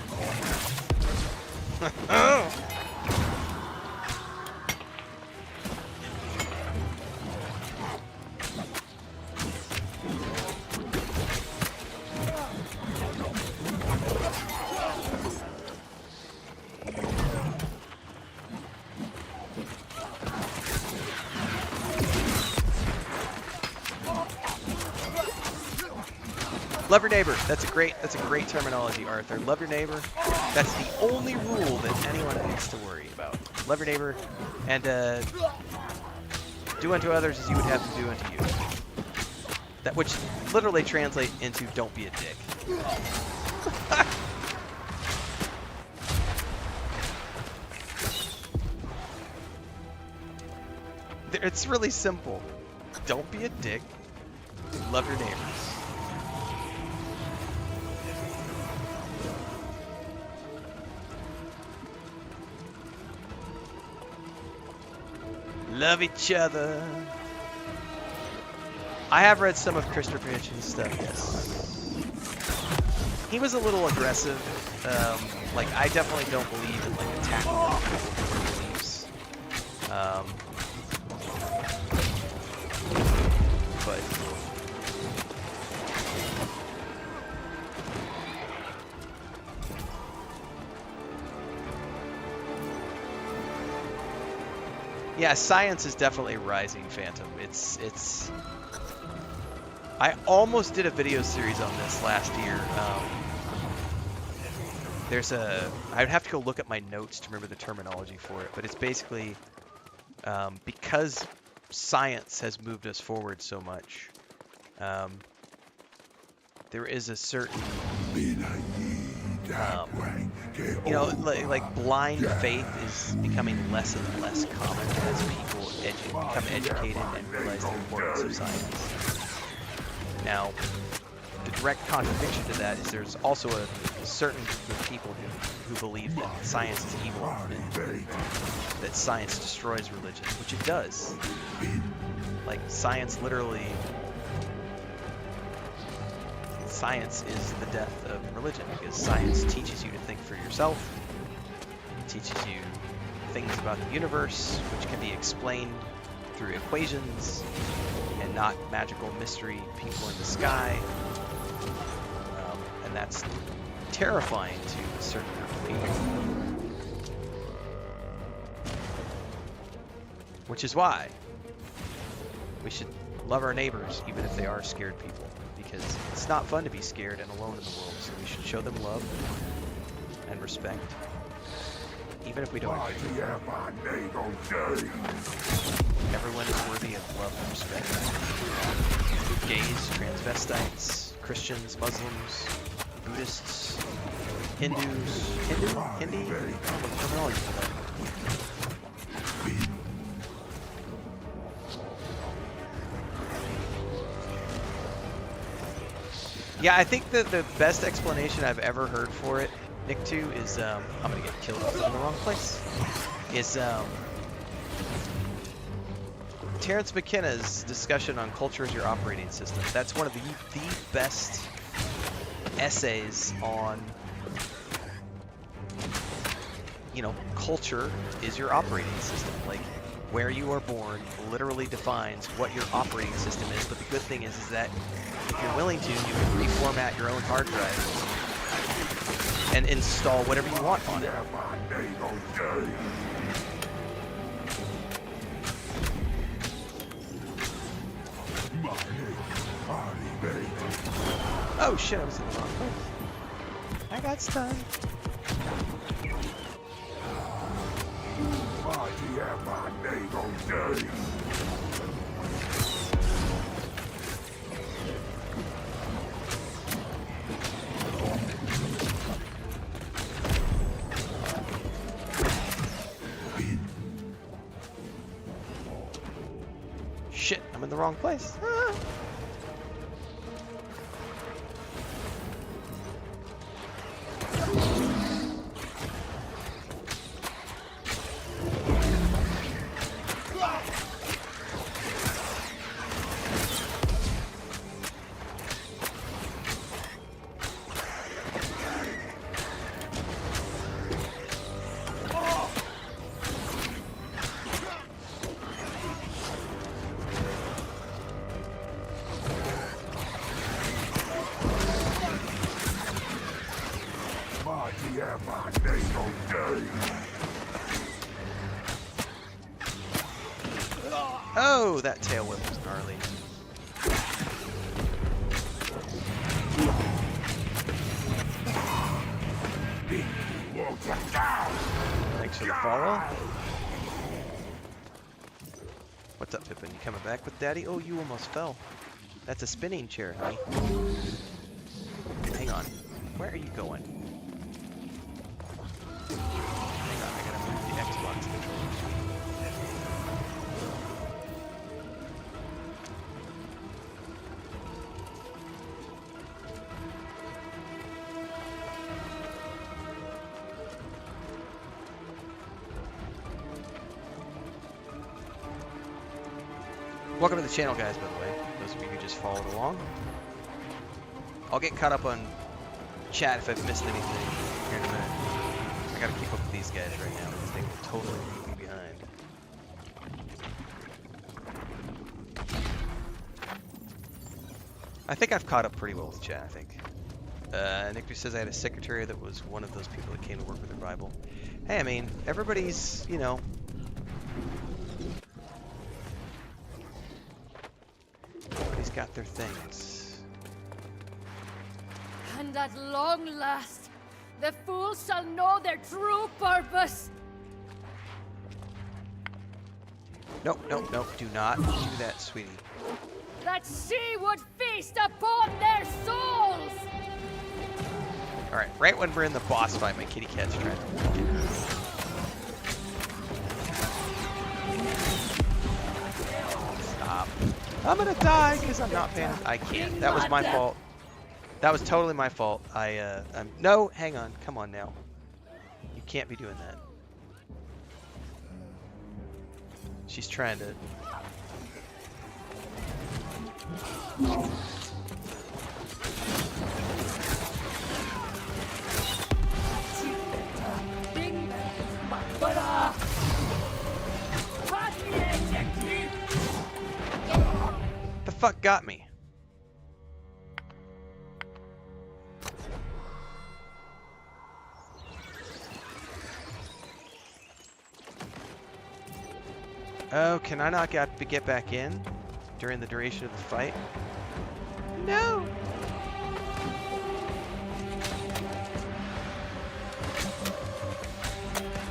Love your neighbor. That's a great terminology, Arthur. Love your neighbor. That's the only rule that anyone needs to worry about. Love your neighbor, and do unto others as you would have them do unto you. That which literally translates into don't be a dick. It's really simple. Don't be a dick. Love your neighbors. Love each other. I have read some of Christopher Hitchens' stuff, yes. He was a little aggressive. Like, I definitely don't believe in, like, attacking other people for their beliefs. But... yeah, science is definitely rising, Phantom. It's. I almost did a video series on this last year. I'd have to go look at my notes to remember the terminology for it, but it's basically because science has moved us forward so much. There is a certain, you know, like blind faith is becoming less and less common as people become educated and realize the importance of science. Now, the direct contradiction to that is there's also a certain group of people who believe that science is evil and that science destroys religion, which it does. Like, science is the death of religion, because science teaches you to think for yourself. It teaches you things about the universe, which can be explained through equations and not magical mystery people in the sky. And that's terrifying to a certain group of people. Which is why we should love our neighbors, even if they are scared people. Because it's not fun to be scared and alone in the world, so we should show them love and respect, even if we don't agree. Everyone is worthy of love and respect. Gays, transvestites, Christians, Muslims, Buddhists, Hindus, Hindi? What terminology for that? Yeah, I think that the best explanation I've ever heard for it, Nick, too, is, I'm gonna get killed in the wrong place, is, Terence McKenna's discussion on culture as your operating system. That's one of the best essays on, you know, culture is your operating system. Like, where you are born literally defines what your operating system is, but the good thing is that if you're willing to, you can reformat your own hard drive and install whatever you want on it. Oh shit, I was in the wrong place. I got stunned. I'm in the wrong place. Ah. Oh, that tail whip was gnarly. Thanks for the follow. What's up, Pippin? You coming back with Daddy? Oh, you almost fell. That's a spinning chair, honey. Hang on. Where are you going? Hang on, I gotta move the Xbox controller. Welcome to the channel, guys, by the way, those of you who just followed along. I'll get caught up on chat if I've missed anything here in a minute. I gotta keep up with these guys right now because they will totally leave me behind. I think I've caught up pretty well with chat, I think. Nick says I had a secretary that was one of those people that came to work with the Bible. Hey, I mean, everybody's, you know... Everybody's got their things. And at long last, the fools shall know their true purpose. Nope, nope, nope. Do not do that, sweetie. That she would feast upon their souls. Alright, right when we're in the boss fight, my kitty cat's trying to walk in. Stop. I'm gonna die because I'm not paying. I can't. That was my fault. That was totally my fault. No, hang on. Come on now. You can't be doing that. She's trying to... The fuck got me? Oh, can I not get back in during the duration of the fight? No!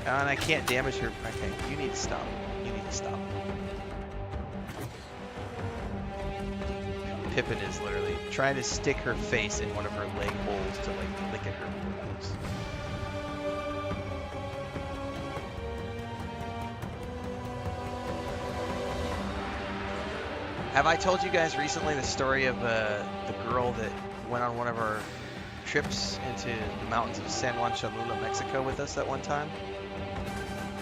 And I can't damage her. Okay, you need to stop. You need to stop. Pippin is literally trying to stick her face in one of her leg holes to like lick at her wounds. Have I told you guys recently the story of the girl that went on one of our trips into the mountains of San Juan Cholula, Mexico with us that one time?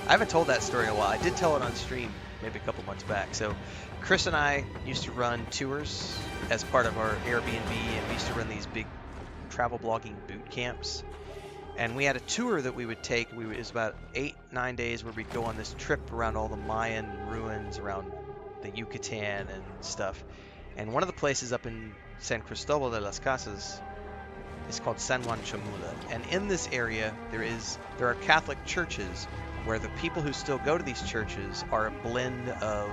I haven't told that story in a while. I did tell it on stream maybe a couple months back. So Chris and I used to run tours as part of our Airbnb, and we used to run these big travel blogging boot camps. And we had a tour that we would take. It was about 8-9 days where we'd go on this trip around all the Mayan ruins around the Yucatan and stuff. And one of the places up in San Cristobal de las Casas is called San Juan Cholula. And in this area, there are Catholic churches where the people who still go to these churches are a blend of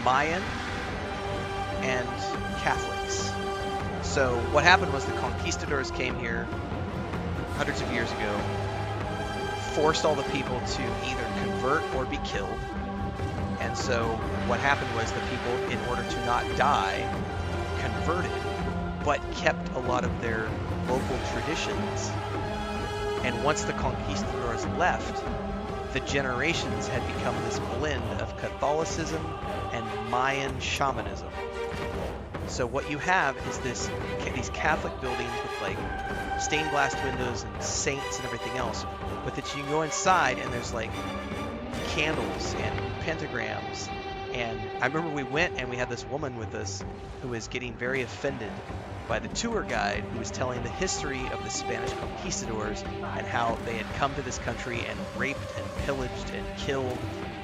Mayan and Catholics. So what happened was the conquistadors came here hundreds of years ago, forced all the people to either convert or be killed. And so what happened was the people, in order to not die, converted, but kept a lot of their local traditions. And once the conquistadors left, the generations had become this blend of Catholicism and Mayan shamanism. So what you have is these Catholic buildings with like stained glass windows and saints and everything else, but that you go inside and there's like candles and pentagrams. And I remember we went and we had this woman with us who was getting very offended by the tour guide who was telling the history of the Spanish conquistadors and how they had come to this country and raped and pillaged and killed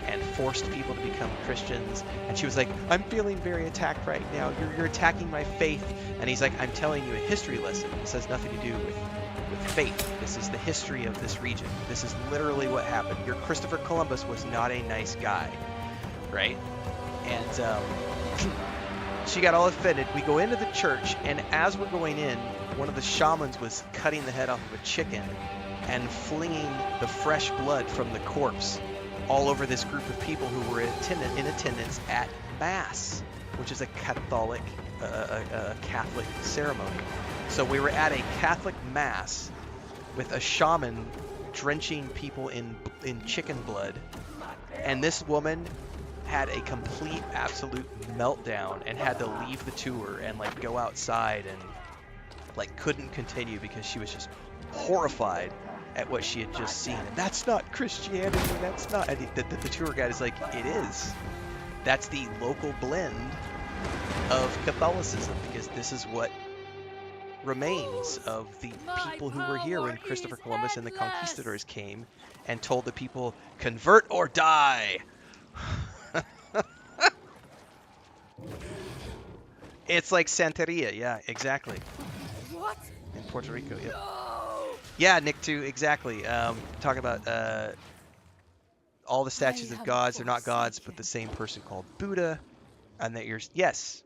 and forced people to become Christians. And she was like, I'm feeling very attacked right now. You're attacking my faith. And he's like, I'm telling you a history lesson. This has nothing to do with faith. This is the history of this region. This is literally what happened. Your Christopher Columbus was not a nice guy, right? And she got all offended. We go into the church, and as we're going in, one of the shamans was cutting the head off of a chicken and flinging the fresh blood from the corpse all over this group of people who were in attendance at Mass, which is a Catholic ceremony. So we were at a Catholic Mass with a shaman drenching people in chicken blood, and this woman had a complete, absolute meltdown and had to leave the tour and like go outside and like couldn't continue because she was just horrified at what she had just seen. And that's not Christianity. That's not. And the tour guide is like, it is. That's the local blend of Catholicism, because this is what remains of the people who were here when Christopher Columbus and the conquistadors came and told the people, convert or die. It's like Santeria, yeah, exactly. What? In Puerto Rico, yeah. No! Yeah, Nick, too, exactly. Talking about all the statues of gods, they're not gods, but the same person called Buddha, and that yes.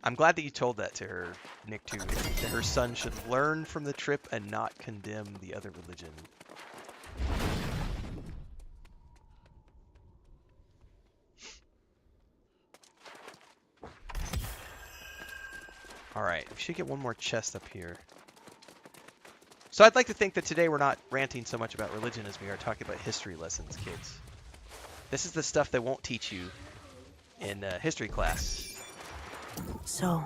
I'm glad that you told that to her, Nick, too, that her son should learn from the trip and not condemn the other religion. Alright, we should get one more chest up here. So I'd like to think that today we're not ranting so much about religion as we are talking about history lessons, kids. This is the stuff they won't teach you in history class. So,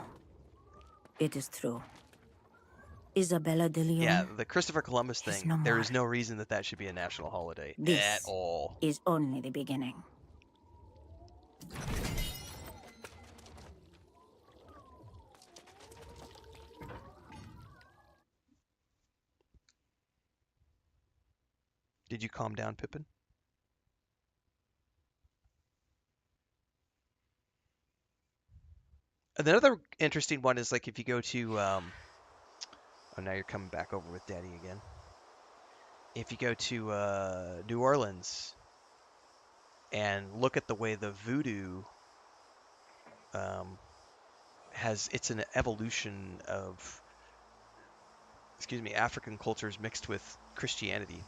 it is true. Isabella de Leon. Yeah, the Christopher Columbus thing, there is no reason that that should be a national holiday at all. Is only the beginning. Did you calm down, Pippin? Another interesting one is like if you go to, oh, now you're coming back over with Daddy again. If you go to New Orleans and look at the way the voodoo it's an evolution of, African cultures mixed with Christianity.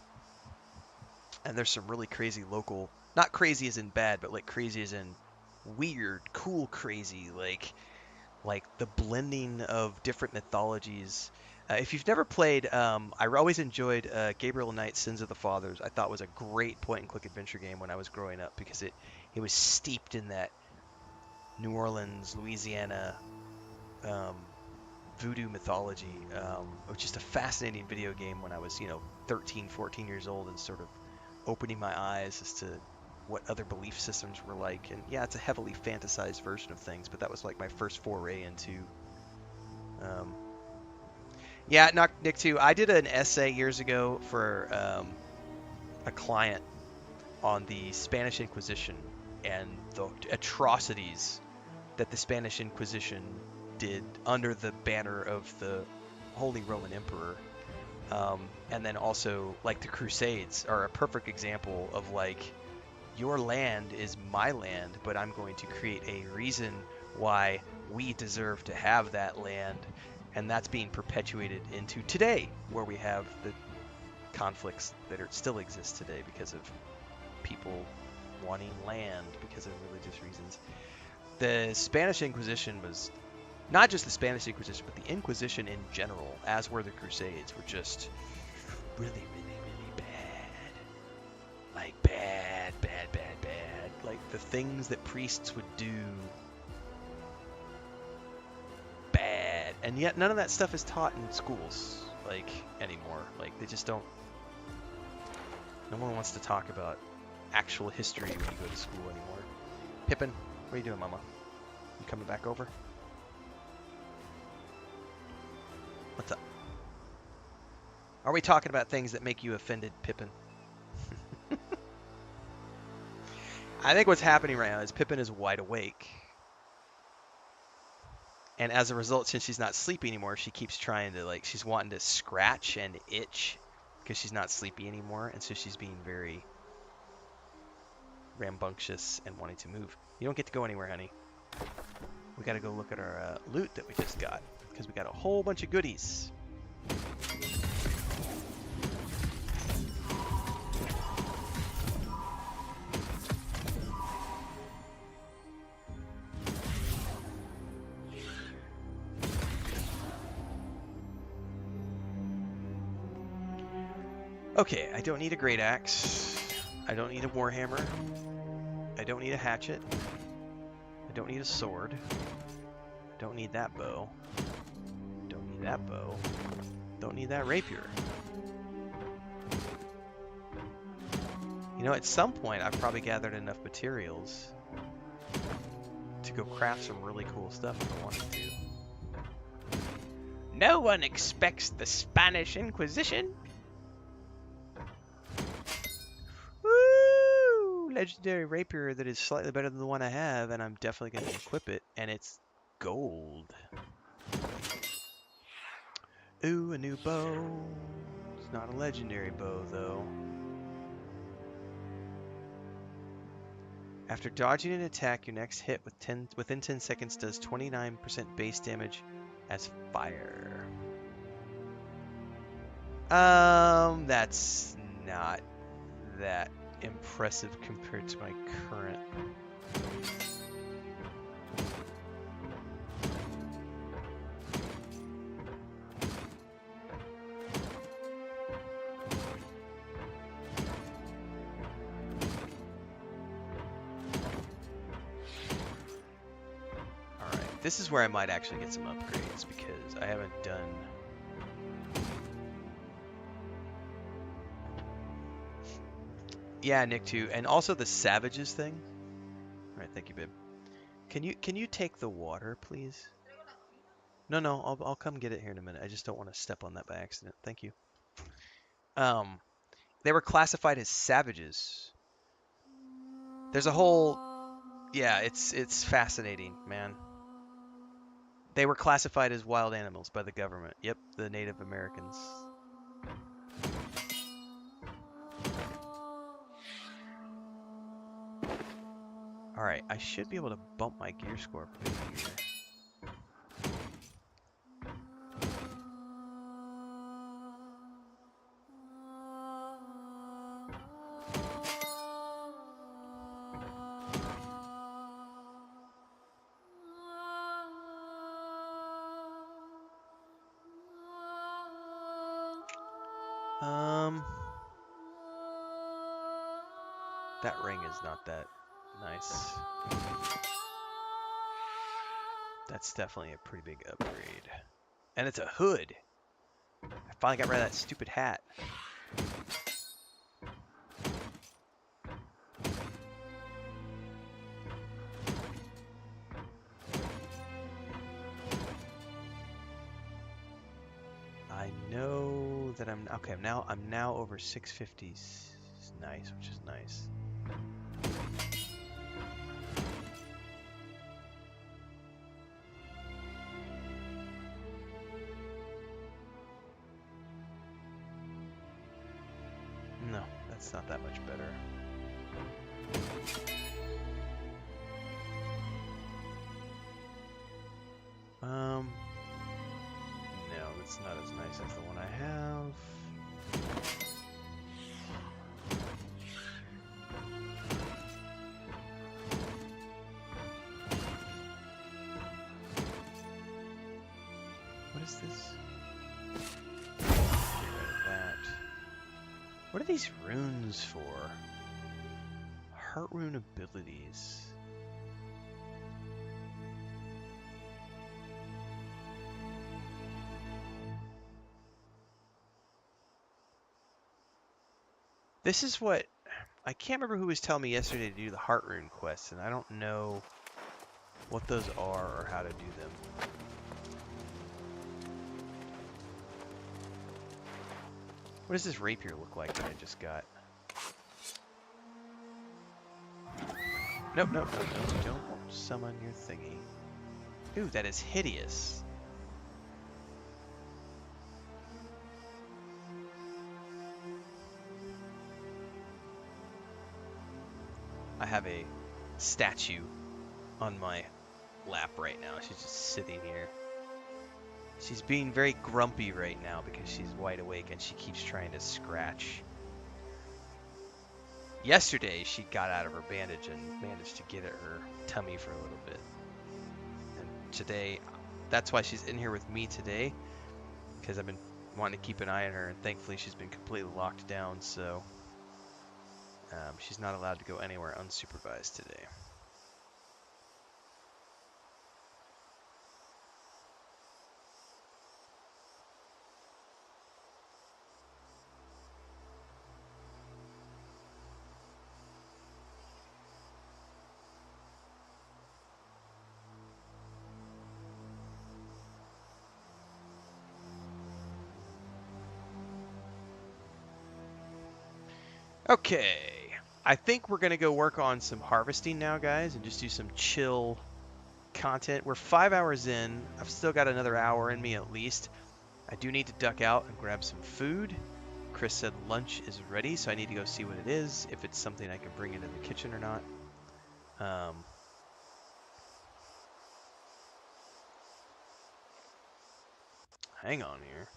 And there's some really crazy local, not crazy as in bad, but like crazy as in weird, cool crazy, like the blending of different mythologies. If you've never played, I always enjoyed Gabriel Knight's Sins of the Fathers. I thought was a great point-and-click adventure game when I was growing up because it was steeped in that New Orleans, Louisiana voodoo mythology. It was just a fascinating video game when I was, 13, 14 years old and sort of opening my eyes as to what other belief systems were like. And yeah, it's a heavily fantasized version of things, but that was like my first foray into Nick too. I did an essay years ago for a client on the Spanish Inquisition and the atrocities that the Spanish Inquisition did under the banner of the Holy Roman Emperor. And then also, like, the Crusades are a perfect example of, like, your land is my land, but I'm going to create a reason why we deserve to have that land. And that's being perpetuated into today, where we have the conflicts that still exist today because of people wanting land because of religious reasons. The Spanish Inquisition was not just the Spanish Inquisition, but the Inquisition in general, as were the Crusades, were just really, really, really bad. Like bad. Like the things that priests would do And yet none of that stuff is taught in schools, like, anymore. Like, they just don't... No one wants to talk about actual history when you go to school anymore. Pippin, what are you doing, Mama? You coming back over? What's up? Are we talking about things that make you offended, Pippin? I think what's happening right now is Pippin is wide awake. And as a result, since she's not sleepy anymore, she keeps trying to, like, she's wanting to scratch and itch because she's not sleepy anymore. And so she's being very rambunctious and wanting to move. You don't get to go anywhere, honey. We got to go look at our loot that we just got because we got a whole bunch of goodies. Okay, I don't need a great axe. I don't need a warhammer. I don't need a hatchet. I don't need a sword. I don't need that bow. Don't need that bow. Don't need that rapier. You know, at some point I've probably gathered enough materials to go craft some really cool stuff if I wanted to. No one expects the Spanish Inquisition. Legendary rapier that is slightly better than the one I have, and I'm definitely going to equip it, and it's gold. Ooh, a new bow. It's not a legendary bow, though. After dodging an attack, your next hit within 10 seconds does 29% base damage as fire. That's not that impressive compared to my current. Alright, this is where I might actually get some upgrades because I haven't done... Yeah, Nick too, and also the savages thing. All right, thank you, babe. Can you take the water, please? No, I'll come get it here in a minute. I just don't want to step on that by accident. Thank you. They were classified as savages. There's a whole, yeah, it's fascinating, man. They were classified as wild animals by the government. Yep, the Native Americans. Alright, I should be able to bump my gear score pretty here. That ring is not that nice. That's definitely a pretty big upgrade. And it's a hood. I finally got rid of that stupid hat. I know that I'm okay. I'm now over 650s. Nice, which is nice. No, that's not that much better. No, that's not as nice as the one I have. What is this? Get rid of that. What are these runes for? Heart rune abilities. This is what... I can't remember who was telling me yesterday to do the Heart Rune quests, and I don't know what those are or how to do them. What does this rapier look like that I just got? Nope, nope, nope, nope. Don't summon your thingy. Ooh, that is hideous. I have a statue on my lap right now. She's just sitting here. She's being very grumpy right now because she's wide awake and she keeps trying to scratch. Yesterday, she got out of her bandage and managed to get at her tummy for a little bit. And today, that's why she's in here with me today, because I've been wanting to keep an eye on her, and thankfully she's been completely locked down, so she's not allowed to go anywhere unsupervised today. Okay, I think we're going to go work on some harvesting now, guys, and just do some chill content. We're 5 hours in. I've still got another hour in me at least. I do need to duck out and grab some food. Chris said lunch is ready, so I need to go see what it is, if it's something I can bring into the kitchen or not. Hang on here.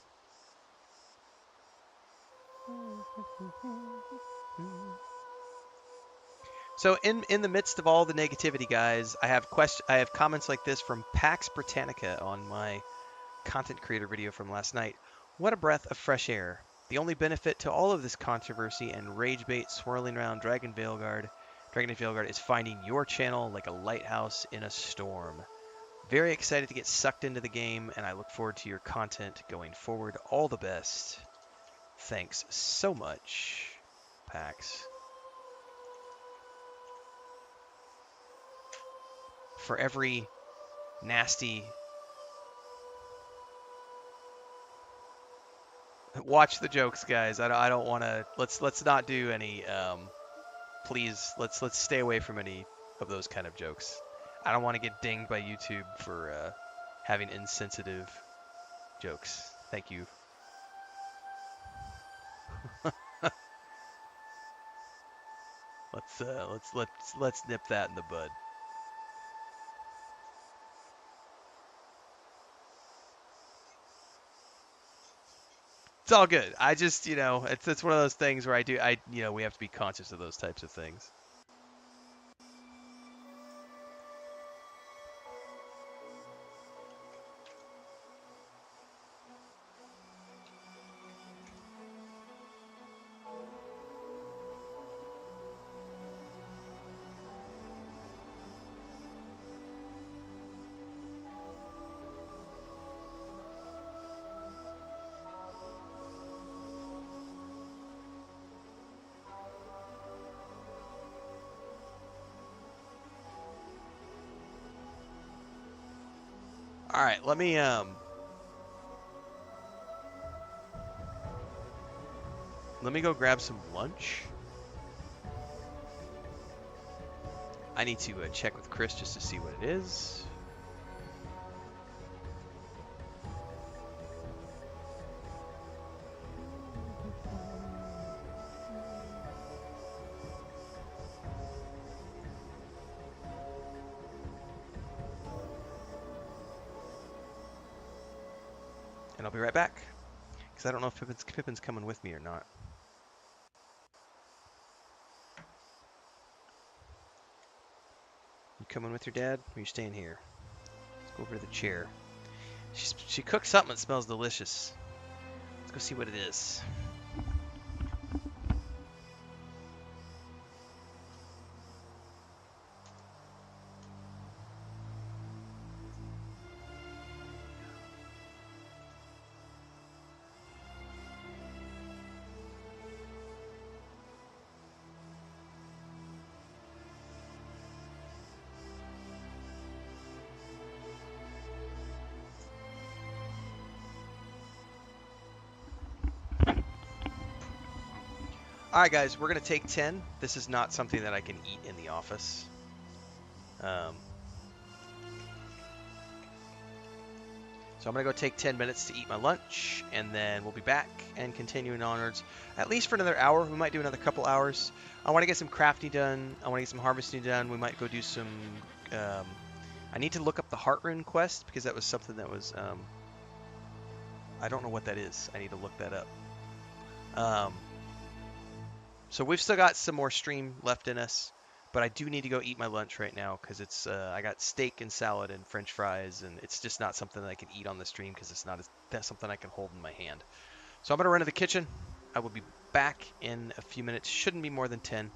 So in the midst of all the negativity, guys, I have comments like this from Pax Britannica on my content creator video from last night. What a breath of fresh air. The only benefit to all of this controversy and rage bait swirling around Dragon of Veilguard is finding your channel like a lighthouse in a storm. Very excited to get sucked into the game, and I look forward to your content going forward. All the best. Thanks so much, Pax. For every nasty... Watch the jokes, guys. I don't want to... Let's not do any... please, let's stay away from any of those kind of jokes. I don't want to get dinged by YouTube for having insensitive jokes. Thank you. Let's nip that in the bud. It's all good. I just, it's one of those things where we have to be conscious of those types of things. All right, let me go grab some lunch. I need to check with Chris just to see what it is. And I'll be right back, because I don't know if Pippin's coming with me or not. You coming with your dad, or are you staying here? Let's go over to the chair. She cooked something that smells delicious. Let's go see what it is. Alright guys, we're going to take 10. This is not something that I can eat in the office. So I'm going to go take 10 minutes to eat my lunch, and then we'll be back and continuing onwards. At least for another hour. We might do another couple hours. I want to get some crafting done. I want to get some harvesting done. We might go do some... I need to look up the Heart Rune quest, because that was something that was... I don't know what that is. I need to look that up. So we've still got some more stream left in us, but I do need to go eat my lunch right now because it's I got steak and salad and French fries, and it's just not something that I can eat on the stream because it's not that's something I can hold in my hand. So I'm gonna run to the kitchen. I will be back in a few minutes. Shouldn't be more than 10.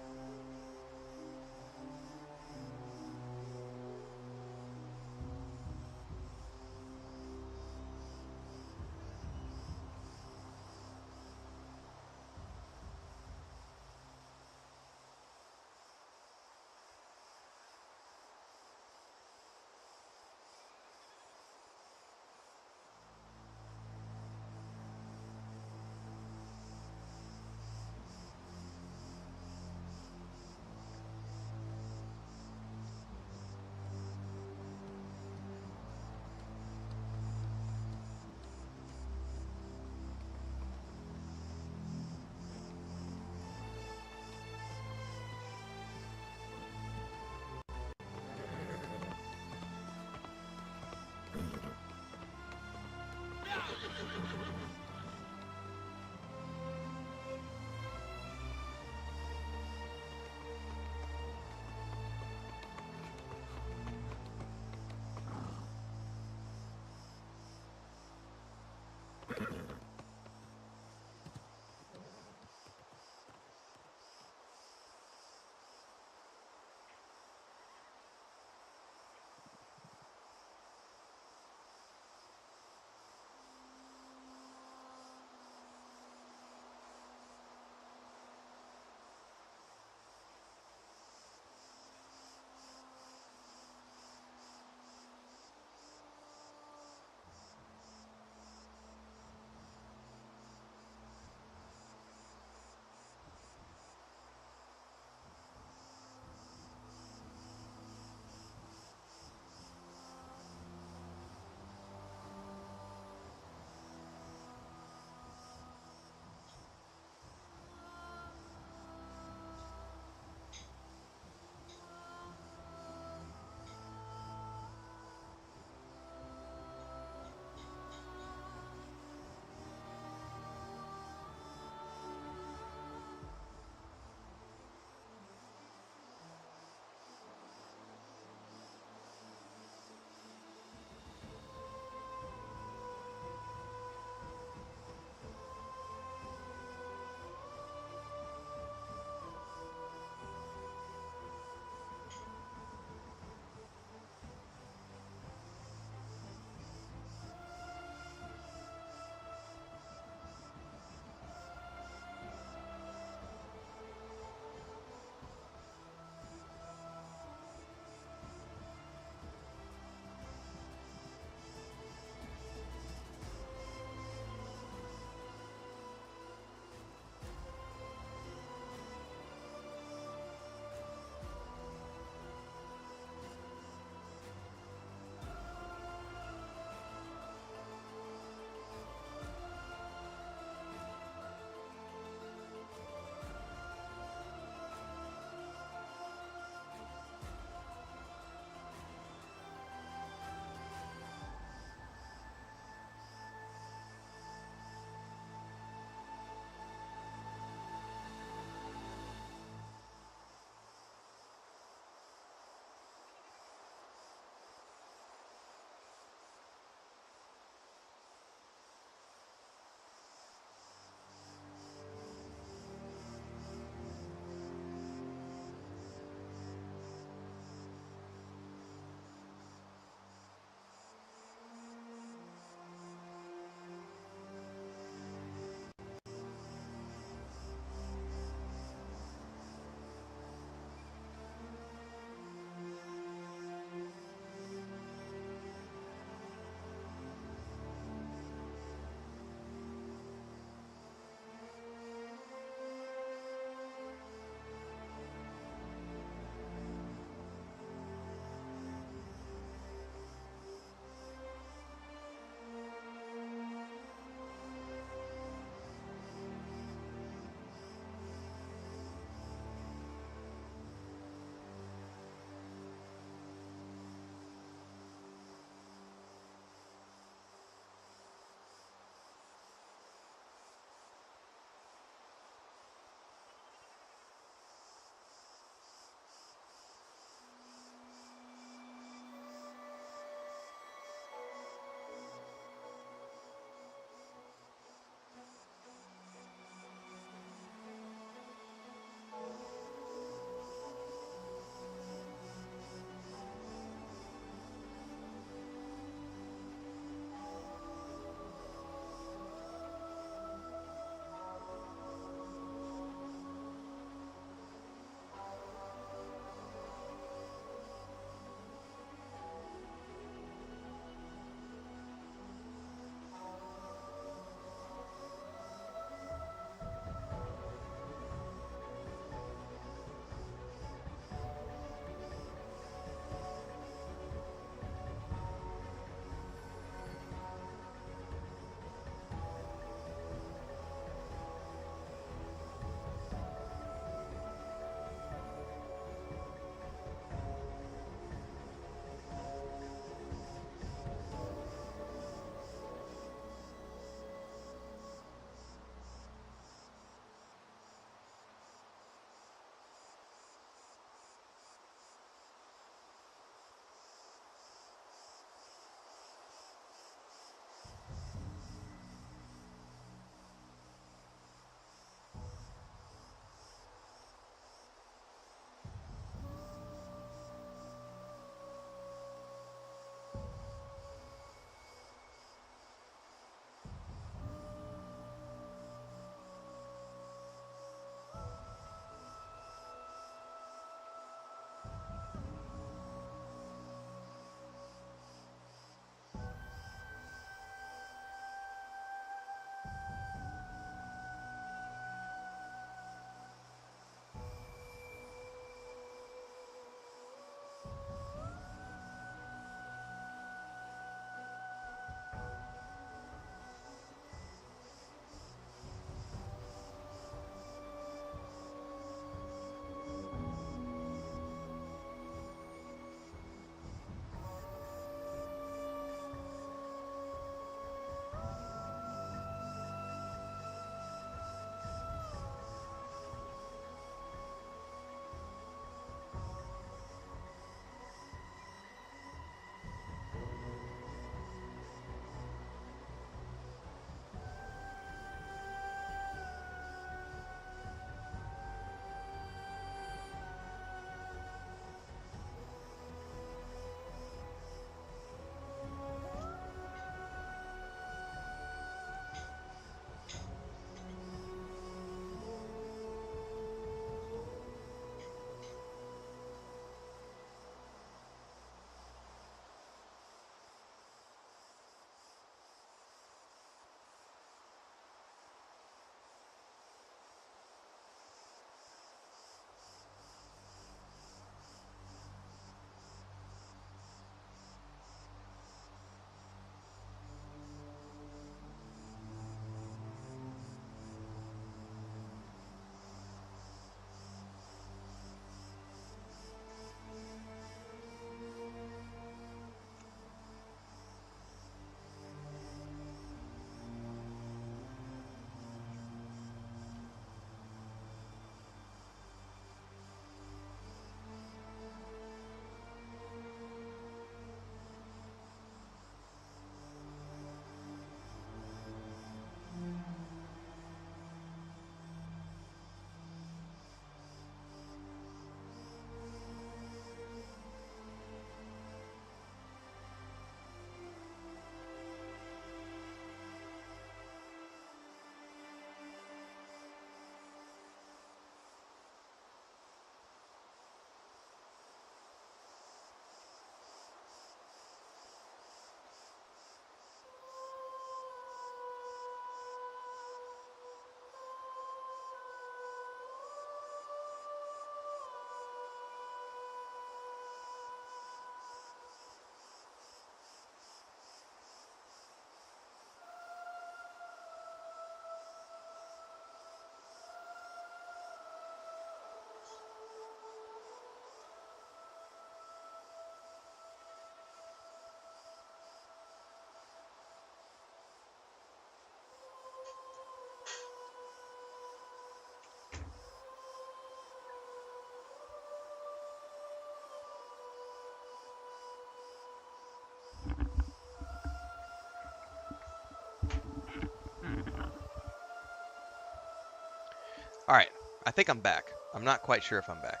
Alright, I think I'm back. I'm not quite sure if I'm back.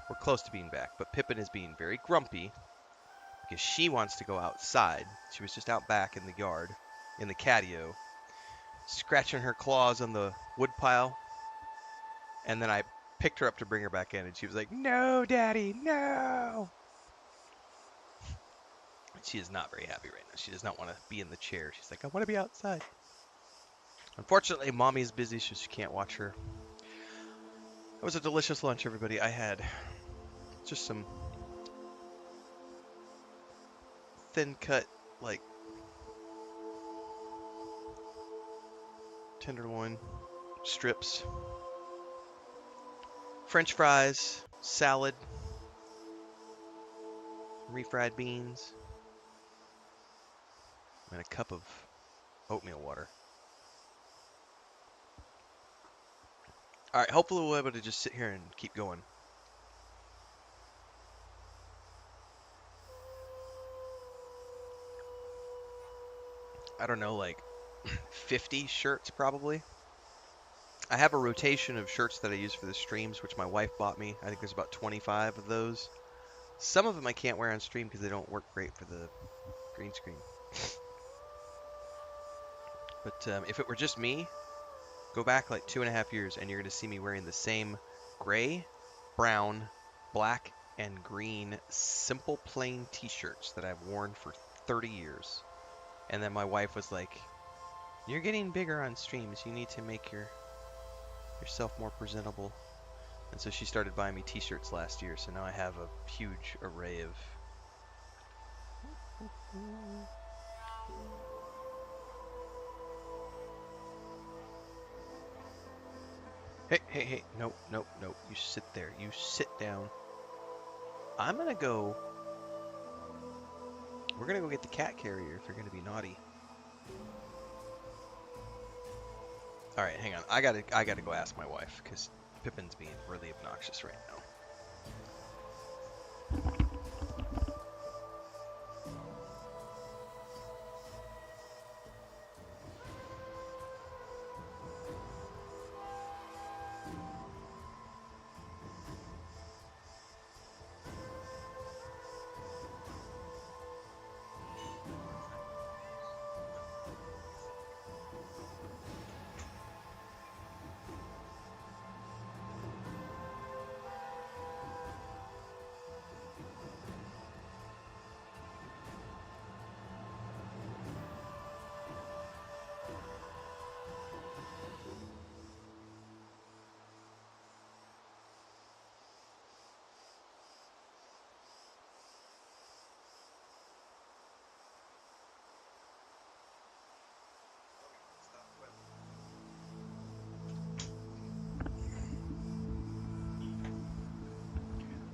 We're close to being back, but Pippin is being very grumpy because she wants to go outside. She was just out back in the yard, in the catio, scratching her claws on the wood pile, and then I picked her up to bring her back in, and she was like, "No, Daddy, no!" She is not very happy right now. She does not want to be in the chair. She's like, "I want to be outside." Unfortunately, Mommy is busy, so she can't watch her. It was a delicious lunch, everybody. I had just some thin cut, like, tenderloin strips, French fries, salad, refried beans, and a cup of oatmeal water. Alright, hopefully we'll be able to just sit here and keep going. I don't know, like 50 shirts probably. I have a rotation of shirts that I use for the streams, which my wife bought me. I think there's about 25 of those. Some of them I can't wear on stream because they don't work great for the green screen. But if it were just me, go back like 2.5 years and you're going to see me wearing the same gray, brown, black, and green simple plain t-shirts that I've worn for 30 years. And then my wife was like, "You're getting bigger on streams. You need to make yourself more presentable." And so she started buying me t-shirts last year, so now I have a huge array of... Hey, nope, you sit there, you sit down. I'm gonna go... We're gonna go get the cat carrier if you're gonna be naughty. Alright, hang on, I gotta go ask my wife, because Pippin's being really obnoxious right now.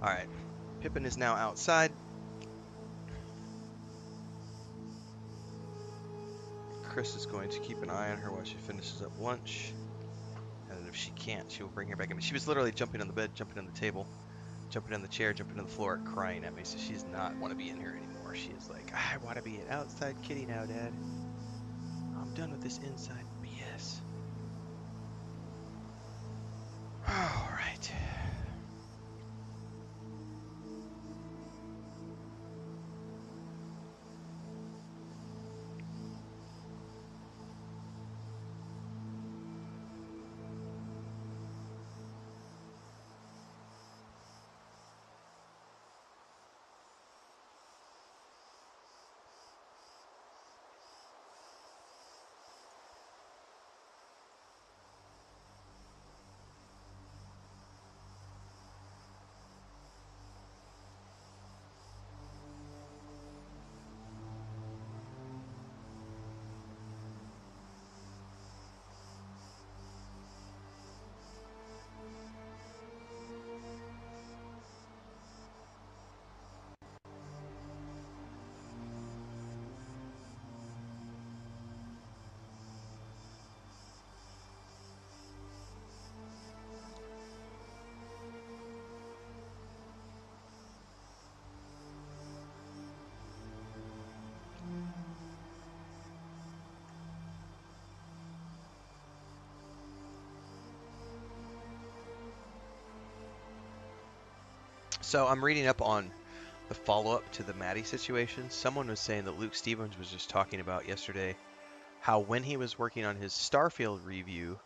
Alright, Pippin is now outside. Chris is going to keep an eye on her while she finishes up lunch. And if she can't, she will bring her back. I mean, she was literally jumping on the bed, jumping on the table, jumping on the chair, jumping on the floor, crying at me. So she does not want to be in here anymore. She is like, "I want to be an outside kitty now, Dad. I'm done with this inside BS." Alright. So I'm reading up on the follow-up to the Maddie situation. Someone was saying that Luke Stevens was just talking about yesterday how when he was working on his Starfield review,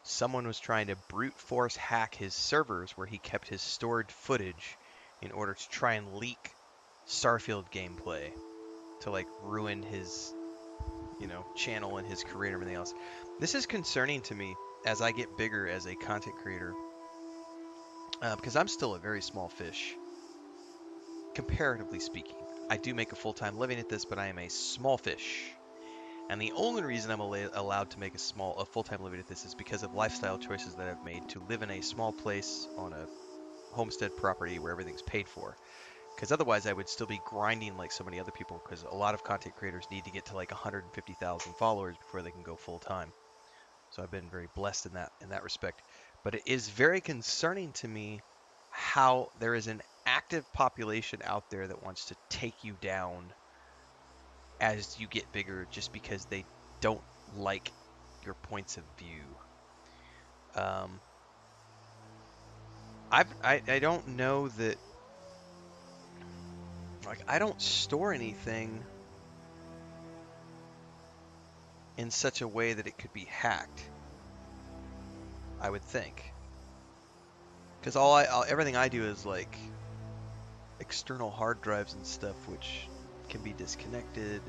someone was trying to brute force hack his servers where he kept his stored footage in order to try and leak Starfield gameplay to like ruin his, you know, channel and his career and everything else. This is concerning to me as I get bigger as a content creator, because I'm still a very small fish, comparatively speaking. I do make a full-time living at this, but I am a small fish. And the only reason I'm allowed to make a full-time living at this is because of lifestyle choices that I've made to live in a small place on a homestead property where everything's paid for. Because otherwise I would still be grinding like so many other people, because a lot of content creators need to get to like 150,000 followers before they can go full-time. So I've been very blessed in that respect. But it is very concerning to me how there is an active population out there that wants to take you down as you get bigger just because they don't like your points of view. I don't know that, like, I don't store anything in such a way that it could be hacked, I would think. Because everything I do is like external hard drives and stuff, which can be disconnected,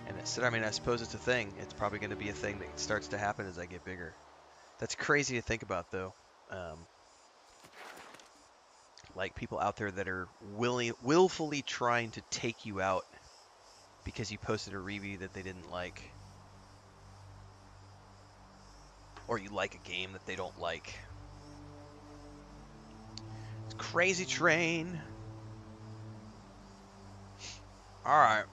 and it's, I mean, I suppose it's a thing. It's probably going to be a thing that starts to happen as I get bigger. That's crazy to think about, though. Like people out there that are willfully trying to take you out because you posted a review that they didn't like, or you like a game that they don't like. It's crazy train. All right.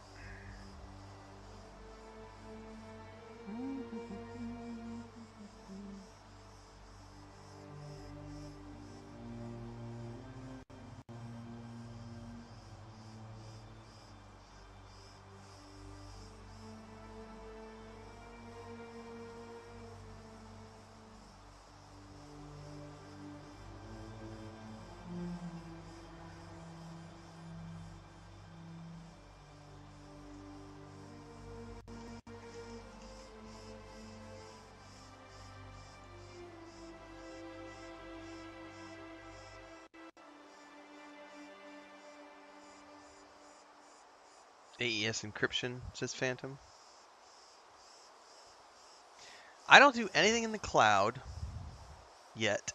AES encryption, says Phantom. I don't do anything in the cloud yet,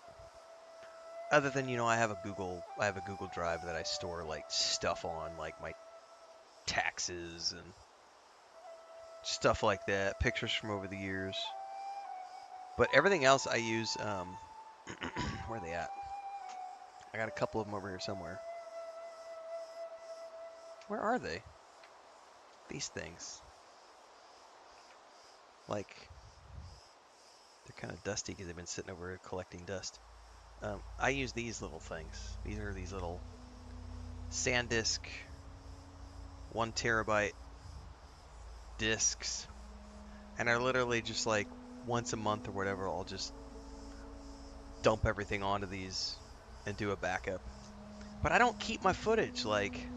other than, you know, I have a Google Drive that I store like stuff on, like my taxes and stuff like that, pictures from over the years. But everything else I use, where are they at? I got a couple of them over here somewhere. Where are they? These things. Like, they're kind of dusty because they've been sitting over here collecting dust. I use these little things. These are these little SanDisk 1 terabyte discs, and I literally just like once a month or whatever, I'll just dump everything onto these and do a backup. But I don't keep my footage. Like,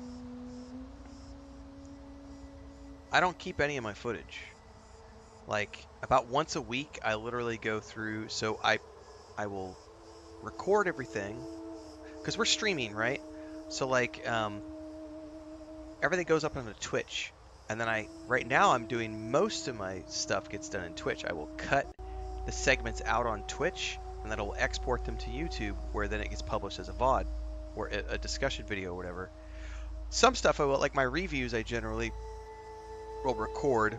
I don't keep any of my footage. Like, about once a week, I literally go through. So I will record everything because we're streaming, right? So like, everything goes up on the Twitch, and then right now I'm doing most of my stuff gets done in Twitch. I will cut the segments out on Twitch, and then I will export them to YouTube, where then it gets published as a VOD or a discussion video or whatever. Some stuff I will, like my reviews, I generally will record.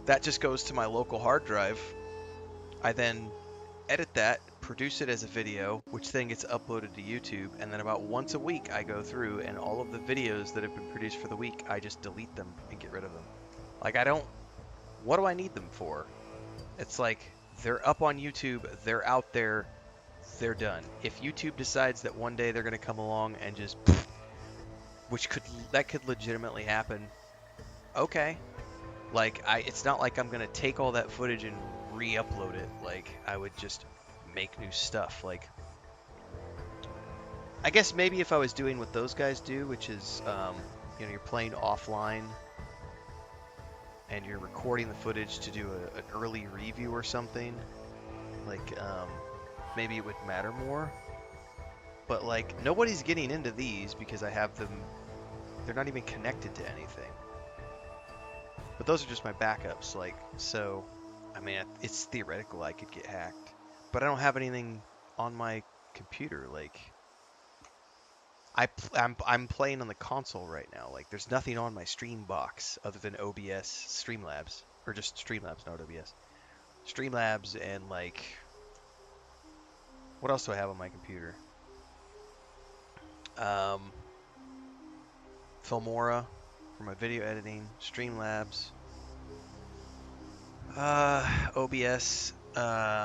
That just goes to my local hard drive. I then edit that, produce it as a video, which then gets uploaded to YouTube, and then about once a week I go through and all of the videos that have been produced for the week, I just delete them and get rid of them. Like, what do I need them for? It's like, they're up on YouTube, they're out there, they're done. If YouTube decides that one day they're going to come along and just, that could legitimately happen, okay. Like, it's not like I'm going to take all that footage and re-upload it. Like, I would just make new stuff. Like, I guess maybe if I was doing what those guys do, which is, you know, you're playing offline and you're recording the footage to do an early review or something, like, maybe it would matter more. But, like, nobody's getting into these because I have them, they're not even connected to anything. But those are just my backups, like, so, I mean, it's theoretical I could get hacked. But I don't have anything on my computer, like, I'm playing on the console right now. Like, there's nothing on my stream box other than OBS Streamlabs, or just Streamlabs, not OBS. Streamlabs and, like, what else do I have on my computer? Filmora for my video editing, Streamlabs, OBS,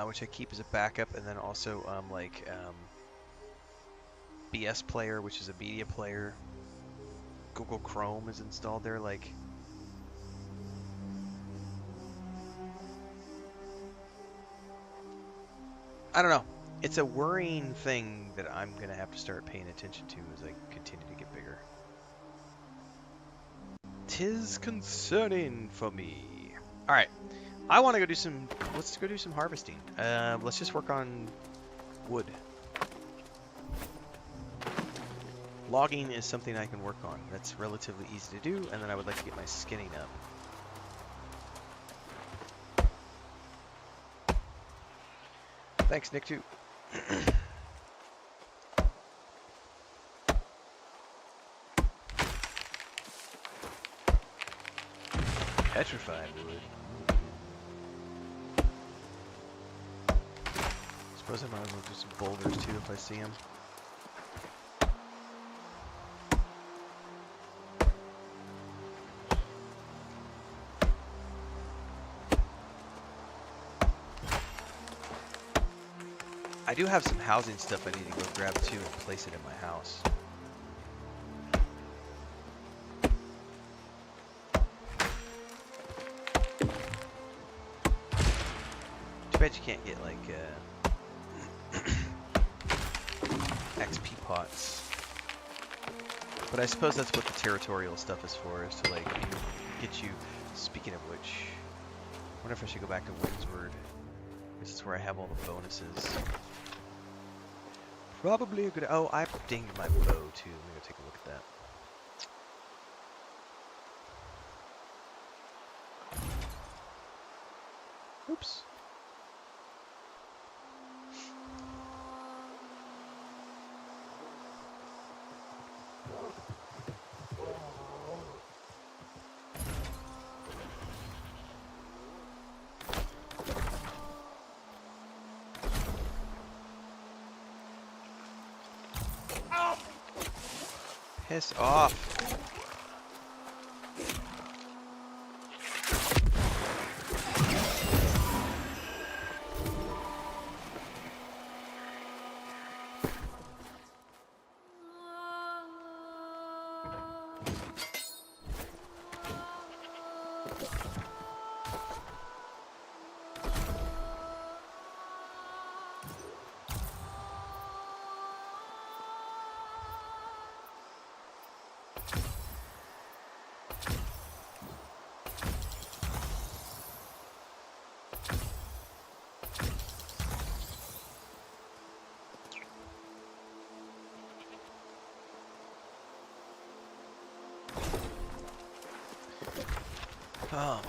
which I keep as a backup, and then also BS Player, which is a media player. Google Chrome is installed there. Like, I don't know. It's a worrying thing that I'm gonna have to start paying attention to as I continue to get bigger. 'Tis concerning for me. All right, I want to go do some. Let's go do some harvesting. Let's just work on wood. Logging is something I can work on. That's relatively easy to do, and then I would like to get my skinning up. Thanks, Nick, too. Petrified wood. Suppose I might as well do some boulders, too, if I see them. I do have some housing stuff I need to go grab too and place it in my house. Too bad you can't get like XP pots. But I suppose that's what the territorial stuff is for, is to like get you. Speaking of which, I wonder if I should go back to Windsward. This is where I have all the bonuses. Probably a good. Oh, I dinged my bow too. Let me go take a look at that. Oops. Piss off.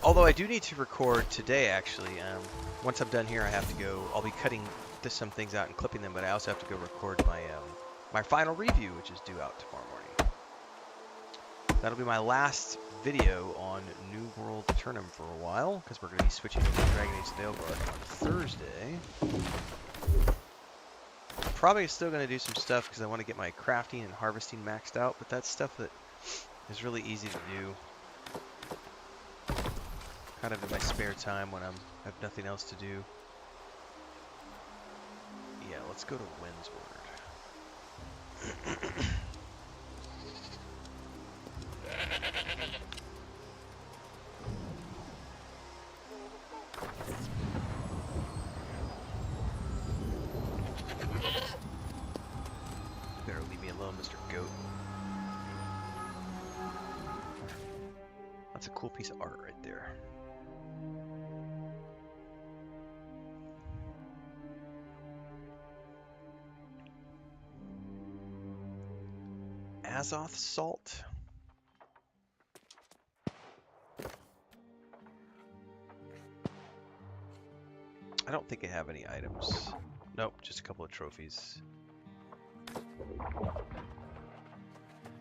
Although I do need to record today, actually. Once I'm done here, I have to go. I'll be cutting some things out and clipping them, but I also have to go record my my final review, which is due out tomorrow morning. That'll be my last video on New World Aeternum for a while, because we're going to be switching over to Dragon Age Daleguard on Thursday. Probably still going to do some stuff because I want to get my crafting and harvesting maxed out, but that's stuff that is really easy to do. Kind of in my spare time when I have nothing else to do. Yeah, let's go to Windsward. Better leave That's a cool piece of art right there. Azoth salt. I don't think I have any items. Nope, just a couple of trophies.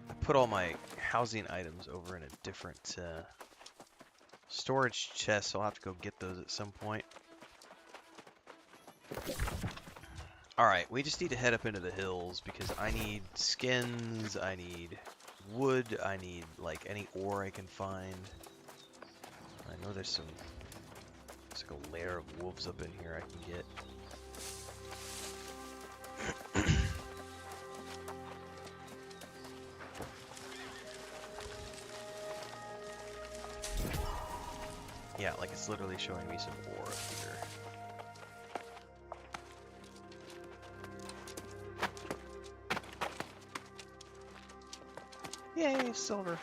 I put all my housing items over in a different storage chest, so I'll have to go get those at some point. Alright, we just need to head up into the hills because I need skins, I need wood, I need like any ore I can find. I know there's like a lair of wolves up in here I can get. Yeah, like it's literally showing me some ore up here. Yay, silver.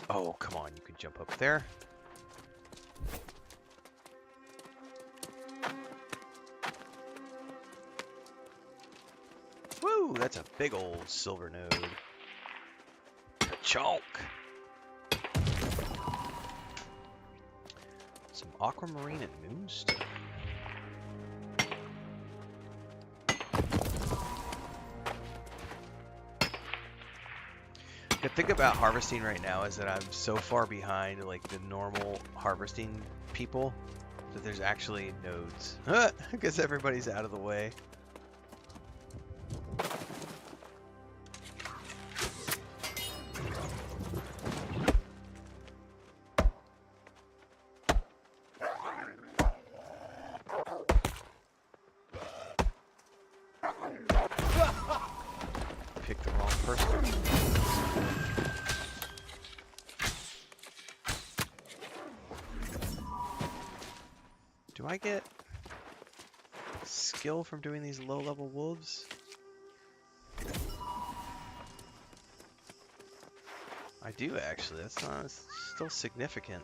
Oh, come on, you can jump up there. Woo, that's a big old silver node. Chonk. Some aquamarine and moonstone. The thing about harvesting right now is that I'm so far behind like the normal harvesting people that there's actually nodes because everybody's out of the way. Pick the wrong person. Do I get skill from doing these low-level wolves? I do actually. That's not, it's still significant.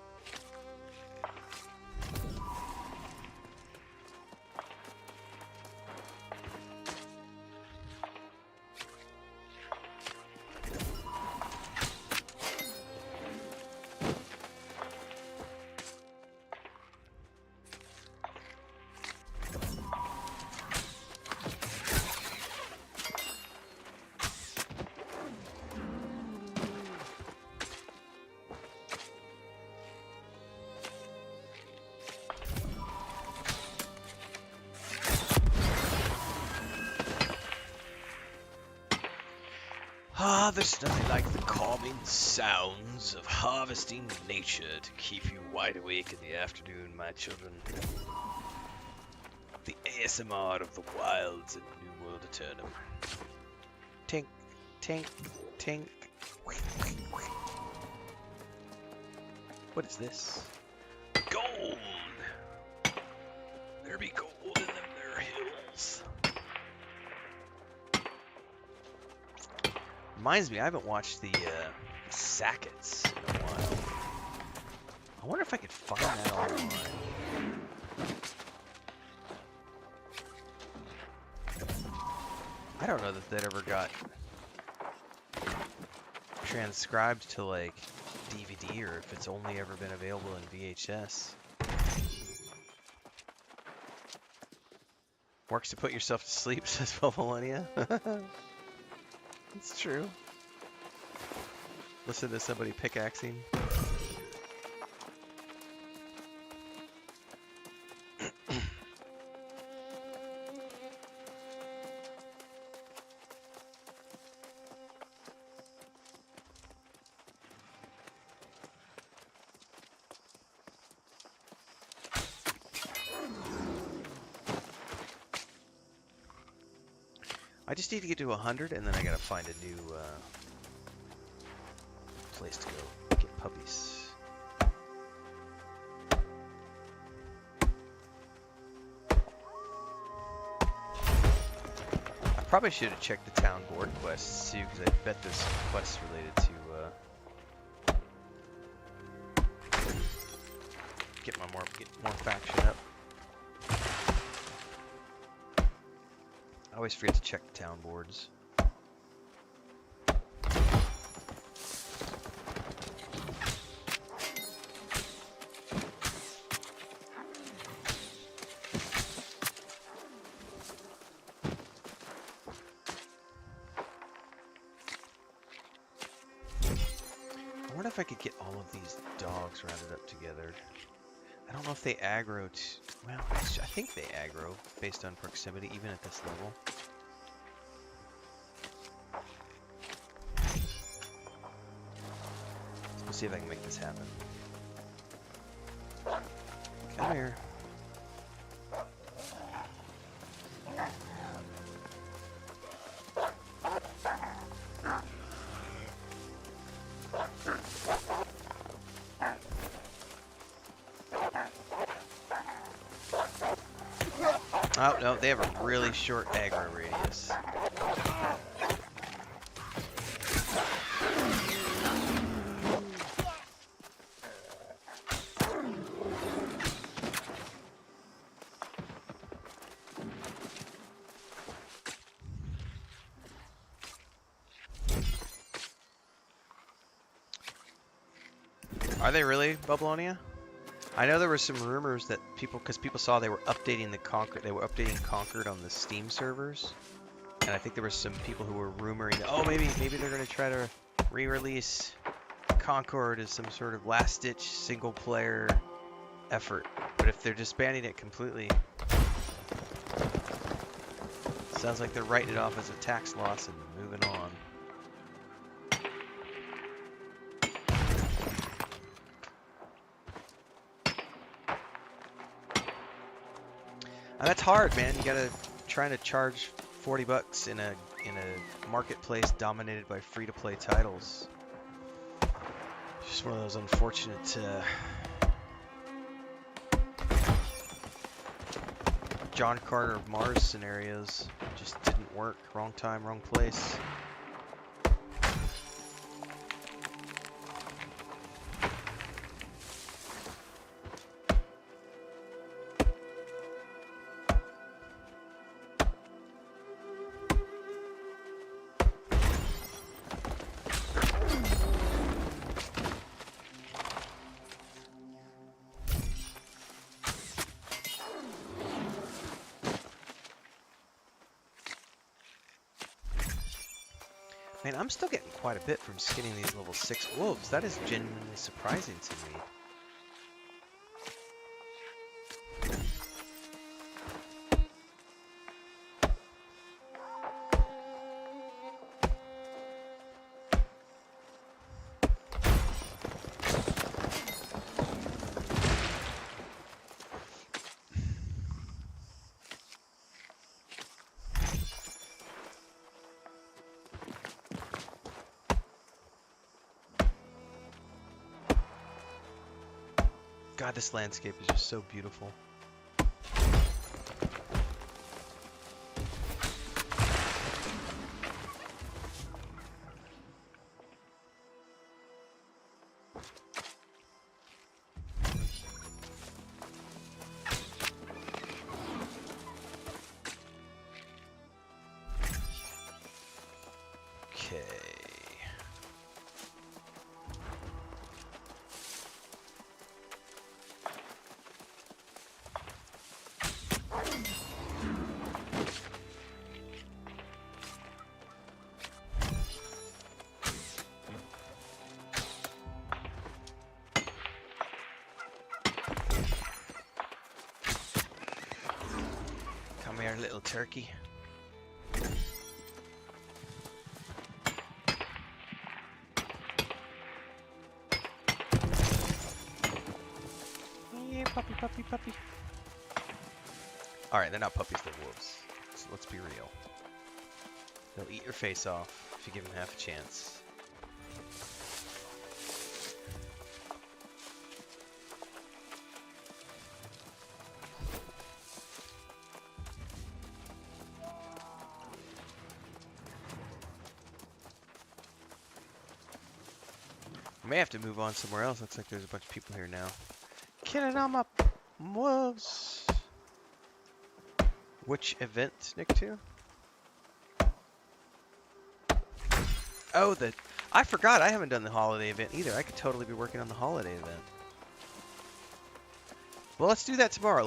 Ah, there's nothing like the calming sounds of harvesting nature to keep you wide awake in the afternoon, my children. The ASMR of the wilds in New World Aeternum. Tink, tink, tink. What is this? Gold! There be gold in them there hills. Reminds me, I haven't watched the Sackets in a while. I wonder if I could find that online. I don't know that that ever got transcribed to like DVD or if it's only ever been available in VHS. Works to put yourself to sleep, says Millennia. It's true. Listen to somebody pickaxing. I just need to get to 100 and then I gotta find a new place to go. puppies. I probably should have checked the town board quests too, because I bet there's some quests related to get more faction up. I always forget to check the town boards. I wonder if I could get all of these dogs rounded up together. I don't know if they aggro well, I think they aggro based on proximity, even at this level. Let's see if I can make this happen. Come here. Oh, no, they have a really short aggro radius. Are they really, Bubblonia? I know there were some rumors that because people saw they were updating the Concord, they were updating Concord on the Steam servers, and I think there were some people who were rumoring that, oh, maybe they're going to try to re-release Concord as some sort of last-ditch single-player effort. But if they're disbanding it completely, sounds like they're writing it off as a tax loss and moving on. And that's hard, man. You gotta trying to charge $40 in a marketplace dominated by free-to-play titles. Just one of those unfortunate John Carter of Mars scenarios. Just didn't work. Wrong time, wrong place. Man, I'm still getting quite a bit from skinning these level 6 wolves. That is genuinely surprising to me. God, this landscape is just so beautiful. Okay. Come here, little turkey. Yeah, puppy, puppy, puppy. Alright, they're not puppies, they're wolves. So let's be real. They'll eat your face off if you give them half a chance. may have to move on somewhere else. Looks like there's a bunch of people here now. Killing all my wolves. Which event, Nick 2? Oh, I forgot I haven't done the holiday event either. I could totally be working on the holiday event. Well, let's do that tomorrow.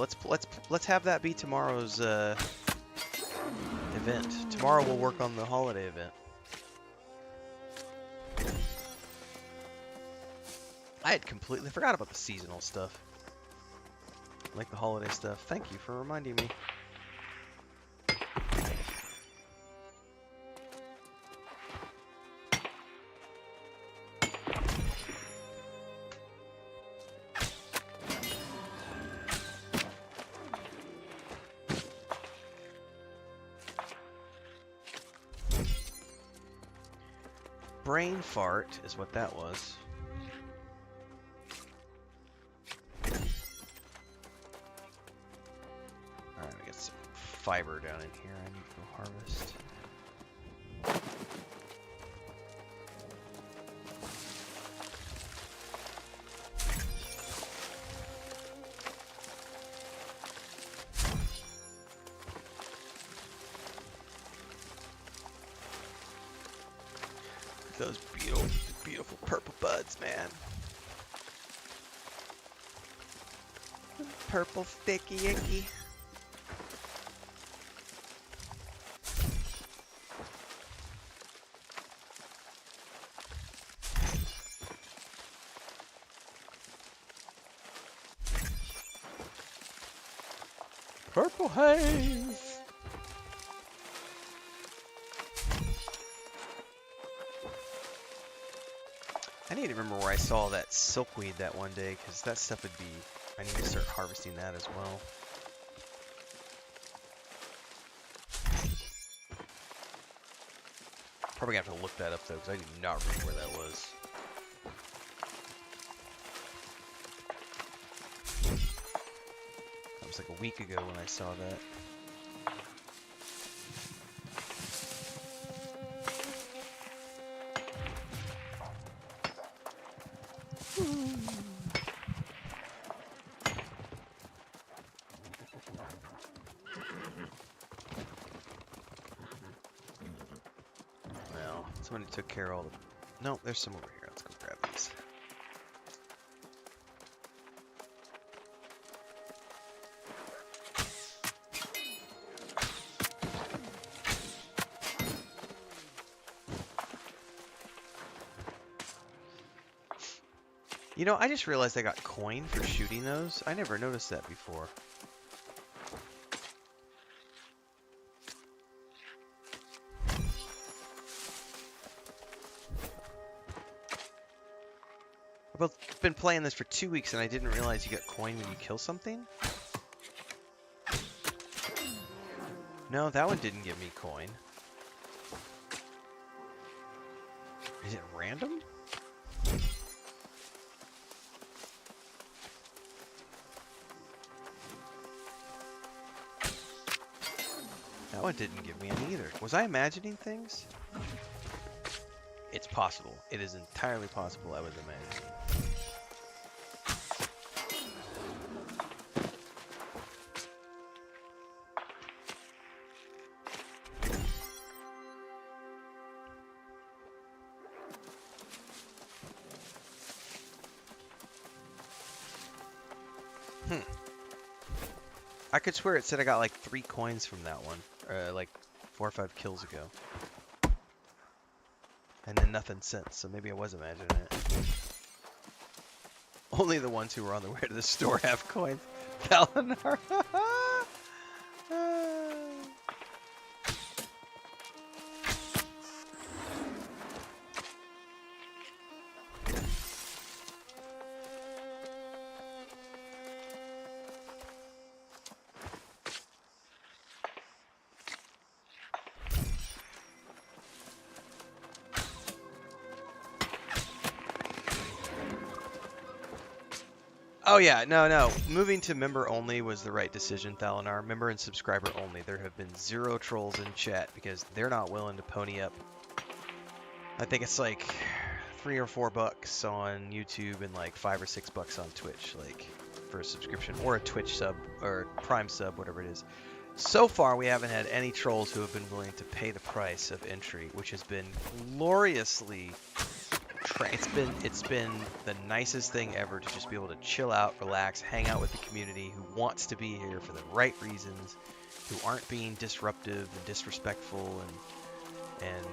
Let's have that be tomorrow's event. Tomorrow we'll work on the holiday event. I had completely forgot about the seasonal stuff. Like the holiday stuff. Thank you for reminding me. Brain fart is what that was. Alright, I got some fiber down in here I need to go harvest. Those beautiful purple buds, man. Purple sticky icky. Purple haze. I need to remember where I saw that silkweed that one day, because that stuff would be... I need to start harvesting that as well. Probably gonna have to look that up though, because I do not remember where that was. That was like a week ago when I saw that. Well, somebody took care of all the... No, there's some over here. Let's go grab these. You know, I just realized I got coin for shooting those. I never noticed that before. I've been playing this for 2 weeks and I didn't realize you get coin when you kill something. No, that one didn't give me coin. Is it random? That one didn't give me any either. Was I imagining things? It's possible. It is entirely possible I was imagining. I could swear it said I got like 3 coins from that one, like 4 or 5 kills ago. And then nothing since, so maybe I was imagining it. Only the ones who were on the way to the store have coins. Valinar. Oh yeah, no. Moving to member only was the right decision, Thalinar. Member and subscriber only. There have been 0 trolls in chat because they're not willing to pony up. I think it's like $3 or $4 on YouTube and like $5 or $6 on Twitch, like for a subscription or a Twitch sub or Prime sub, whatever it is. So far, we haven't had any trolls who have been willing to pay the price of entry, which has been gloriously. It's been the nicest thing ever to just be able to chill out, relax, hang out with the community who wants to be here for the right reasons, who aren't being disruptive and disrespectful, and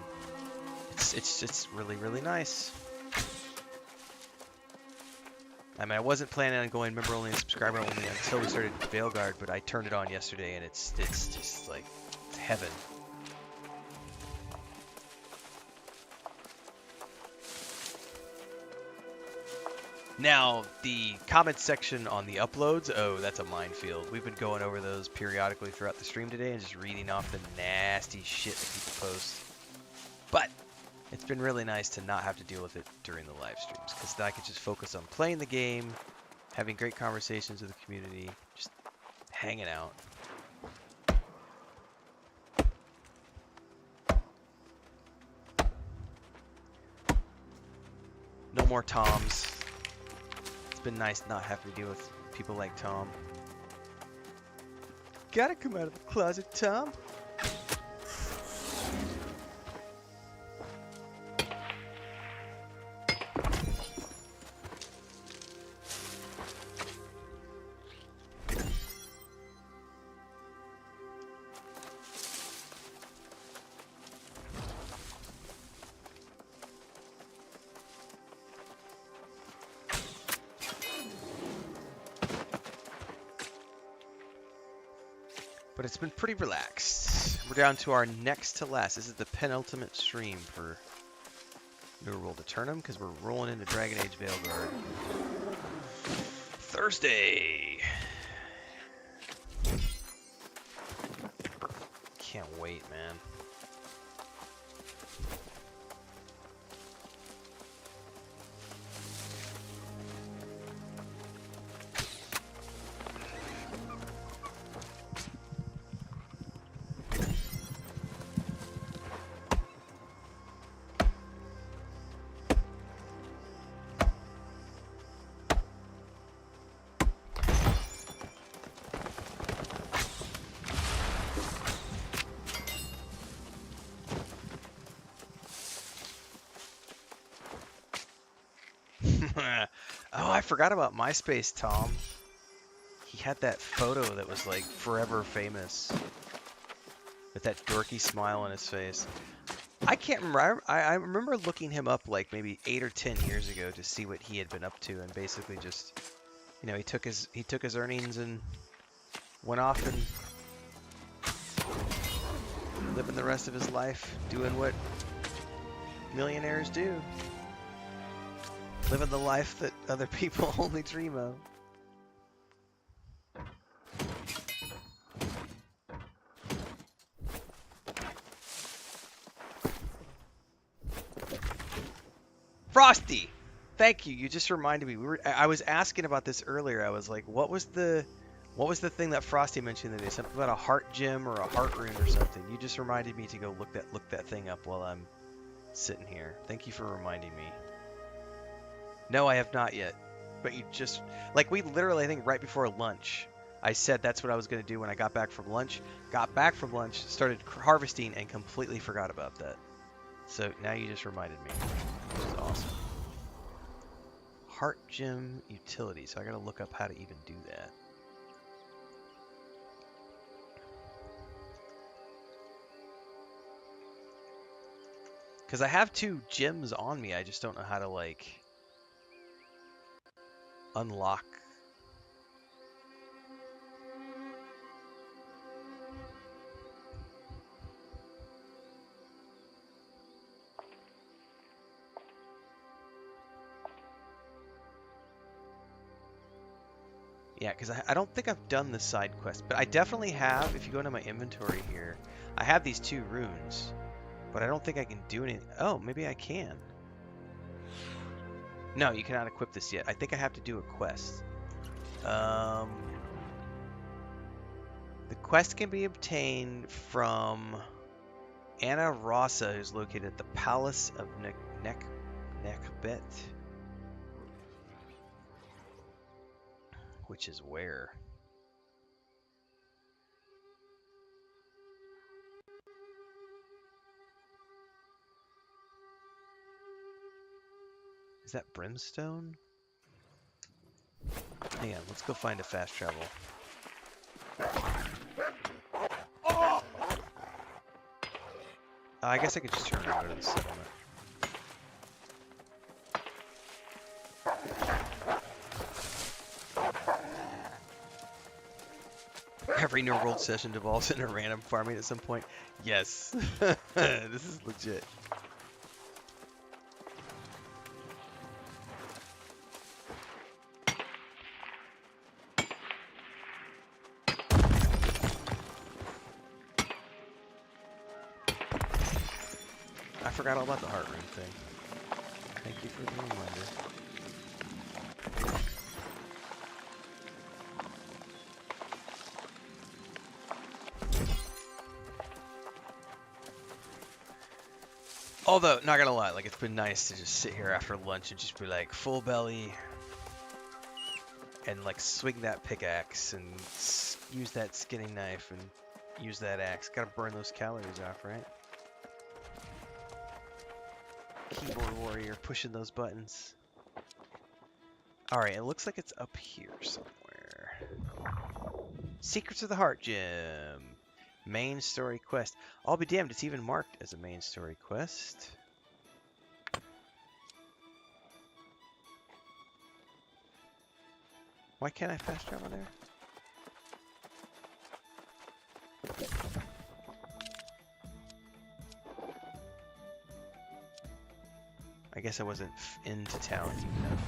it's really, really nice. I mean, I wasn't planning on going member only and subscriber only until we started Veilguard, but I turned it on yesterday, and it's just like it's heaven. Now, the comment section on the uploads, oh, that's a minefield. We've been going over those periodically throughout the stream today and just reading off the nasty shit that people post. But it's been really nice to not have to deal with it during the live streams, because then I could just focus on playing the game, having great conversations with the community, just hanging out. No more Toms. It's been nice not having to deal with people like Tom. Gotta come out of the closet, Tom. But it's been pretty relaxed. We're down to our next to last. This is the penultimate stream for New World Aeternum, because we're rolling into Dragon Age Veilguard. Thursday! Can't wait, man. Oh, I forgot about MySpace, Tom. He had that photo that was like forever famous, with that dorky smile on his face. I can't remember. I remember looking him up like maybe 8 or 10 years ago to see what he had been up to, and basically just, you know, he took his earnings and went off and living the rest of his life doing what millionaires do. Living the life that other people only dream of. Frosty! Thank you. You just reminded me. I was asking about this earlier. I was like, what was the thing that Frosty mentioned today? Something about a heart gem or a heart rune or something. You just reminded me to go look that thing up while I'm sitting here. Thank you for reminding me. No, I have not yet. But you just, like, we literally, I think right before lunch, I said that's what I was going to do when I got back from lunch. Got back from lunch, started harvesting, and completely forgot about that. So now you just reminded me. Which is awesome. Heart Gem Utility. So I got to look up how to even do that. Because I have 2 gems on me, I just don't know how to, like, unlock. Yeah, because I don't think I've done the side quest, but I definitely have. If you go into my inventory here, I have these 2 runes, but I don't think I can do anything. Oh, maybe I can. No, you cannot equip this yet. I think I have to do a quest. The quest can be obtained from Anna Rossa, who's located at the Palace of Nekbet. Which is where? Is that Brimstone? Hang on, let's go find a fast travel. I guess I could just turn around and go to the settlement. Every New World session devolves into random farming at some point. Yes. This is legit. I forgot all about the heart room thing. Thank you for the reminder. Although, not gonna lie, like it's been nice to just sit here after lunch and just be like full belly and like swing that pickaxe and use that skinning knife and use that axe. Gotta burn those calories off, right? Keyboard warrior pushing those buttons. Alright, it looks like it's up here somewhere. Secrets of the Heart Gem. Main story quest. I'll be damned, it's even marked as a main story quest. Why can't I fast travel there? I guess I wasn't into town enough.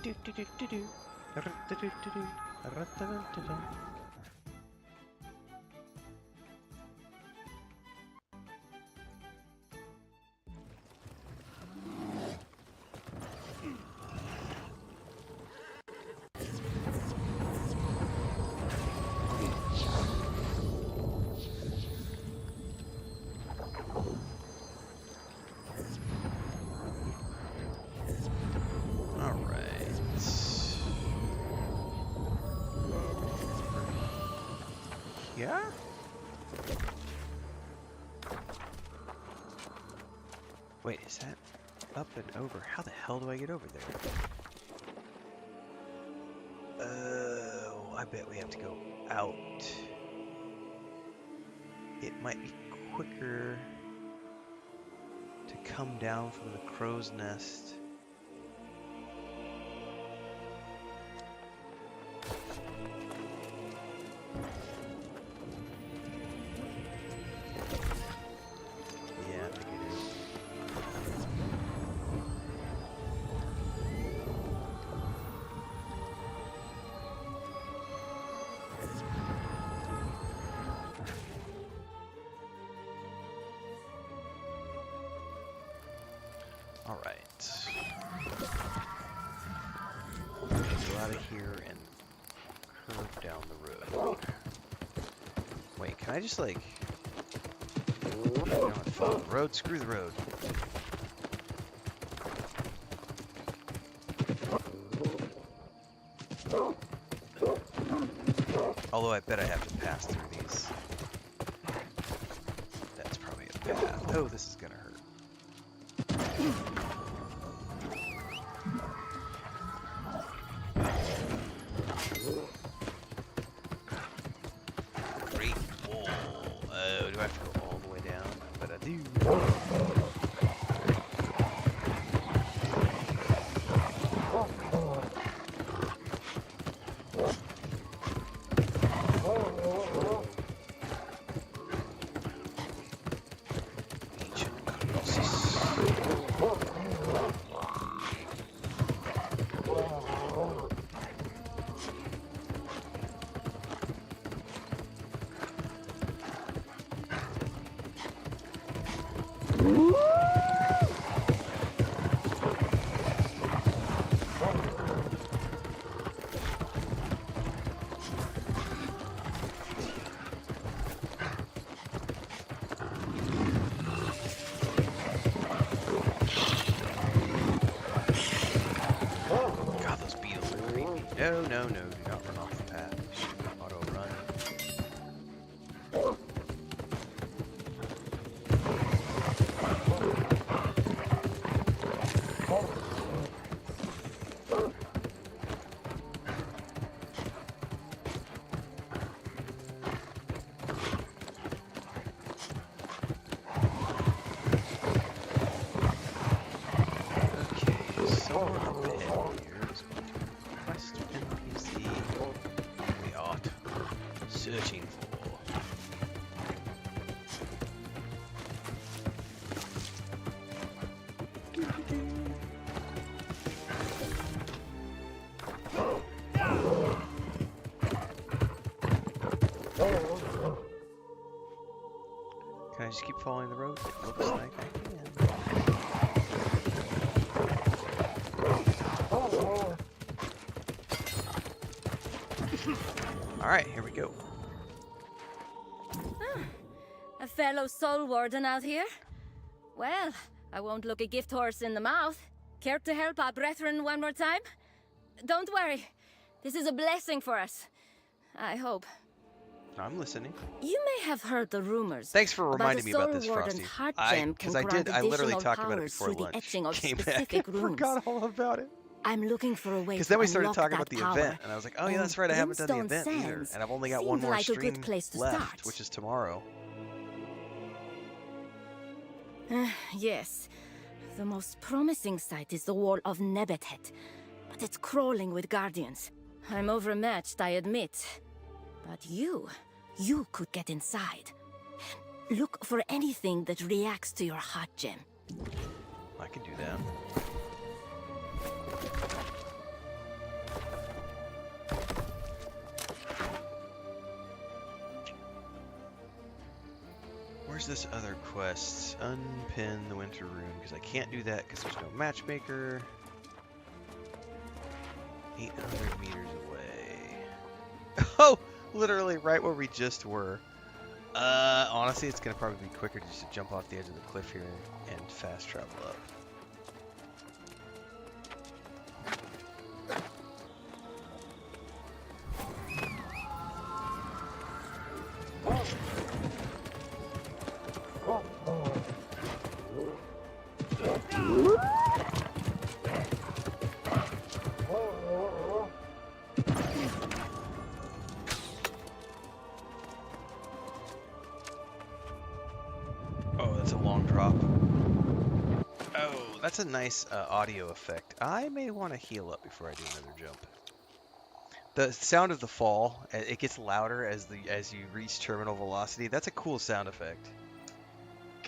Do do do do do. Yeah? Wait, is that up and over? How the hell do I get over there? Oh, I bet we have to go out. It might be quicker to come down from the crow's nest. Alright. Go out of here and curve down the road. Wait, can I just like... No, follow the road? Screw the road. Although I bet I have to pass through these. That's probably a path. Oh, this is gonna hurt. Great wall. Oh, do I have to go all the way down? But I do. Ancient Colossus. No, no, no, do not run off the path. Auto run. Searching for. Can I just keep following the road? It looks like I can. Alright, here we go. A fellow soul warden out here? Well, I won't look a gift horse in the mouth. Care to help our brethren one more time? Don't worry. This is a blessing for us. I hope. I'm listening. You may have heard the rumors. Thanks for reminding me about this, Frosty. Because I literally talked about it before lunch. Came back and forgot all about it. I'm looking for a way. Because then we started talking about the event, and I was like, "Oh yeah, that's right. I haven't done the event either, and I've only got one more stream left, which is tomorrow." Yes, the most promising site is the Wall of Nebetet, but it's crawling with guardians. I'm overmatched, I admit, but you could get inside. Look for anything that reacts to your hot gem. I can do that. Where's this other quest? Unpin the winter rune, because I can't do that because there's no matchmaker. 800 meters away. Oh, literally right where we just were. Honestly, it's gonna probably be quicker just to jump off the edge of the cliff here and fast travel up. That's a nice audio effect. I may want to heal up before I do another jump. The sound of the fall, it gets louder as you reach terminal velocity. That's a cool sound effect.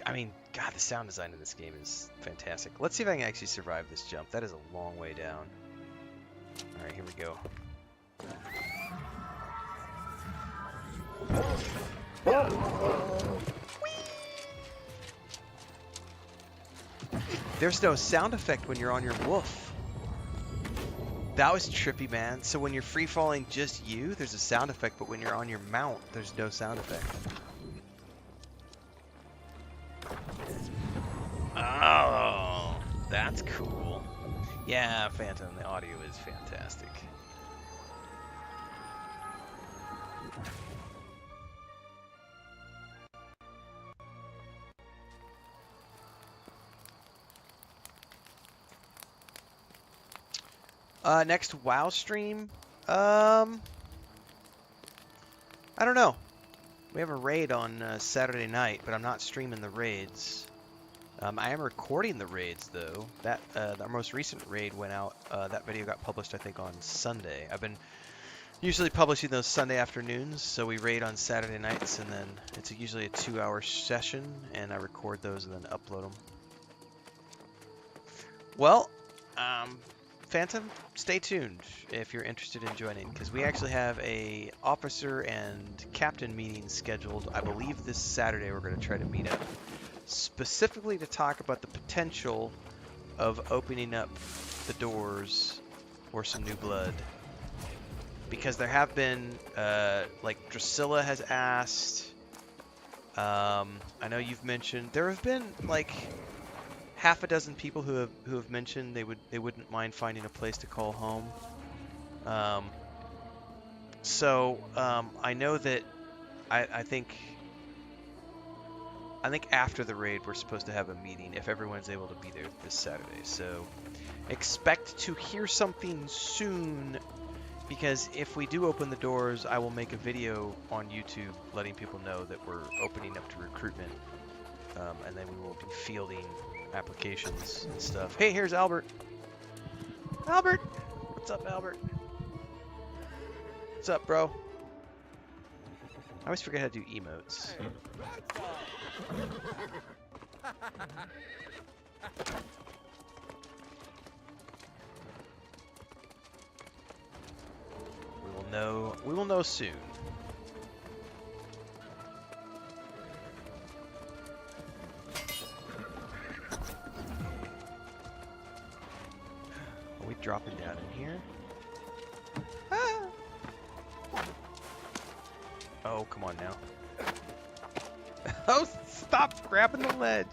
I mean, God, the sound design in this game is fantastic. Let's see if I can actually survive this jump. That is a long way down. All right, here we go. There's no sound effect when you're on your wolf. That was trippy, man. So when you're free falling just you, there's a sound effect, but when you're on your mount, there's no sound effect. Oh, that's cool. Yeah, Phantom, the audio is fantastic. Next WoW stream? I don't know. We have a raid on Saturday night, but I'm not streaming the raids. I am recording the raids, though. That our most recent raid went out. That video got published, I think, on Sunday. I've been usually publishing those Sunday afternoons, so we raid on Saturday nights, and then it's usually a 2-hour session, and I record those and then upload them. Well, Phantom, stay tuned if you're interested in joining, because we actually have a officer and captain meeting scheduled. I believe this Saturday we're going to try to meet up, specifically to talk about the potential of opening up the doors for some new blood. Because there have been, like Drusilla has asked, I know you've mentioned, there have been like half a dozen people who have mentioned they wouldn't mind finding a place to call home. I know that I think after the raid we're supposed to have a meeting if everyone's able to be there this Saturday. So expect to hear something soon, because if we do open the doors, I will make a video on YouTube letting people know that we're opening up to recruitment, and then we will be fielding applications and stuff. Hey, here's Albert. Albert! What's up, Albert? What's up, bro? I always forget how to do emotes. We will know soon. Are we dropping down in here? Ah! Oh, come on now. Oh, stop grabbing the ledge.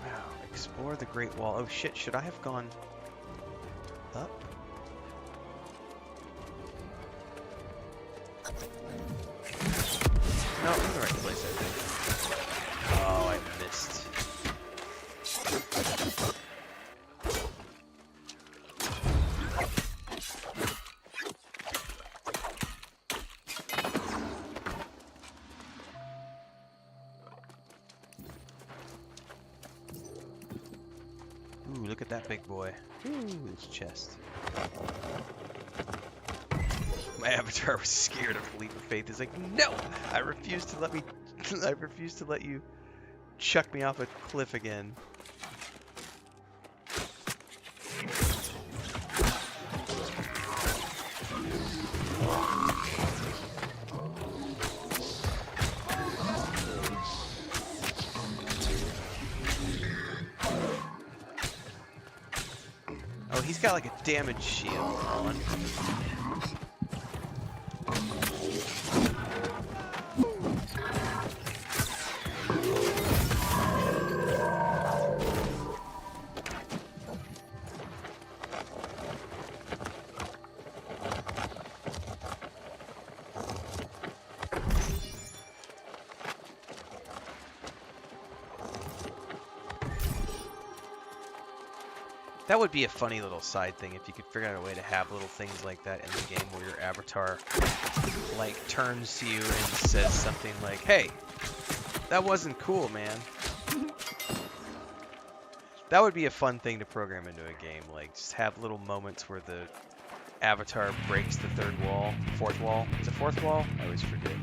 Wow, explore the Great Wall. Oh shit, should I have gone up? No, I'm in the right place, I think. Oh, I missed. Ooh, look at that big boy. Ooh, his chest. My avatar was scared of the leap of faith. He's like, no! I refuse to let me I refuse to let you chuck me off a cliff again. Oh, he's got like a damage shield on. That would be a funny little side thing if you could figure out a way to have little things like that in the game where your avatar like turns to you and says something like, "Hey, that wasn't cool, man." That would be a fun thing to program into a game, like just have little moments where the avatar breaks the third wall, fourth wall. Is it fourth wall? I always forget.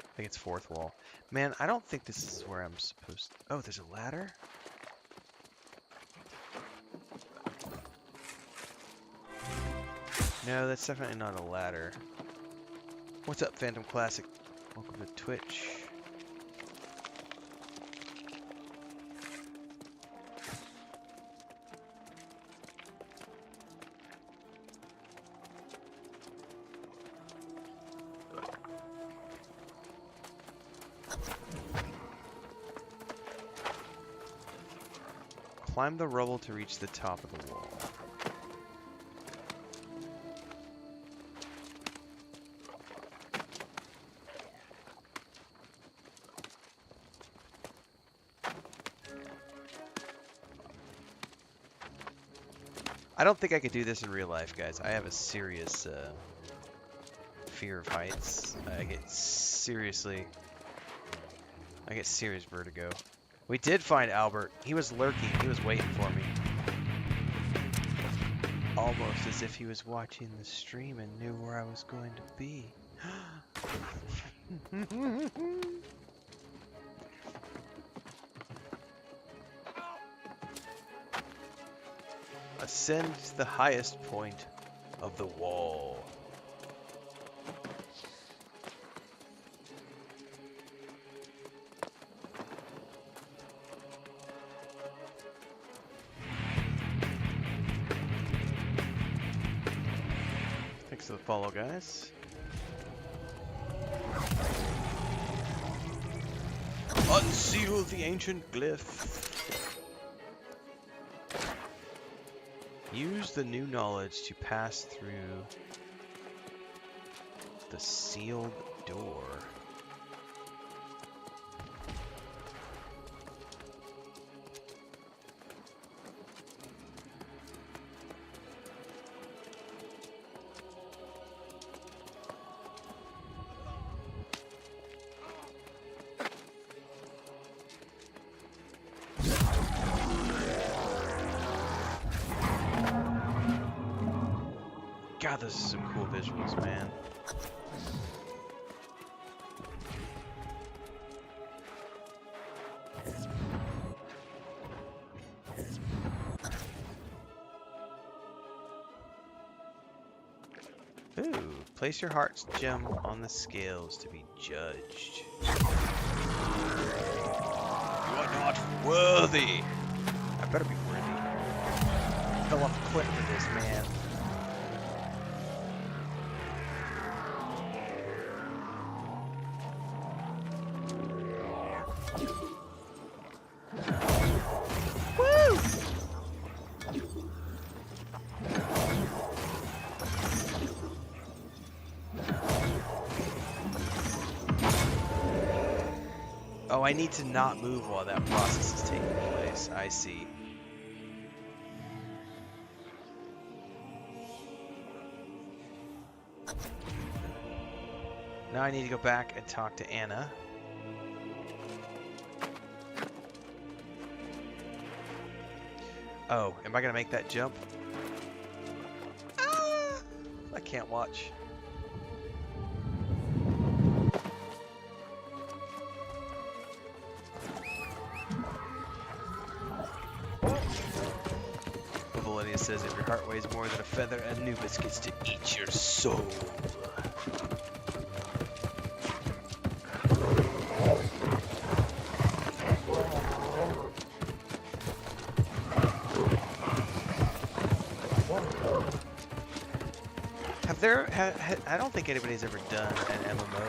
I think it's fourth wall. Man, I don't think this is where I'm supposed to... Oh, there's a ladder? No, that's definitely not a ladder. What's up, Phantom Classic? Welcome to Twitch. Climb the rubble to reach the top of the wall. I don't think I could do this in real life, guys. I have a serious fear of heights. I get serious vertigo. We did find Albert. He was lurking. He was waiting for me. Almost as if he was watching the stream and knew where I was going to be. Ascend to the highest point of the wall. Thanks for the follow, guys. Unseal the ancient glyph. Use the new knowledge to pass through the sealed door. God, this is some cool visuals, man. Ooh, place your heart's gem on the scales to be judged. You are not worthy. I better be worthy. I fell off a cliff for this, man. Oh, I need to not move while that process is taking place. I see. Now I need to go back and talk to Anna. Oh, am I gonna make that jump? Ah, I can't watch. Valeria says if your heart weighs more than a feather, Anubis gets to eat your soul. I don't think anybody's ever done an MMO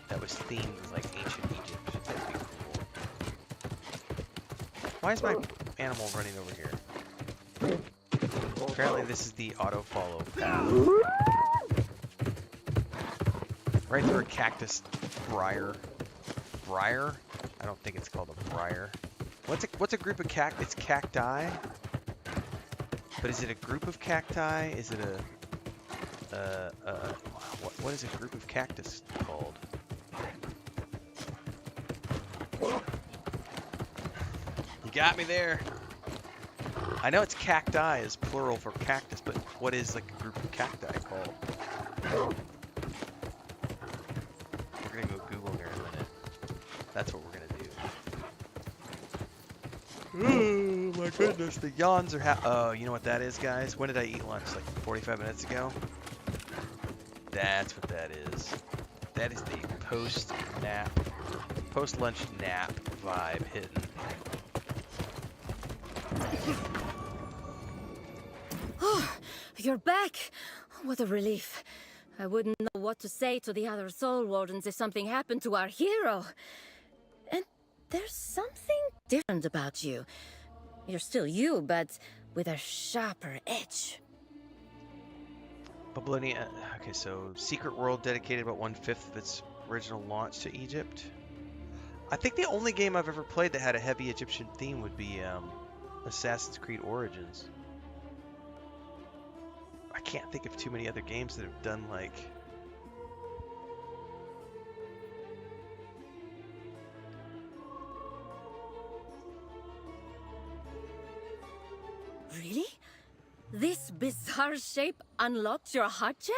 that was themed with like ancient Egypt. That'd be cool. Why is my animal running over here? Apparently this is the auto follow path. Right through a cactus briar. Briar? I don't think it's called a briar. What's a group of It's cacti? But is it a group of cacti? Is it a what is a group of cactus called? You got me there. I know it's cacti is plural for cactus, but what is like a group of cacti called? We're gonna go Google here in a minute. That's what we're gonna do. Oh my goodness, the yawns are oh, you know what that is, guys? When did I eat lunch? Like 45 minutes ago? That's what that is. That is the post-lunch nap vibe hitting. Oh, you're back! What a relief. I wouldn't know what to say to the other Soul Wardens if something happened to our hero. And there's something different about you. You're still you, but with a sharper edge. Babylonia. Okay, so Secret World dedicated about 1/5 of its original launch to Egypt. I think the only game I've ever played that had a heavy Egyptian theme would be Assassin's Creed Origins. I can't think of too many other games that have done like... Really? This bizarre shape unlocked your heart gem?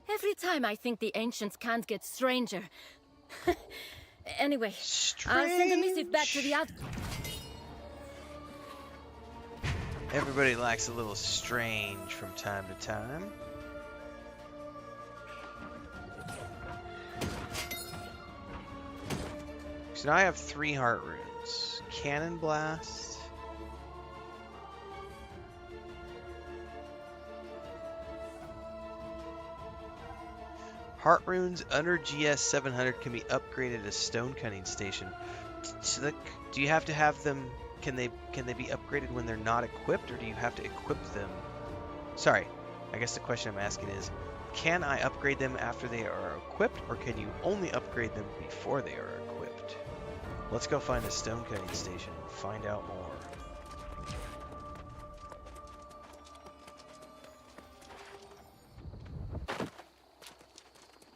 Every time I think the ancients can't get stranger. Anyway, I'll send a missive back to the Everybody likes a little strange from time to time. So now I have 3 heart runes. Cannon Blast. Heart runes under GS 700 can be upgraded as stone cutting station. So do you have to have them? Can they be upgraded when they're not equipped, or do you have to equip them? Sorry, I guess the question I'm asking is, can I upgrade them after they are equipped, or can you only upgrade them before they are equipped? Let's go find a stone cutting station and find out more.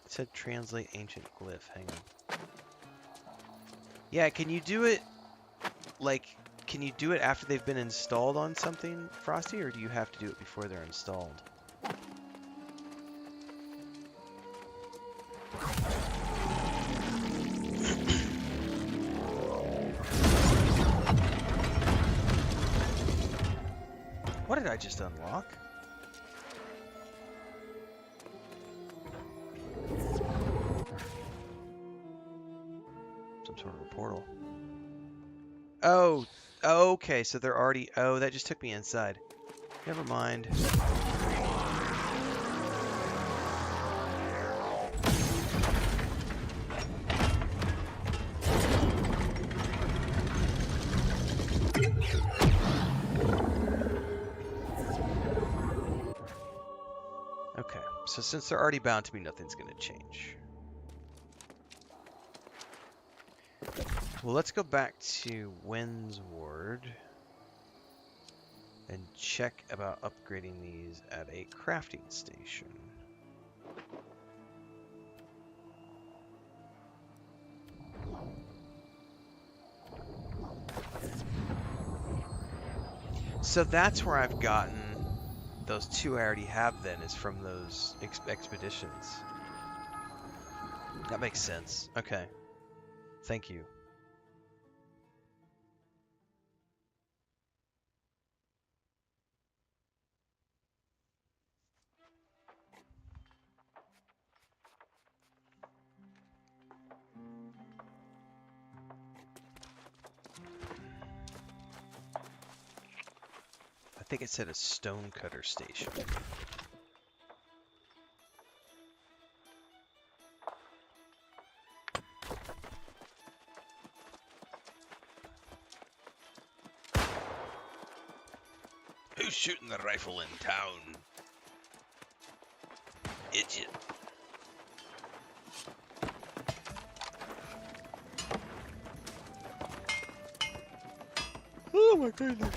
It said translate ancient glyph. Hang on. Yeah, can you do it, like, can you do it after they've been installed on something, Frosty, or do you have to do it before they're installed? What did I just unlock? Some sort of a portal. Oh, okay, so they're already... Oh, that just took me inside. Never mind. Okay, so since they're already bound to me, nothing's going to change. Well, let's go back to Windsward and check about upgrading these at a crafting station. So that's where I've gotten those two I already have then, is from those expeditions. That makes sense. Okay. Thank you. I think it said a stonecutter station. Who's shooting the rifle in town? Idiot. Oh my goodness.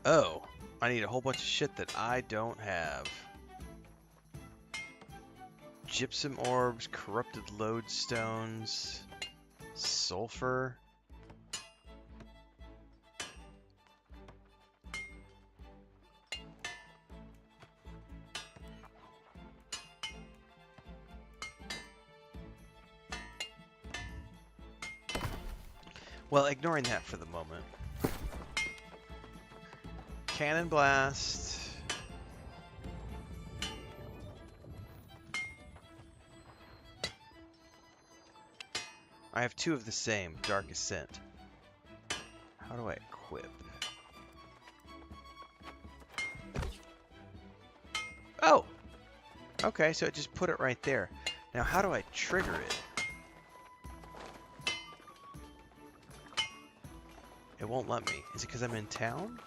Oh, I need a whole bunch of shit that I don't have. Gypsum orbs, corrupted lodestones, sulfur. Well, ignoring that for the moment. Cannon blast. I have two of the same, Dark Ascent. How do I equip? Oh! Okay, so it just put it right there. Now how do I trigger it? It won't let me. Is it because I'm in town?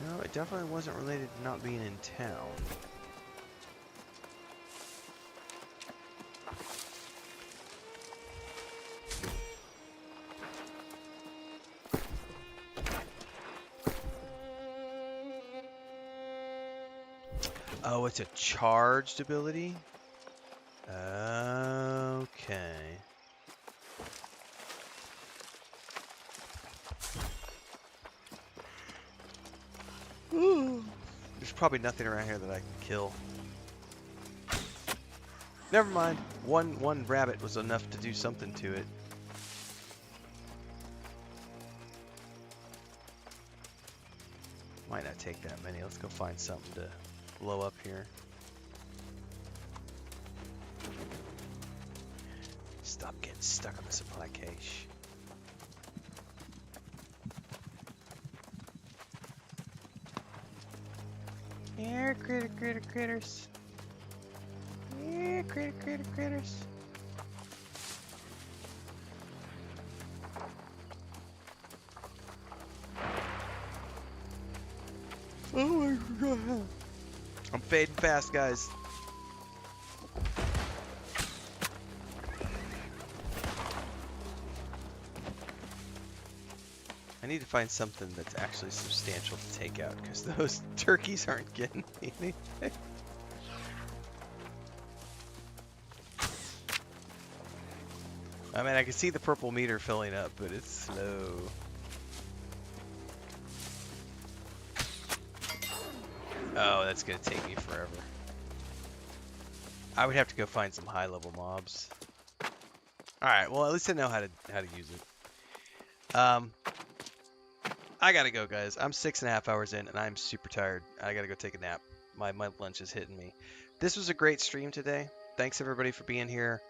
No, it definitely wasn't related to not being in town. Oh, it's a charged ability? Okay. There's probably nothing around here that I can kill. Never mind. One rabbit was enough to do something to it. Might not take that many. Let's go find something to blow up here. Stop getting stuck on the supply cache. Yeah, critters. Yeah, critters. Oh my god. I'm fading fast, guys. I need to find something that's actually substantial to take out, because those turkeys aren't getting me anything. I mean, I can see the purple meter filling up, but it's slow. Oh, that's gonna take me forever. I would have to go find some high-level mobs. All right, well, at least I know how to use it. I gotta go, guys. I'm 6.5 hours in, and I'm super tired. I gotta go take a nap. My lunch is hitting me. This was a great stream today. Thanks everybody for being here.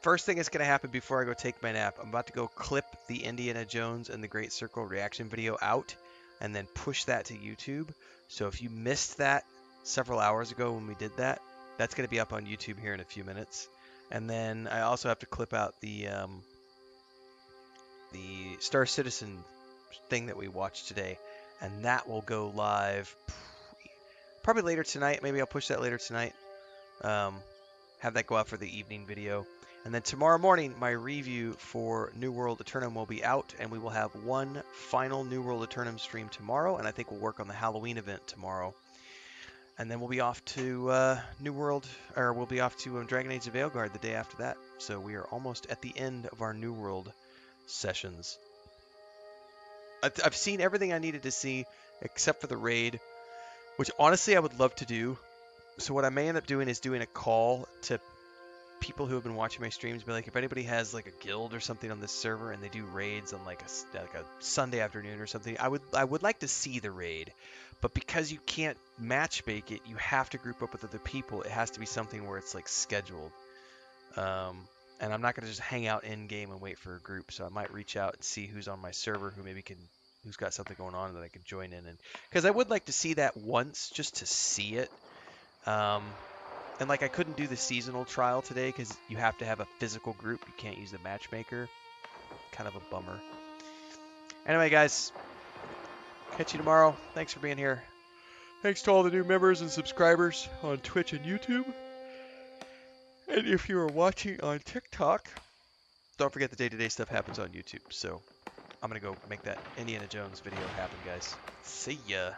First thing that's gonna happen before I go take my nap, I'm about to go clip the Indiana Jones and the Great Circle reaction video out, and then push that to YouTube. So if you missed that several hours ago when we did that, that's gonna be up on YouTube here in a few minutes. And then I also have to clip out the Star Citizen thing that we watched today, and that will go live probably later tonight. Maybe I'll push that later tonight. Have that go out for the evening video, and then tomorrow morning my review for New World Aeternum will be out, and we will have one final New World Aeternum stream tomorrow, and I think we'll work on the Halloween event tomorrow, and then we'll be off to we'll be off to Dragon Age of Veilguard the day after that. So we are almost at the end of our New World sessions. I've seen everything I needed to see except for the raid, which honestly I would love to do. So what I may end up doing is doing a call to people who have been watching my streams, be like, if anybody has like a guild or something on this server and they do raids on like a Sunday afternoon or something, I would like to see the raid. But because you can't matchmake it, you have to group up with other people. It has to be something where it's like scheduled. And I'm not going to just hang out in game and wait for a group. So I might reach out and see who's on my server who's got something going on that I can join in. And because I would like to see that once, just to see it. And like I couldn't do the seasonal trial today because you have to have a physical group. You can't use the matchmaker. Kind of a bummer. Anyway, guys, catch you tomorrow. Thanks for being here. Thanks to all the new members and subscribers on Twitch and YouTube. And if you are watching on TikTok, don't forget the day-to-day stuff happens on YouTube. So I'm going to go make that Indiana Jones video happen, guys. See ya.